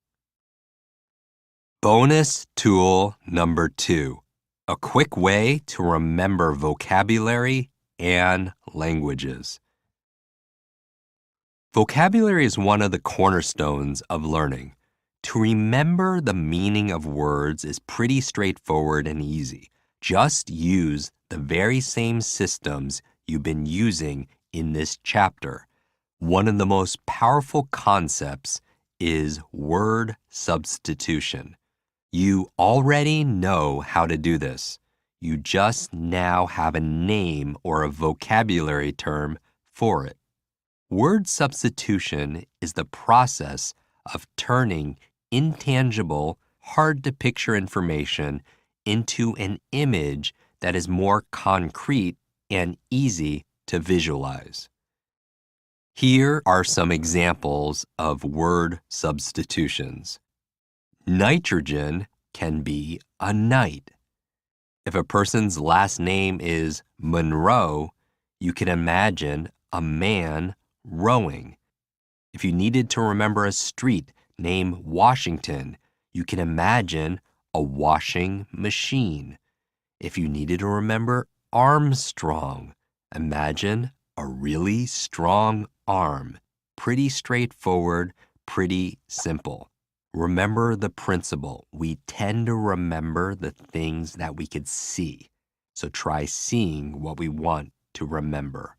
Bonus tool number 2, a quick way to remember vocabulary and languages. Vocabulary is one of the cornerstones of learning. To remember the meaning of words is pretty straightforward and easy. Just use the very same systems you've been using in this chapter. One of the most powerful concepts is word substitution. You already know how to do this. You just now have a name or a vocabulary term for it. Word substitution is the process of turning intangible, hard-to-picture information into an image that is more concrete and easy to visualize. Here are some examples of word substitutions. Nitrogen can be a night. If a person's last name is Monroe, you can imagine a man rowing. If you needed to remember a street named Washington, you can imagine a washing machine. If you needed to remember Armstrong, imagine a really strong arm. Pretty straightforward, pretty simple. Remember the principle. We tend to remember the things that we could see. So try seeing what we want to remember.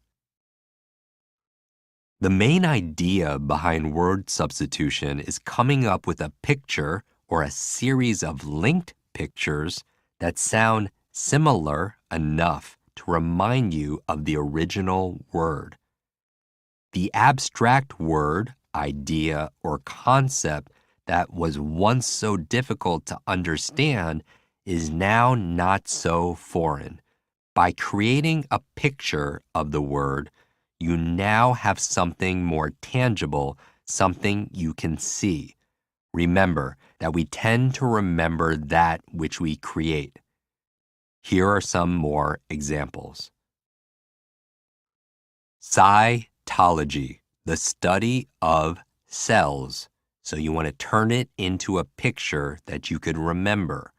The main idea behind word substitution is coming up with a picture or a series of linked pictures that sound similar enough to remind you of the original word. The abstract word, idea, or concept that was once so difficult to understand is now not so foreign. By creating a picture of the word, you now have something more tangible, something you can see. Remember that we tend to remember that which we create. Here are some more examples. Cytology, the study of cells. So you want to turn it into a picture that you could remember.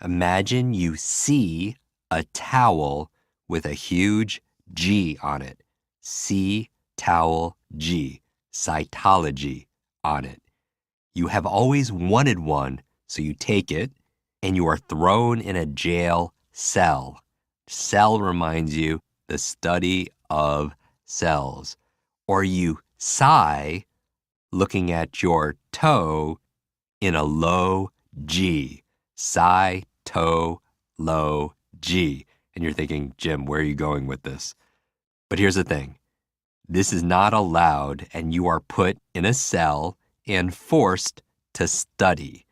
Imagine you see a towel with a huge G on it. C towel G, cytology on it. You have always wanted one, so you take it and you are thrown in a jail cell. Cell reminds you the study of cells. Or you sigh looking at your toe in a low G. Sigh, toe, low, G. And you're thinking, Jim, where are you going with this? But here's the thing. This is not allowed, and you are put in a cell and forced to study.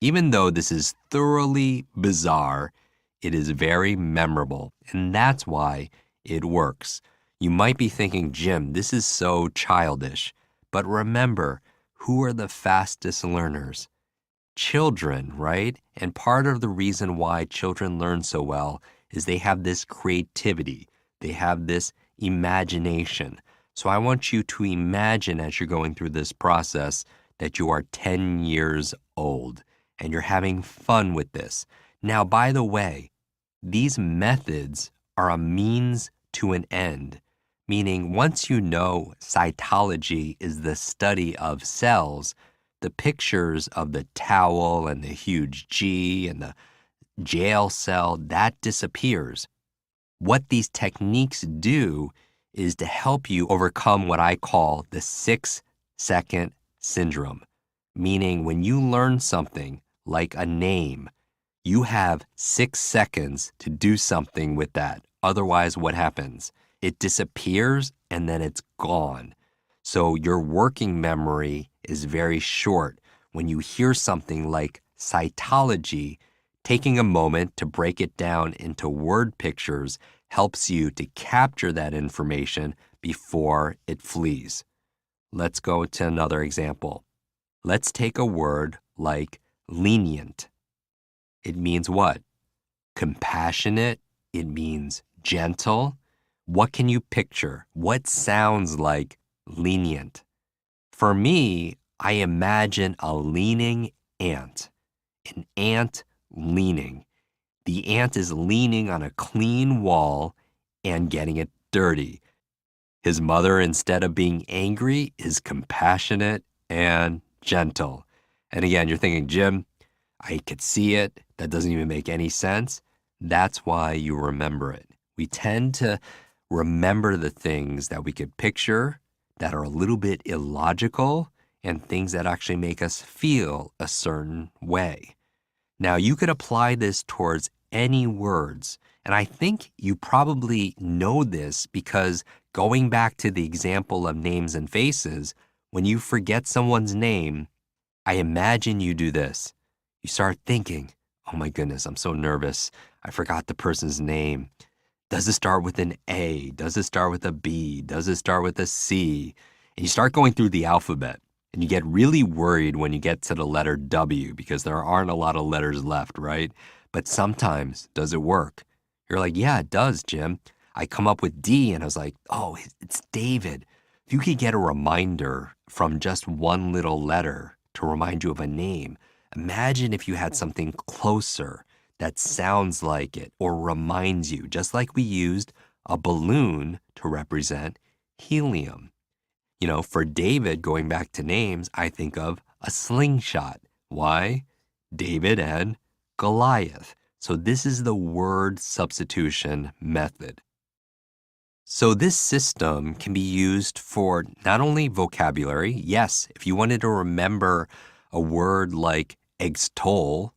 Even though this is thoroughly bizarre, it is very memorable, and that's why it works. You might be thinking, Jim, this is so childish. But remember, who are the fastest learners? Children, right? And part of the reason why children learn so well is they have this creativity. They have this imagination. So I want you to imagine as you're going through this process that you are 10 years old and you're having fun with this. Now, by the way, these methods are a means to an end, meaning once you know cytology is the study of cells, the pictures of the towel and the huge G and the jail cell, that disappears. What these techniques do is to help you overcome what I call the 6-second syndrome, meaning when you learn something like a name, you have 6 seconds to do something with that. Otherwise, what happens? It disappears and then it's gone. So your working memory is very short. When you hear something like cytology, taking a moment to break it down into word pictures helps you to capture that information before it flees. Let's go to another example. Let's take a word like lenient. It means what? Compassionate. It means gentle. What can you picture? What sounds like lenient? For me, I imagine a leaning ant. An ant leaning. The ant is leaning on a clean wall and getting it dirty. His mother, instead of being angry, is compassionate and gentle. And again, you're thinking, Jim, I could see it. That doesn't even make any sense. That's why you remember it. We tend to remember the things that we could picture that are a little bit illogical and things that actually make us feel a certain way. Now, you could apply this towards any words, and I think you probably know this because going back to the example of names and faces, when you forget someone's name, I imagine you do this. You start thinking, oh my goodness, I'm so nervous. I forgot the person's name. Does it start with an A? Does it start with a B? Does it start with a C? And you start going through the alphabet. And you get really worried when you get to the letter W because there aren't a lot of letters left, right? But sometimes, does it work? You're like, yeah, it does, Jim. I come up with D and I was like, oh, it's David. If you could get a reminder from just one little letter to remind you of a name, imagine if you had something closer that sounds like it or reminds you, just like we used a balloon to represent helium. You know, for David, going back to names, I think of a slingshot. Why? David and Goliath. So this is the word substitution method. So this system can be used for not only vocabulary. Yes, if you wanted to remember a word like extol,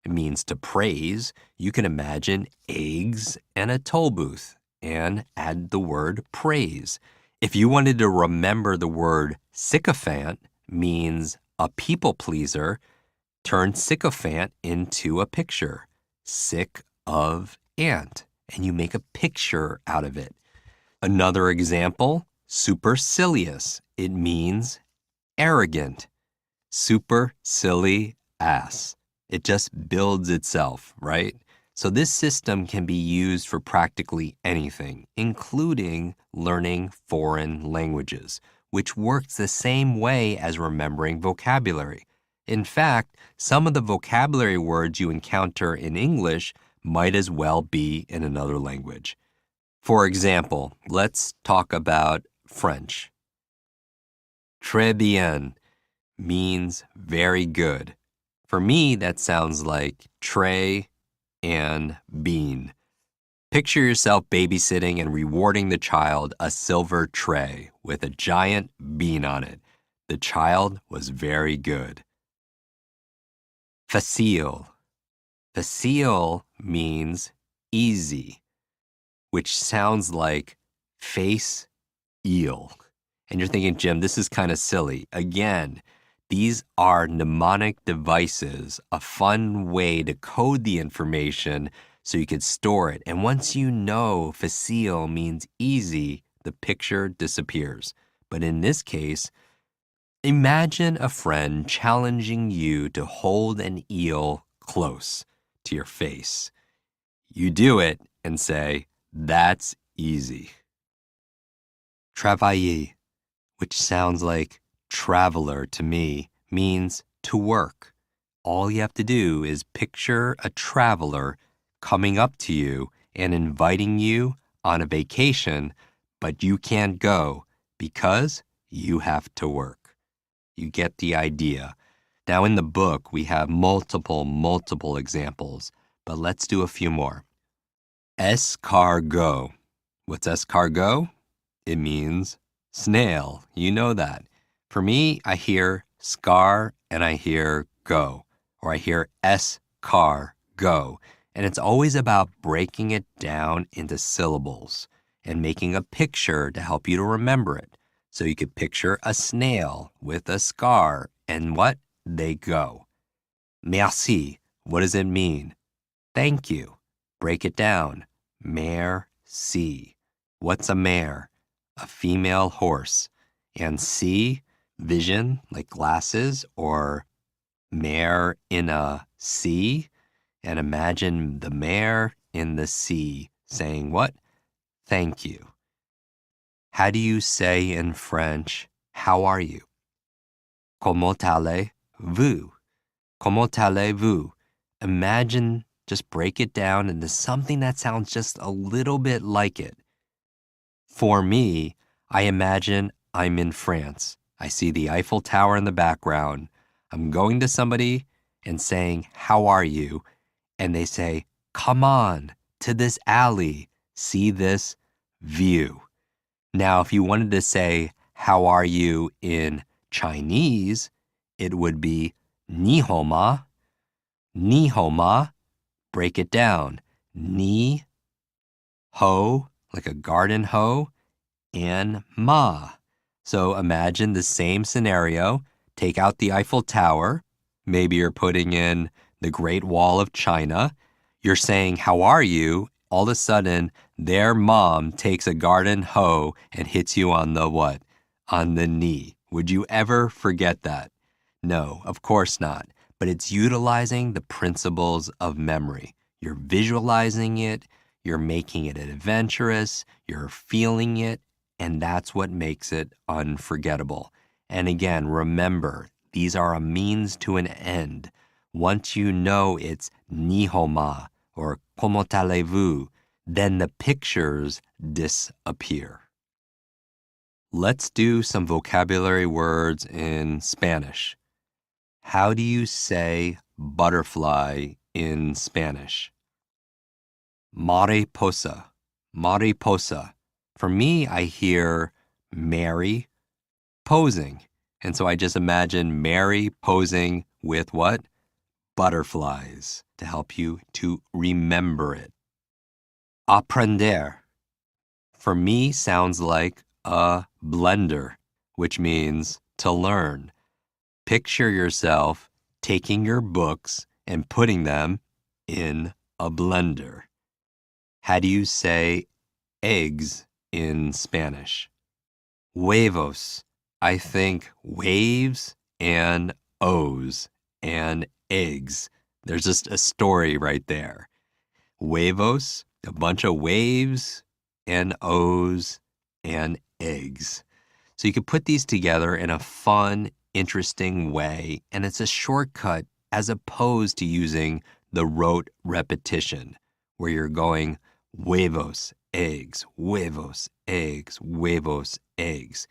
it means to praise, you can imagine eggs and a toll booth and add the word praise. If you wanted to remember the word sycophant means a people pleaser, turn sycophant into a picture. Sick of ant. And you make a picture out of it. Another example, supercilious. It means arrogant. Super silly ass. It just builds itself, right? So this system can be used for practically anything, including learning foreign languages, which works the same way as remembering vocabulary. In fact, some of the vocabulary words you encounter in English might as well be in another language. For example, let's talk about French. Très bien means very good. For me, that sounds like tray and bean. Picture yourself babysitting and rewarding the child a silver tray with a giant bean on it. The child was very good. Facile. Facile means easy, which sounds like face eel. And you're thinking, Jim, this is kind of silly. Again, these are mnemonic devices, a fun way to code the information so you could store it. And once you know facile means easy, the picture disappears. But in this case, imagine a friend challenging you to hold an eel close to your face. You do it and say, that's easy. Travailler, which sounds like traveler to me, means to work. All you have to do is picture a traveler coming up to you and inviting you on a vacation, but you can't go because you have to work. You get the idea. Now in the book, we have multiple examples, but let's do a few more. Escargot. What's escargot? It means snail. You know that. For me, I hear scar and I hear go, or I hear escar go. And it's always about breaking it down into syllables and making a picture to help you to remember it. So you could picture a snail with a scar and what? They go. Merci. What does it mean? Thank you. Break it down. Mare-see. What's a mare? A female horse. And see, vision, like glasses, or mare in a sea. And imagine the mare in the sea saying what? Thank you. How do you say in French, how are you? Comment allez-vous? Comment allez-vous? Imagine, just break it down into something that sounds just a little bit like it. For me, I imagine I'm in France. I see the Eiffel Tower in the background. I'm going to somebody and saying, how are you? And they say, come on, to this alley, see this view. Now, if you wanted to say, how are you in Chinese, it would be ni hou ma. Ni hou ma, break it down. Ni, ho, like a garden hoe, and ma. So imagine the same scenario. Take out the Eiffel Tower. Maybe you're putting in the Great Wall of China. You're saying, how are you? All of a sudden, their mom takes a garden hoe and hits you on the what? On the knee. Would you ever forget that? No, of course not. But it's utilizing the principles of memory. You're visualizing it, you're making it adventurous, you're feeling it, and that's what makes it unforgettable. And again, remember, these are a means to an end. Once you know it's ni hou ma or comment allez-vous, then the pictures disappear. Let's do some vocabulary words in Spanish. How do you say butterfly in Spanish? Mariposa. Mariposa. For me, I hear Mary posing. And so I just imagine Mary posing with what? butterflies to help you to remember it. Aprender, for me, sounds like a blender, which means to learn. Picture yourself taking your books and putting them in a blender. How do you say eggs in Spanish? Huevos. I think waves and O's and eggs. There's just a story right there. Huevos, a bunch of waves and O's and eggs. So you could put these together in a fun, interesting way, and it's a shortcut as opposed to using the rote repetition where you're going huevos, eggs, huevos, eggs, huevos, eggs.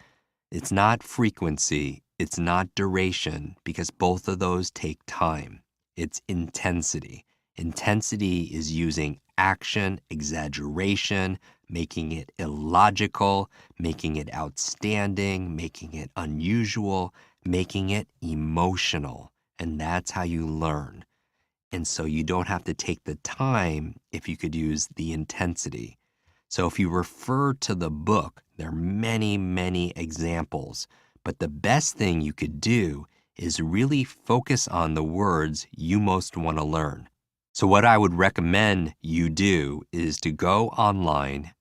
It's not frequency, it's not duration, because both of those take time. It's intensity. Intensity is using action, exaggeration, making it illogical, making it outstanding, making it unusual, making it emotional. And that's how you learn. And so you don't have to take the time if you could use the intensity. So if you refer to the book, there are many, many examples. But the best thing you could do is really focus on the words you most want to learn. So what I would recommend you do is to go online,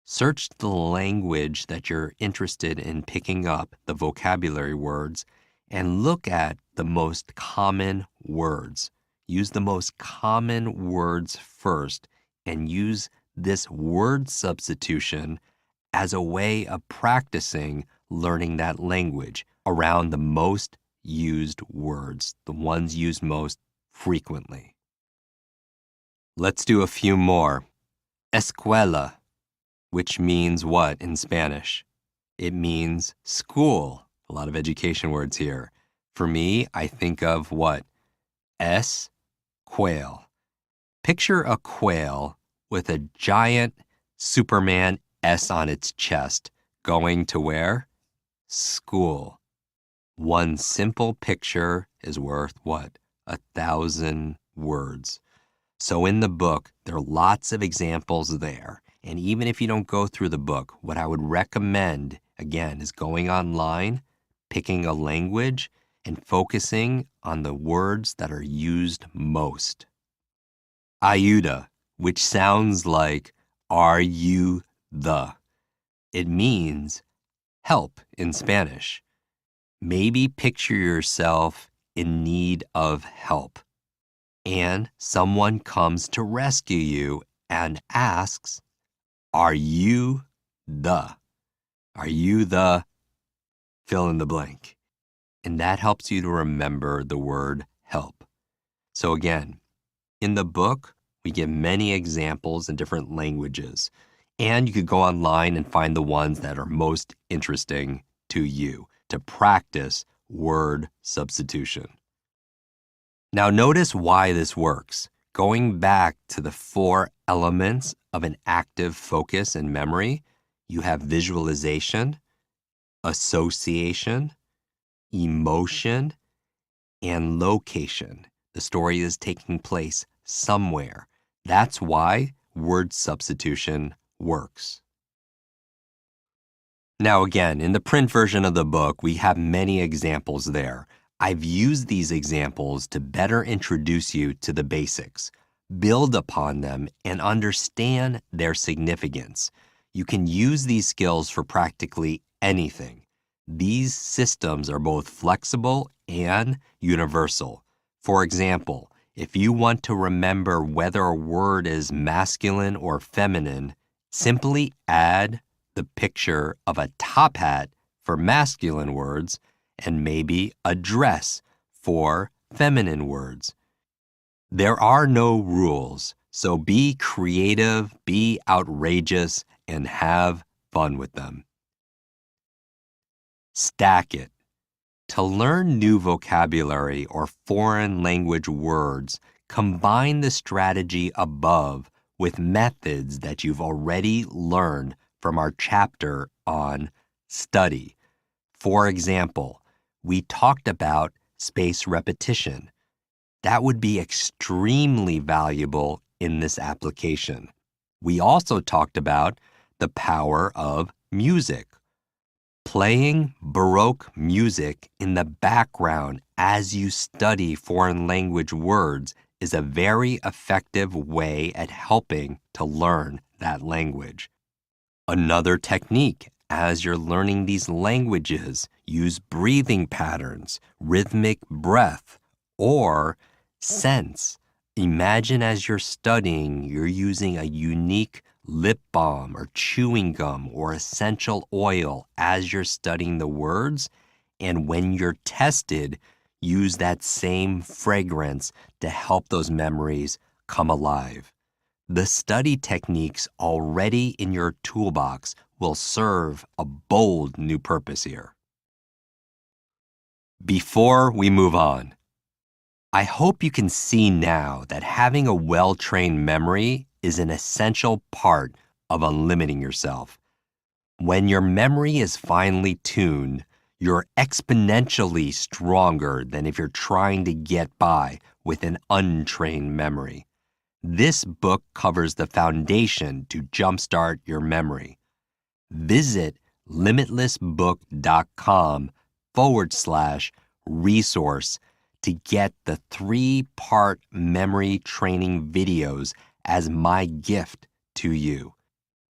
search the language that you're interested in picking up, the vocabulary words, and look at the most common words. Use the most common words first and use this word substitution as a way of practicing learning that language around the most used words, the ones used most frequently. Let's do a few more. Escuela, which means what in Spanish? It means school. A lot of education words here. For me, I think of what? Quail. Picture a quail with a giant Superman S on its chest going to where? School. One simple picture is worth what? 1,000 words. So in the book, there are lots of examples there. And even if you don't go through the book, what I would recommend, again, is going online, picking a language, and focusing on the words that are used most. Ayuda, which sounds like, are you the? It means help in Spanish. Maybe picture yourself in need of help, and someone comes to rescue you and asks, are you the? Are you the fill in the blank? And that helps you to remember the word help. So again, in the book, we give many examples in different languages, and you could go online and find the ones that are most interesting to you to practice word substitution. Now notice why this works. Going back to the 4 elements of an active focus and memory, you have visualization, association, emotion, and location. The story is taking place somewhere. That's why word substitution works. Now again, in the print version of the book, we have many examples there. I've used these examples to better introduce you to the basics, build upon them, and understand their significance. You can use these skills for practically anything. These systems are both flexible and universal. For example, if you want to remember whether a word is masculine or feminine, simply add the picture of a top hat for masculine words and maybe a dress for feminine words. There are no rules, so be creative, be outrageous, and have fun with them. Stack it. To learn new vocabulary or foreign language words, combine the strategy above with methods that you've already learned from our chapter on study. For example, we talked about spaced repetition. that would be extremely valuable in this application. We also talked about the power of music. Playing Baroque music in the background as you study foreign language words is a very effective way at helping to learn that language. Another technique, as you're learning these languages, use breathing patterns, rhythmic breath, or sense. Imagine as you're studying, you're using a unique lip balm or chewing gum or essential oil as you're studying the words, and when you're tested, use that same fragrance to help those memories come alive. The study techniques already in your toolbox will serve a bold new purpose here. Before we move on, I hope you can see now that having a well-trained memory is an essential part of unlimiting yourself. When your memory is finely tuned, you're exponentially stronger than if you're trying to get by with an untrained memory. This book covers the foundation to jumpstart your memory. Visit limitlessbook.com/resource to get the 3-part memory training videos as my gift to you.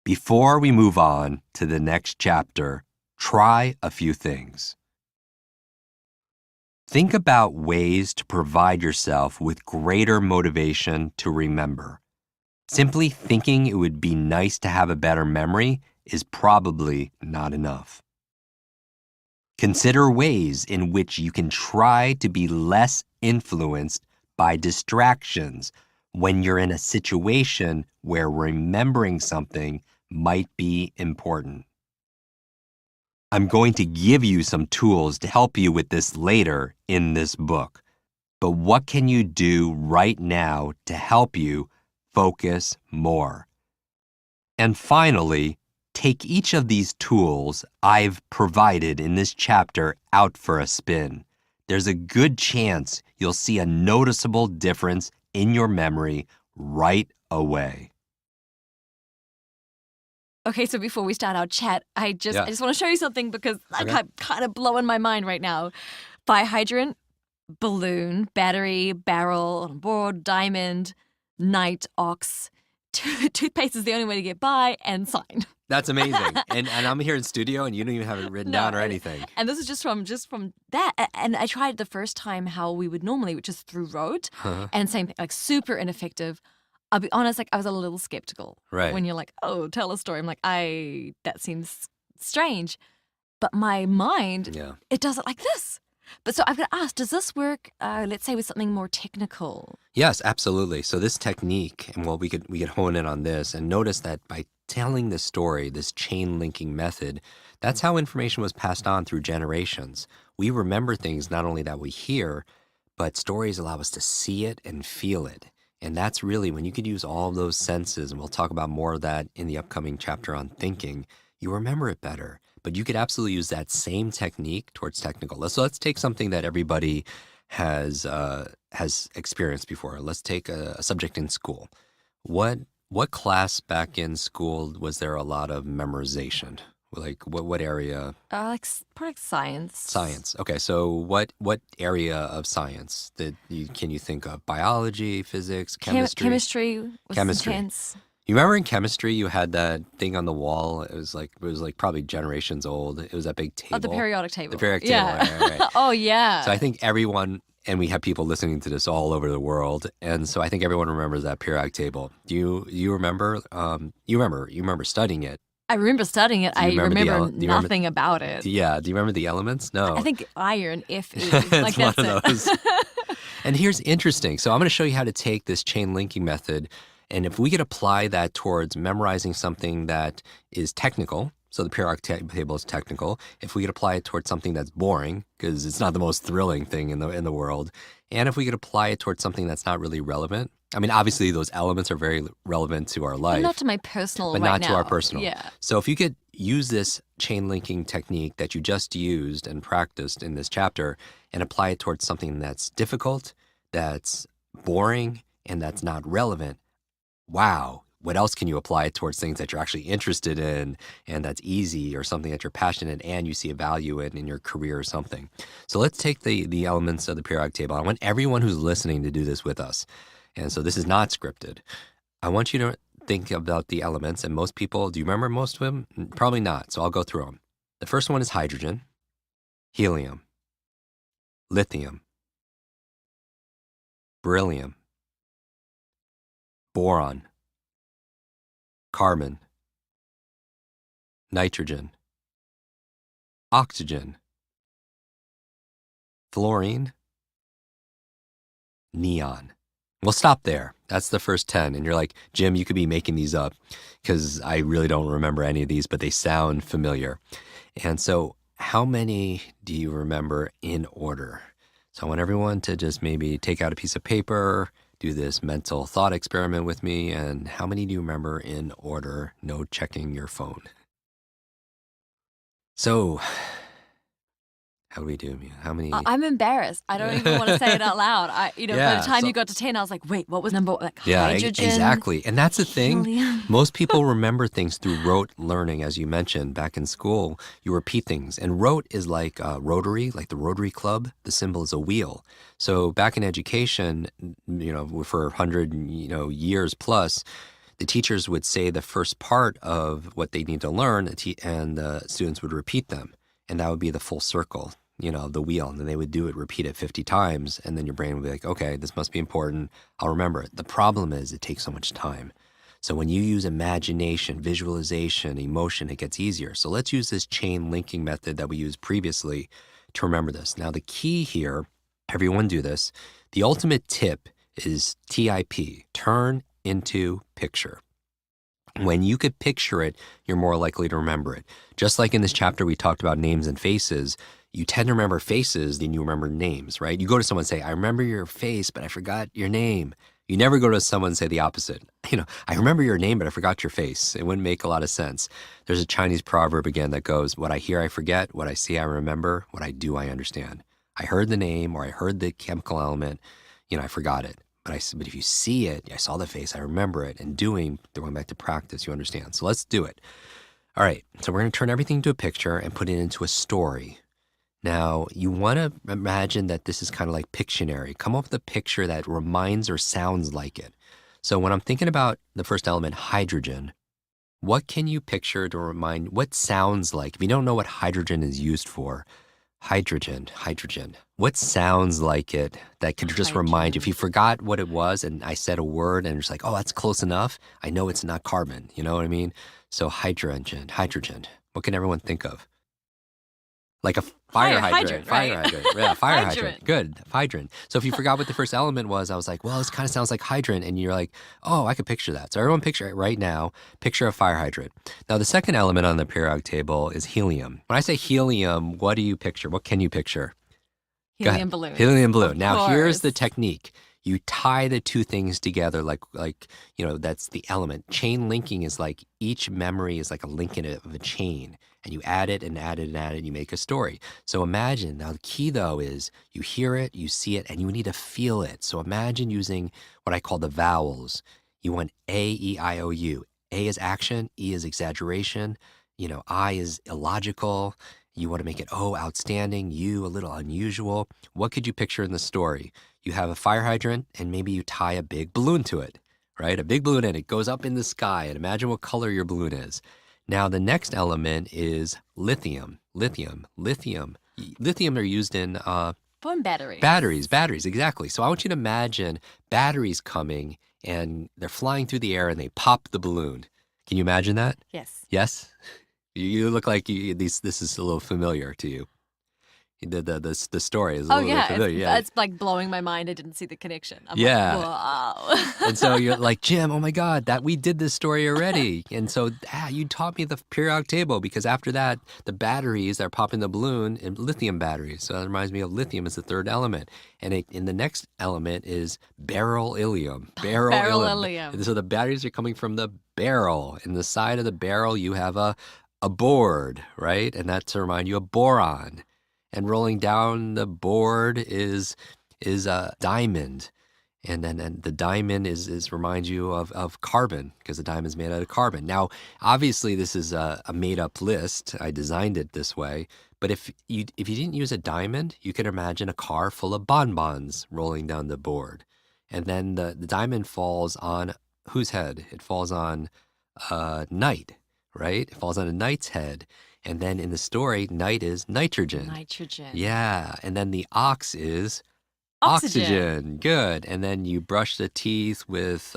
Before we move on to the next chapter, try a few things. Think about ways to provide yourself with greater motivation to remember. Simply thinking it would be nice to have a better memory is probably not enough. Consider ways in which you can try to be less influenced by distractions when you're in a situation where remembering something might be important. I'm going to give you some tools to help you with this later in this book. But what can you do right now to help you focus more? And finally, take each of these tools I've provided in this chapter out for a spin. There's a good chance you'll see a noticeable difference in your memory right away. Okay, so before we start our chat, I just want to show you something because I'm kind of blowing my mind right now. Fire hydrant, balloon, battery, barrel, on board, diamond, knight, ox, toothpaste is the only way to get by, and sign. That's amazing. And I'm here in studio and you don't even have it written down or anything. And this is just from that. And I tried the first time how we would normally, which is through rote. And same thing, like super ineffective. I'll be honest, like I was a little skeptical. Right. When you're like, oh, tell a story. I'm like, that seems strange. But my mind, it does it like this. But so I've got to ask, does this work, let's say, with something more technical? Yes, absolutely. So this technique, and we could hone in on this and notice that by telling the story, this chain linking method, that's how information was passed on through generations. We remember things not only that we hear, but stories allow us to see it and feel it. And that's really when you could use all of those senses, and we'll talk about more of that in the upcoming chapter on thinking, you remember it better. But you could absolutely use that same technique towards technical. Let's take something that everybody has experienced before. Let's take a subject in school. What class back in school was there a lot of memorization? Like what area? Probably like science. Science. Okay, so what area of science can you think of? Biology, physics, chemistry? Chemistry was intense. You remember in chemistry you had that thing on the wall? It was like probably generations old. It was that big table. Oh, the periodic table. The periodic table. Right. Oh yeah. So I think everyone, and we have people listening to this all over the world, and so I think everyone remembers that periodic table. Do you remember? You remember studying it. I remember studying it. I remember nothing about it. Yeah. Do you remember the elements? No. I think iron, Fe. It's one of those. And here's interesting. So I'm going to show you how to take this chain linking method. And if we could apply that towards memorizing something that is technical, so the periodic table is technical. If we could apply it towards something that's boring, because it's not the most thrilling thing in the world, and if we could apply it towards something that's not really relevant. I mean, obviously those elements are very relevant to our life. But not to my personal but right not now. To our personal. Yeah. So if you could use this chain linking technique that you just used and practiced in this chapter and apply it towards something that's difficult, that's boring and that's not relevant, wow, what else can you apply it towards things that you're actually interested in and that's easy, or something that you're passionate and you see a value in your career or something? So let's take the elements of the periodic table. I want everyone who's listening to do this with us. And so this is not scripted. I want you to think about the elements, and most people, do you remember most of them? Probably not, so I'll go through them. The first one is hydrogen, helium, lithium, beryllium, boron, carbon, nitrogen, oxygen, fluorine, neon. We'll stop there. That's the first 10. And you're like, Jim, you could be making these up, because I really don't remember any of these, but they sound familiar. And so how many do you remember in order? So I want everyone to just maybe take out a piece of paper, do this mental thought experiment with me. And how many do you remember in order? No checking your phone. So how do we do? How many? I'm embarrassed. I don't even want to say it out loud. By Yeah, the time so- you got to 10, I was like, wait, what was number? Like Yeah, hydrogen, exactly. And that's the thing. helium. Most people remember things through rote learning. As you mentioned, back in school, you repeat things. And rote is like Rotary, like the Rotary Club. The symbol is a wheel. So back in education, for 100, years plus, the teachers would say the first part of what they need to learn, and the students would repeat them. And that would be the full circle, the wheel. And then they would repeat it 50 times. And then your brain would be like, okay, this must be important. I'll remember it. The problem is it takes so much time. So when you use imagination, visualization, emotion, it gets easier. So let's use this chain linking method that we used previously to remember this. Now, the key here, everyone do this. The ultimate tip is TIP, turn into picture. When you could picture it, you're more likely to remember it. Just like in this chapter, we talked about names and faces. You tend to remember faces than you remember names, right? You go to someone and say, I remember your face, but I forgot your name. You never go to someone and say the opposite. I remember your name, but I forgot your face. It wouldn't make a lot of sense. There's a Chinese proverb again that goes, what I hear, I forget. What I see, I remember. What I do, I understand. I heard the name, or I heard the chemical element, I forgot it. But if you see it, I saw the face, I remember it, and going back to practice, you understand. So let's do it. All right, so we're going to turn everything into a picture and put it into a story. Now, you want to imagine that this is kind of like Pictionary. Come up with a picture that reminds or sounds like it. So when I'm thinking about the first element, hydrogen, what can you picture to remind, what sounds like? If you don't know what hydrogen is used for, hydrogen. What sounds like it that could just remind you? If you forgot what it was and I said a word and it's like, oh, that's close enough, I know it's not carbon. You know what I mean? So hydrogen. What can everyone think of? Like a fire hydrant. right? Fire hydrant. Yeah, fire hydrant. Hydrant. Good. Hydrant. So if you forgot what the first element was, I was like, well, this kind of sounds like hydrant. And you're like, oh, I could picture that. So everyone picture it right now. Picture a fire hydrant. Now, the second element on the periodic table is helium. When I say helium, what do you picture? What can you picture? Helium balloon. Helium balloon. Of Now, here's the course. technique. You tie the two things together like that's the element. Chain linking is like each memory is like a link of a chain. And you add it and add it and add it, and you make a story. So imagine, now the key though is you hear it, you see it, and you need to feel it. So imagine using what I call the vowels. You want A, E, I, O, U. A is action, E is exaggeration, I is illogical. You want to make it O, outstanding, U, a little unusual. What could you picture in the story? You have a fire hydrant, and maybe you tie a big balloon to it, right? A big balloon, and it goes up in the sky, and imagine what color your balloon is. Now, the next element is lithium. Lithium are used in Phone batteries. batteries, exactly. So I want you to imagine batteries coming and they're flying through the air and they pop the balloon. Can you imagine that? Yes. Yes? You look like this is a little familiar to you. The story is a little bit familiar. It's like blowing my mind. I didn't see the connection. I'm Yeah. like, wow. And so you're like, Jim, oh my God, we did this story already. And so you taught me the periodic table, because after that, the batteries that are popping the balloon and lithium batteries. So that reminds me of lithium as the third element. And in the next element is beryllium. Beryllium. So the batteries are coming from the barrel. In the side of the barrel, you have a board, right? And that's to remind you of boron. And rolling down the board is is a diamond. And the diamond is reminds you of carbon, because the diamond is made out of carbon. Now, obviously, this is a made up list. I designed it this way. But if you didn't use a diamond, you can imagine a car full of bonbons rolling down the board. And then the diamond falls on whose head? It falls on Night, right? It falls on a knight's head. And then in the story, Night is nitrogen. Nitrogen. Yeah. And then the ox is Oxygen. oxygen. Good. And then you brush the teeth with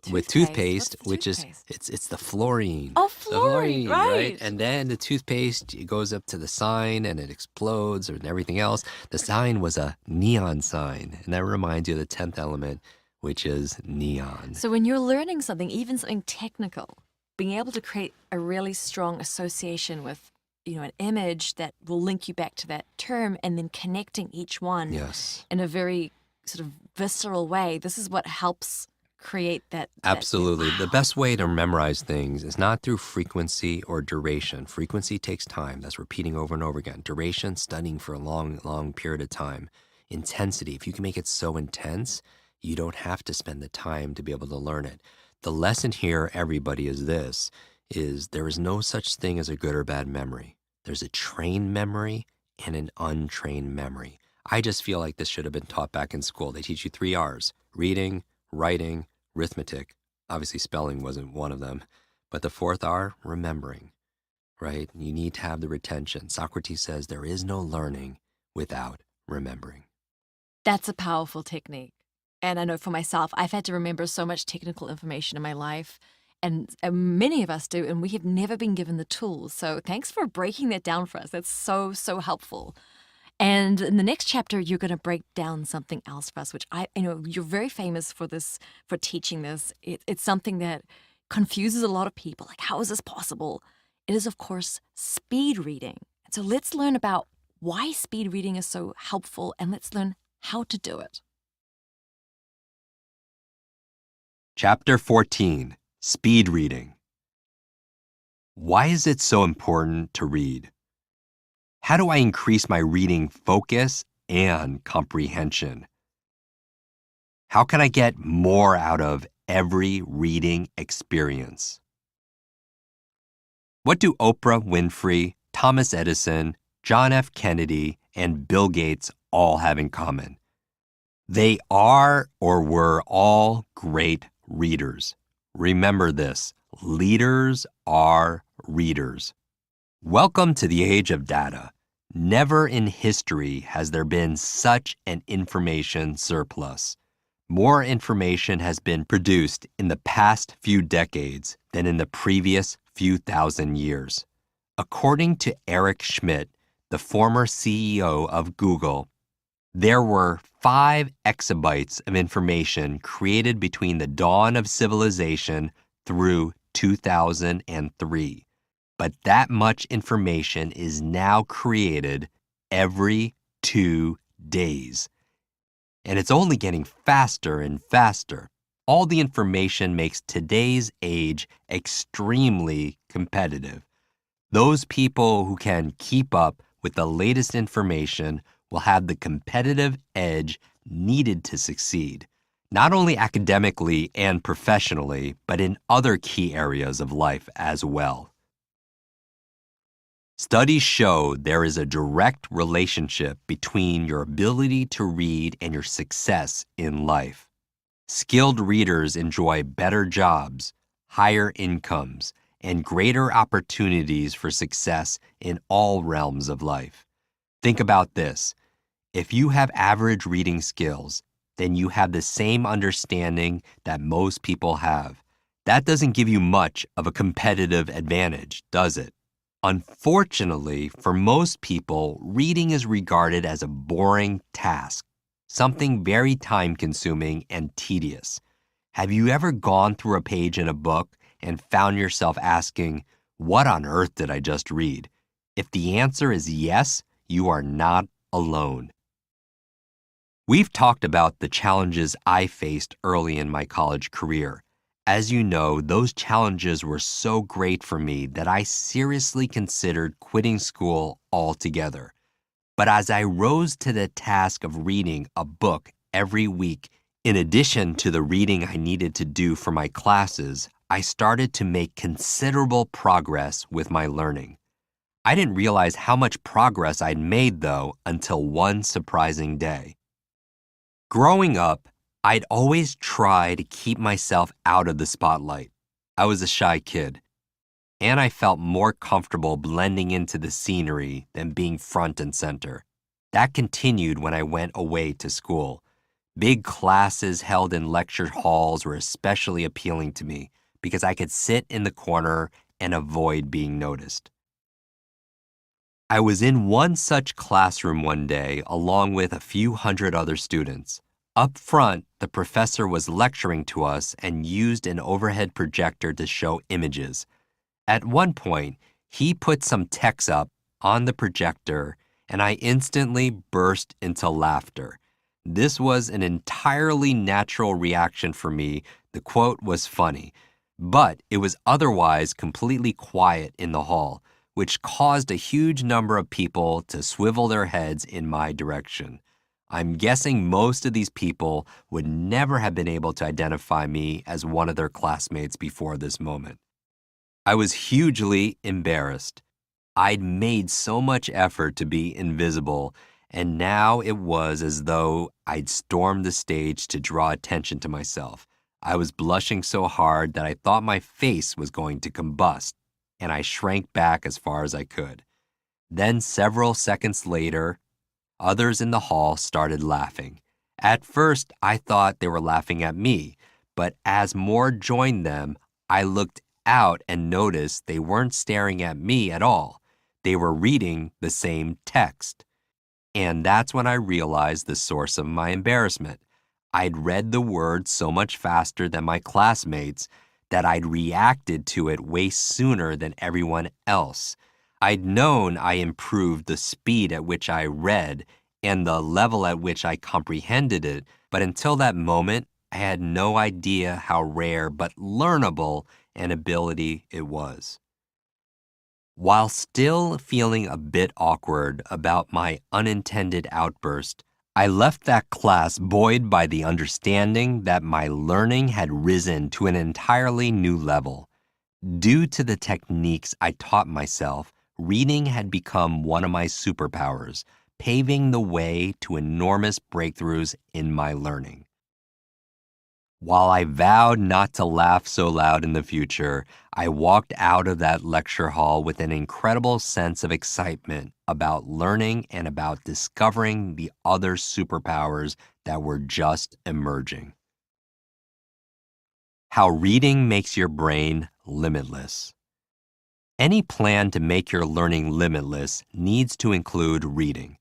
Toothpaste. toothpaste, What's the which toothpaste? is it's the fluorine. Oh, The fluorine, right. And then the toothpaste, it goes up to the sign and it explodes and everything else. The sign was a neon sign. And that reminds you of the 10th element, which is neon. So when you're learning something, even something technical, being able to create a really strong association with, an image that will link you back to that term, and then connecting each one Yes. in a very sort of visceral way, this is what helps create that. Absolutely. The Wow. best way to memorize things is not through frequency or duration. Frequency takes time. That's repeating over and over again. Duration, studying for a long, long period of time. Intensity. If you can make it so intense, you don't have to spend the time to be able to learn it. The lesson here, everybody, is this, is there is no such thing as a good or bad memory. There's a trained memory and an untrained memory. I just feel like this should have been taught back in school. They teach you 3 R's: reading, writing, arithmetic. Obviously, spelling wasn't one of them. But the 4th R, remembering, right? You need to have the retention. Socrates says there is no learning without remembering. That's a powerful technique. And I know for myself, I've had to remember so much technical information in my life, and many of us do, and we have never been given the tools. So thanks for breaking that down for us. That's so, so helpful. And in the next chapter, you're going to break down something else for us, which you're very famous for this, for teaching this. It's something that confuses a lot of people. Like, how is this possible? It is, of course, speed reading. And so let's learn about why speed reading is so helpful, and let's learn how to do it. Chapter 14, Speed Reading. Why is it so important to read? How do I increase my reading focus and comprehension? How can I get more out of every reading experience? What do Oprah Winfrey, Thomas Edison, John F. Kennedy, and Bill Gates all have in common? They are or were all great readers. Remember this: leaders are readers. Welcome to the age of data. Never in history has there been such an information surplus. More information has been produced in the past few decades than in the previous few thousand years. According to Eric Schmidt, the former CEO of Google, there were 5 exabytes of information created between the dawn of civilization through 2003. But that information information is now created every 2 days. And it's only getting faster and faster. All the information makes today's age extremely competitive. Those people who can keep up with the latest information will have the competitive edge needed to succeed, not only academically and professionally, but in other key areas of life as well. Studies show there is a direct relationship between your ability to read and your success in life. Skilled readers enjoy better jobs, higher incomes, and greater opportunities for success in all realms of life. Think about this. If you have average reading skills, then you have the same understanding that most people have. That doesn't give you much of a competitive advantage, does it? Unfortunately, for most people, reading is regarded as a boring task, something very time-consuming and tedious. Have you ever gone through a page in a book and found yourself asking, "What on earth did I just read?" If the answer is yes, you are not alone. We've talked about the challenges I faced early in my college career. As you know, those challenges were so great for me that I seriously considered quitting school altogether. But as I rose to the task of reading a book every week, in addition to the reading I needed to do for my classes, I started to make considerable progress with my learning. I didn't realize how much progress I'd made, though, until one surprising day. Growing up, I'd always try to keep myself out of the spotlight. I was a shy kid, and I felt more comfortable blending into the scenery than being front and center. That continued when I went away to school. Big classes held in lecture halls were especially appealing to me because I could sit in the corner and avoid being noticed. I was in one such classroom one day along with a few hundred other students. Up front, the professor was lecturing to us and used an overhead projector to show images. At one point, he put some text up on the projector, and I instantly burst into laughter. This was an entirely natural reaction for me. The quote was funny, but it was otherwise completely quiet in the hall, which caused a huge number of people to swivel their heads in my direction. I'm guessing most of these people would never have been able to identify me as one of their classmates before this moment. I was hugely embarrassed. I'd made so much effort to be invisible, and now it was as though I'd stormed the stage to draw attention to myself. I was blushing so hard that I thought my face was going to combust, and I shrank back as far as I could. Then several seconds later, others in the hall started laughing. At first, I thought they were laughing at me, but as more joined them, I looked out and noticed they weren't staring at me at all. They were reading the same text. And that's when I realized the source of my embarrassment. I'd read the words so much faster than my classmates that I'd reacted to it way sooner than everyone else. I'd known I improved the speed at which I read and the level at which I comprehended it, but until that moment, I had no idea how rare but learnable an ability it was. While still feeling a bit awkward about my unintended outburst, I left that class buoyed by the understanding that my learning had risen to an entirely new level. Due to the techniques I taught myself, reading had become one of my superpowers, paving the way to enormous breakthroughs in my learning. While I vowed not to laugh so loud in the future, I walked out of that lecture hall with an incredible sense of excitement about learning and about discovering the other superpowers that were just emerging. How reading makes your brain limitless. Any plan to make your learning limitless needs to include reading.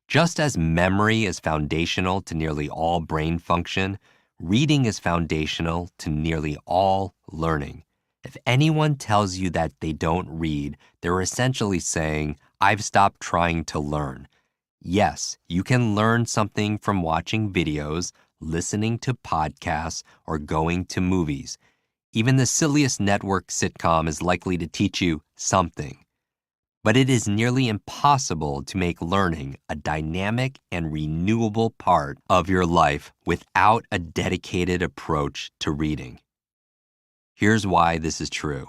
Just as memory is foundational to nearly all brain function, reading is foundational to nearly all learning. If anyone tells you that they don't read, they're essentially saying, "I've stopped trying to learn." Yes, you can learn something from watching videos, listening to podcasts, or going to movies. Even the silliest network sitcom is likely to teach you something. But it is nearly impossible to make learning a dynamic and renewable part of your life without a dedicated approach to reading. Here's why this is true.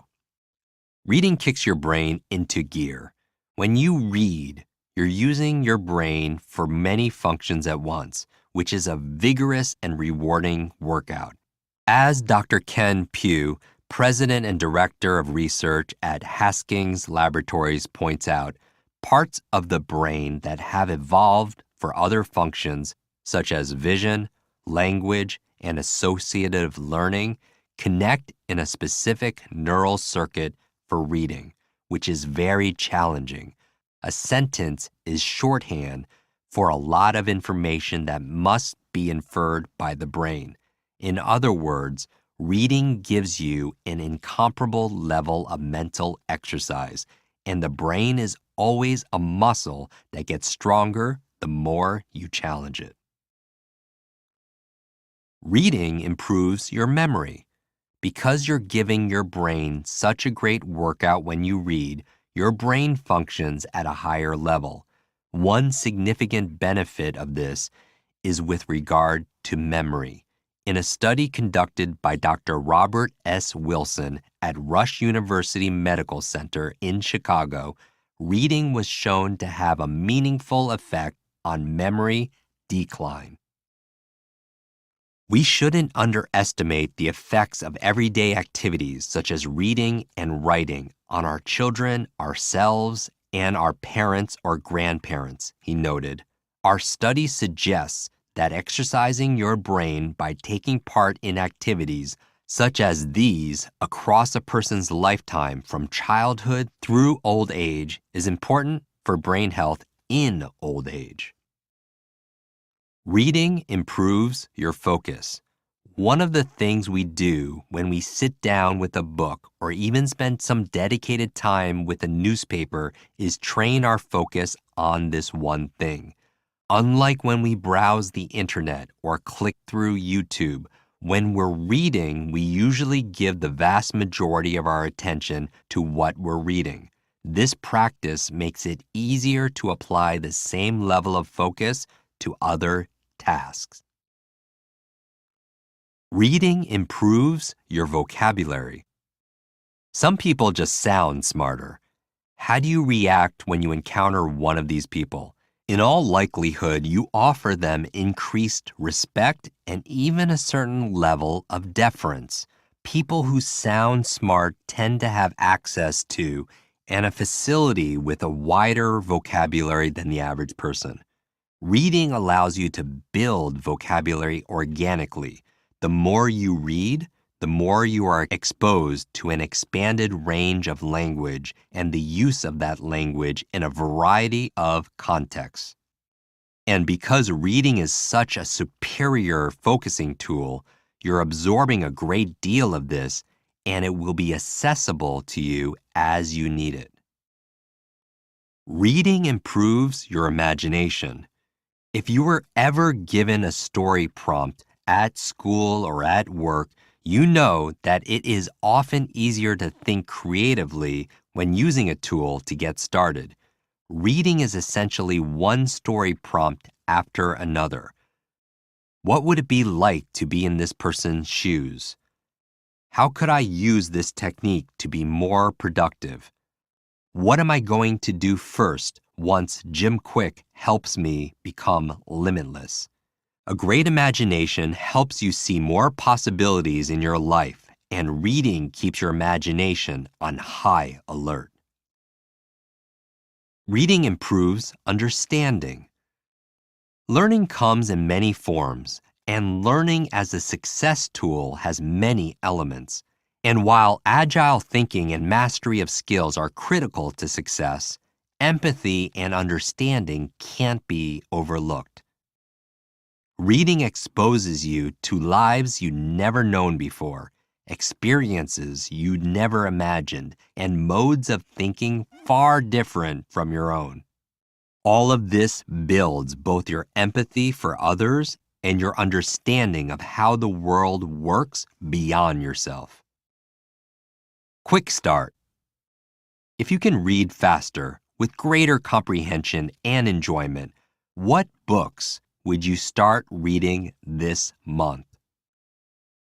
Reading kicks your brain into gear. When you read, you're using your brain for many functions at once, which is a vigorous and rewarding workout. As Dr. Ken Pugh, President and Director of Research at Haskins Laboratories, points out, parts of the brain that have evolved for other functions, such as vision, language, and associative learning, connect in a specific neural circuit for reading, which is very challenging. A sentence is shorthand for a lot of information that must be inferred by the brain. In other words, reading gives you an incomparable level of mental exercise, and the brain is always a muscle that gets stronger the more you challenge it. Reading improves your memory. Because you're giving your brain such a great workout when you read, your brain functions at a higher level. One significant benefit of this is with regard to memory. In a study conducted by Dr. Robert S. Wilson at Rush University Medical Center in Chicago, reading was shown to have a meaningful effect on memory decline. We shouldn't underestimate the effects of everyday activities such as reading and writing on our children, ourselves, and our parents or grandparents, he noted. Our study suggests that exercising your brain by taking part in activities such as these across a person's lifetime from childhood through old age is important for brain health in old age. Reading improves your focus. One of the things we do when we sit down with a book or even spend some dedicated time with a newspaper is train our focus on this one thing. Unlike when we browse the internet or click through YouTube, when we're reading, we usually give the vast majority of our attention to what we're reading. This practice makes it easier to apply the same level of focus to other tasks. Reading improves your vocabulary. Some people just sound smarter. How do you react when you encounter one of these people? In all likelihood, you offer them increased respect and even a certain level of deference. People who sound smart tend to have access to and a facility with a wider vocabulary than the average person. Reading allows you to build vocabulary organically. The more you read, the more you are exposed to an expanded range of language and the use of that language in a variety of contexts. And because reading is such a superior focusing tool, you're absorbing a great deal of this, and it will be accessible to you as you need it. Reading improves your imagination. If you were ever given a story prompt at school or at work, you know that it is often easier to think creatively when using a tool to get started. Reading is essentially one story prompt after another. What would it be like to be in this person's shoes? How could I use this technique to be more productive? What am I going to do first once Jim Quick helps me become limitless? A great imagination helps you see more possibilities in your life, and reading keeps your imagination on high alert. Reading improves understanding. Learning comes in many forms, and learning as a success tool has many elements. And while agile thinking and mastery of skills are critical to success, empathy and understanding can't be overlooked. Reading exposes you to lives you'd never known before, experiences you'd never imagined, and modes of thinking far different from your own. All of this builds both your empathy for others and your understanding of how the world works beyond yourself. Quick start. If you can read faster, with greater comprehension and enjoyment, what books would you start reading this month?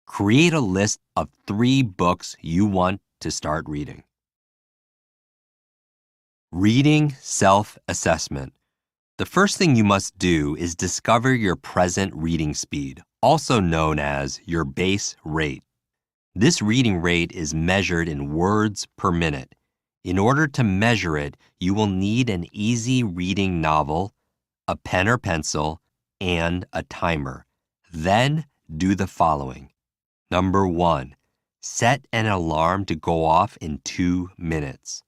Create a list of 3 books you want to start reading. Reading self-assessment. The first thing you must do is discover your present reading speed, also known as your base rate. This reading rate is measured in words per minute. In order to measure it, you will need an easy reading novel, a pen or pencil, and a timer. Then do the following. Number 1, set an alarm to go off in 2 minutes.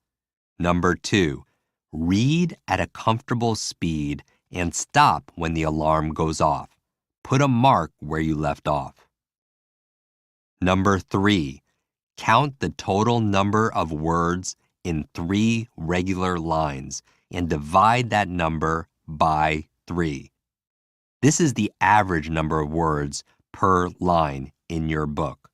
Number 2, read at a comfortable speed and stop when the alarm goes off. Put a mark where you left off. Number 3, count the total number of words in 3 regular lines and divide that number by 3. This is the average number of words per line in your book.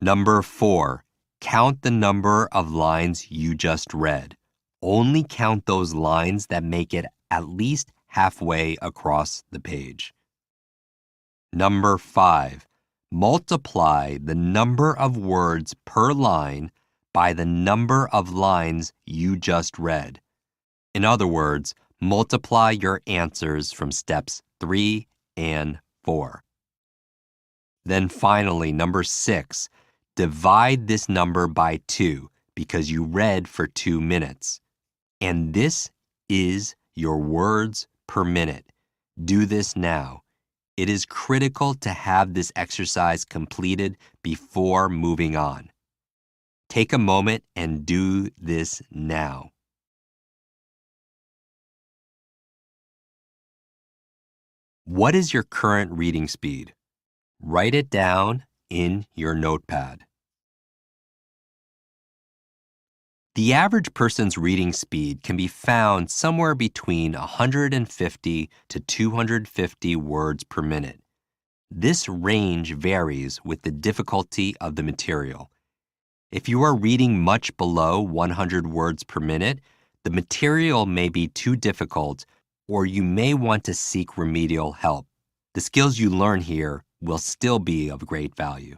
Number 4, count the number of lines you just read. Only count those lines that make it at least halfway across the page. Number 5, multiply the number of words per line by the number of lines you just read. In other words, multiply your answers from steps 3 and 4. Then finally, number 6, divide this number by 2 because you read for 2 minutes. And this is your words per minute. Do this now. It is critical to have this exercise completed before moving on. Take a moment and do this now. What is your current reading speed? Write it down in your notepad. The average person's reading speed can be found somewhere between 150 to 250 words per minute. This range varies with the difficulty of the material. If you are reading much below 100 words per minute, the material may be too difficult, or you may want to seek remedial help. The skills you learn here will still be of great value.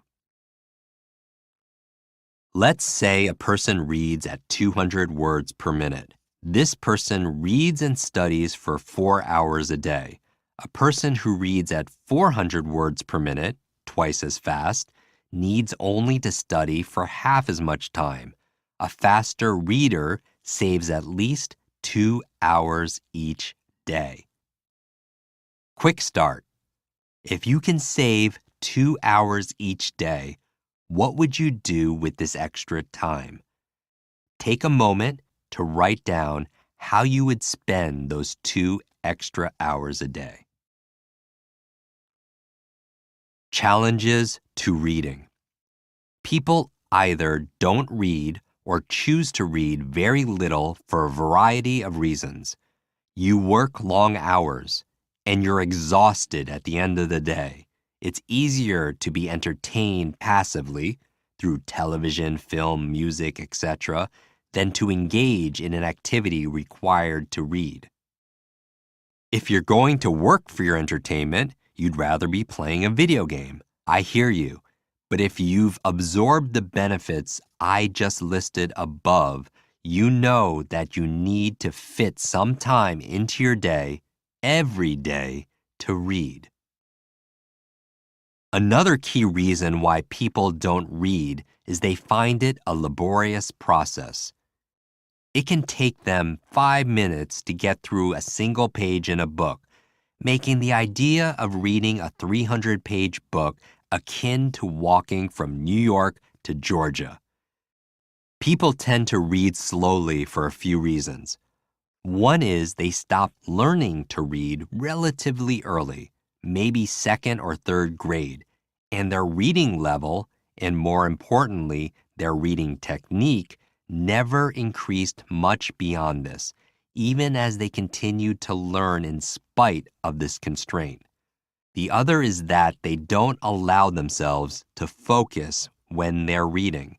Let's say a person reads at 200 words per minute. This person reads and studies for 4 hours a day. A person who reads at 400 words per minute, twice as fast, needs only to study for half as much time. A faster reader saves at least 2 hours each day. Quick start. If you can save 2 hours each day, what would you do with this extra time? Take a moment to write down how you would spend those 2 extra hours a day. Challenges to reading. People either don't read or choose to read very little for a variety of reasons. You work long hours, and you're exhausted at the end of the day. It's easier to be entertained passively through television, film, music, etc., than to engage in an activity required to read. If you're going to work for your entertainment, you'd rather be playing a video game. I hear you. But if you've absorbed the benefits I just listed above, you know that you need to fit some time into your day, every day, to read. Another key reason why people don't read is they find it a laborious process. It can take them 5 minutes to get through a single page in a book, making the idea of reading a 300-page book akin to walking from New York to Georgia. People tend to read slowly for a few reasons. One is they stop learning to read relatively early, maybe 2nd or 3rd grade, and their reading level, and more importantly, their reading technique, never increased much beyond this, even as they continued to learn in spite of this constraint. The other is that they don't allow themselves to focus when they're reading.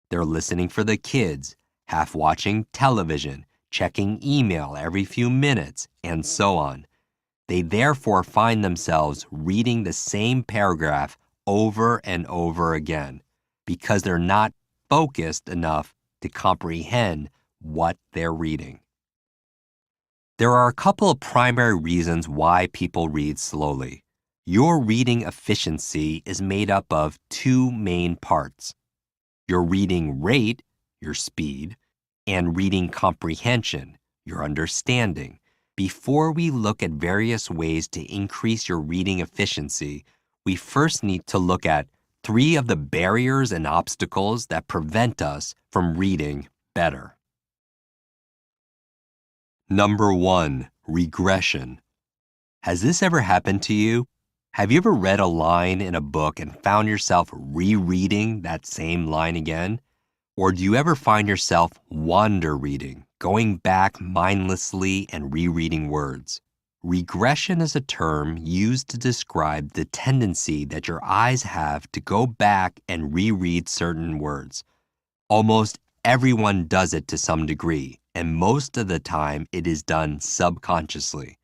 They're listening for the kids, half watching television, checking email every few minutes, and so on. They therefore find themselves reading the same paragraph over and over again because they're not focused enough to comprehend what they're reading. There are a couple of primary reasons why people read slowly. Your reading efficiency is made up of 2 main parts: your reading rate, your speed, and reading comprehension, your understanding. Before we look at various ways to increase your reading efficiency, we first need to look at 3 of the barriers and obstacles that prevent us from reading better. Number 1, regression. Has this ever happened to you? Have you ever read a line in a book and found yourself rereading that same line again? Or do you ever find yourself wander reading, going back mindlessly and rereading words? Regression is a term used to describe the tendency that your eyes have to go back and reread certain words. Almost everyone does it to some degree, and most of the time it is done subconsciously.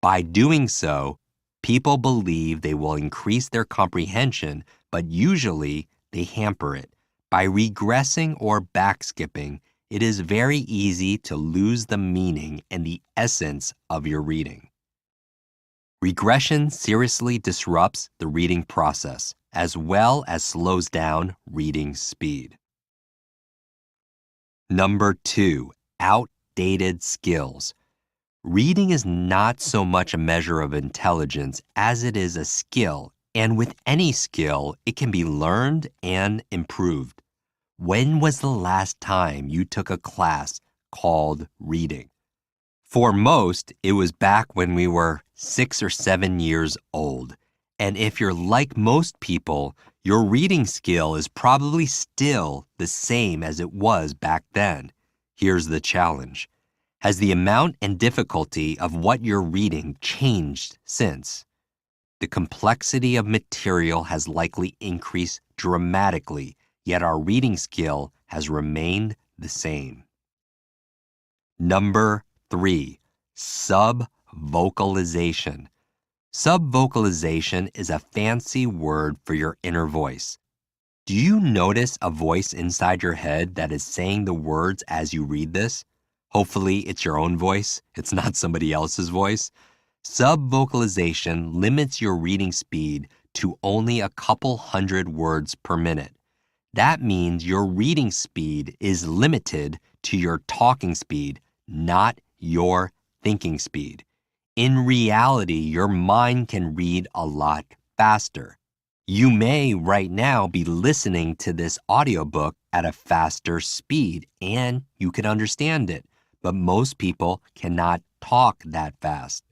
By doing so, people believe they will increase their comprehension, but usually they hamper it. By regressing or backskipping, it is very easy to lose the meaning and the essence of your reading. Regression seriously disrupts the reading process, as well as slows down reading speed. Number 2, outdated skills. Reading is not so much a measure of intelligence as it is a skill, and with any skill, it can be learned and improved. When was the last time you took a class called reading? For most, it was back when we were 6 or 7 years old. And if you're like most people, your reading skill is probably still the same as it was back then. Here's the challenge. Has the amount and difficulty of what you're reading changed since? The complexity of material has likely increased dramatically, yet our reading skill has remained the same. Number 3, subvocalization. Subvocalization is a fancy word for your inner voice. Do you notice a voice inside your head that is saying the words as you read this? Hopefully, it's your own voice. It's not somebody else's voice. Subvocalization limits your reading speed to only a couple hundred words per minute. That means your reading speed is limited to your talking speed, not your thinking speed. In reality, your mind can read a lot faster. You may right now be listening to this audiobook at a faster speed and you can understand it, but most people cannot talk that fast.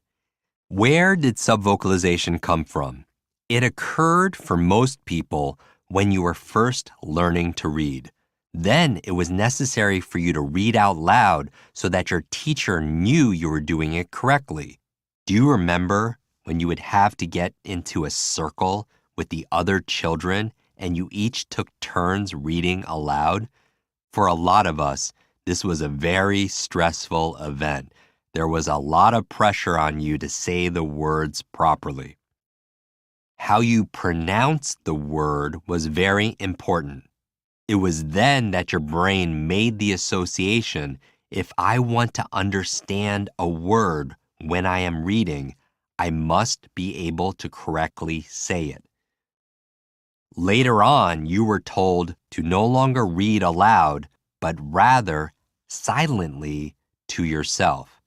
Where did subvocalization come from? It occurred for most people when you were first learning to read. Then it was necessary for you to read out loud so that your teacher knew you were doing it correctly. Do you remember when you would have to get into a circle with the other children and you each took turns reading aloud? For a lot of us, this was a very stressful event. There was a lot of pressure on you to say the words properly. How you pronounced the word was very important. It was then that your brain made the association. If I want to understand a word when I am reading, I must be able to correctly say it. Later on, you were told to no longer read aloud, but rather silently to yourself.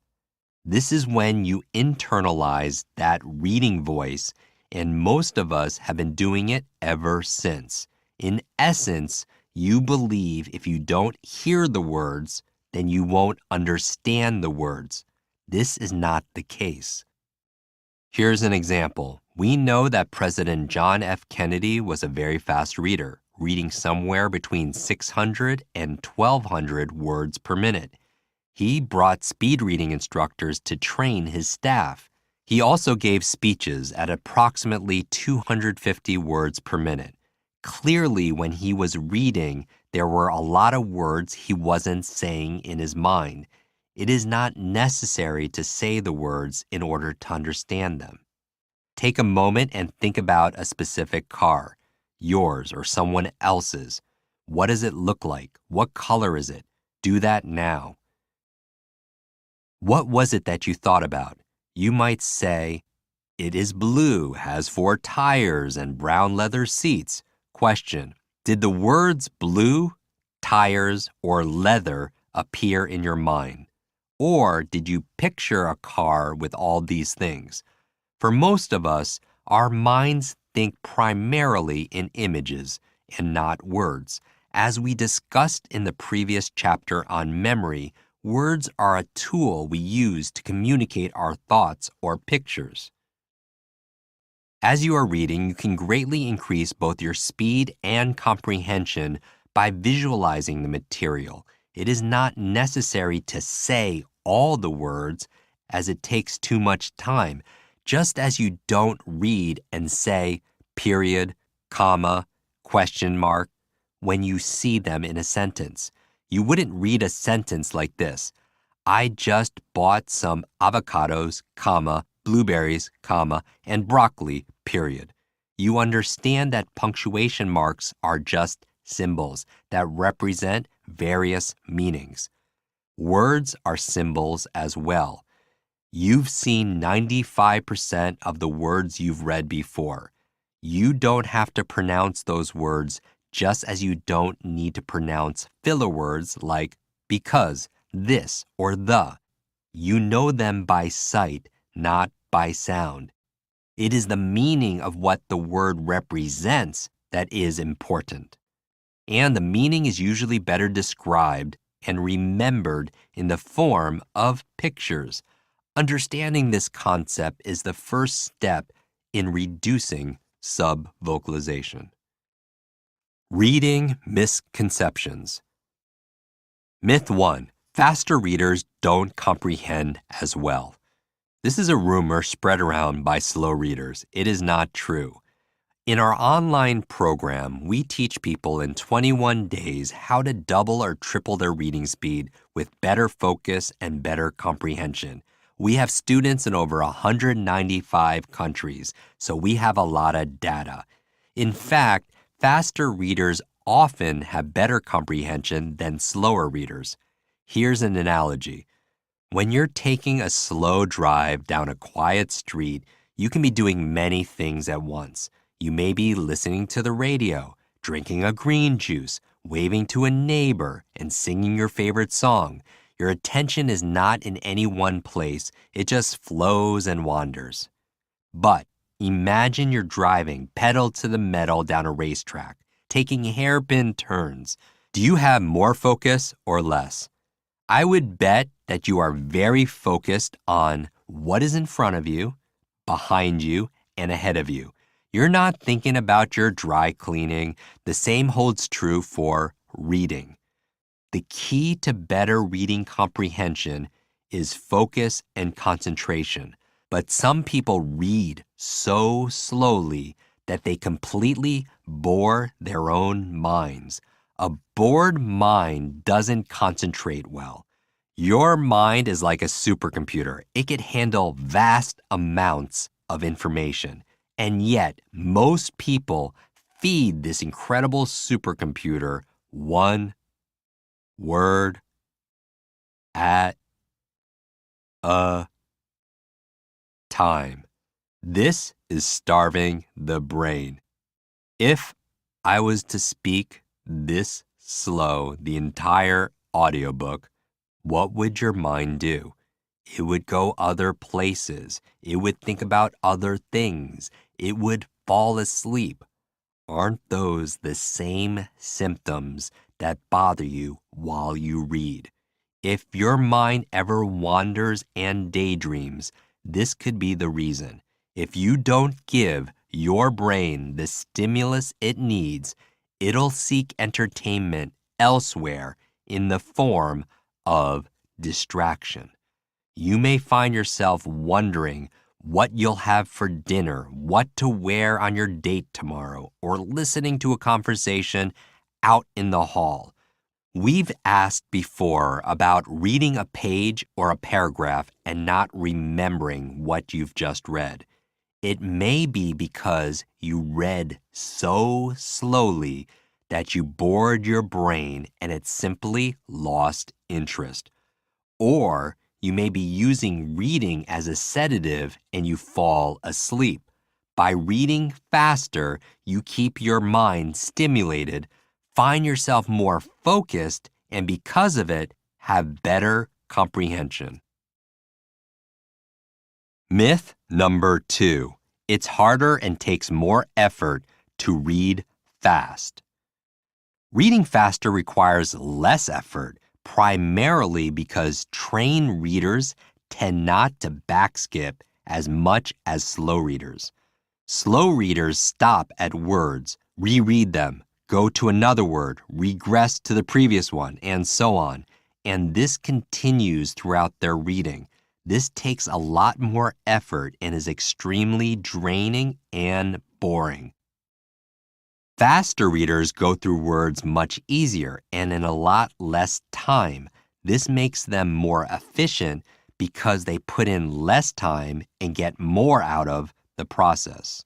This is when you internalize that reading voice, and most of us have been doing it ever since. In essence, you believe if you don't hear the words, then you won't understand the words. This is not the case. Here's an example. We know that President John F. Kennedy was a very fast reader, reading somewhere between 600 and 1,200 words per minute. He brought speed reading instructors to train his staff. He also gave speeches at approximately 250 words per minute. Clearly, when he was reading, there were a lot of words he wasn't saying in his mind. It is not necessary to say the words in order to understand them. Take a moment and think about a specific car, yours or someone else's. What does it look like? What color is it? Do that now. What was it that you thought about? You might say, it is blue, has 4 tires, and brown leather seats. Question, did the words blue, tires, or leather appear in your mind? Or did you picture a car with all these things? For most of us, our minds think primarily in images and not words. As we discussed in the previous chapter on memory, words are a tool we use to communicate our thoughts or pictures. As you are reading, you can greatly increase both your speed and comprehension by visualizing the material. It is not necessary to say all the words, as it takes too much time, just as you don't read and say period, comma, question mark when you see them in a sentence. You wouldn't read a sentence like this. I just bought some avocados, comma, blueberries, comma, and broccoli, period. You understand that punctuation marks are just symbols that represent various meanings. Words are symbols as well. You've seen 95% of the words you've read before. You don't have to pronounce those words, just as you don't need to pronounce filler words like because, this, or the. You know them by sight, not by sound. It is the meaning of what the word represents that is important. And the meaning is usually better described and remembered in the form of pictures. Understanding this concept is the first step in reducing subvocalization. Reading misconceptions. Myth 1. Faster readers don't comprehend as well. This is a rumor spread around by slow readers. It is not true. In our online program, we teach people in 21 days how to double or triple their reading speed with better focus and better comprehension. We have students in over 195 countries, so we have a lot of data. In fact, faster readers often have better comprehension than slower readers. Here's an analogy. When you're taking a slow drive down a quiet street, you can be doing many things at once. You may be listening to the radio, drinking a green juice, waving to a neighbor, and singing your favorite song. Your attention is not in any one place, it just flows and wanders. But imagine you're driving pedal to the metal down a racetrack, taking hairpin turns. Do you have more focus or less? I would bet that you are very focused on what is in front of you, behind you, and ahead of you. You're not thinking about your dry cleaning. The same holds true for reading. The key to better reading comprehension is focus and concentration. But some people read so slowly that they completely bore their own minds. A bored mind doesn't concentrate well. Your mind is like a supercomputer. It can handle vast amounts of information. And yet, most people feed this incredible supercomputer one word at a time. This is starving the brain. If I was to speak this slow the entire audiobook, what would your mind do? It would go other places. It would think about other things. It would fall asleep. Aren't those the same symptoms that bother you while you read? If your mind ever wanders and daydreams, this could be the reason. If you don't give your brain the stimulus it needs, it'll seek entertainment elsewhere in the form of distraction. You may find yourself wondering what you'll have for dinner, what to wear on your date tomorrow, or listening to a conversation out in the hall. We've asked before about reading a page or a paragraph and not remembering what you've just read. It may be because you read so slowly that you bored your brain and it simply lost interest. Or you may be using reading as a sedative and you fall asleep. By reading faster, you keep your mind stimulated, find yourself more focused, and because of it, have better comprehension. Myth number 2. It's harder and takes more effort to read fast. Reading faster requires less effort, primarily because trained readers tend not to backskip as much as slow readers. Slow readers stop at words, reread them, go to another word, regress to the previous one, and so on. And this continues throughout their reading. This takes a lot more effort and is extremely draining and boring. Faster readers go through words much easier and in a lot less time. This makes them more efficient because they put in less time and get more out of the process.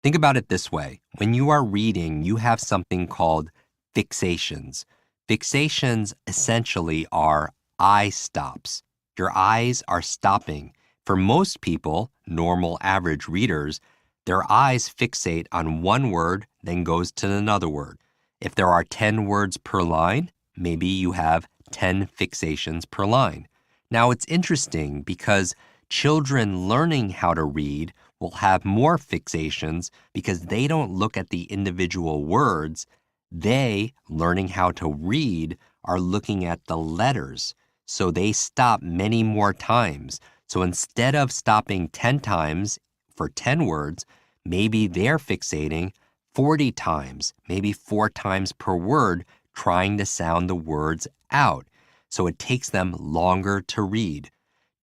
Think about it this way. When you are reading, you have something called fixations. Fixations essentially are eye stops. Your eyes are stopping. For most people, normal average readers, their eyes fixate on one word, then goes to another word. If there are 10 words per line, maybe you have 10 fixations per line. Now, it's interesting because children learning how to read will have more fixations because they don't look at the individual words. They, learning how to read, are looking at the letters. So they stop many more times. So instead of stopping 10 times for 10 words, maybe they're fixating 40 times, maybe 4 times per word, trying to sound the words out. So it takes them longer to read.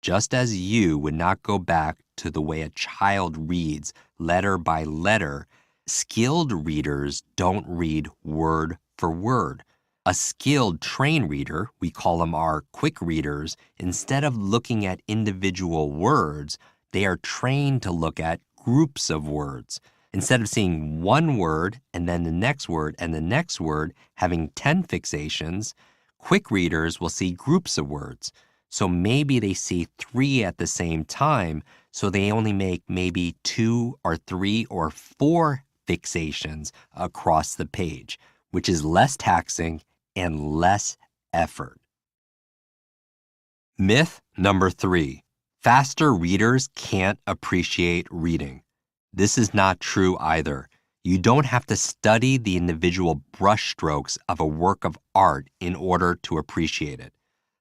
Just as you would not go back to the way a child reads letter by letter, skilled readers don't read word for word. A skilled trained reader, we call them our quick readers, instead of looking at individual words, they are trained to look at groups of words. Instead of seeing one word and then the next word and the next word having 10 fixations, quick readers will see groups of words. So maybe they see 3 at the same time, so they only make maybe 2 or 3 or 4 fixations across the page, which is less taxing and less effort. Myth number 3, faster readers can't appreciate reading. This is not true either. You don't have to study the individual brushstrokes of a work of art in order to appreciate it.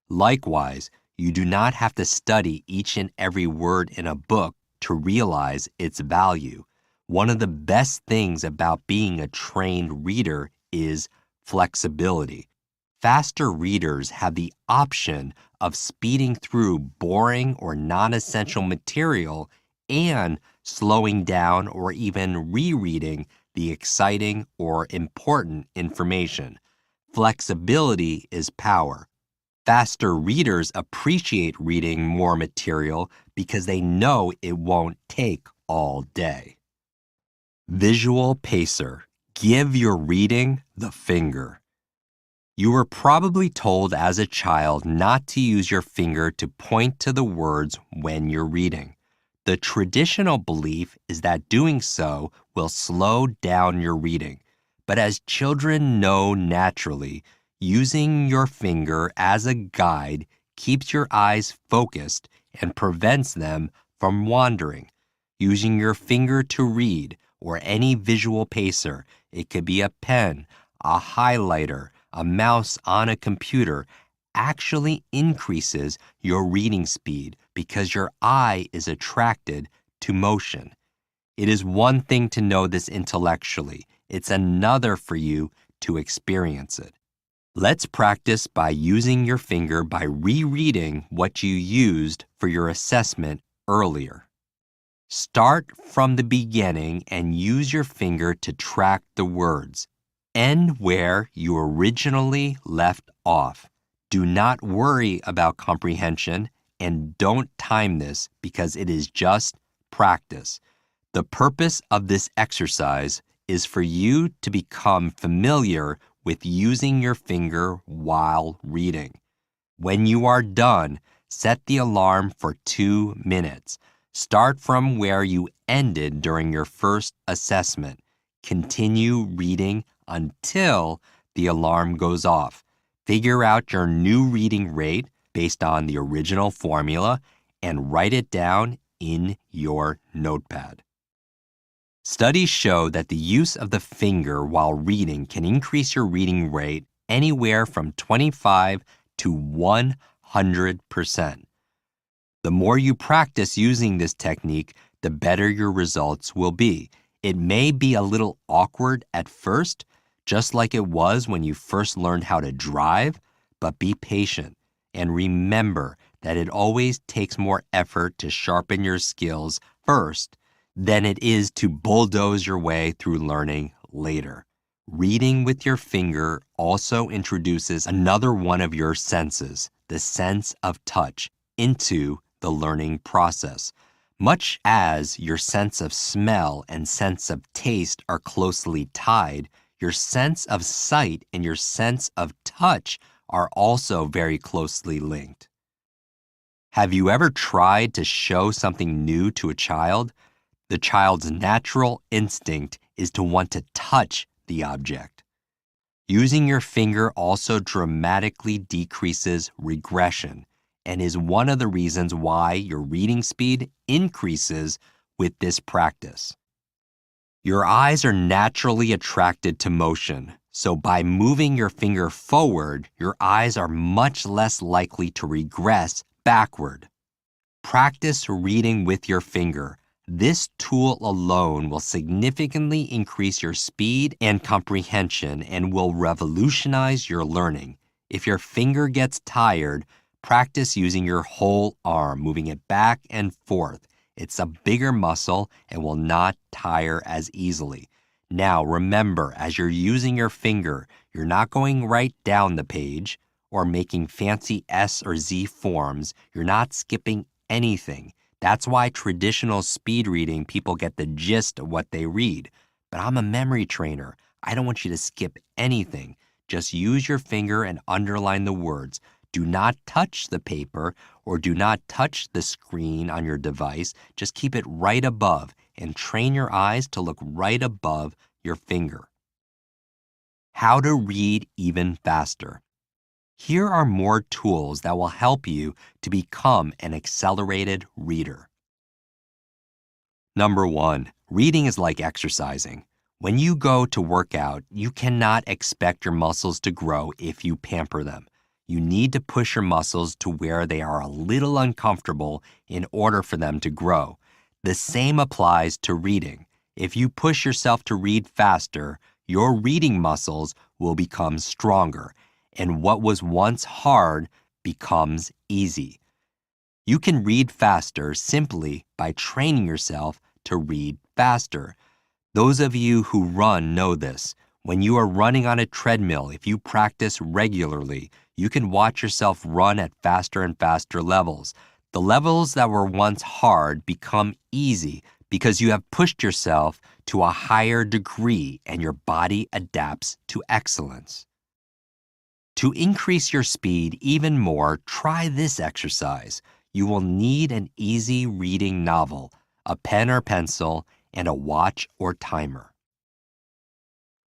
Likewise, you do not have to study each and every word in a book to realize its value. One of the best things about being a trained reader is flexibility. Faster readers have the option of speeding through boring or non-essential material and slowing down or even rereading the exciting or important information. Flexibility is power. Faster readers appreciate reading more material because they know it won't take all day. Visual pacer. Give your reading the finger. You were probably told as a child not to use your finger to point to the words when you're reading. The traditional belief is that doing so will slow down your reading. But as children know naturally, using your finger as a guide keeps your eyes focused and prevents them from wandering. Using your finger to read, or any visual pacer, it could be a pen, a highlighter, a mouse on a computer, actually increases your reading speed because your eye is attracted to motion. It is one thing to know this intellectually. It's another for you to experience it. Let's practice by using your finger by rereading what you used for your assessment earlier. Start from the beginning and use your finger to track the words. End where you originally left off. Do not worry about comprehension and don't time this because it is just practice. The purpose of this exercise is for you to become familiar with using your finger while reading. When you are done, set the alarm for 2 minutes. Start from where you ended during your first assessment. Continue reading until the alarm goes off. Figure out your new reading rate based on the original formula and write it down in your notepad. Studies show that the use of the finger while reading can increase your reading rate anywhere from 25 to 100%. The more you practice using this technique, the better your results will be. It may be a little awkward at first, just like it was when you first learned how to drive, but be patient and remember that it always takes more effort to sharpen your skills first than it is to bulldoze your way through learning later. Reading with your finger also introduces another one of your senses, the sense of touch, into the learning process. Much as your sense of smell and sense of taste are closely tied, your sense of sight and your sense of touch are also very closely linked. Have you ever tried to show something new to a child? The child's natural instinct is to want to touch the object. Using your finger also dramatically decreases regression and is one of the reasons why your reading speed increases with this practice. Your eyes are naturally attracted to motion, so by moving your finger forward, your eyes are much less likely to regress backward. Practice reading with your finger. This tool alone will significantly increase your speed and comprehension and will revolutionize your learning. If your finger gets tired, practice using your whole arm, moving it back and forth. It's a bigger muscle and will not tire as easily. Now, remember, as you're using your finger, you're not going right down the page or making fancy S or Z forms. You're not skipping anything. That's why traditional speed reading, people get the gist of what they read. But I'm a memory trainer. I don't want you to skip anything. Just use your finger and underline the words. Do not touch the paper or do not touch the screen on your device. Just keep it right above and train your eyes to look right above your finger. How to read even faster. Here are more tools that will help you to become an accelerated reader. Number 1, reading is like exercising. When you go to work out, you cannot expect your muscles to grow if you pamper them. You need to push your muscles to where they are a little uncomfortable in order for them to grow. The same applies to reading. If you push yourself to read faster, your reading muscles will become stronger, and what was once hard becomes easy. You can read faster simply by training yourself to read faster. Those of you who run know this. When you are running on a treadmill, if you practice regularly, you can watch yourself run at faster and faster levels. The levels that were once hard become easy because you have pushed yourself to a higher degree and your body adapts to excellence. To increase your speed even more, try this exercise. You will need an easy reading novel, a pen or pencil, and a watch or timer.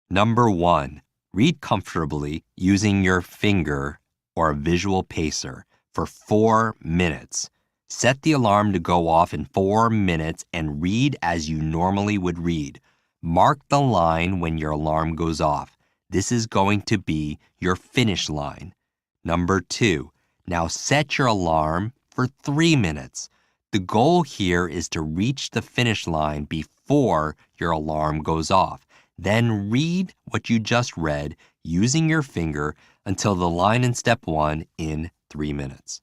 Number 1, read comfortably using your finger or a visual pacer for 4 minutes. Set the alarm to go off in 4 minutes and read as you normally would read. Mark the line when your alarm goes off. This is going to be your finish line. Number 2, now set your alarm for 3 minutes. The goal here is to reach the finish line before your alarm goes off. Then read what you just read using your finger until the line in step 1 in 3 minutes.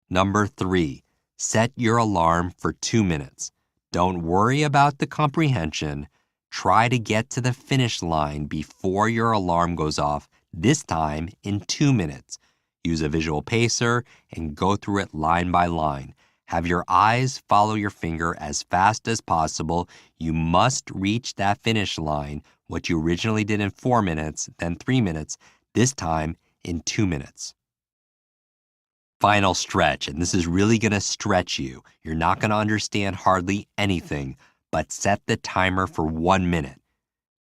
Number 3, set your alarm for 2 minutes. Don't worry about the comprehension. Try to get to the finish line before your alarm goes off, this time in 2 minutes. Use a visual pacer and go through it line by line. Have your eyes follow your finger as fast as possible. You must reach that finish line, what you originally did in 4 minutes, then 3 minutes, this time in 2 minutes. Final stretch, and this is really going to stretch you. You're not going to understand hardly anything, but set the timer for 1 minute.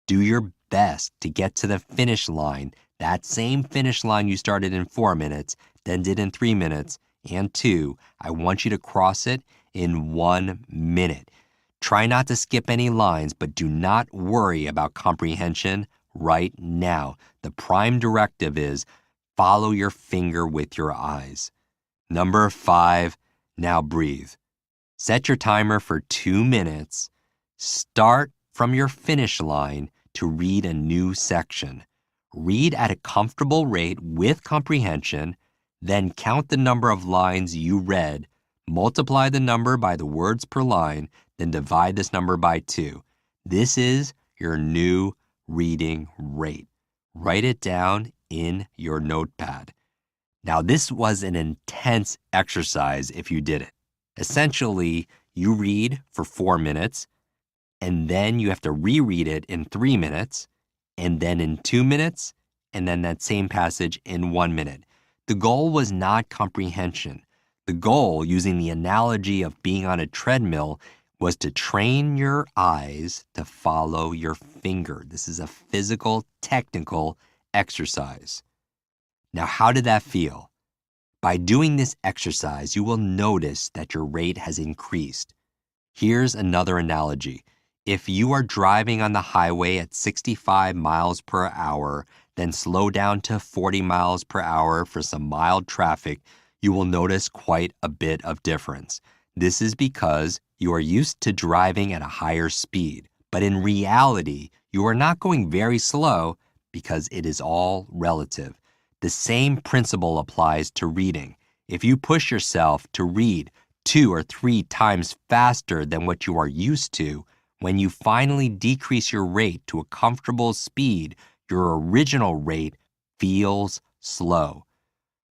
Do your best to get to the finish line, that same finish line you started in 4 minutes, then did in 3 minutes, and 2. I want you to cross it in 1 minute. Try not to skip any lines, but do not worry about comprehension right now. The prime directive is follow your finger with your eyes. Number 5, now breathe. Set your timer for 2 minutes. Start from your finish line to read a new section. Read at a comfortable rate with comprehension, then count the number of lines you read Multiply the number by the words per line, then divide this number by 2. This is your new reading rate. Write it down in your notepad. Now, this was an intense exercise if you did it. Essentially, you read for 4 minutes, and then you have to reread it in 3 minutes, and then in 2 minutes, and then that same passage in 1 minute. The goal was not comprehension. The goal, using the analogy of being on a treadmill, was to train your eyes to follow your finger. This is a physical, technical exercise. Now, how did that feel? By doing this exercise, you will notice that your rate has increased. Here's another analogy. If you are driving on the highway at 65 miles per hour, then slow down to 40 miles per hour for some mild traffic, you will notice quite a bit of difference. This is because you are used to driving at a higher speed, but in reality, you are not going very slow because it is all relative. The same principle applies to reading. If you push yourself to read 2 or 3 times faster than what you are used to, when you finally decrease your rate to a comfortable speed, your original rate feels slow.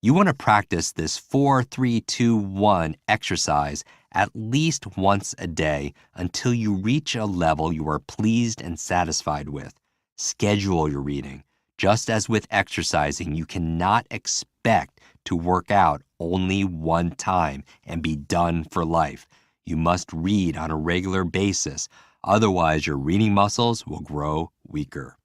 You want to practice this 4-3-2-1 exercise at least once a day until you reach a level you are pleased and satisfied with. Schedule your reading. Just as with exercising, you cannot expect to work out only one time and be done for life. You must read on a regular basis, otherwise your reading muscles will grow weaker.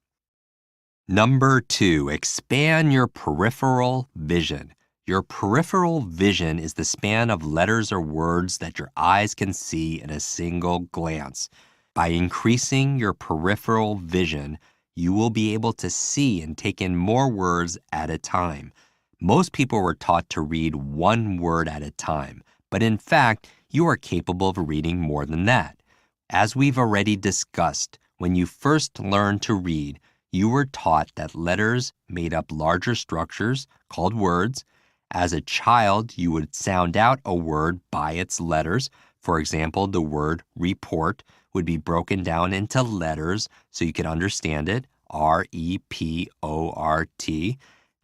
Number 2, expand your peripheral vision. Your peripheral vision is the span of letters or words that your eyes can see in a single glance. By increasing your peripheral vision, you will be able to see and take in more words at a time. Most people were taught to read one word at a time, but in fact, you are capable of reading more than that. As we've already discussed, when you first learned to read, you were taught that letters made up larger structures called words. As a child, you would sound out a word by its letters. For example, the word report would be broken down into letters so you could understand it, R-E-P-O-R-T.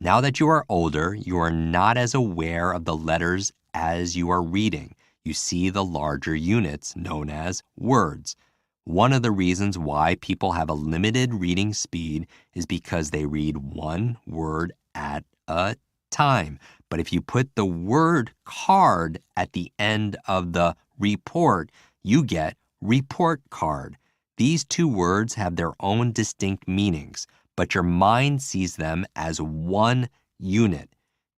Now that you are older, you are not as aware of the letters as you are reading. You see the larger units known as words. One of the reasons why people have a limited reading speed is because they read one word at a time. But if you put the word card at the end of the report, you get report card. These 2 words have their own distinct meanings, but your mind sees them as one unit.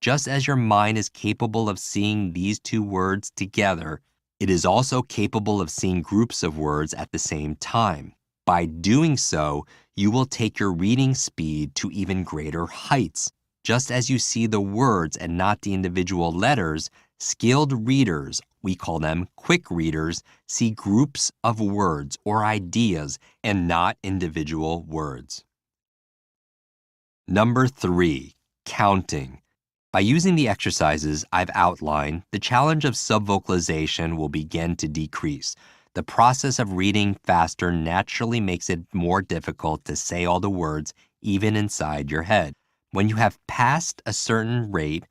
Just as your mind is capable of seeing these 2 words together, it is also capable of seeing groups of words at the same time. By doing so, you will take your reading speed to even greater heights. Just as you see the words and not the individual letters, skilled readers, we call them quick readers, see groups of words or ideas and not individual words. Number 3, counting. By using the exercises I've outlined, the challenge of subvocalization will begin to decrease. The process of reading faster naturally makes it more difficult to say all the words, even inside your head. When you have passed a certain rate,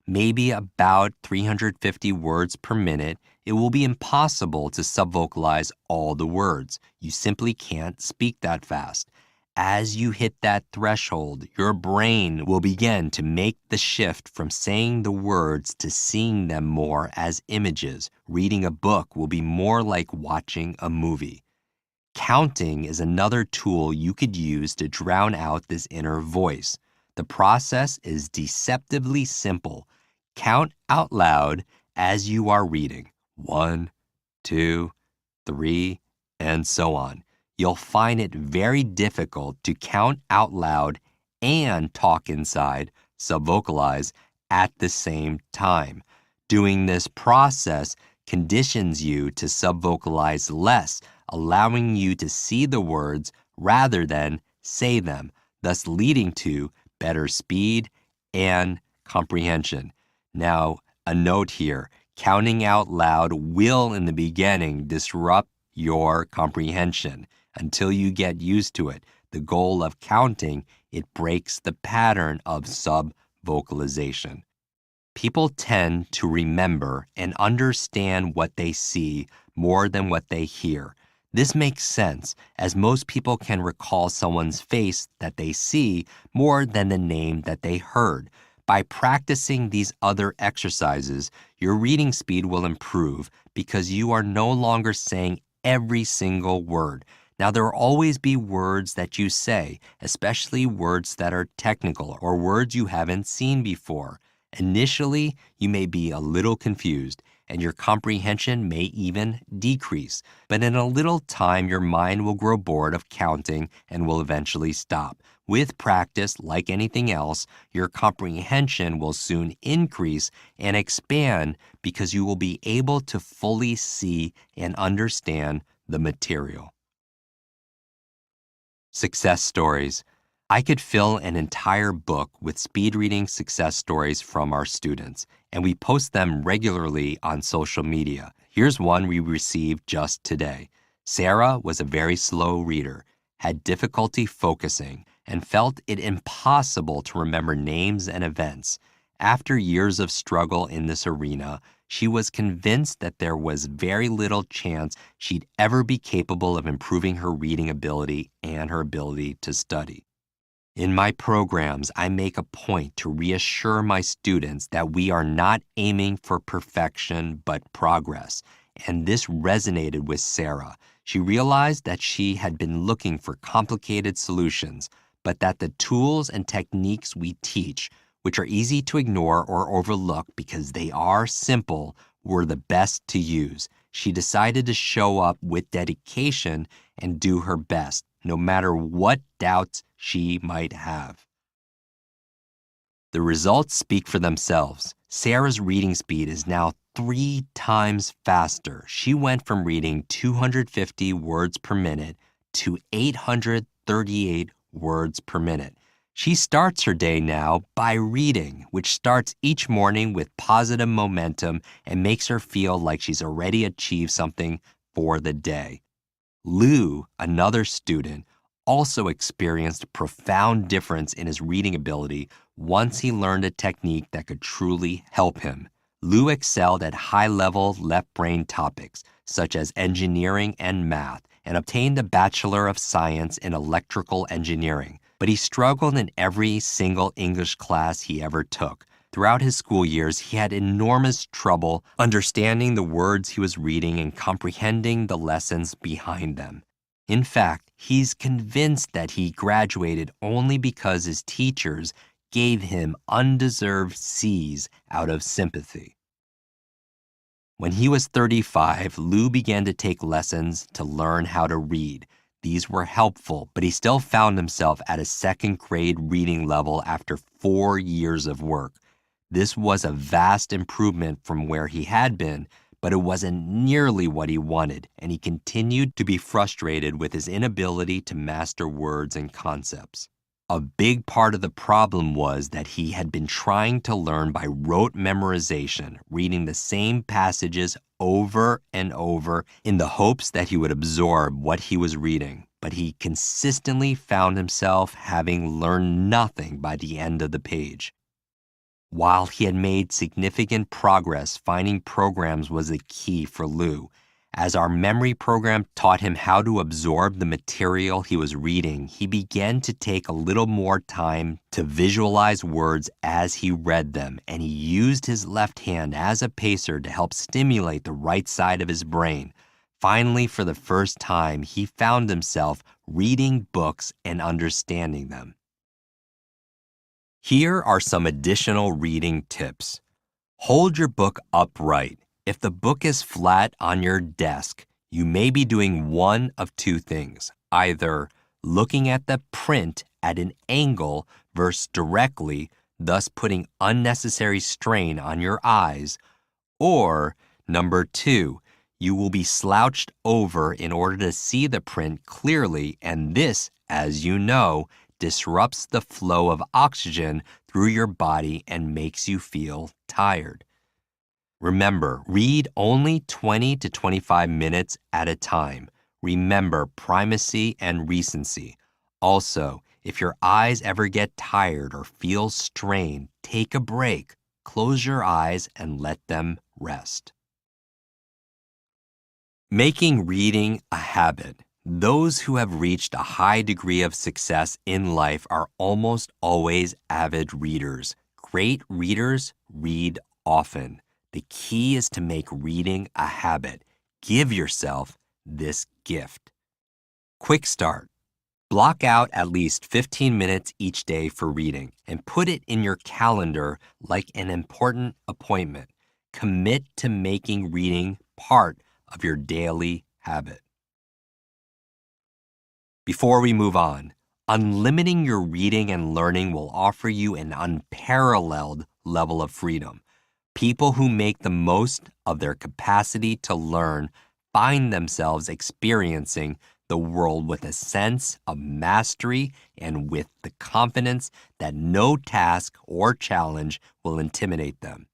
maybe about 350 words per minute, it will be impossible to subvocalize all the words. You simply can't speak that fast. As you hit that threshold, your brain will begin to make the shift from saying the words to seeing them more as images. Reading a book will be more like watching a movie. Counting is another tool you could use to drown out this inner voice. The process is deceptively simple. Count out loud as you are reading. 1, 2, 3, and so on. You'll find it very difficult to count out loud and talk inside, subvocalize, at the same time. Doing this process conditions you to subvocalize less, allowing you to see the words rather than say them, thus leading to better speed and comprehension. Now, a note here. Counting out loud will, in the beginning, disrupt your comprehension. Until you get used to it, the goal of counting, it breaks the pattern of sub-vocalization. People tend to remember and understand what they see more than what they hear. This makes sense, as most people can recall someone's face that they see more than the name that they heard. By practicing these other exercises, your reading speed will improve because you are no longer saying every single word. Now, there will always be words that you say, especially words that are technical or words you haven't seen before. Initially, you may be a little confused, and your comprehension may even decrease. But in a little time, your mind will grow bored of counting and will eventually stop. With practice, like anything else, your comprehension will soon increase and expand because you will be able to fully see and understand the material. Success stories. I could fill an entire book with speed reading success stories from our students, and we post them regularly on social media. Here's one we received just today. Sarah was a very slow reader, had difficulty focusing, and felt it impossible to remember names and events. After years of struggle in this arena, she was convinced that there was very little chance she'd ever be capable of improving her reading ability and her ability to study. In my programs, I make a point to reassure my students that we are not aiming for perfection but progress, and this resonated with Sarah. She realized that she had been looking for complicated solutions, but that the tools and techniques we teach, which are easy to ignore or overlook because they are simple, were the best to use. She decided to show up with dedication and do her best, no matter what doubts she might have. The results speak for themselves. Sarah's reading speed is now 3 times faster. She went from reading 250 words per minute to 838 words per minute. She starts her day now by reading, which starts each morning with positive momentum and makes her feel like she's already achieved something for the day. Lou, another student, also experienced a profound difference in his reading ability once he learned a technique that could truly help him. Lou excelled at high-level left-brain topics, such as engineering and math, and obtained a Bachelor of Science in Electrical Engineering. But he struggled in every single English class he ever took. Throughout his school years, he had enormous trouble understanding the words he was reading and comprehending the lessons behind them. In fact, he's convinced that he graduated only because his teachers gave him undeserved C's out of sympathy. When he was 35, Lou began to take lessons to learn how to read. These were helpful, but he still found himself at a second-grade reading level after 4 years of work. This was a vast improvement from where he had been, but it wasn't nearly what he wanted, and he continued to be frustrated with his inability to master words and concepts. A big part of the problem was that he had been trying to learn by rote memorization, reading the same passages over and over in the hopes that he would absorb what he was reading, but he consistently found himself having learned nothing by the end of the page. While he had made significant progress, finding programs was the key for Lou. As our memory program taught him how to absorb the material he was reading, he began to take a little more time to visualize words as he read them, and he used his left hand as a pacer to help stimulate the right side of his brain. Finally, for the first time, he found himself reading books and understanding them. Here are some additional reading tips. Hold your book upright. If the book is flat on your desk, you may be doing one of two things, either looking at the print at an angle versus directly, thus putting unnecessary strain on your eyes, or number 2, you will be slouched over in order to see the print clearly, and this, as you know, disrupts the flow of oxygen through your body and makes you feel tired. Remember, read only 20 to 25 minutes at a time. Remember primacy and recency. Also, if your eyes ever get tired or feel strained, take a break. Close your eyes and let them rest. Making reading a habit. Those who have reached a high degree of success in life are almost always avid readers. Great readers read often. The key is to make reading a habit. Give yourself this gift. Quick start. Block out at least 15 minutes each day for reading and put it in your calendar like an important appointment. Commit to making reading part of your daily habit. Before we move on, unlimiting your reading and learning will offer you an unparalleled level of freedom. People who make the most of their capacity to learn find themselves experiencing the world with a sense of mastery and with the confidence that no task or challenge will intimidate them.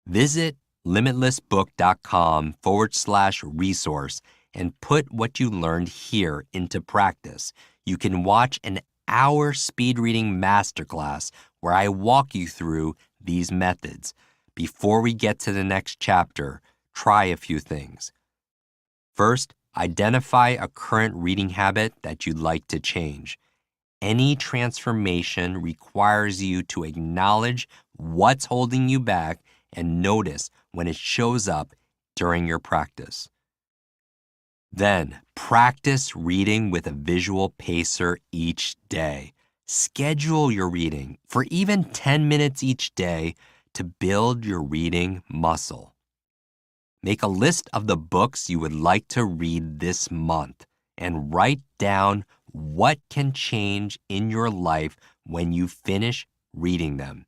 Visit limitlessbook.com/resource and put what you learned here into practice. You can watch an hour speed reading masterclass where I walk you through these methods. Before we get to the next chapter, try a few things. First, identify a current reading habit that you'd like to change. Any transformation requires you to acknowledge what's holding you back and notice when it shows up during your practice. Then, practice reading with a visual pacer each day. Schedule your reading for even 10 minutes each day to build your reading muscle. Make a list of the books you would like to read this month and write down what can change in your life when you finish reading them.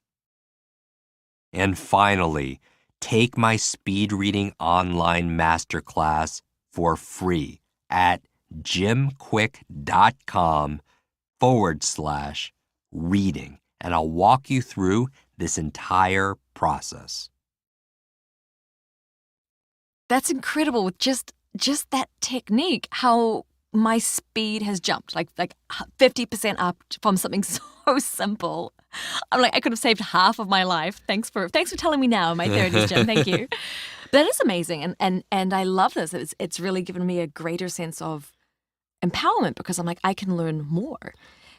And finally, take my speed reading online masterclass for free at jimquick.com/reading, and I'll walk you through this entire process. That's incredible with just that technique, how my speed has jumped like 50% up from something so simple. I'm like, I could have saved half of my life. Thanks for telling me now in my 30s, Jim. Thank you. That is amazing. And I love this. It's really given me a greater sense of empowerment because I'm like, I can learn more.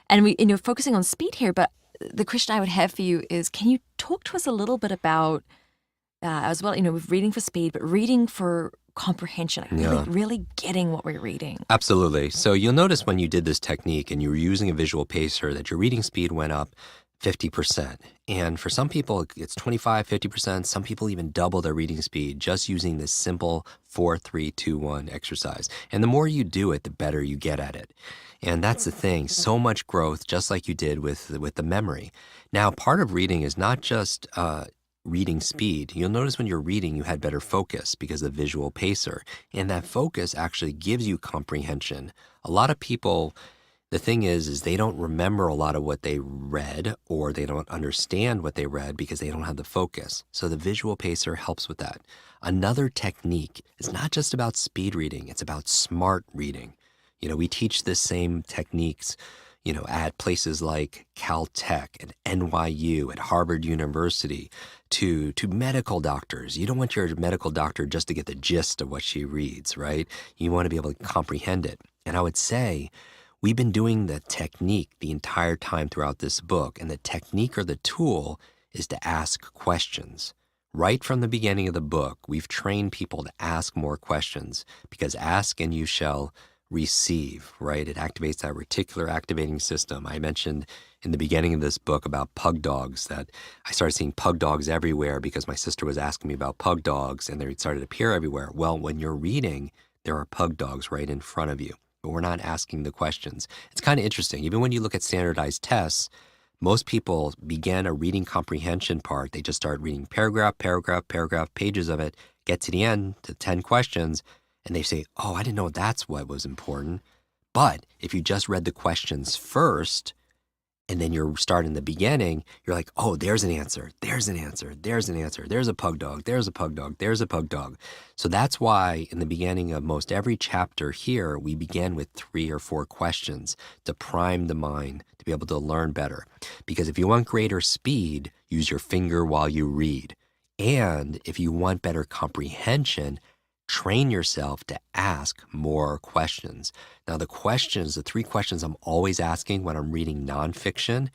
And we, focusing on speed here, but the question I would have for you is, can you talk to us a little bit about as well, with reading for speed, but reading for comprehension, like really getting what we're reading. Absolutely. So you'll notice when you did this technique and you were using a visual pacer that your reading speed went up 50%. And for some people, it's 25, 50%. Some people even double their reading speed just using this simple 4-3-2-1 exercise. And the more you do it, the better you get at it. And that's the thing. So much growth, just like you did with the memory. Now, part of reading is not just reading speed. You'll notice when you're reading, you had better focus because of the visual pacer. And that focus actually gives you comprehension. A lot of people, the thing is they don't remember a lot of what they read, or they don't understand what they read because they don't have the focus. So the visual pacer helps with that. Another technique is not just about speed reading, it's about smart reading. We teach the same techniques at places like Caltech and NYU, at Harvard University, to medical doctors. You don't want your medical doctor just to get the gist of what she reads, right? You want to be able to comprehend it. And I would say we've been doing the technique the entire time throughout this book, and the technique or the tool is to ask questions. Right from the beginning of the book, we've trained people to ask more questions, because ask and you shall receive, right? It activates that reticular activating system. I mentioned in the beginning of this book about pug dogs, that I started seeing pug dogs everywhere because my sister was asking me about pug dogs, and they started to appear everywhere. Well, when you're reading, there are pug dogs right in front of you, but we're not asking the questions. It's kind of interesting. Even when you look at standardized tests, most people begin a reading comprehension part. They just start reading paragraph, pages of it, get to the end, to 10 questions, and they say, oh, I didn't know that's what was important. But if you just read the questions first, and then you're starting the beginning, you're like, oh, there's an answer, there's an answer, there's an answer, there's a pug dog, there's a pug dog, there's a pug dog. So that's why in the beginning of most every chapter here, we begin with 3 or 4 questions to prime the mind to be able to learn better. Because if you want greater speed, use your finger while you read. And if you want better comprehension, train yourself to ask more questions. Now, the 3 questions I'm always asking when I'm reading nonfiction,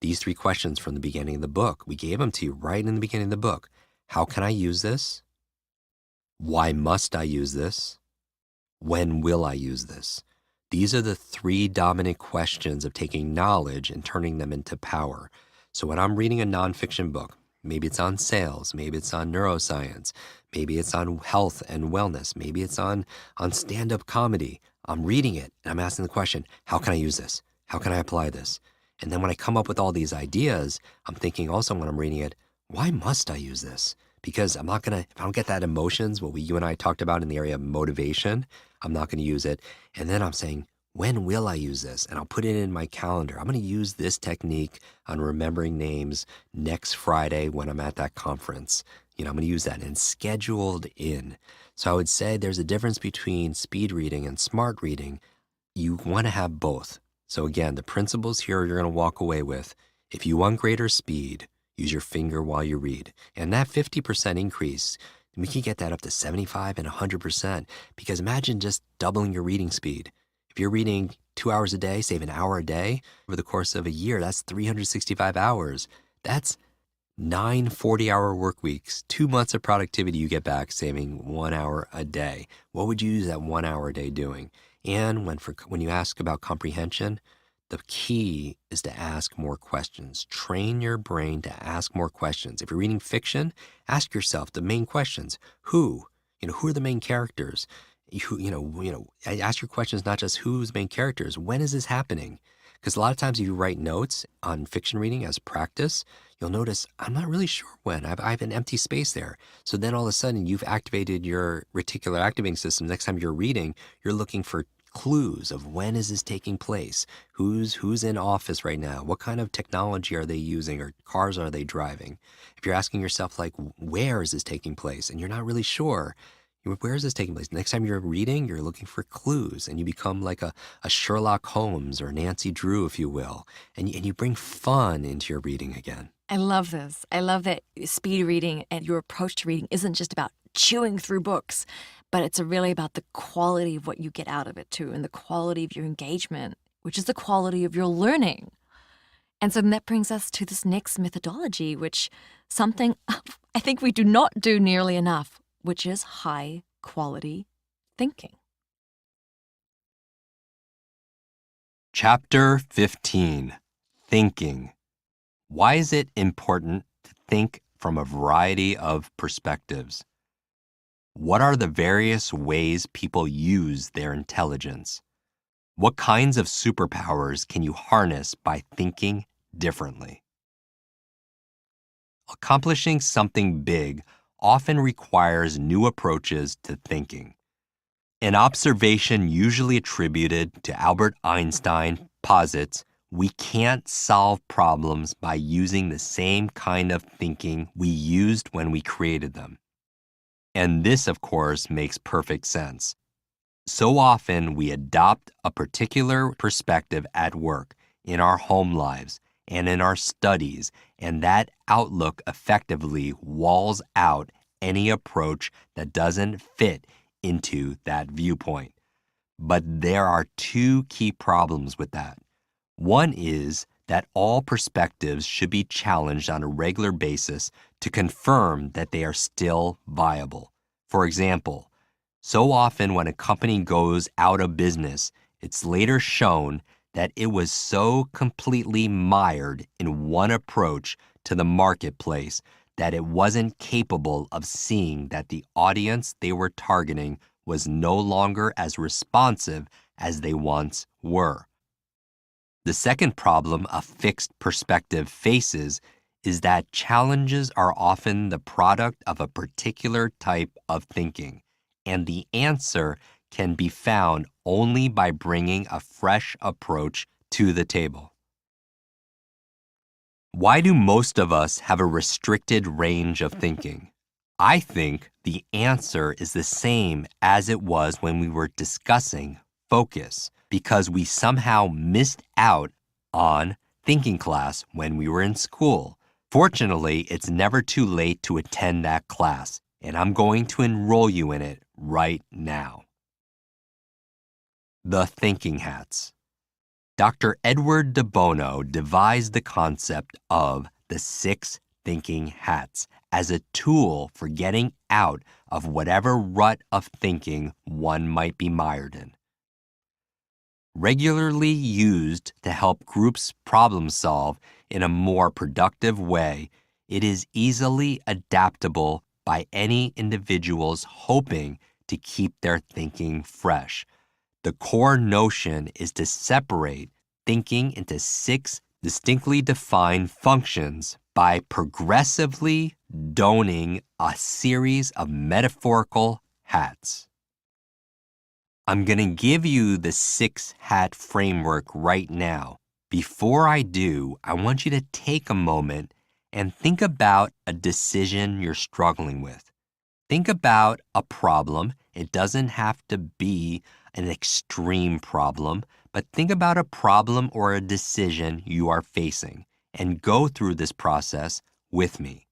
these 3 questions from the beginning of the book, we gave them to you right in the beginning of the book. How can I use this? Why must I use this? When will I use this? These are the 3 dominant questions of taking knowledge and turning them into power. So when I'm reading a nonfiction book, maybe it's on sales, maybe it's on neuroscience, maybe it's on health and wellness, maybe it's on stand-up comedy. I'm reading it and I'm asking the question, how can I use this? How can I apply this? And then when I come up with all these ideas, I'm thinking also when I'm reading it, why must I use this? Because if I don't get that emotions, what you and I talked about in the area of motivation, I'm not going to use it. And then I'm saying, when will I use this? And I'll put it in my calendar. I'm going to use this technique on remembering names next Friday when I'm at that conference. I'm going to use that and scheduled in. So I would say there's a difference between speed reading and smart reading. You want to have both. So again, the principles here you're going to walk away with. If you want greater speed, use your finger while you read. And that 50% increase, we can get that up to 75 and 100%. Because imagine just doubling your reading speed. If you're reading 2 hours a day, save an hour a day, over the course of a year, that's 365 hours. That's 9 40-hour work weeks, 2 months of productivity you get back saving 1 hour a day. What would you use that 1 hour a day doing? And when you ask about comprehension, the key is to ask more questions. Train your brain to ask more questions. If you're reading fiction, ask yourself the main questions. Who? Who are the main characters? Ask your questions, not just who's the main characters. When is this happening? Because a lot of times if you write notes on fiction reading as practice, you'll notice, I'm not really sure when. I have an empty space there. So then all of a sudden you've activated your reticular activating system. Next time you're reading, you're looking for clues of when is this taking place? Who's in office right now? What kind of technology are they using or cars are they driving? If you're asking yourself, like, where is this taking place? And you're not really sure, where is this taking place? Next time you're reading, you're looking for clues and you become like a Sherlock Holmes or Nancy Drew, if you will. And you bring fun into your reading again. I love this. I love that speed reading and your approach to reading isn't just about chewing through books, but it's really about the quality of what you get out of it too, and the quality of your engagement, which is the quality of your learning. And so that brings us to this next methodology, which something I think we do not do nearly enough, which is high quality thinking. Chapter 15, Thinking. Why is it important to think from a variety of perspectives? What are the various ways people use their intelligence? What kinds of superpowers can you harness by thinking differently? Accomplishing something big often requires new approaches to thinking. An observation usually attributed to Albert Einstein posits we can't solve problems by using the same kind of thinking we used when we created them. And this, of course, makes perfect sense. So often we adopt a particular perspective at work, in our home lives, and in our studies, and that outlook effectively walls out any approach that doesn't fit into that viewpoint. But there are 2 key problems with that. One is that all perspectives should be challenged on a regular basis to confirm that they are still viable. For example, so often when a company goes out of business, it's later shown that it was so completely mired in one approach to the marketplace that it wasn't capable of seeing that the audience they were targeting was no longer as responsive as they once were. The second problem a fixed perspective faces is that challenges are often the product of a particular type of thinking, and the answer can be found only by bringing a fresh approach to the table. Why do most of us have a restricted range of thinking? I think the answer is the same as it was when we were discussing focus, because we somehow missed out on thinking class when we were in school. Fortunately, it's never too late to attend that class, and I'm going to enroll you in it right now. The thinking hats. Dr. Edward de Bono devised the concept of the 6 thinking hats as a tool for getting out of whatever rut of thinking one might be mired in. Regularly used to help groups problem solve in a more productive way, it is easily adaptable by any individuals hoping to keep their thinking fresh. The core notion is to separate thinking into 6 distinctly defined functions by progressively donning a series of metaphorical hats. I'm going to give you the 6-hat framework right now. Before I do, I want you to take a moment and think about a decision you're struggling with. Think about a problem. It doesn't have to be an extreme problem, but think about a problem or a decision you are facing and go through this process with me.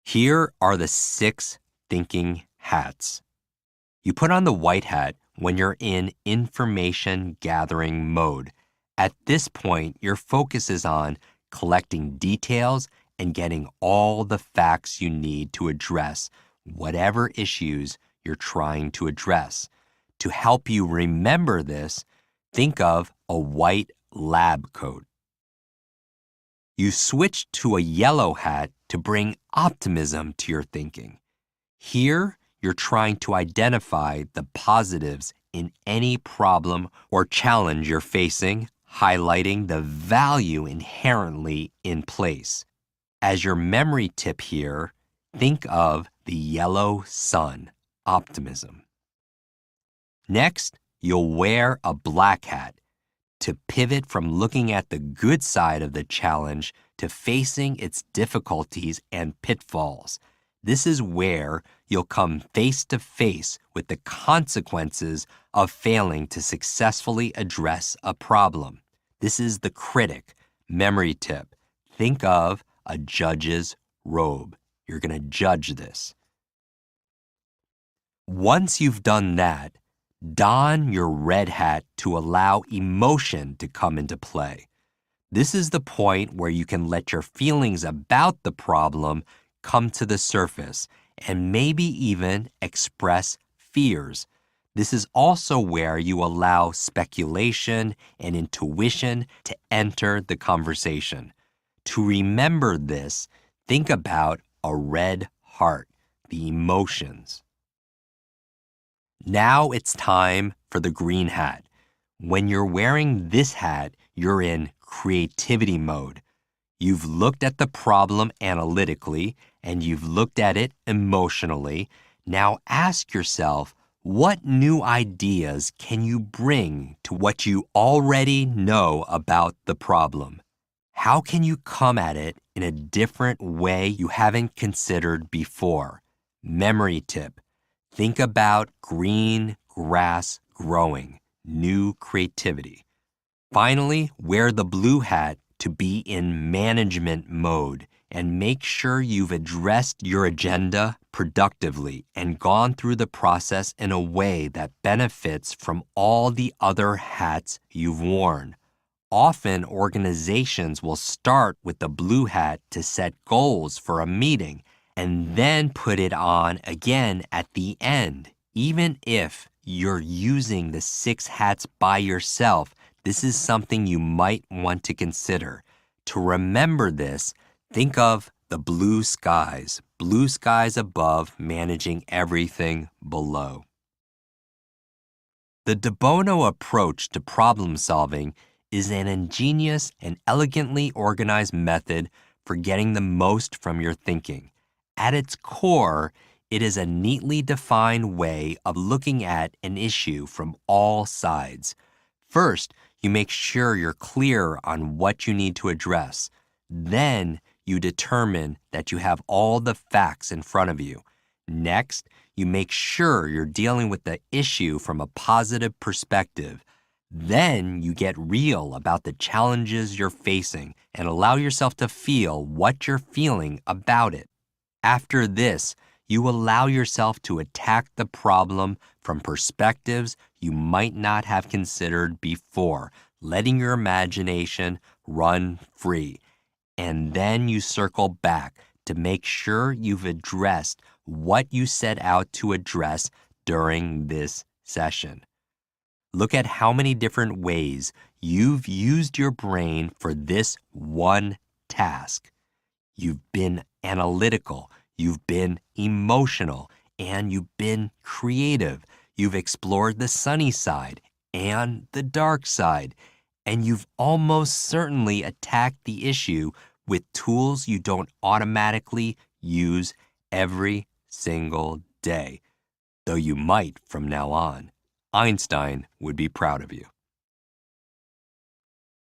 Here are the 6 thinking hats. You put on the white hat when you're in information gathering mode. At this point, your focus is on collecting details and getting all the facts you need to address whatever issues you're trying to address. To help you remember this, think of a white lab coat. You switch to a yellow hat to bring optimism to your thinking. Here, you're trying to identify the positives in any problem or challenge you're facing, highlighting the value inherently in place. As your memory tip here, think of the yellow sun, optimism. Next, you'll wear a black hat to pivot from looking at the good side of the challenge to facing its difficulties and pitfalls. This is where you'll come face to face with the consequences of failing to successfully address a problem. This is the critic, memory tip. Think of a judge's robe. You're going to judge this. Once you've done that, don your red hat to allow emotion to come into play. This is the point where you can let your feelings about the problem come to the surface and maybe even express fears. This is also where you allow speculation and intuition to enter the conversation. To remember this, think about a red heart, the emotions. Now it's time for the green hat. When you're wearing this hat, you're in creativity mode. You've looked at the problem analytically and you've looked at it emotionally. Now ask yourself, what new ideas can you bring to what you already know about the problem? How can you come at it in a different way you haven't considered before? Memory tip. Think about green grass growing, new creativity. Finally, wear the blue hat to be in management mode and make sure you've addressed your agenda productively and gone through the process in a way that benefits from all the other hats you've worn. Often, organizations will start with the blue hat to set goals for a meeting and then put it on again at the end. Even if you're using the 6 hats by yourself, this is something you might want to consider. To remember this, think of the blue skies above managing everything below. The de Bono approach to problem solving is an ingenious and elegantly organized method for getting the most from your thinking. At its core, it is a neatly defined way of looking at an issue from all sides. First, you make sure you're clear on what you need to address. Then you determine that you have all the facts in front of you. Next, you make sure you're dealing with the issue from a positive perspective. Then you get real about the challenges you're facing and allow yourself to feel what you're feeling about it. After this, you allow yourself to attack the problem from perspectives you might not have considered before, letting your imagination run free. And then you circle back to make sure you've addressed what you set out to address during this session. Look at how many different ways you've used your brain for this one task. You've been analytical, you've been emotional, and you've been creative. You've explored the sunny side and the dark side, and you've almost certainly attacked the issue with tools you don't automatically use every single day, though you might from now on. Einstein would be proud of you.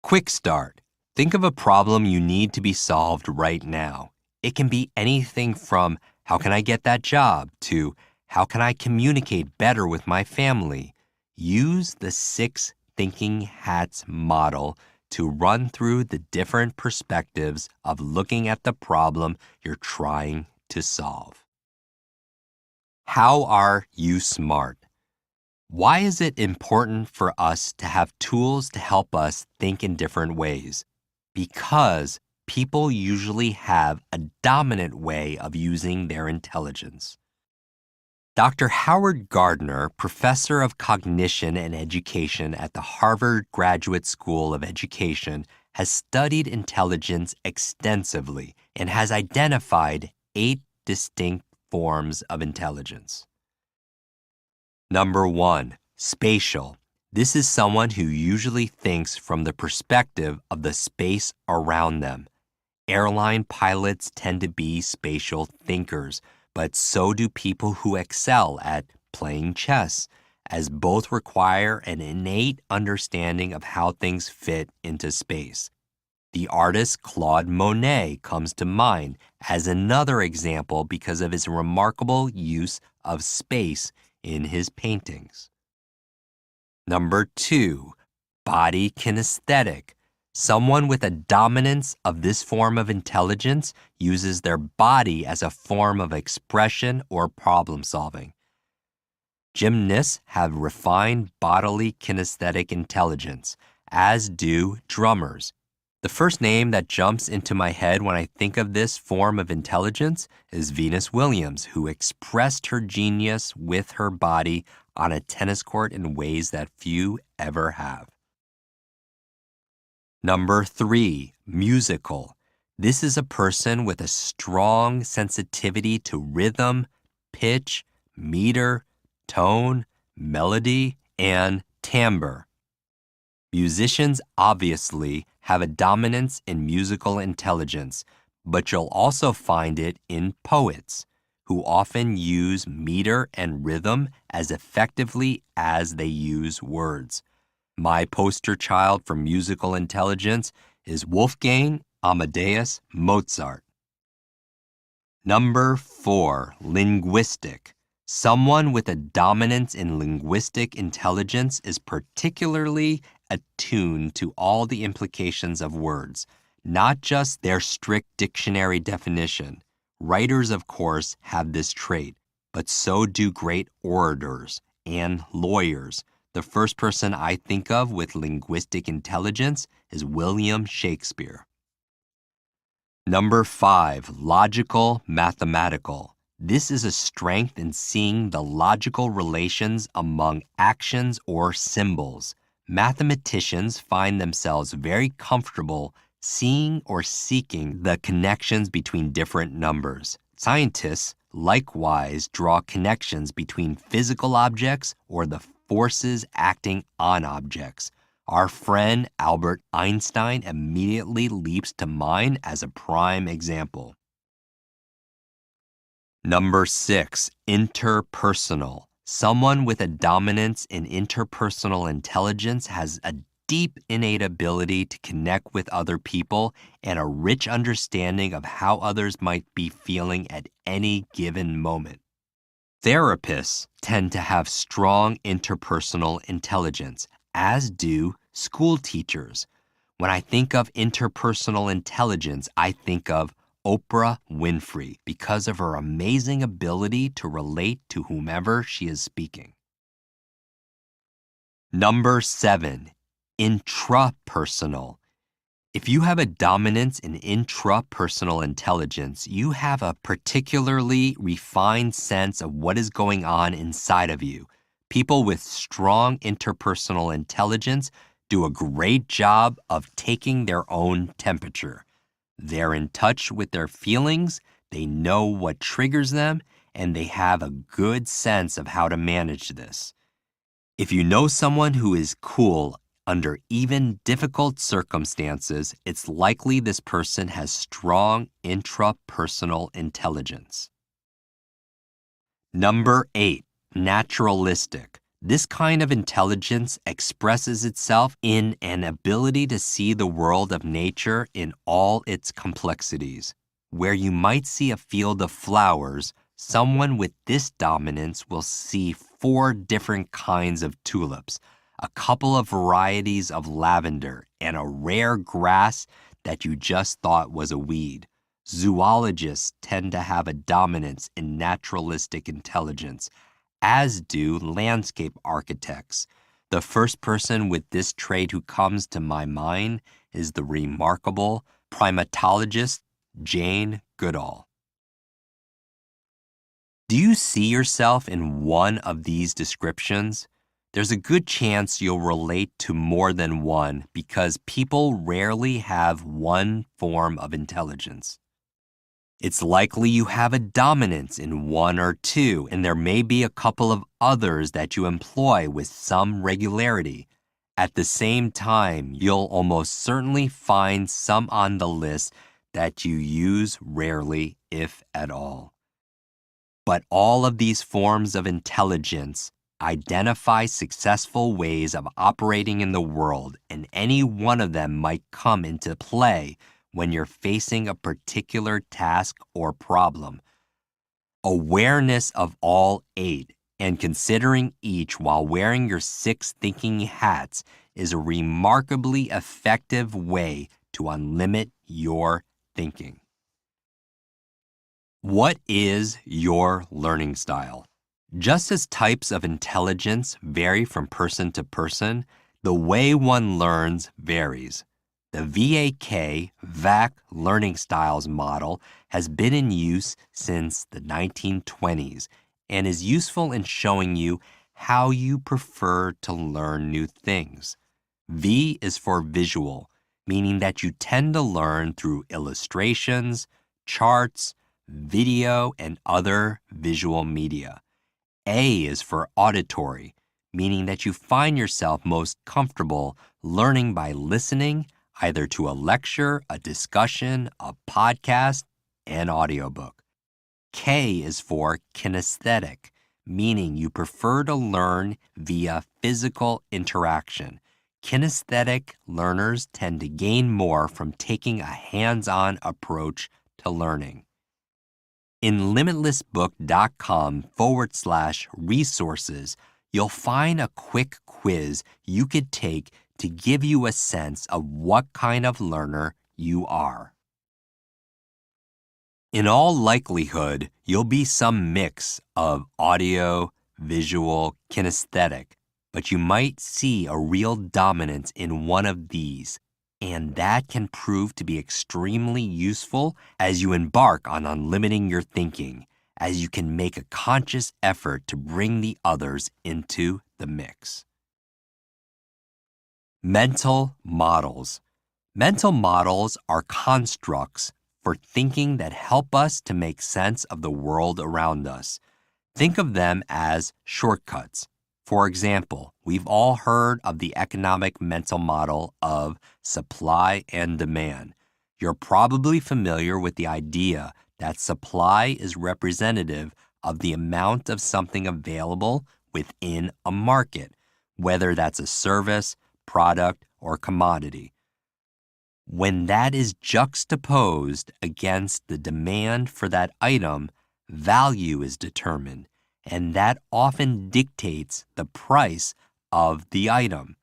Quick start. Think of a problem you need to be solved right now. It can be anything from how can I get that job to how can I communicate better with my family. Use the 6 thinking hats model to run through the different perspectives of looking at the problem you're trying to solve. How are you smart? Why is it important for us to have tools to help us think in different ways? Because people usually have a dominant way of using their intelligence. Dr. Howard Gardner, professor of cognition and education at the Harvard Graduate School of Education, has studied intelligence extensively and has identified 8 distinct forms of intelligence. Number 1, spatial. This is someone who usually thinks from the perspective of the space around them. Airline pilots tend to be spatial thinkers, but so do people who excel at playing chess, as both require an innate understanding of how things fit into space. The artist Claude Monet comes to mind as another example because of his remarkable use of space in his paintings. Number 2, body kinesthetic. Someone with a dominance of this form of intelligence uses their body as a form of expression or problem solving. Gymnasts have refined bodily kinesthetic intelligence, as do drummers. The first name that jumps into my head when I think of this form of intelligence is Venus Williams, who expressed her genius with her body on a tennis court in ways that few ever have. Number 3, musical. This is a person with a strong sensitivity to rhythm, pitch, meter, tone, melody, and timbre. Musicians obviously have a dominance in musical intelligence, but you'll also find it in poets, who often use meter and rhythm as effectively as they use words. My poster child for musical intelligence is Wolfgang Amadeus Mozart. Number 4, linguistic. Someone with a dominance in linguistic intelligence is particularly attuned to all the implications of words, not just their strict dictionary definition. Writers, of course, have this trait, but so do great orators and lawyers. The first person I think of with linguistic intelligence is William Shakespeare. Number 5, logical mathematical. This is a strength in seeing the logical relations among actions or symbols. Mathematicians find themselves very comfortable seeing or seeking the connections between different numbers. Scientists likewise draw connections between physical objects or the forces acting on objects. Our friend Albert Einstein immediately leaps to mind as a prime example. Number 6, interpersonal. Someone with a dominance in interpersonal intelligence has a deep innate ability to connect with other people and a rich understanding of how others might be feeling at any given moment. Therapists tend to have strong interpersonal intelligence, as do school teachers. When I think of interpersonal intelligence, I think of Oprah Winfrey because of her amazing ability to relate to whomever she is speaking. Number 7, intrapersonal. If you have a dominance in intrapersonal intelligence, you have a particularly refined sense of what is going on inside of you. People with strong interpersonal intelligence do a great job of taking their own temperature. They're in touch with their feelings, they know what triggers them, and they have a good sense of how to manage this. If you know someone who is cool under even difficult circumstances, it's likely this person has strong intrapersonal intelligence. Number 8, naturalistic. This kind of intelligence expresses itself in an ability to see the world of nature in all its complexities. Where you might see a field of flowers, someone with this dominance will see 4 different kinds of tulips, a couple of varieties of lavender, and a rare grass that you just thought was a weed. Zoologists tend to have a dominance in naturalistic intelligence, as do landscape architects. The first person with this trait who comes to my mind is the remarkable primatologist Jane Goodall. Do you see yourself in one of these descriptions? There's a good chance you'll relate to more than one because people rarely have one form of intelligence. It's likely you have a dominance in one or two, and there may be a couple of others that you employ with some regularity. At the same time, you'll almost certainly find some on the list that you use rarely, if at all. But all of these forms of intelligence identify successful ways of operating in the world, and any one of them might come into play when you're facing a particular task or problem. Awareness of all 8 and considering each while wearing your 6 thinking hats is a remarkably effective way to unlimit your thinking. What is your learning style? Just as types of intelligence vary from person to person, the way one learns varies. The VAK learning styles model has been in use since the 1920s and is useful in showing you how you prefer to learn new things. V is for visual, meaning that you tend to learn through illustrations, charts, video, and other visual media. A is for auditory, meaning that you find yourself most comfortable learning by listening either to a lecture, a discussion, a podcast, an audiobook. K is for kinesthetic, meaning you prefer to learn via physical interaction. Kinesthetic learners tend to gain more from taking a hands-on approach to learning. In limitlessbook.com/resources, you'll find a quick quiz you could take to give you a sense of what kind of learner you are. In all likelihood, you'll be some mix of audio, visual, kinesthetic, but you might see a real dominance in one of these, and that can prove to be extremely useful as you embark on unlimiting your thinking, as you can make a conscious effort to bring the others into the mix. Mental models. Mental models are constructs for thinking that help us to make sense of the world around us. Think of them as shortcuts. For example, we've all heard of the economic mental model of supply and demand. You're probably familiar with the idea that supply is representative of the amount of something available within a market, whether that's a service, product, or commodity. When that is juxtaposed against the demand for that item, value is determined, and that often dictates the price of the item.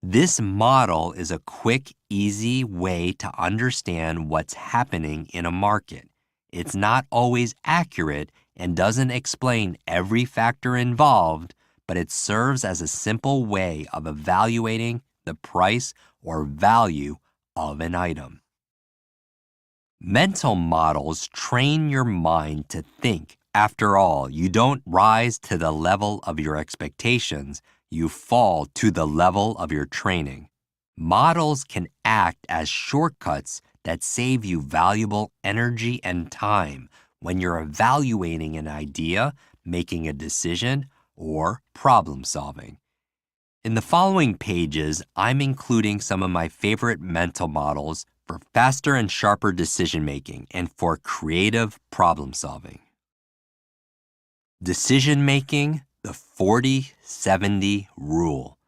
This model is a quick, easy way to understand what's happening in a market. It's not always accurate and doesn't explain every factor involved, but it serves as a simple way of evaluating the price or value of an item. Mental models train your mind to think. After all, you don't rise to the level of your expectations, you fall to the level of your training. Models can act as shortcuts that save you valuable energy and time when you're evaluating an idea, making a decision, or problem solving. In the following pages, I'm including some of my favorite mental models for faster and sharper decision making and for creative problem solving. Decision making, the 40-70 rule.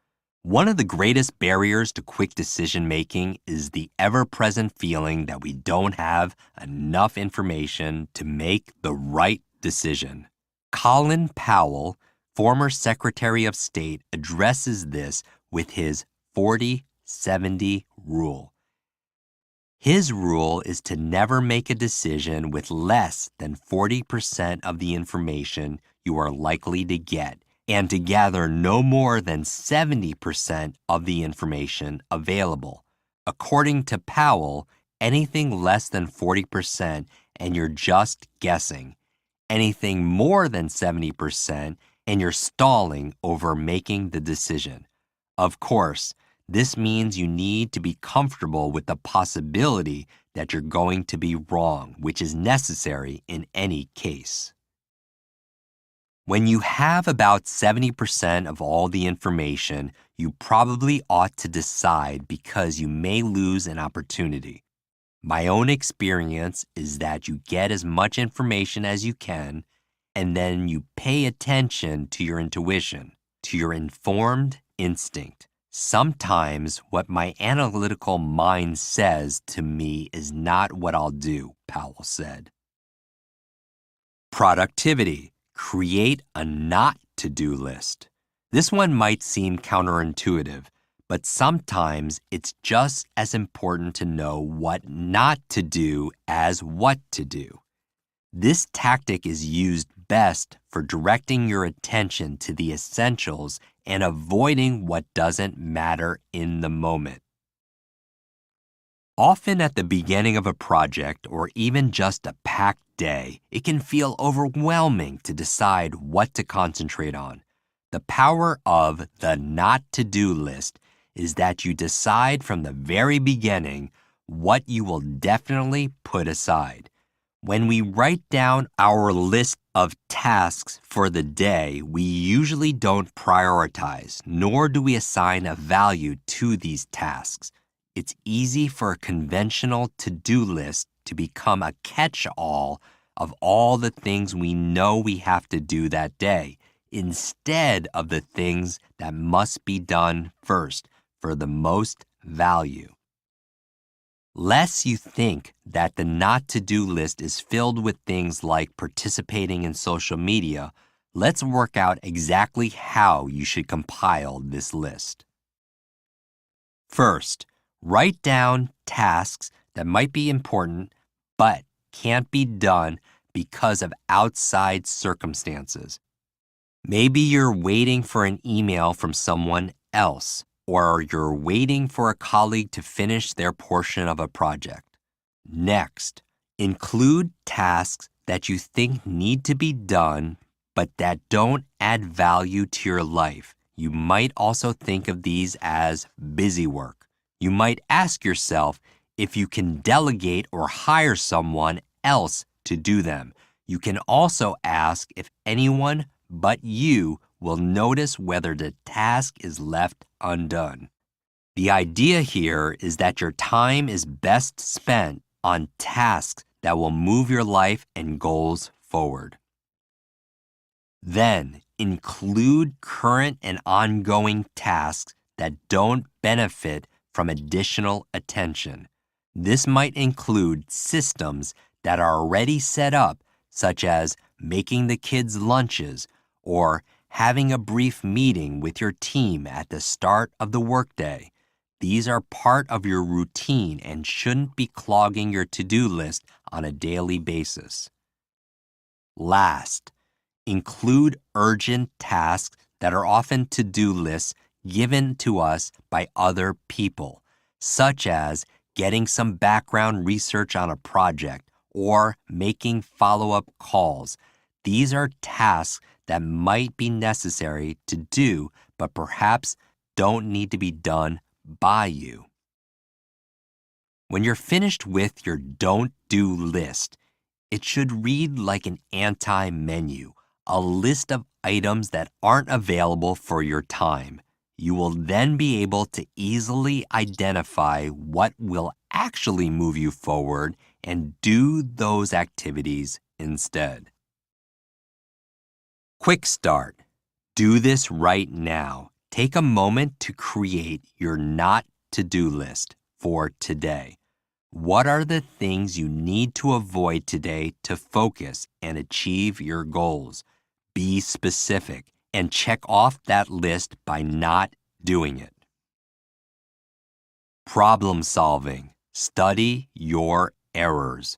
One of the greatest barriers to quick decision making is the ever-present feeling that we don't have enough information to make the right decision. Colin Powell, former Secretary of State, addresses this with his 40-70 rule. His rule is to never make a decision with less than 40% of the information you are likely to get, and to gather no more than 70% of the information available. According to Powell, anything less than 40% and you're just guessing. Anything more than 70% and you're stalling over making the decision. Of course, this means you need to be comfortable with the possibility that you're going to be wrong, which is necessary in any case. When you have about 70% of all the information, you probably ought to decide because you may lose an opportunity. My own experience is that you get as much information as you can, and then you pay attention to your intuition, to your informed instinct. Sometimes what my analytical mind says to me is not what I'll do, Powell said. Productivity. Create a not-to-do list. This one might seem counterintuitive, but sometimes it's just as important to know what not to do as what to do. This tactic is used best for directing your attention to the essentials and avoiding what doesn't matter in the moment. Often at the beginning of a project or even just a packed day, it can feel overwhelming to decide what to concentrate on. The power of the not-to-do list is that you decide from the very beginning what you will definitely put aside. When we write down our list of tasks for the day, we usually don't prioritize, nor do we assign a value to these tasks. It's easy for a conventional to-do list to become a catch-all of all the things we know we have to do that day, instead of the things that must be done first for the most value. Lest you think that the not-to-do list is filled with things like participating in social media, let's work out exactly how you should compile this list. First, write down tasks that might be important but can't be done because of outside circumstances. Maybe you're waiting for an email from someone else, or you're waiting for a colleague to finish their portion of a project. Next, include tasks that you think need to be done but that don't add value to your life. You might also think of these as busy work. You might ask yourself if you can delegate or hire someone else to do them. You can also ask if anyone but you will notice whether the task is left undone. The idea here is that your time is best spent on tasks that will move your life and goals forward. Then, include current and ongoing tasks that don't benefit from additional attention. This might include systems that are already set up, such as making the kids' lunches or having a brief meeting with your team at the start of the workday. These are part of your routine and shouldn't be clogging your to-do list on a daily basis. Last, include urgent tasks that are often to-do lists given to us by other people, such as getting some background research on a project or making follow-up calls. These are tasks that might be necessary to do, but perhaps don't need to be done by you. When you're finished with your don't do list, it should read like an anti-menu, a list of items that aren't available for your time. You will then be able to easily identify what will actually move you forward and do those activities instead. Quick start. Do this right now. Take a moment to create your not to-do list for today. What are the things you need to avoid today to focus and achieve your goals? Be specific and check off that list by not doing it. Problem solving. Study your errors.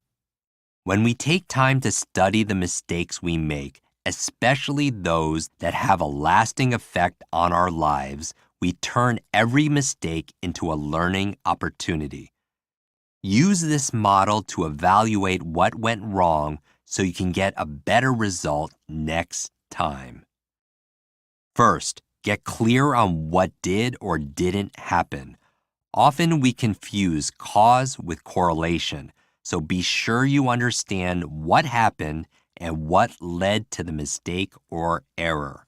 When we take time to study the mistakes we make, especially those that have a lasting effect on our lives, we turn every mistake into a learning opportunity. Use this model to evaluate what went wrong so you can get a better result next time. First, get clear on what did or didn't happen. Often we confuse cause with correlation, so be sure you understand what happened and what led to the mistake or error.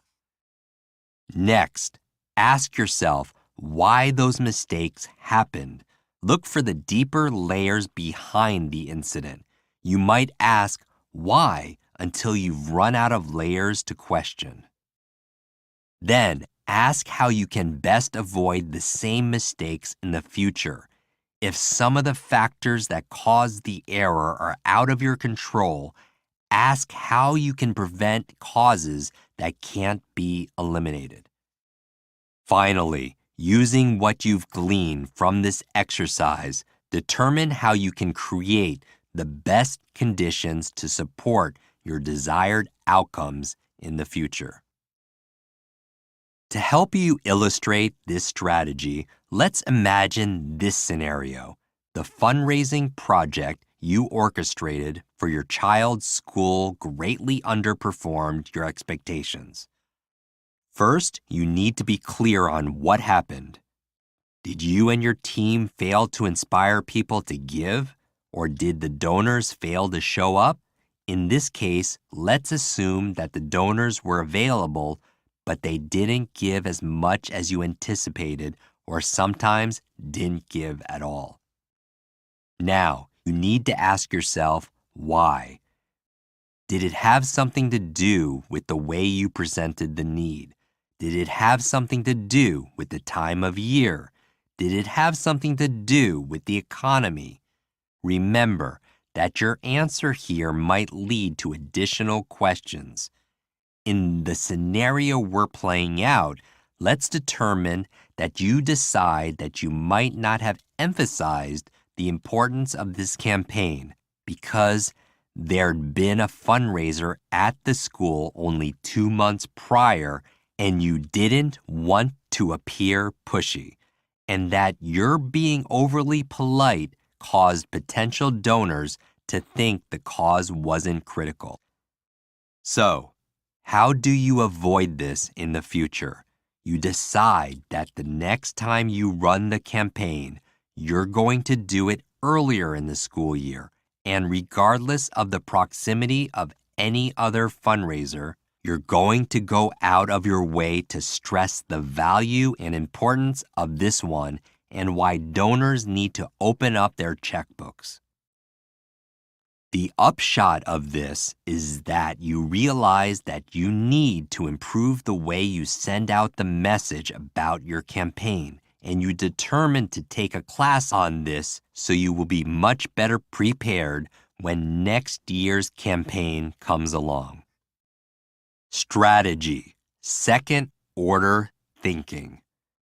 Next, ask yourself why those mistakes happened. Look for the deeper layers behind the incident. You might ask why until you've run out of layers to question. Then, ask how you can best avoid the same mistakes in the future. If some of the factors that caused the error are out of your control, ask how you can prevent causes that can't be eliminated. Finally, using what you've gleaned from this exercise, determine how you can create the best conditions to support your desired outcomes in the future. To help you illustrate this strategy, let's imagine this scenario: the fundraising project you orchestrated for your child's school greatly underperformed your expectations. First, you need to be clear on what happened. Did you and your team fail to inspire people to give, or did the donors fail to show up? In this case, let's assume that the donors were available, but they didn't give as much as you anticipated, or sometimes didn't give at all. Now, you need to ask yourself why. Did it have something to do with the way you presented the need? Did it have something to do with the time of year? Did it have something to do with the economy? Remember that your answer here might lead to additional questions. In the scenario we're playing out, let's determine that you decide that you might not have emphasized the importance of this campaign because there'd been a fundraiser at the school only 2 months prior and you didn't want to appear pushy, and that your being overly polite caused potential donors to think the cause wasn't critical. So, how do you avoid this in the future? You decide that the next time you run the campaign, you're going to do it earlier in the school year, and regardless of the proximity of any other fundraiser, you're going to go out of your way to stress the value and importance of this one and why donors need to open up their checkbooks. The upshot of this is that you realize that you need to improve the way you send out the message about your campaign, and you determine to take a class on this so you will be much better prepared when next year's campaign comes along. Strategy, second order thinking.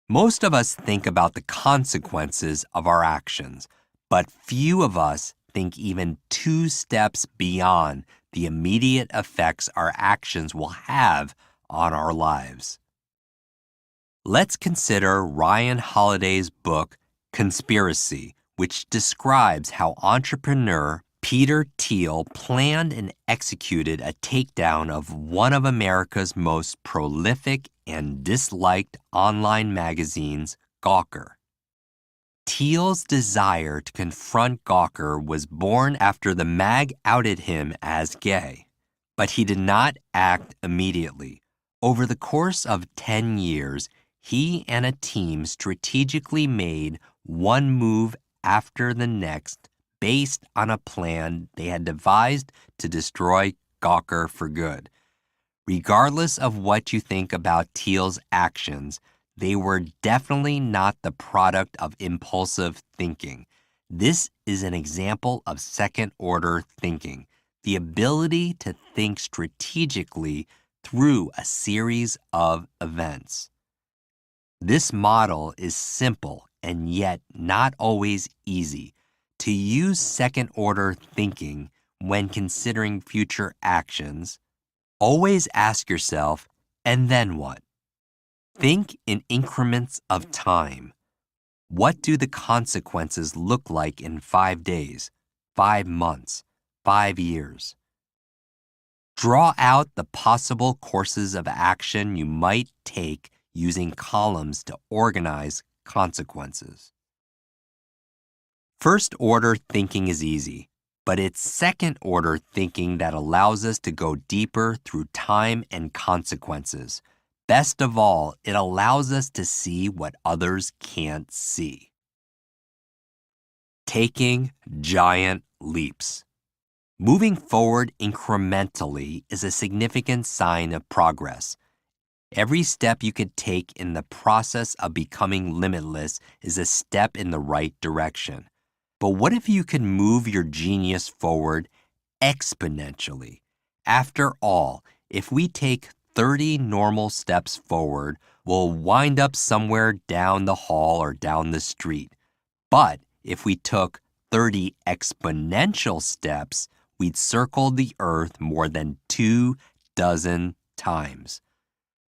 Most of us think about the consequences of our actions, but few of us think even 2 steps beyond the immediate effects our actions will have on our lives. Let's consider Ryan Holiday's book, Conspiracy, which describes how entrepreneur Peter Thiel planned and executed a takedown of one of America's most prolific and disliked online magazines, Gawker. Thiel's desire to confront Gawker was born after the mag outed him as gay, but he did not act immediately. Over the course of 10 years, he and a team strategically made one move after the next based on a plan they had devised to destroy Gawker for good. Regardless of what you think about Thiel's actions, they were definitely not the product of impulsive thinking. This is an example of second-order thinking, the ability to think strategically through a series of events. This model is simple and yet not always easy. To use second-order thinking when considering future actions, always ask yourself, and then what? Think in increments of time. What do the consequences look like in 5 days, 5 months, 5 years? Draw out the possible courses of action you might take using columns to organize consequences. First-order thinking is easy, but it's second-order thinking that allows us to go deeper through time and consequences. Best of all, it allows us to see what others can't see. Taking giant leaps. Moving forward incrementally is a significant sign of progress. Every step you could take in the process of becoming limitless is a step in the right direction. But what if you could move your genius forward exponentially? After all, if we take 30 normal steps forward, we'll wind up somewhere down the hall or down the street. But if we took 30 exponential steps, we'd circle the earth more than 24 times.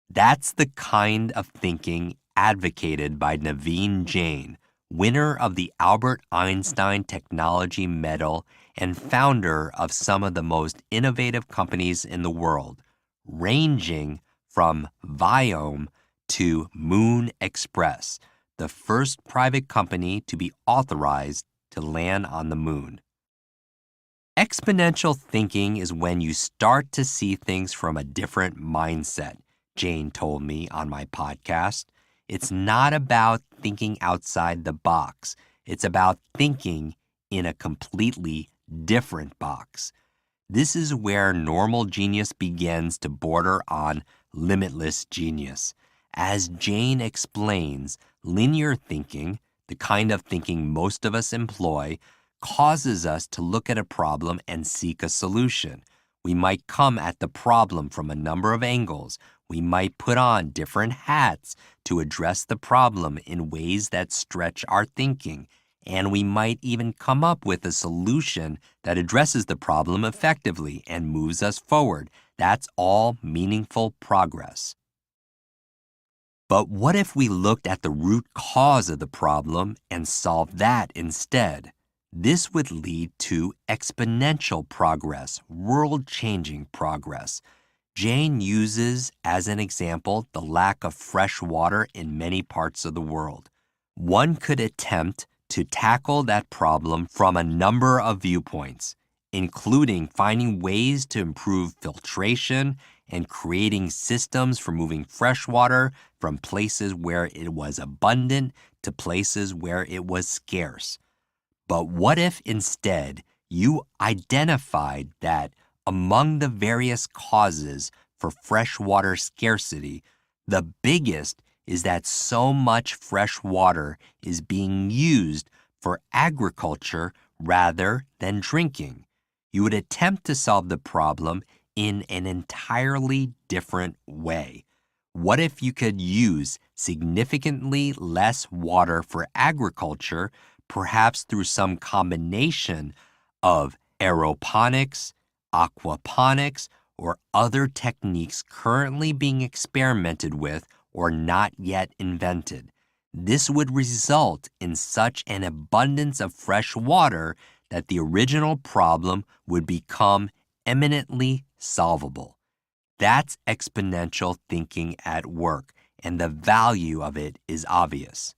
That's the kind of thinking advocated by Naveen Jain, winner of the Albert Einstein Technology Medal and founder of some of the most innovative companies in the world, ranging from Viome to Moon Express, the first private company to be authorized to land on the moon. Exponential thinking is when you start to see things from a different mindset, Jane told me on my podcast. It's not about thinking outside the box. It's about thinking in a completely different box. This is where normal genius begins to border on limitless genius. As Jane explains, linear thinking, the kind of thinking most of us employ, causes us to look at a problem and seek a solution. We might come at the problem from a number of angles. We might put on different hats to address the problem in ways that stretch our thinking, and we might even come up with a solution that addresses the problem effectively and moves us forward. That's all meaningful progress. But what if we looked at the root cause of the problem and solved that instead? This would lead to exponential progress, world-changing progress. Jane uses as an example the lack of fresh water in many parts of the world. One could attempt to tackle that problem from a number of viewpoints, including finding ways to improve filtration and creating systems for moving fresh water from places where it was abundant to places where it was scarce. But what if instead you identified that among the various causes for freshwater scarcity, the biggest is that so much fresh water is being used for agriculture rather than drinking. You would attempt to solve the problem in an entirely different way. What if you could use significantly less water for agriculture, perhaps through some combination of aeroponics, aquaponics, or other techniques currently being experimented with or not yet invented? This would result in such an abundance of fresh water that the original problem would become eminently solvable. That's exponential thinking at work, and the value of it is obvious.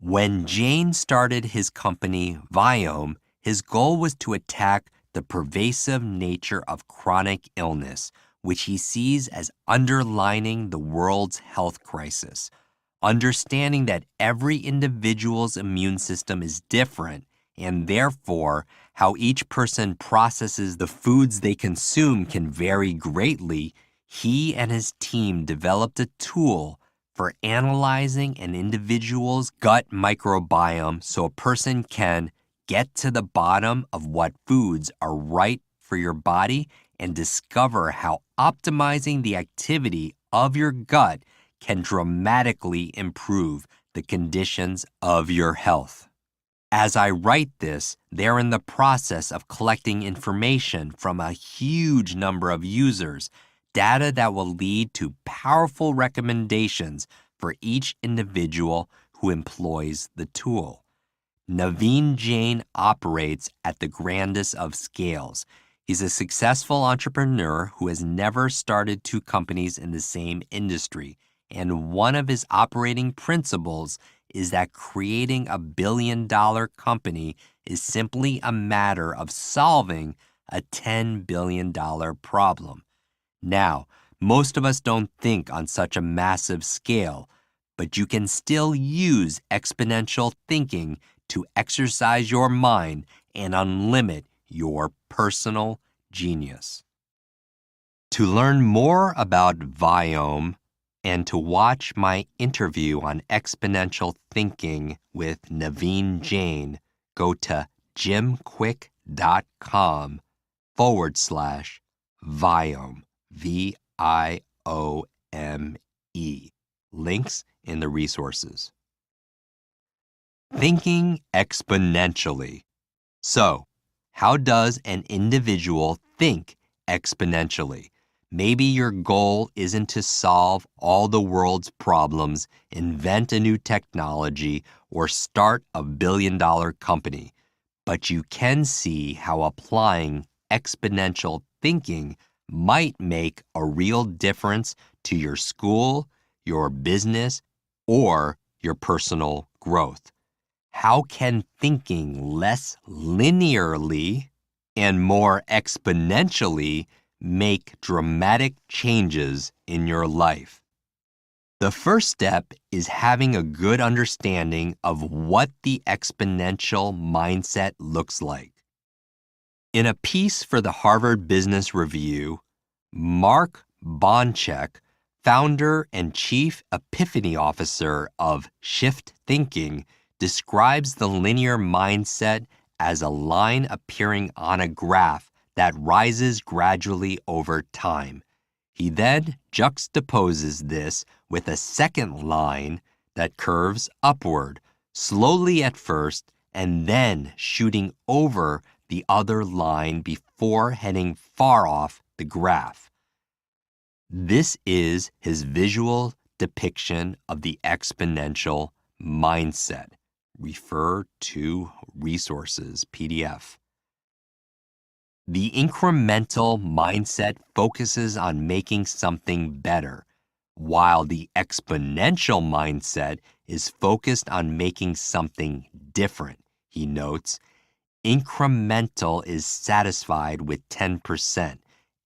When Jane started his company, Viome, his goal was to attack the pervasive nature of chronic illness, which he sees as underlining the world's health crisis. Understanding that every individual's immune system is different, and therefore how each person processes the foods they consume can vary greatly, he and his team developed a tool for analyzing an individual's gut microbiome so a person can get to the bottom of what foods are right for your body and discover how optimizing the activity of your gut can dramatically improve the conditions of your health. As I write this, they're in the process of collecting information from a huge number of users, data that will lead to powerful recommendations for each individual who employs the tool. Naveen Jain operates at the grandest of scales. He's a successful entrepreneur who has never started two companies in the same industry, and one of his operating principles is that creating a billion-dollar company is simply a matter of solving a $10 billion problem. Now, most of us don't think on such a massive scale, but you can still use exponential thinking to exercise your mind and unlimit your personal genius. To learn more about Viome and to watch my interview on exponential thinking with Naveen Jain, go to jimquick.com/Viome, Viome. Links in the resources. Thinking exponentially. So, how does an individual think exponentially? Maybe your goal isn't to solve all the world's problems, invent a new technology, or start a billion-dollar company, but you can see how applying exponential thinking might make a real difference to your school, your business, or your personal growth. How can thinking less linearly and more exponentially make dramatic changes in your life? The first step is having a good understanding of what the exponential mindset looks like. In a piece for the Harvard Business Review, Mark Bonchek, founder and chief epiphany officer of Shift Thinking, describes the linear mindset as a line appearing on a graph that rises gradually over time. He then juxtaposes this with a second line that curves upward, slowly at first, and then shooting over the other line before heading far off the graph. This is his visual depiction of the exponential mindset. Refer to resources PDF. The incremental mindset focuses on making something better, while the exponential mindset is focused on making something different. He notes, incremental is satisfied with 10%.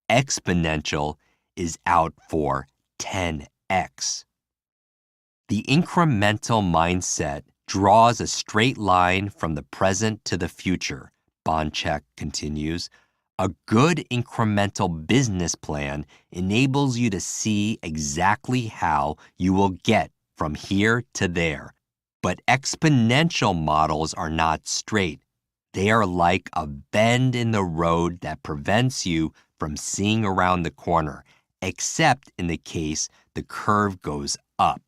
Exponential is out for 10x. The incremental mindset draws a straight line from the present to the future, Boncheck continues, a good incremental business plan enables you to see exactly how you will get from here to there. But exponential models are not straight. They are like a bend in the road that prevents you from seeing around the corner, except in the case the curve goes up.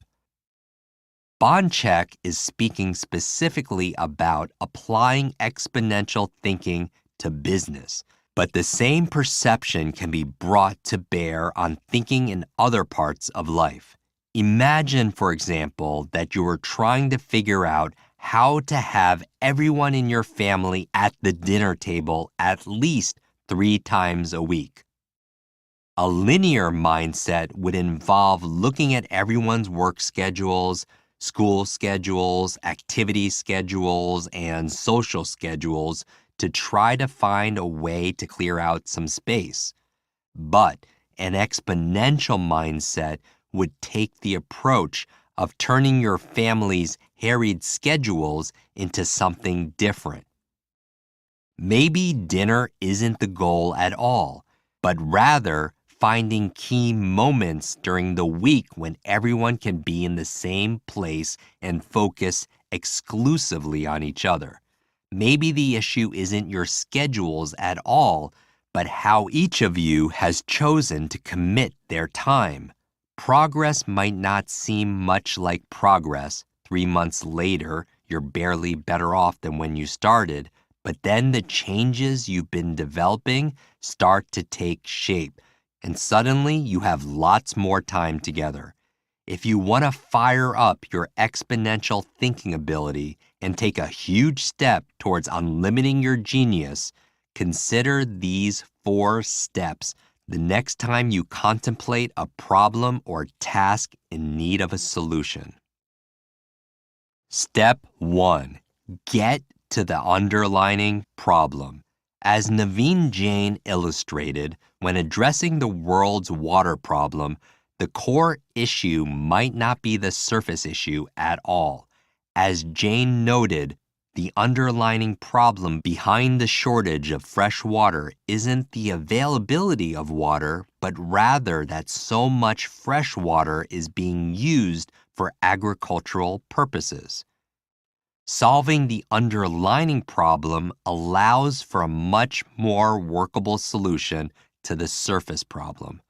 Boncheck is speaking specifically about applying exponential thinking to business, but the same perception can be brought to bear on thinking in other parts of life. Imagine, for example, that you are trying to figure out how to have everyone in your family at the dinner table at least 3 times a week. A linear mindset would involve looking at everyone's work schedules, school schedules, activity schedules, and social schedules to try to find a way to clear out some space. But an exponential mindset would take the approach of turning your family's harried schedules into something different. Maybe dinner isn't the goal at all, but rather finding key moments during the week when everyone can be in the same place and focus exclusively on each other. Maybe the issue isn't your schedules at all, but how each of you has chosen to commit their time. Progress might not seem much like progress. 3 months later, you're barely better off than when you started, but then the changes you've been developing start to take shape, and suddenly you have lots more time together. If you want to fire up your exponential thinking ability and take a huge step towards unlimiting your genius, consider these 4 steps the next time you contemplate a problem or task in need of a solution. Step 1. Get to the underlying problem. As Naveen Jain illustrated, when addressing the world's water problem, the core issue might not be the surface issue at all. As Jain noted, the underlying problem behind the shortage of fresh water isn't the availability of water, but rather that so much fresh water is being used for agricultural purposes. Solving the underlying problem allows for a much more workable solution to the surface problem.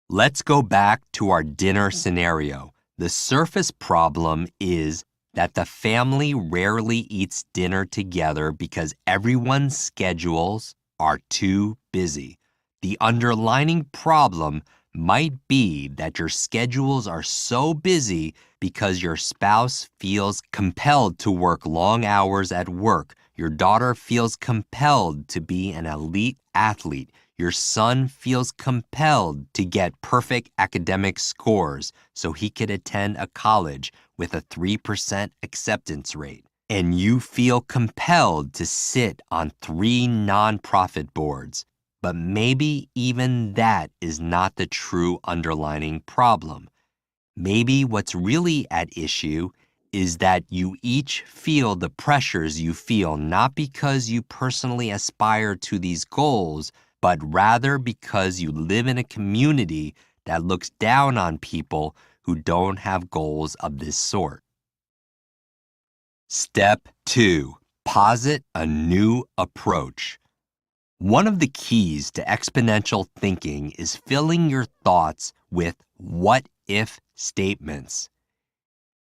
Let's go back to our dinner scenario. The surface problem is that the family rarely eats dinner together because everyone's schedules are too busy. The underlying problem might be that your schedules are so busy because your spouse feels compelled to work long hours at work. Your daughter feels compelled to be an elite athlete. Your son feels compelled to get perfect academic scores so he could attend a college with a 3% acceptance rate. And you feel compelled to sit on 3 nonprofit boards. But maybe even that is not the true underlying problem. Maybe what's really at issue is that you each feel the pressures you feel not because you personally aspire to these goals, but rather because you live in a community that looks down on people who don't have goals of this sort. Step 2. Posit a new approach. One of the keys to exponential thinking is filling your thoughts with what-if statements.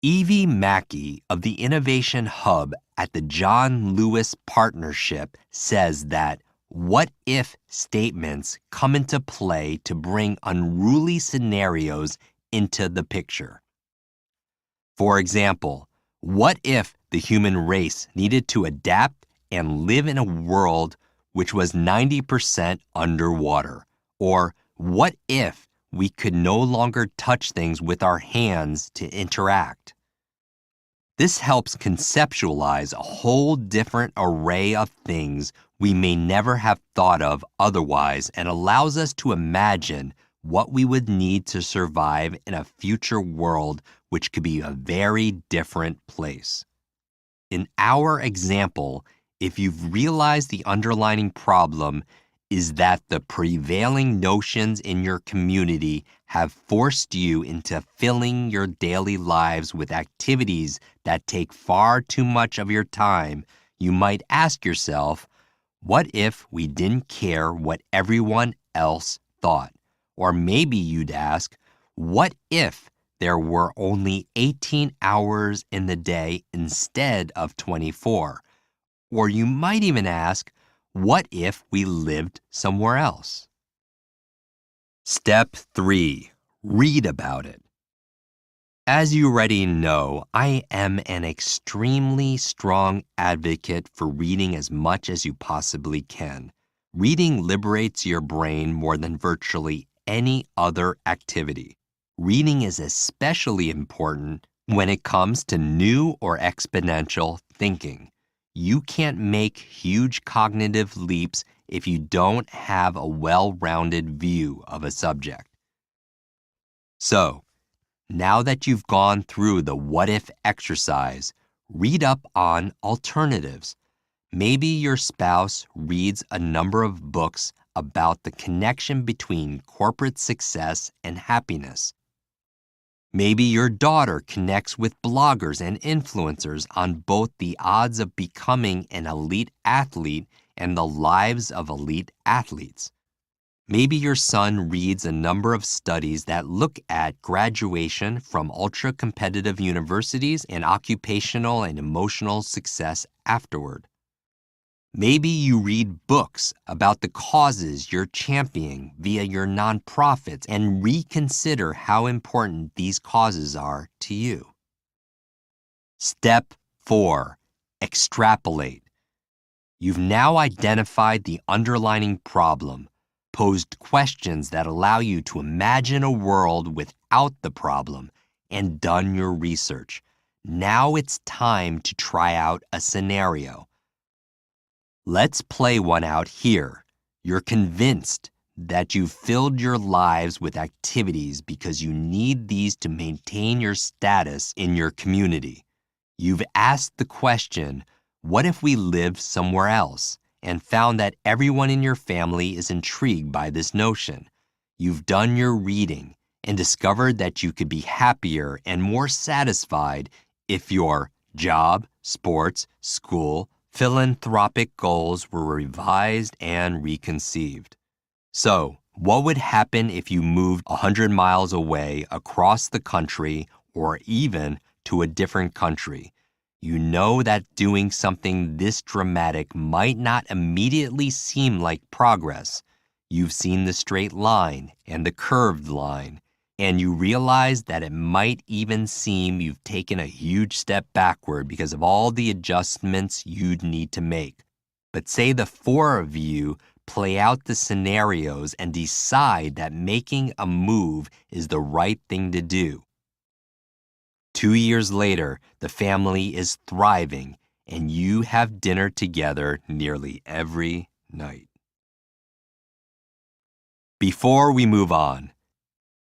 Evie Mackey of the Innovation Hub at the John Lewis Partnership says that what-if statements come into play to bring unruly scenarios into the picture. For example, what if the human race needed to adapt and live in a world which was 90% underwater? Or what if we could no longer touch things with our hands to interact? This helps conceptualize a whole different array of things we may never have thought of otherwise and allows us to imagine what we would need to survive in a future world which could be a very different place. In our example, if you've realized the underlying problem is that the prevailing notions in your community have forced you into filling your daily lives with activities that take far too much of your time, you might ask yourself, what if we didn't care what everyone else thought? Or maybe you'd ask, what if there were only 18 hours in the day instead of 24? Or you might even ask, what if we lived somewhere else? Step 3. Read about it. As you already know, I am an extremely strong advocate for reading as much as you possibly can. Reading liberates your brain more than virtually any other activity. Reading is especially important when it comes to new or exponential thinking. You can't make huge cognitive leaps if you don't have a well-rounded view of a subject. So, now that you've gone through the what-if exercise, read up on alternatives. Maybe your spouse reads a number of books about the connection between corporate success and happiness. Maybe your daughter connects with bloggers and influencers on both the odds of becoming an elite athlete and the lives of elite athletes. Maybe your son reads a number of studies that look at graduation from ultra-competitive universities and occupational and emotional success afterward. Maybe you read books about the causes you're championing via your nonprofits and reconsider how important these causes are to you. Step 4. Extrapolate. You've now identified the underlying problem, posed questions that allow you to imagine a world without the problem, and done your research. Now it's time to try out a scenario. Let's play one out here. You're convinced that you've filled your lives with activities because you need these to maintain your status in your community. You've asked the question, what if we lived somewhere else? And found that everyone in your family is intrigued by this notion. You've done your reading and discovered that you could be happier and more satisfied if your job, sports, school, philanthropic goals were revised and reconceived. So, what would happen if you moved 100 miles away across the country or even to a different country? You know that doing something this dramatic might not immediately seem like progress. You've seen the straight line and the curved line, and you realize that it might even seem you've taken a huge step backward because of all the adjustments you'd need to make. But say the 4 of you play out the scenarios and decide that making a move is the right thing to do. 2 years later, the family is thriving, and you have dinner together nearly every night. Before we move on,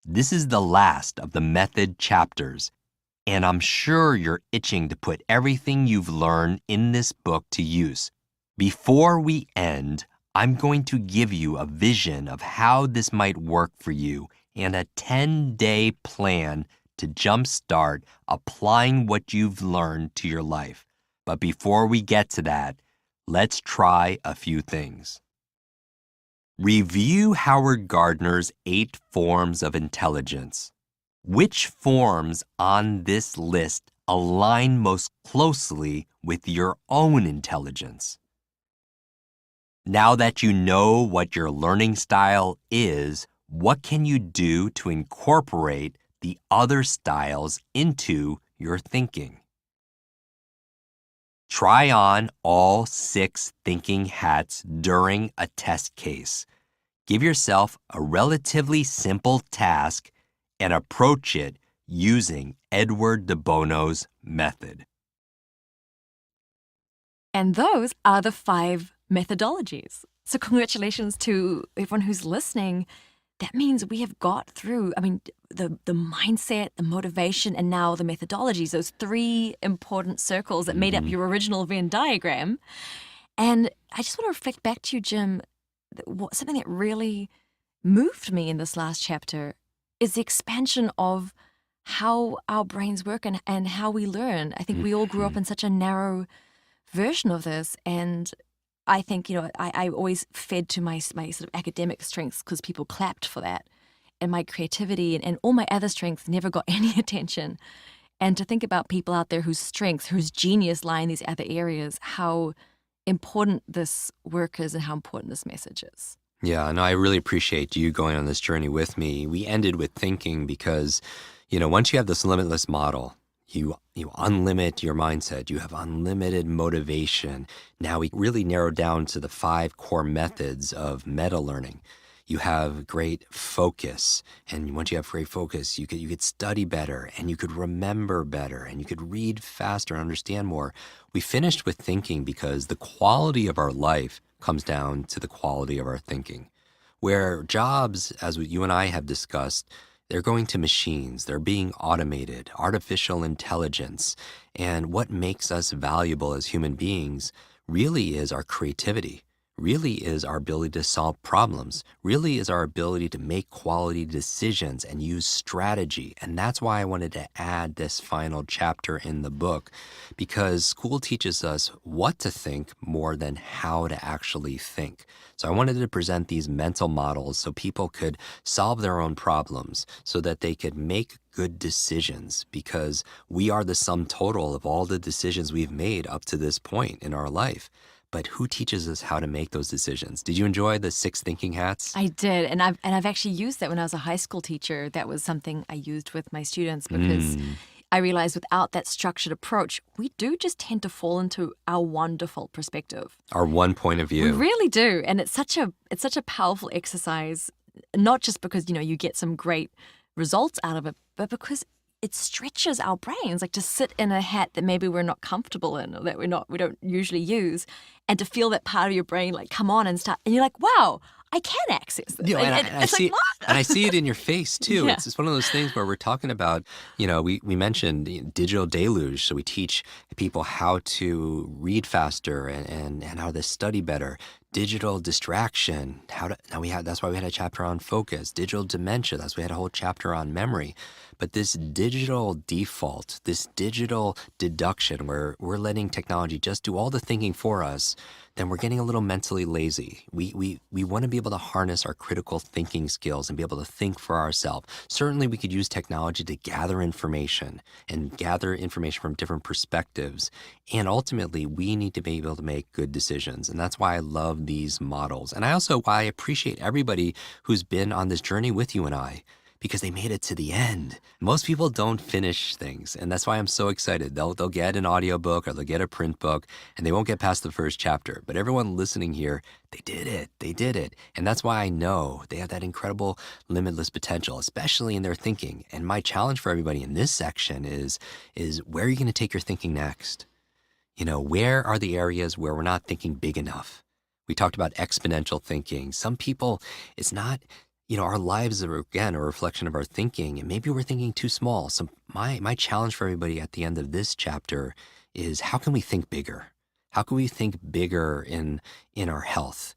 this is the last of the method chapters, and I'm sure you're itching to put everything you've learned in this book to use. Before we end, I'm going to give you a vision of how this might work for you and a 10-day plan to jumpstart applying what you've learned to your life. But before we get to that, let's try a few things. Review Howard Gardner's 8 forms of intelligence. Which forms on this list align most closely with your own intelligence? Now that you know what your learning style is, what can you do to incorporate the other styles into your thinking? Try on all 6 thinking hats during a test case. Give yourself a relatively simple task and approach it using Edward de Bono's method. And those are the 5 methodologies. So congratulations to everyone who's listening. That means we have got through, the mindset, the motivation, and now the methodologies, those 3 important circles that made up your original Venn diagram. And I just want to reflect back to you, Jim, something that really moved me in this last chapter is the expansion of how our brains work and how we learn. I think we all grew up in such a narrow version of this. And I think, I always fed to my sort of academic strengths because people clapped for that. And my creativity and all my other strengths never got any attention. And to think about people out there whose strengths, whose genius lie in these other areas, how important this work is and how important this message is. Yeah, no, I really appreciate you going on this journey with me. We ended with thinking because, once you have this limitless model, you unlimit your mindset, you have unlimited motivation. Now we really narrowed down to the 5 core methods of meta learning. You have great focus, and once you have great focus, you could study better, and you could remember better, and you could read faster and understand more. We finished with thinking because the quality of our life comes down to the quality of our thinking. Where jobs, as you and I have discussed, they're going to machines, they're being automated, artificial intelligence, and what makes us valuable as human beings really is our creativity. Really is our ability to solve problems, really is our ability to make quality decisions and use strategy. And that's why I wanted to add this final chapter in the book, because school teaches us what to think more than how to actually think. So I wanted to present these mental models so people could solve their own problems, so that they could make good decisions, because we are the sum total of all the decisions we've made up to this point in our life. But who teaches us how to make those decisions? Did you enjoy the 6 thinking hats? I did, and I've actually used that when I was a high school teacher. That was something I used with my students because I realized without that structured approach, we do just tend to fall into our one default perspective. Our one point of view. We really do, and it's such a powerful exercise. Not just because you get some great results out of it, but because it stretches our brains, like to sit in a hat that maybe we're not comfortable in or that we don't usually use, and to feel that part of your brain like come on and start, and you're like, wow, I can access this. And I see, and I see it in your face too. Yeah. It's just one of those things where we're talking about, we mentioned the digital deluge. So we teach people how to read faster and how to study better. Digital distraction, that's why we had a chapter on focus. Digital dementia, that's why we had a whole chapter on memory. But this digital default, this digital deduction where we're letting technology just do all the thinking for us, then we're getting a little mentally lazy. We want to be able to harness our critical thinking skills and be able to think for ourselves. Certainly we could use technology to gather information from different perspectives. And ultimately, we need to be able to make good decisions. And that's why I love these models. And why I appreciate everybody who's been on this journey with you and I, because they made it to the end. Most people don't finish things, and that's why I'm so excited. They'll get an audiobook or they'll get a print book, and they won't get past the first chapter. But everyone listening here, they did it. And that's why I know they have that incredible limitless potential, especially in their thinking. And my challenge for everybody in this section is where are you going to take your thinking next? Where are the areas where we're not thinking big enough? We talked about exponential thinking. Some people, it's not, our lives are, again, a reflection of our thinking, and maybe we're thinking too small. So my challenge for everybody at the end of this chapter is, how can we think bigger? How can we think bigger in our health,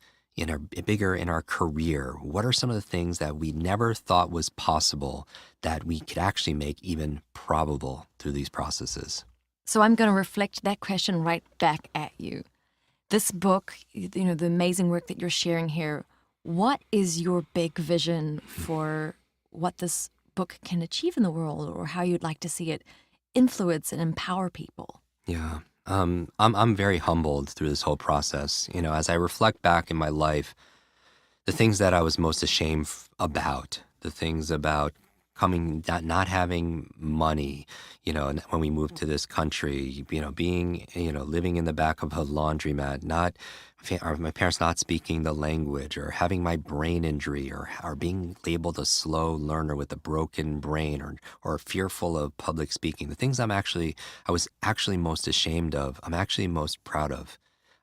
bigger in our career? What are some of the things that we never thought was possible that we could actually make even probable through these processes? So I'm going to reflect that question right back at you. This book, the amazing work that you're sharing here, what is your big vision for what this book can achieve in the world, or how you'd like to see it influence and empower people? Yeah, I'm very humbled through this whole process. As I reflect back in my life, the things that I was most ashamed about, the things about not having money, when we moved to this country, being, living in the back of a laundromat, my parents not speaking the language, or having my brain injury, or being labeled a slow learner with a broken brain, or fearful of public speaking. The things I was actually most ashamed of, I'm actually most proud of.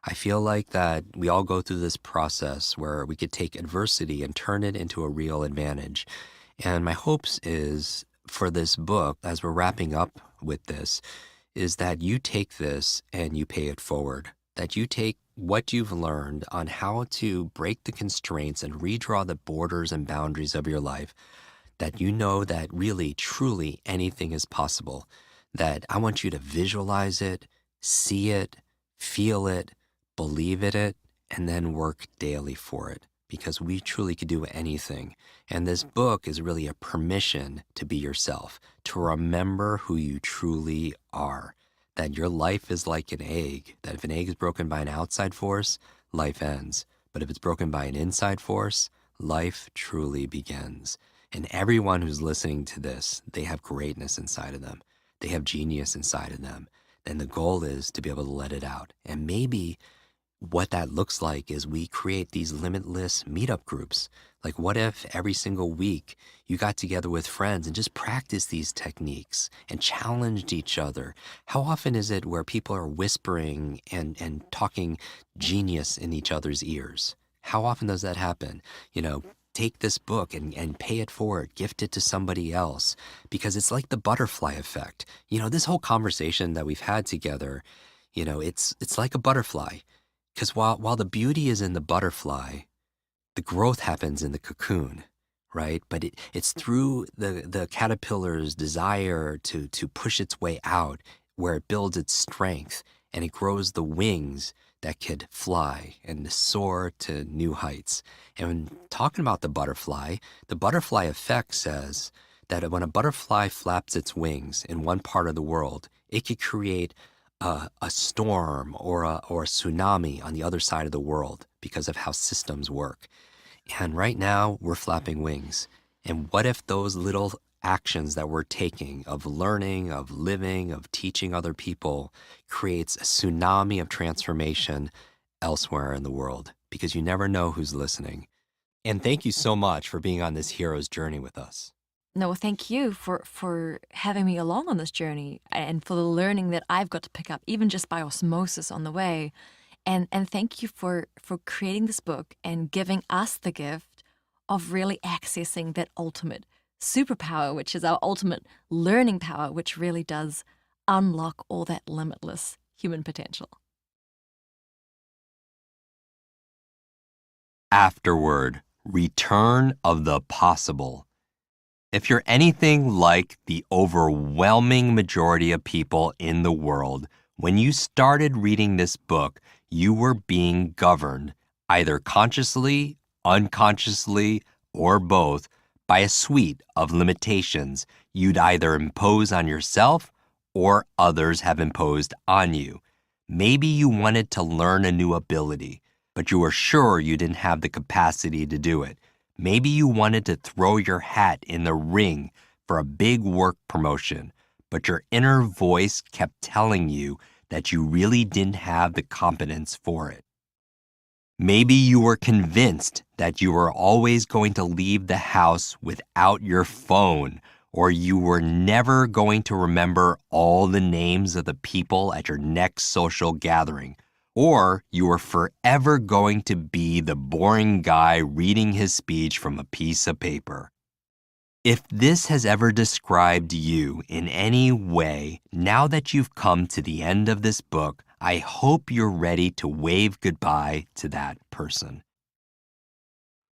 I feel like that we all go through this process where we could take adversity and turn it into a real advantage. And my hopes is for this book, as we're wrapping up with this, is that you take this and you pay it forward, that you take what you've learned on how to break the constraints and redraw the borders and boundaries of your life, that you know that really, truly anything is possible, that I want you to visualize it, see it, feel it, believe in it, and then work daily for it, because we truly could do anything. And this book is really a permission to be yourself, to remember who you truly are, that your life is like an egg, that if an egg is broken by an outside force, life ends. But if it's broken by an inside force, life truly begins. And everyone who's listening to this, they have greatness inside of them. They have genius inside of them. And the goal is to be able to let it out. And maybe what that looks like is we create these limitless meetup groups. Like, what if every single week you got together with friends and just practiced these techniques and challenged each other? How often is it where people are whispering and talking genius in each other's ears? How often does that happen? Take this book and pay it forward, gift it to somebody else, because it's like the butterfly effect. This whole conversation that we've had together, it's like a butterfly. Because while the beauty is in the butterfly, the growth happens in the cocoon, right? But it's through the caterpillar's desire to push its way out where it builds its strength and it grows the wings that could fly and soar to new heights. And when talking about the butterfly effect says that when a butterfly flaps its wings in one part of the world, it could create a storm or a tsunami on the other side of the world because of how systems work. And right now we're flapping wings. And what if those little actions that we're taking of learning, of living, of teaching other people creates a tsunami of transformation elsewhere in the world? Because you never know who's listening. And thank you so much for being on this hero's journey with us. No, well, thank you for having me along on this journey and for the learning that I've got to pick up, even just by osmosis on the way. And thank you for creating this book and giving us the gift of really accessing that ultimate superpower, which is our ultimate learning power, which really does unlock all that limitless human potential. Afterword, return of the possible. If you're anything like the overwhelming majority of people in the world, when you started reading this book, you were being governed, either consciously, unconsciously, or both, by a suite of limitations you'd either impose on yourself or others have imposed on you. Maybe you wanted to learn a new ability, but you were sure you didn't have the capacity to do it. Maybe you wanted to throw your hat in the ring for a big work promotion, but your inner voice kept telling you that you really didn't have the competence for it. Maybe you were convinced that you were always going to leave the house without your phone, or you were never going to remember all the names of the people at your next social gathering, or you were forever going to be the boring guy reading his speech from a piece of paper. If this has ever described you in any way, now that you've come to the end of this book, I hope you're ready to wave goodbye to that person.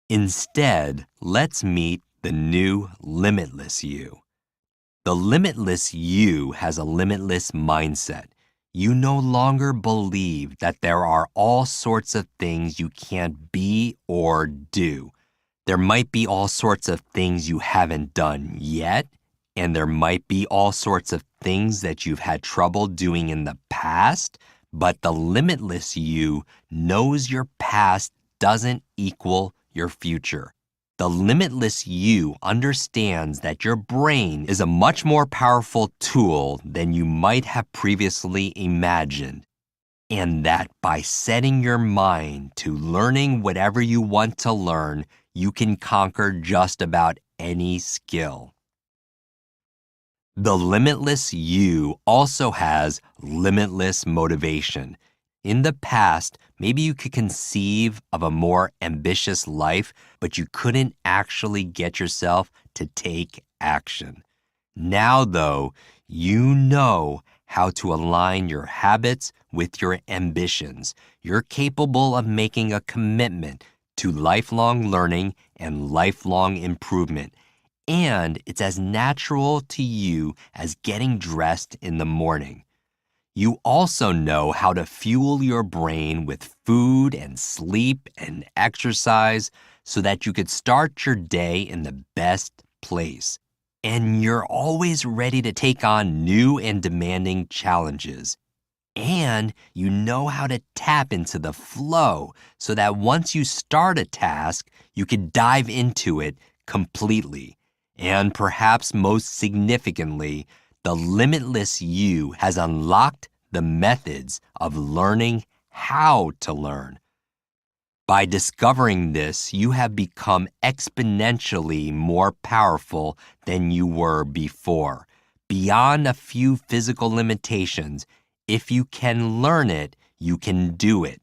Instead, let's meet the new limitless you. The limitless you has a limitless mindset. You no longer believe that there are all sorts of things you can't be or do. There might be all sorts of things you haven't done yet, and there might be all sorts of things that you've had trouble doing in the past, but the limitless you knows your past doesn't equal your future. The limitless you understands that your brain is a much more powerful tool than you might have previously imagined, and that by setting your mind to learning whatever you want to learn, you can conquer just about any skill. The limitless you also has limitless motivation. In the past, maybe you could conceive of a more ambitious life, but you couldn't actually get yourself to take action. Now, though, you know how to align your habits with your ambitions. You're capable of making a commitment to lifelong learning and lifelong improvement. And it's as natural to you as getting dressed in the morning. You also know how to fuel your brain with food and sleep and exercise so that you could start your day in the best place. And you're always ready to take on new and demanding challenges. And you know how to tap into the flow so that once you start a task, you can dive into it completely. And perhaps most significantly, the limitless you has unlocked the methods of learning how to learn. By discovering this, you have become exponentially more powerful than you were before. Beyond a few physical limitations, if you can learn it, you can do it.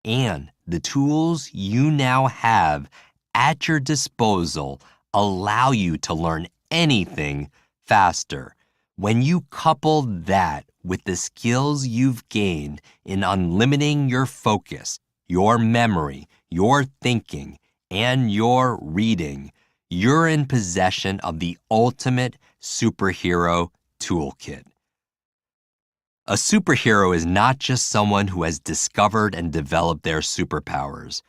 And the tools you now have at your disposal allow you to learn anything faster. When you couple that with the skills you've gained in unlimiting your focus, your memory, your thinking, and your reading, you're in possession of the ultimate superhero toolkit. A superhero is not just someone who has discovered and developed their superpowers.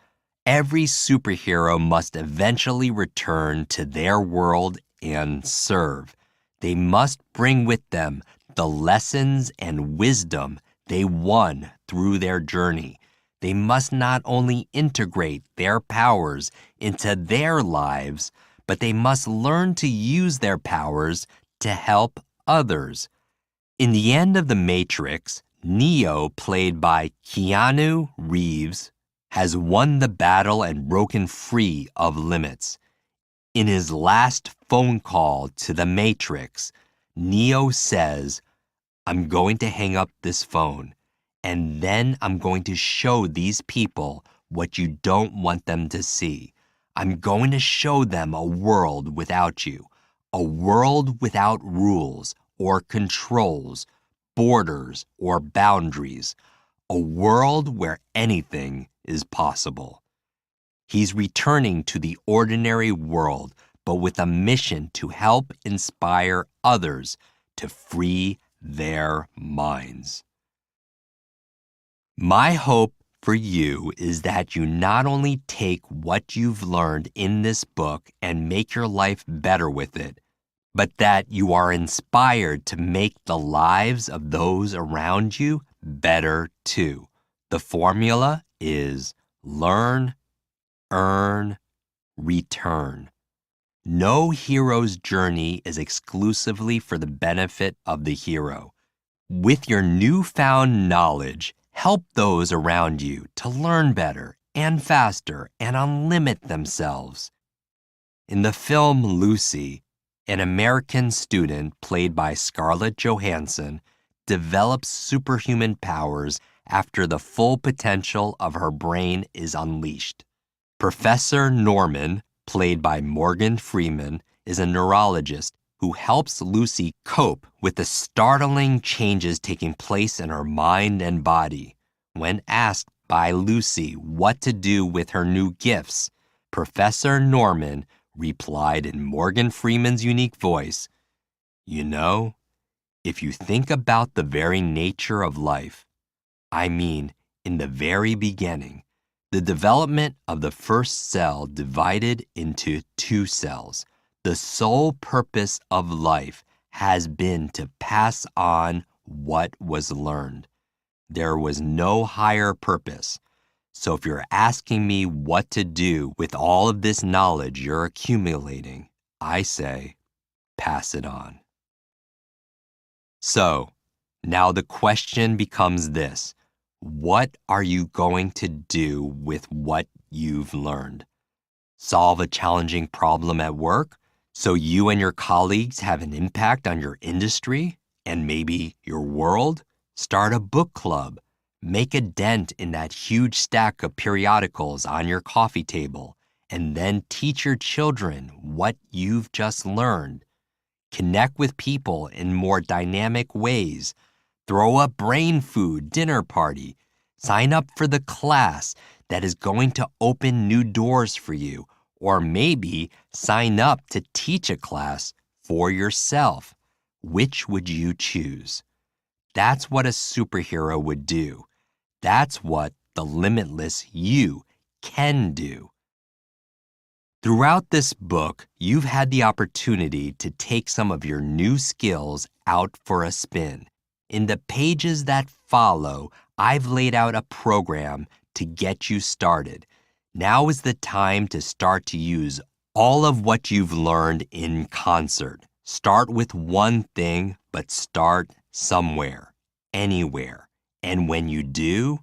Every superhero must eventually return to their world and serve. They must bring with them the lessons and wisdom they won through their journey. They must not only integrate their powers into their lives, but they must learn to use their powers to help others. In the end of The Matrix, Neo, played by Keanu Reeves, has won the battle and broken free of limits. In his last phone call to the Matrix, Neo says, "I'm going to hang up this phone, and then I'm going to show these people what you don't want them to see. I'm going to show them a world without you, a world without rules or controls, borders or boundaries, a world where anything is possible." He's returning to the ordinary world, but with a mission to help inspire others to free their minds. My hope for you is that you not only take what you've learned in this book and make your life better with it, but that you are inspired to make the lives of those around you better too. The formula is learn, earn, return. No hero's journey is exclusively for the benefit of the hero. With your newfound knowledge, help those around you to learn better and faster and unlimit themselves. In the film Lucy, an American student played by Scarlett Johansson develops superhuman powers after the full potential of her brain is unleashed. Professor Norman, played by Morgan Freeman, is a neurologist who helps Lucy cope with the startling changes taking place in her mind and body. When asked by Lucy what to do with her new gifts, Professor Norman replied in Morgan Freeman's unique voice, "You know, if you think about the very nature of life, I mean, in the very beginning, the development of the first cell divided into two cells. The sole purpose of life has been to pass on what was learned. There was no higher purpose. So if you're asking me what to do with all of this knowledge you're accumulating, I say, pass it on." So, now the question becomes this. What are you going to do with what you've learned? Solve a challenging problem at work so you and your colleagues have an impact on your industry and maybe your world? Start a book club. Make a dent in that huge stack of periodicals on your coffee table and then teach your children what you've just learned. Connect with people in more dynamic ways. throw a brain food dinner party. Sign up for the class that is going to open new doors for you. Or maybe sign up to teach a class for yourself. Which would you choose? That's what a superhero would do. That's what the limitless you can do. Throughout this book, you've had the opportunity to take some of your new skills out for a spin. In the pages that follow, I've laid out a program to get you started. Now is the time to start to use all of what you've learned in concert. Start with one thing, but start somewhere, anywhere. And when you do,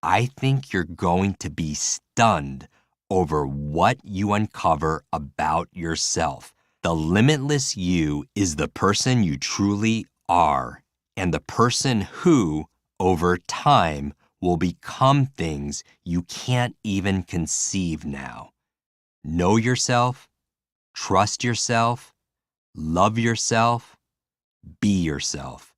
I think you're going to be stunned over what you uncover about yourself. The limitless you is the person you truly are, and the person who, over time, will become things you can't even conceive now. Know yourself, trust yourself, love yourself, be yourself.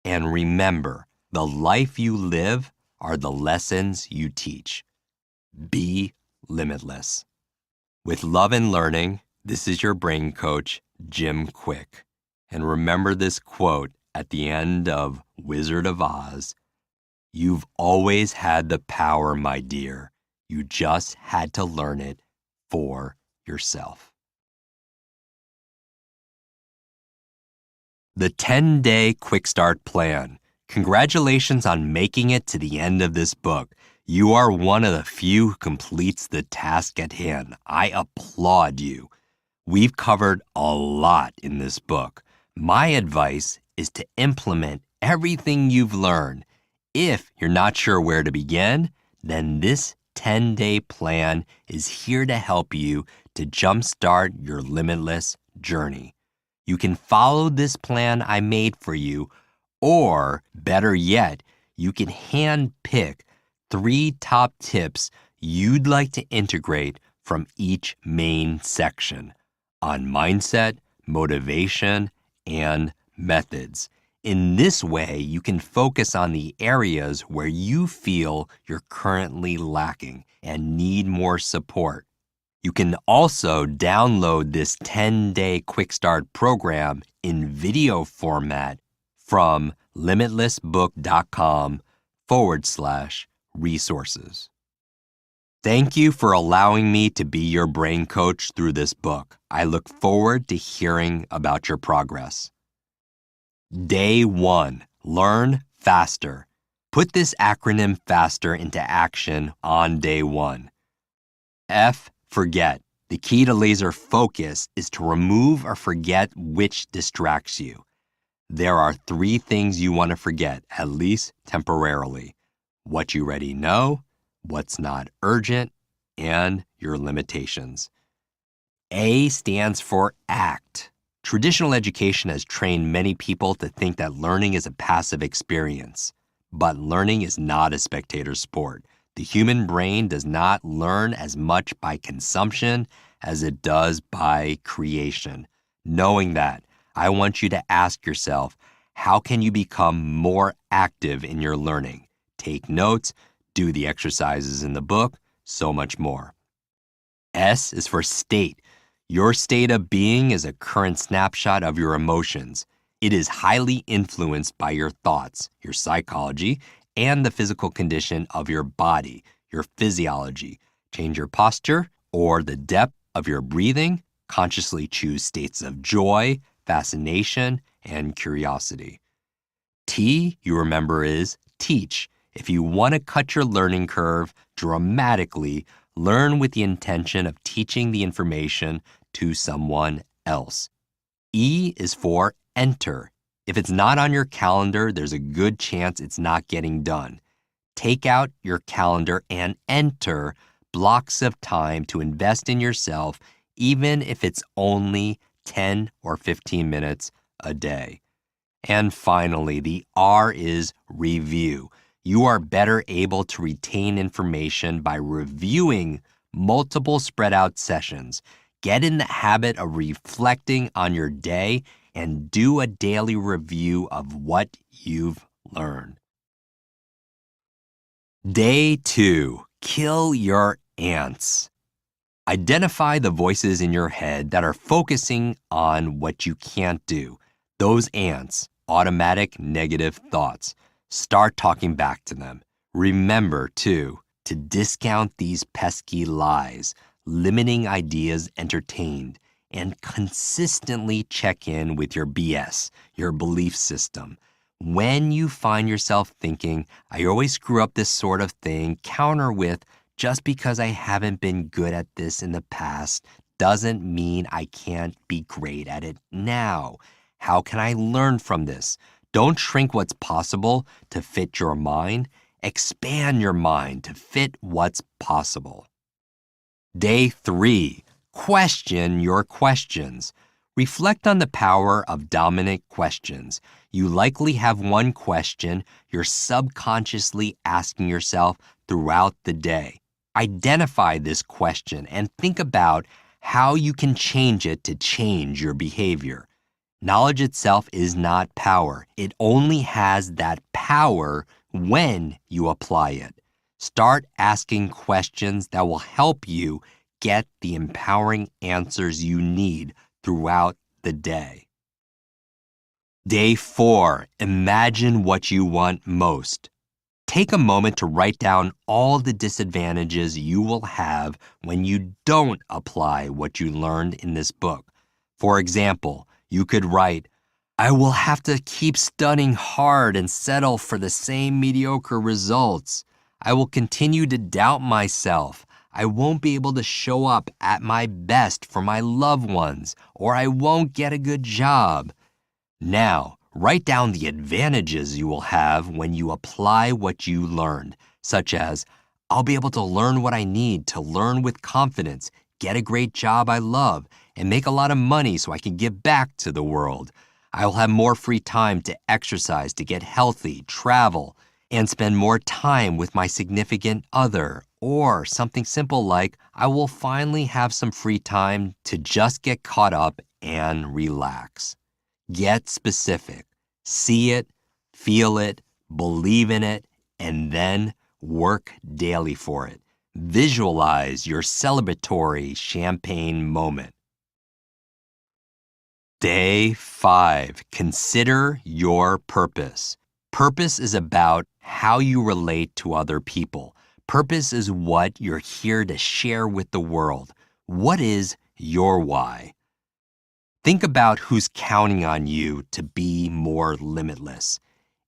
And remember, the life you live are the lessons you teach. Be limitless. With love and learning, this is your brain coach, Jim Quick. And remember this quote at the end of Wizard of Oz. You've always had the power, my dear. You just had to learn it for yourself. The 10-day Quick Start Plan. Congratulations on making it to the end of this book. You are one of the few who completes the task at hand. I applaud you. We've covered a lot in this book. My advice is to implement everything you've learned. If you're not sure where to begin, then this 10-day plan is here to help you to jumpstart your limitless journey. You can follow this plan I made for you, or better yet, you can handpick 3 top tips you'd like to integrate from each main section on mindset, motivation, and methods. In this way, you can focus on the areas where you feel you're currently lacking and need more support. You can also download this 10-day Quick Start program in video format from limitlessbook.com/resources. Thank you for allowing me to be your brain coach through this book. I look forward to hearing about your progress. Day 1. Learn faster. Put this acronym FASTER into action on day 1. F. Forget. The key to laser focus is to remove or forget which distracts you. There are 3 things you want to forget, at least temporarily. What you already know, what's not urgent, and your limitations. A stands for ACT. Traditional education has trained many people to think that learning is a passive experience. But learning is not a spectator sport. The human brain does not learn as much by consumption as it does by creation. Knowing that, I want you to ask yourself, how can you become more active in your learning? Take notes, do the exercises in the book, so much more. S is for state. Your state of being is a current snapshot of your emotions. It is highly influenced by your thoughts, your psychology, and the physical condition of your body, your physiology. Change your posture or the depth of your breathing. Consciously choose states of joy, fascination, and curiosity. T, you remember, is teach. If you want to cut your learning curve dramatically, learn with the intention of teaching the information to someone else. E is for enter. If it's not on your calendar, there's a good chance it's not getting done. Take out your calendar and enter blocks of time to invest in yourself, even if it's only 10 or 15 minutes a day. And finally, the R is review. You are better able to retain information by reviewing multiple spread out sessions. Get in the habit of reflecting on your day and do a daily review of what you've learn. Day 2, kill your ants. Identify the voices in your head that are focusing on what you can't do. Those ants, automatic negative thoughts. Start talking back to them. Remember, too, to discount these pesky lies, limiting ideas entertained, and consistently check in with your BS, your belief system. When you find yourself thinking, I always screw up this sort of thing, counter with, just because I haven't been good at this in the past doesn't mean I can't be great at it now. How can I learn from this? Don't shrink what's possible to fit your mind. Expand your mind to fit what's possible. Day 3, question your questions. Reflect on the power of dominant questions. You likely have one question you're subconsciously asking yourself throughout the day. Identify this question and think about how you can change it to change your behavior. Knowledge itself is not power. It only has that power when you apply it. Start asking questions that will help you get the empowering answers you need throughout the day. Day 4, imagine what you want most. Take a moment to write down all the disadvantages you will have when you don't apply what you learned in this book. For example, you could write, I will have to keep studying hard and settle for the same mediocre results. I will continue to doubt myself. I won't be able to show up at my best for my loved ones, or I won't get a good job. Now, write down the advantages you will have when you apply what you learned, such as, I'll be able to learn what I need to learn with confidence, get a great job I love, and make a lot of money so I can give back to the world. I will have more free time to exercise, to get healthy, travel, and spend more time with my significant other. Or something simple like, I will finally have some free time to just get caught up and relax. Get specific. See it, feel it, believe in it, and then work daily for it. Visualize your celebratory champagne moment. Day 5, consider your purpose. Purpose is about how you relate to other people. Purpose is what you're here to share with the world. What is your why? Think about who's counting on you to be more limitless.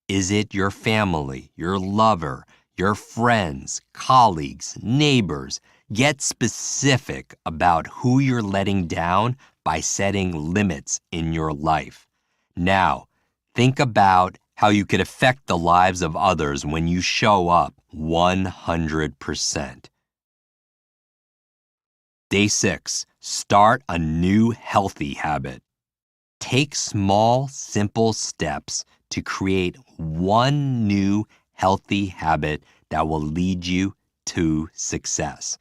Is it your family, your lover, your friends, colleagues, neighbors? Get specific about who you're letting down by setting limits in your life. Now, think about how you could affect the lives of others when you show up 100%. Day 6, start a new healthy habit. Take small, simple steps to create one new healthy habit that will lead you to success.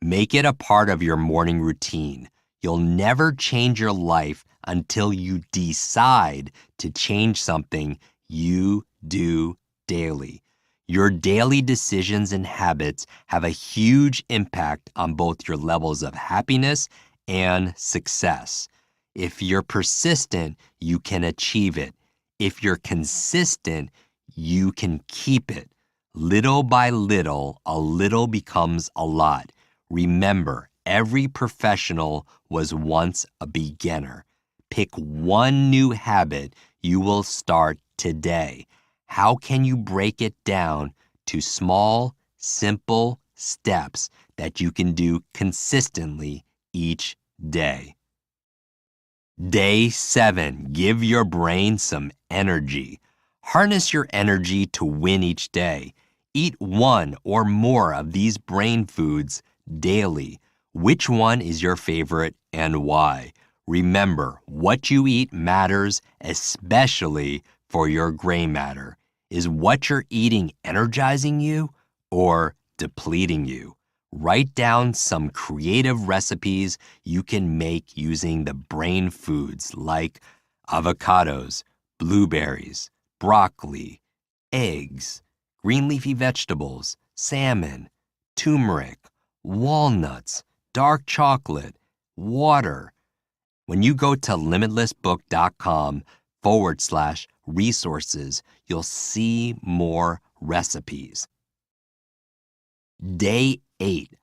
Make it a part of your morning routine. You'll never change your life until you decide to change something you do daily. Your daily decisions and habits have a huge impact on both your levels of happiness and success. If you're persistent, you can achieve it. If you're consistent, you can keep it. Little by little, a little becomes a lot. Remember, every professional was once a beginner. Pick one new habit you will start today. How can you break it down to small, simple steps that you can do consistently each day? Day 7, give your brain some energy. Harness your energy to win each day. Eat one or more of these brain foods daily. Which one is your favorite and why? Remember, what you eat matters, especially for your gray matter. Is what you're eating energizing you or depleting you? Write down some creative recipes you can make using the brain foods like avocados, blueberries, broccoli, eggs, green leafy vegetables, salmon, turmeric, walnuts, dark chocolate, water. When you go to limitlessbook.com/resources, you'll see more recipes. Day 8.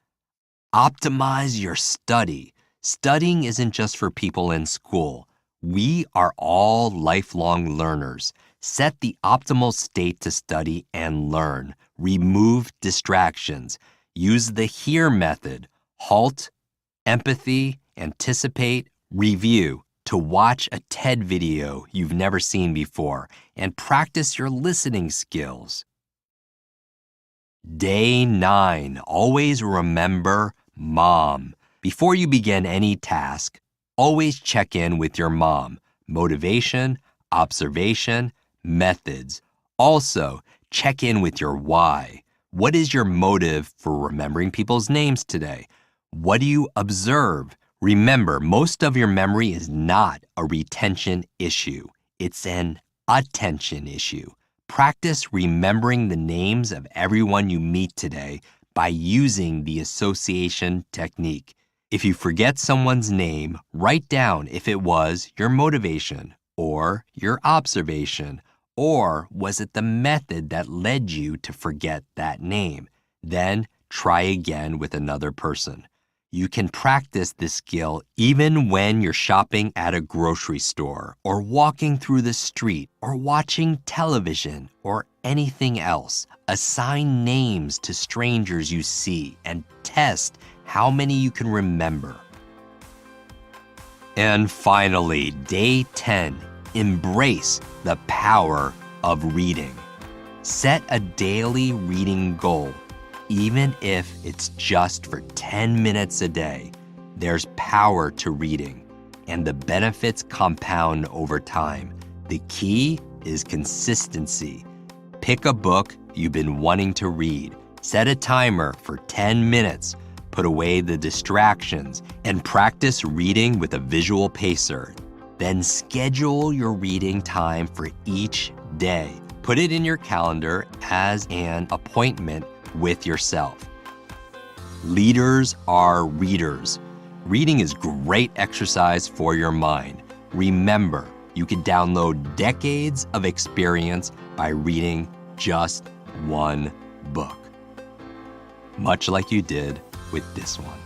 Optimize your study. Studying isn't just for people in school. We are all lifelong learners. Set the optimal state to study and learn. Remove distractions. Use the HERE method. Halt, empathy, anticipate, review to watch a TED video you've never seen before and practice your listening skills. Day 9. Always remember Mom. Before you begin any task, always check in with your mom. Motivation, observation, methods. Also, check in with your why. What is your motive for remembering people's names today? What do you observe? Remember, most of your memory is not a retention issue. It's an attention issue. Practice remembering the names of everyone you meet today by using the association technique. If you forget someone's name, write down if it was your motivation or your observation, or was it the method that led you to forget that name? Then try again with another person. You can practice this skill even when you're shopping at a grocery store or walking through the street or watching television or anything else. Assign names to strangers you see and test how many you can remember. And finally, day 10, embrace the power of reading. Set a daily reading goal. Even if it's just for 10 minutes a day, there's power to reading, and the benefits compound over time. The key is consistency. Pick a book you've been wanting to read. Set a timer for 10 minutes. Put away the distractions and practice reading with a visual pacer. Then schedule your reading time for each day. Put it in your calendar as an appointment with yourself. Leaders are readers. Reading is great exercise for your mind. Remember, you can download decades of experience by reading just one book, much like you did with this one.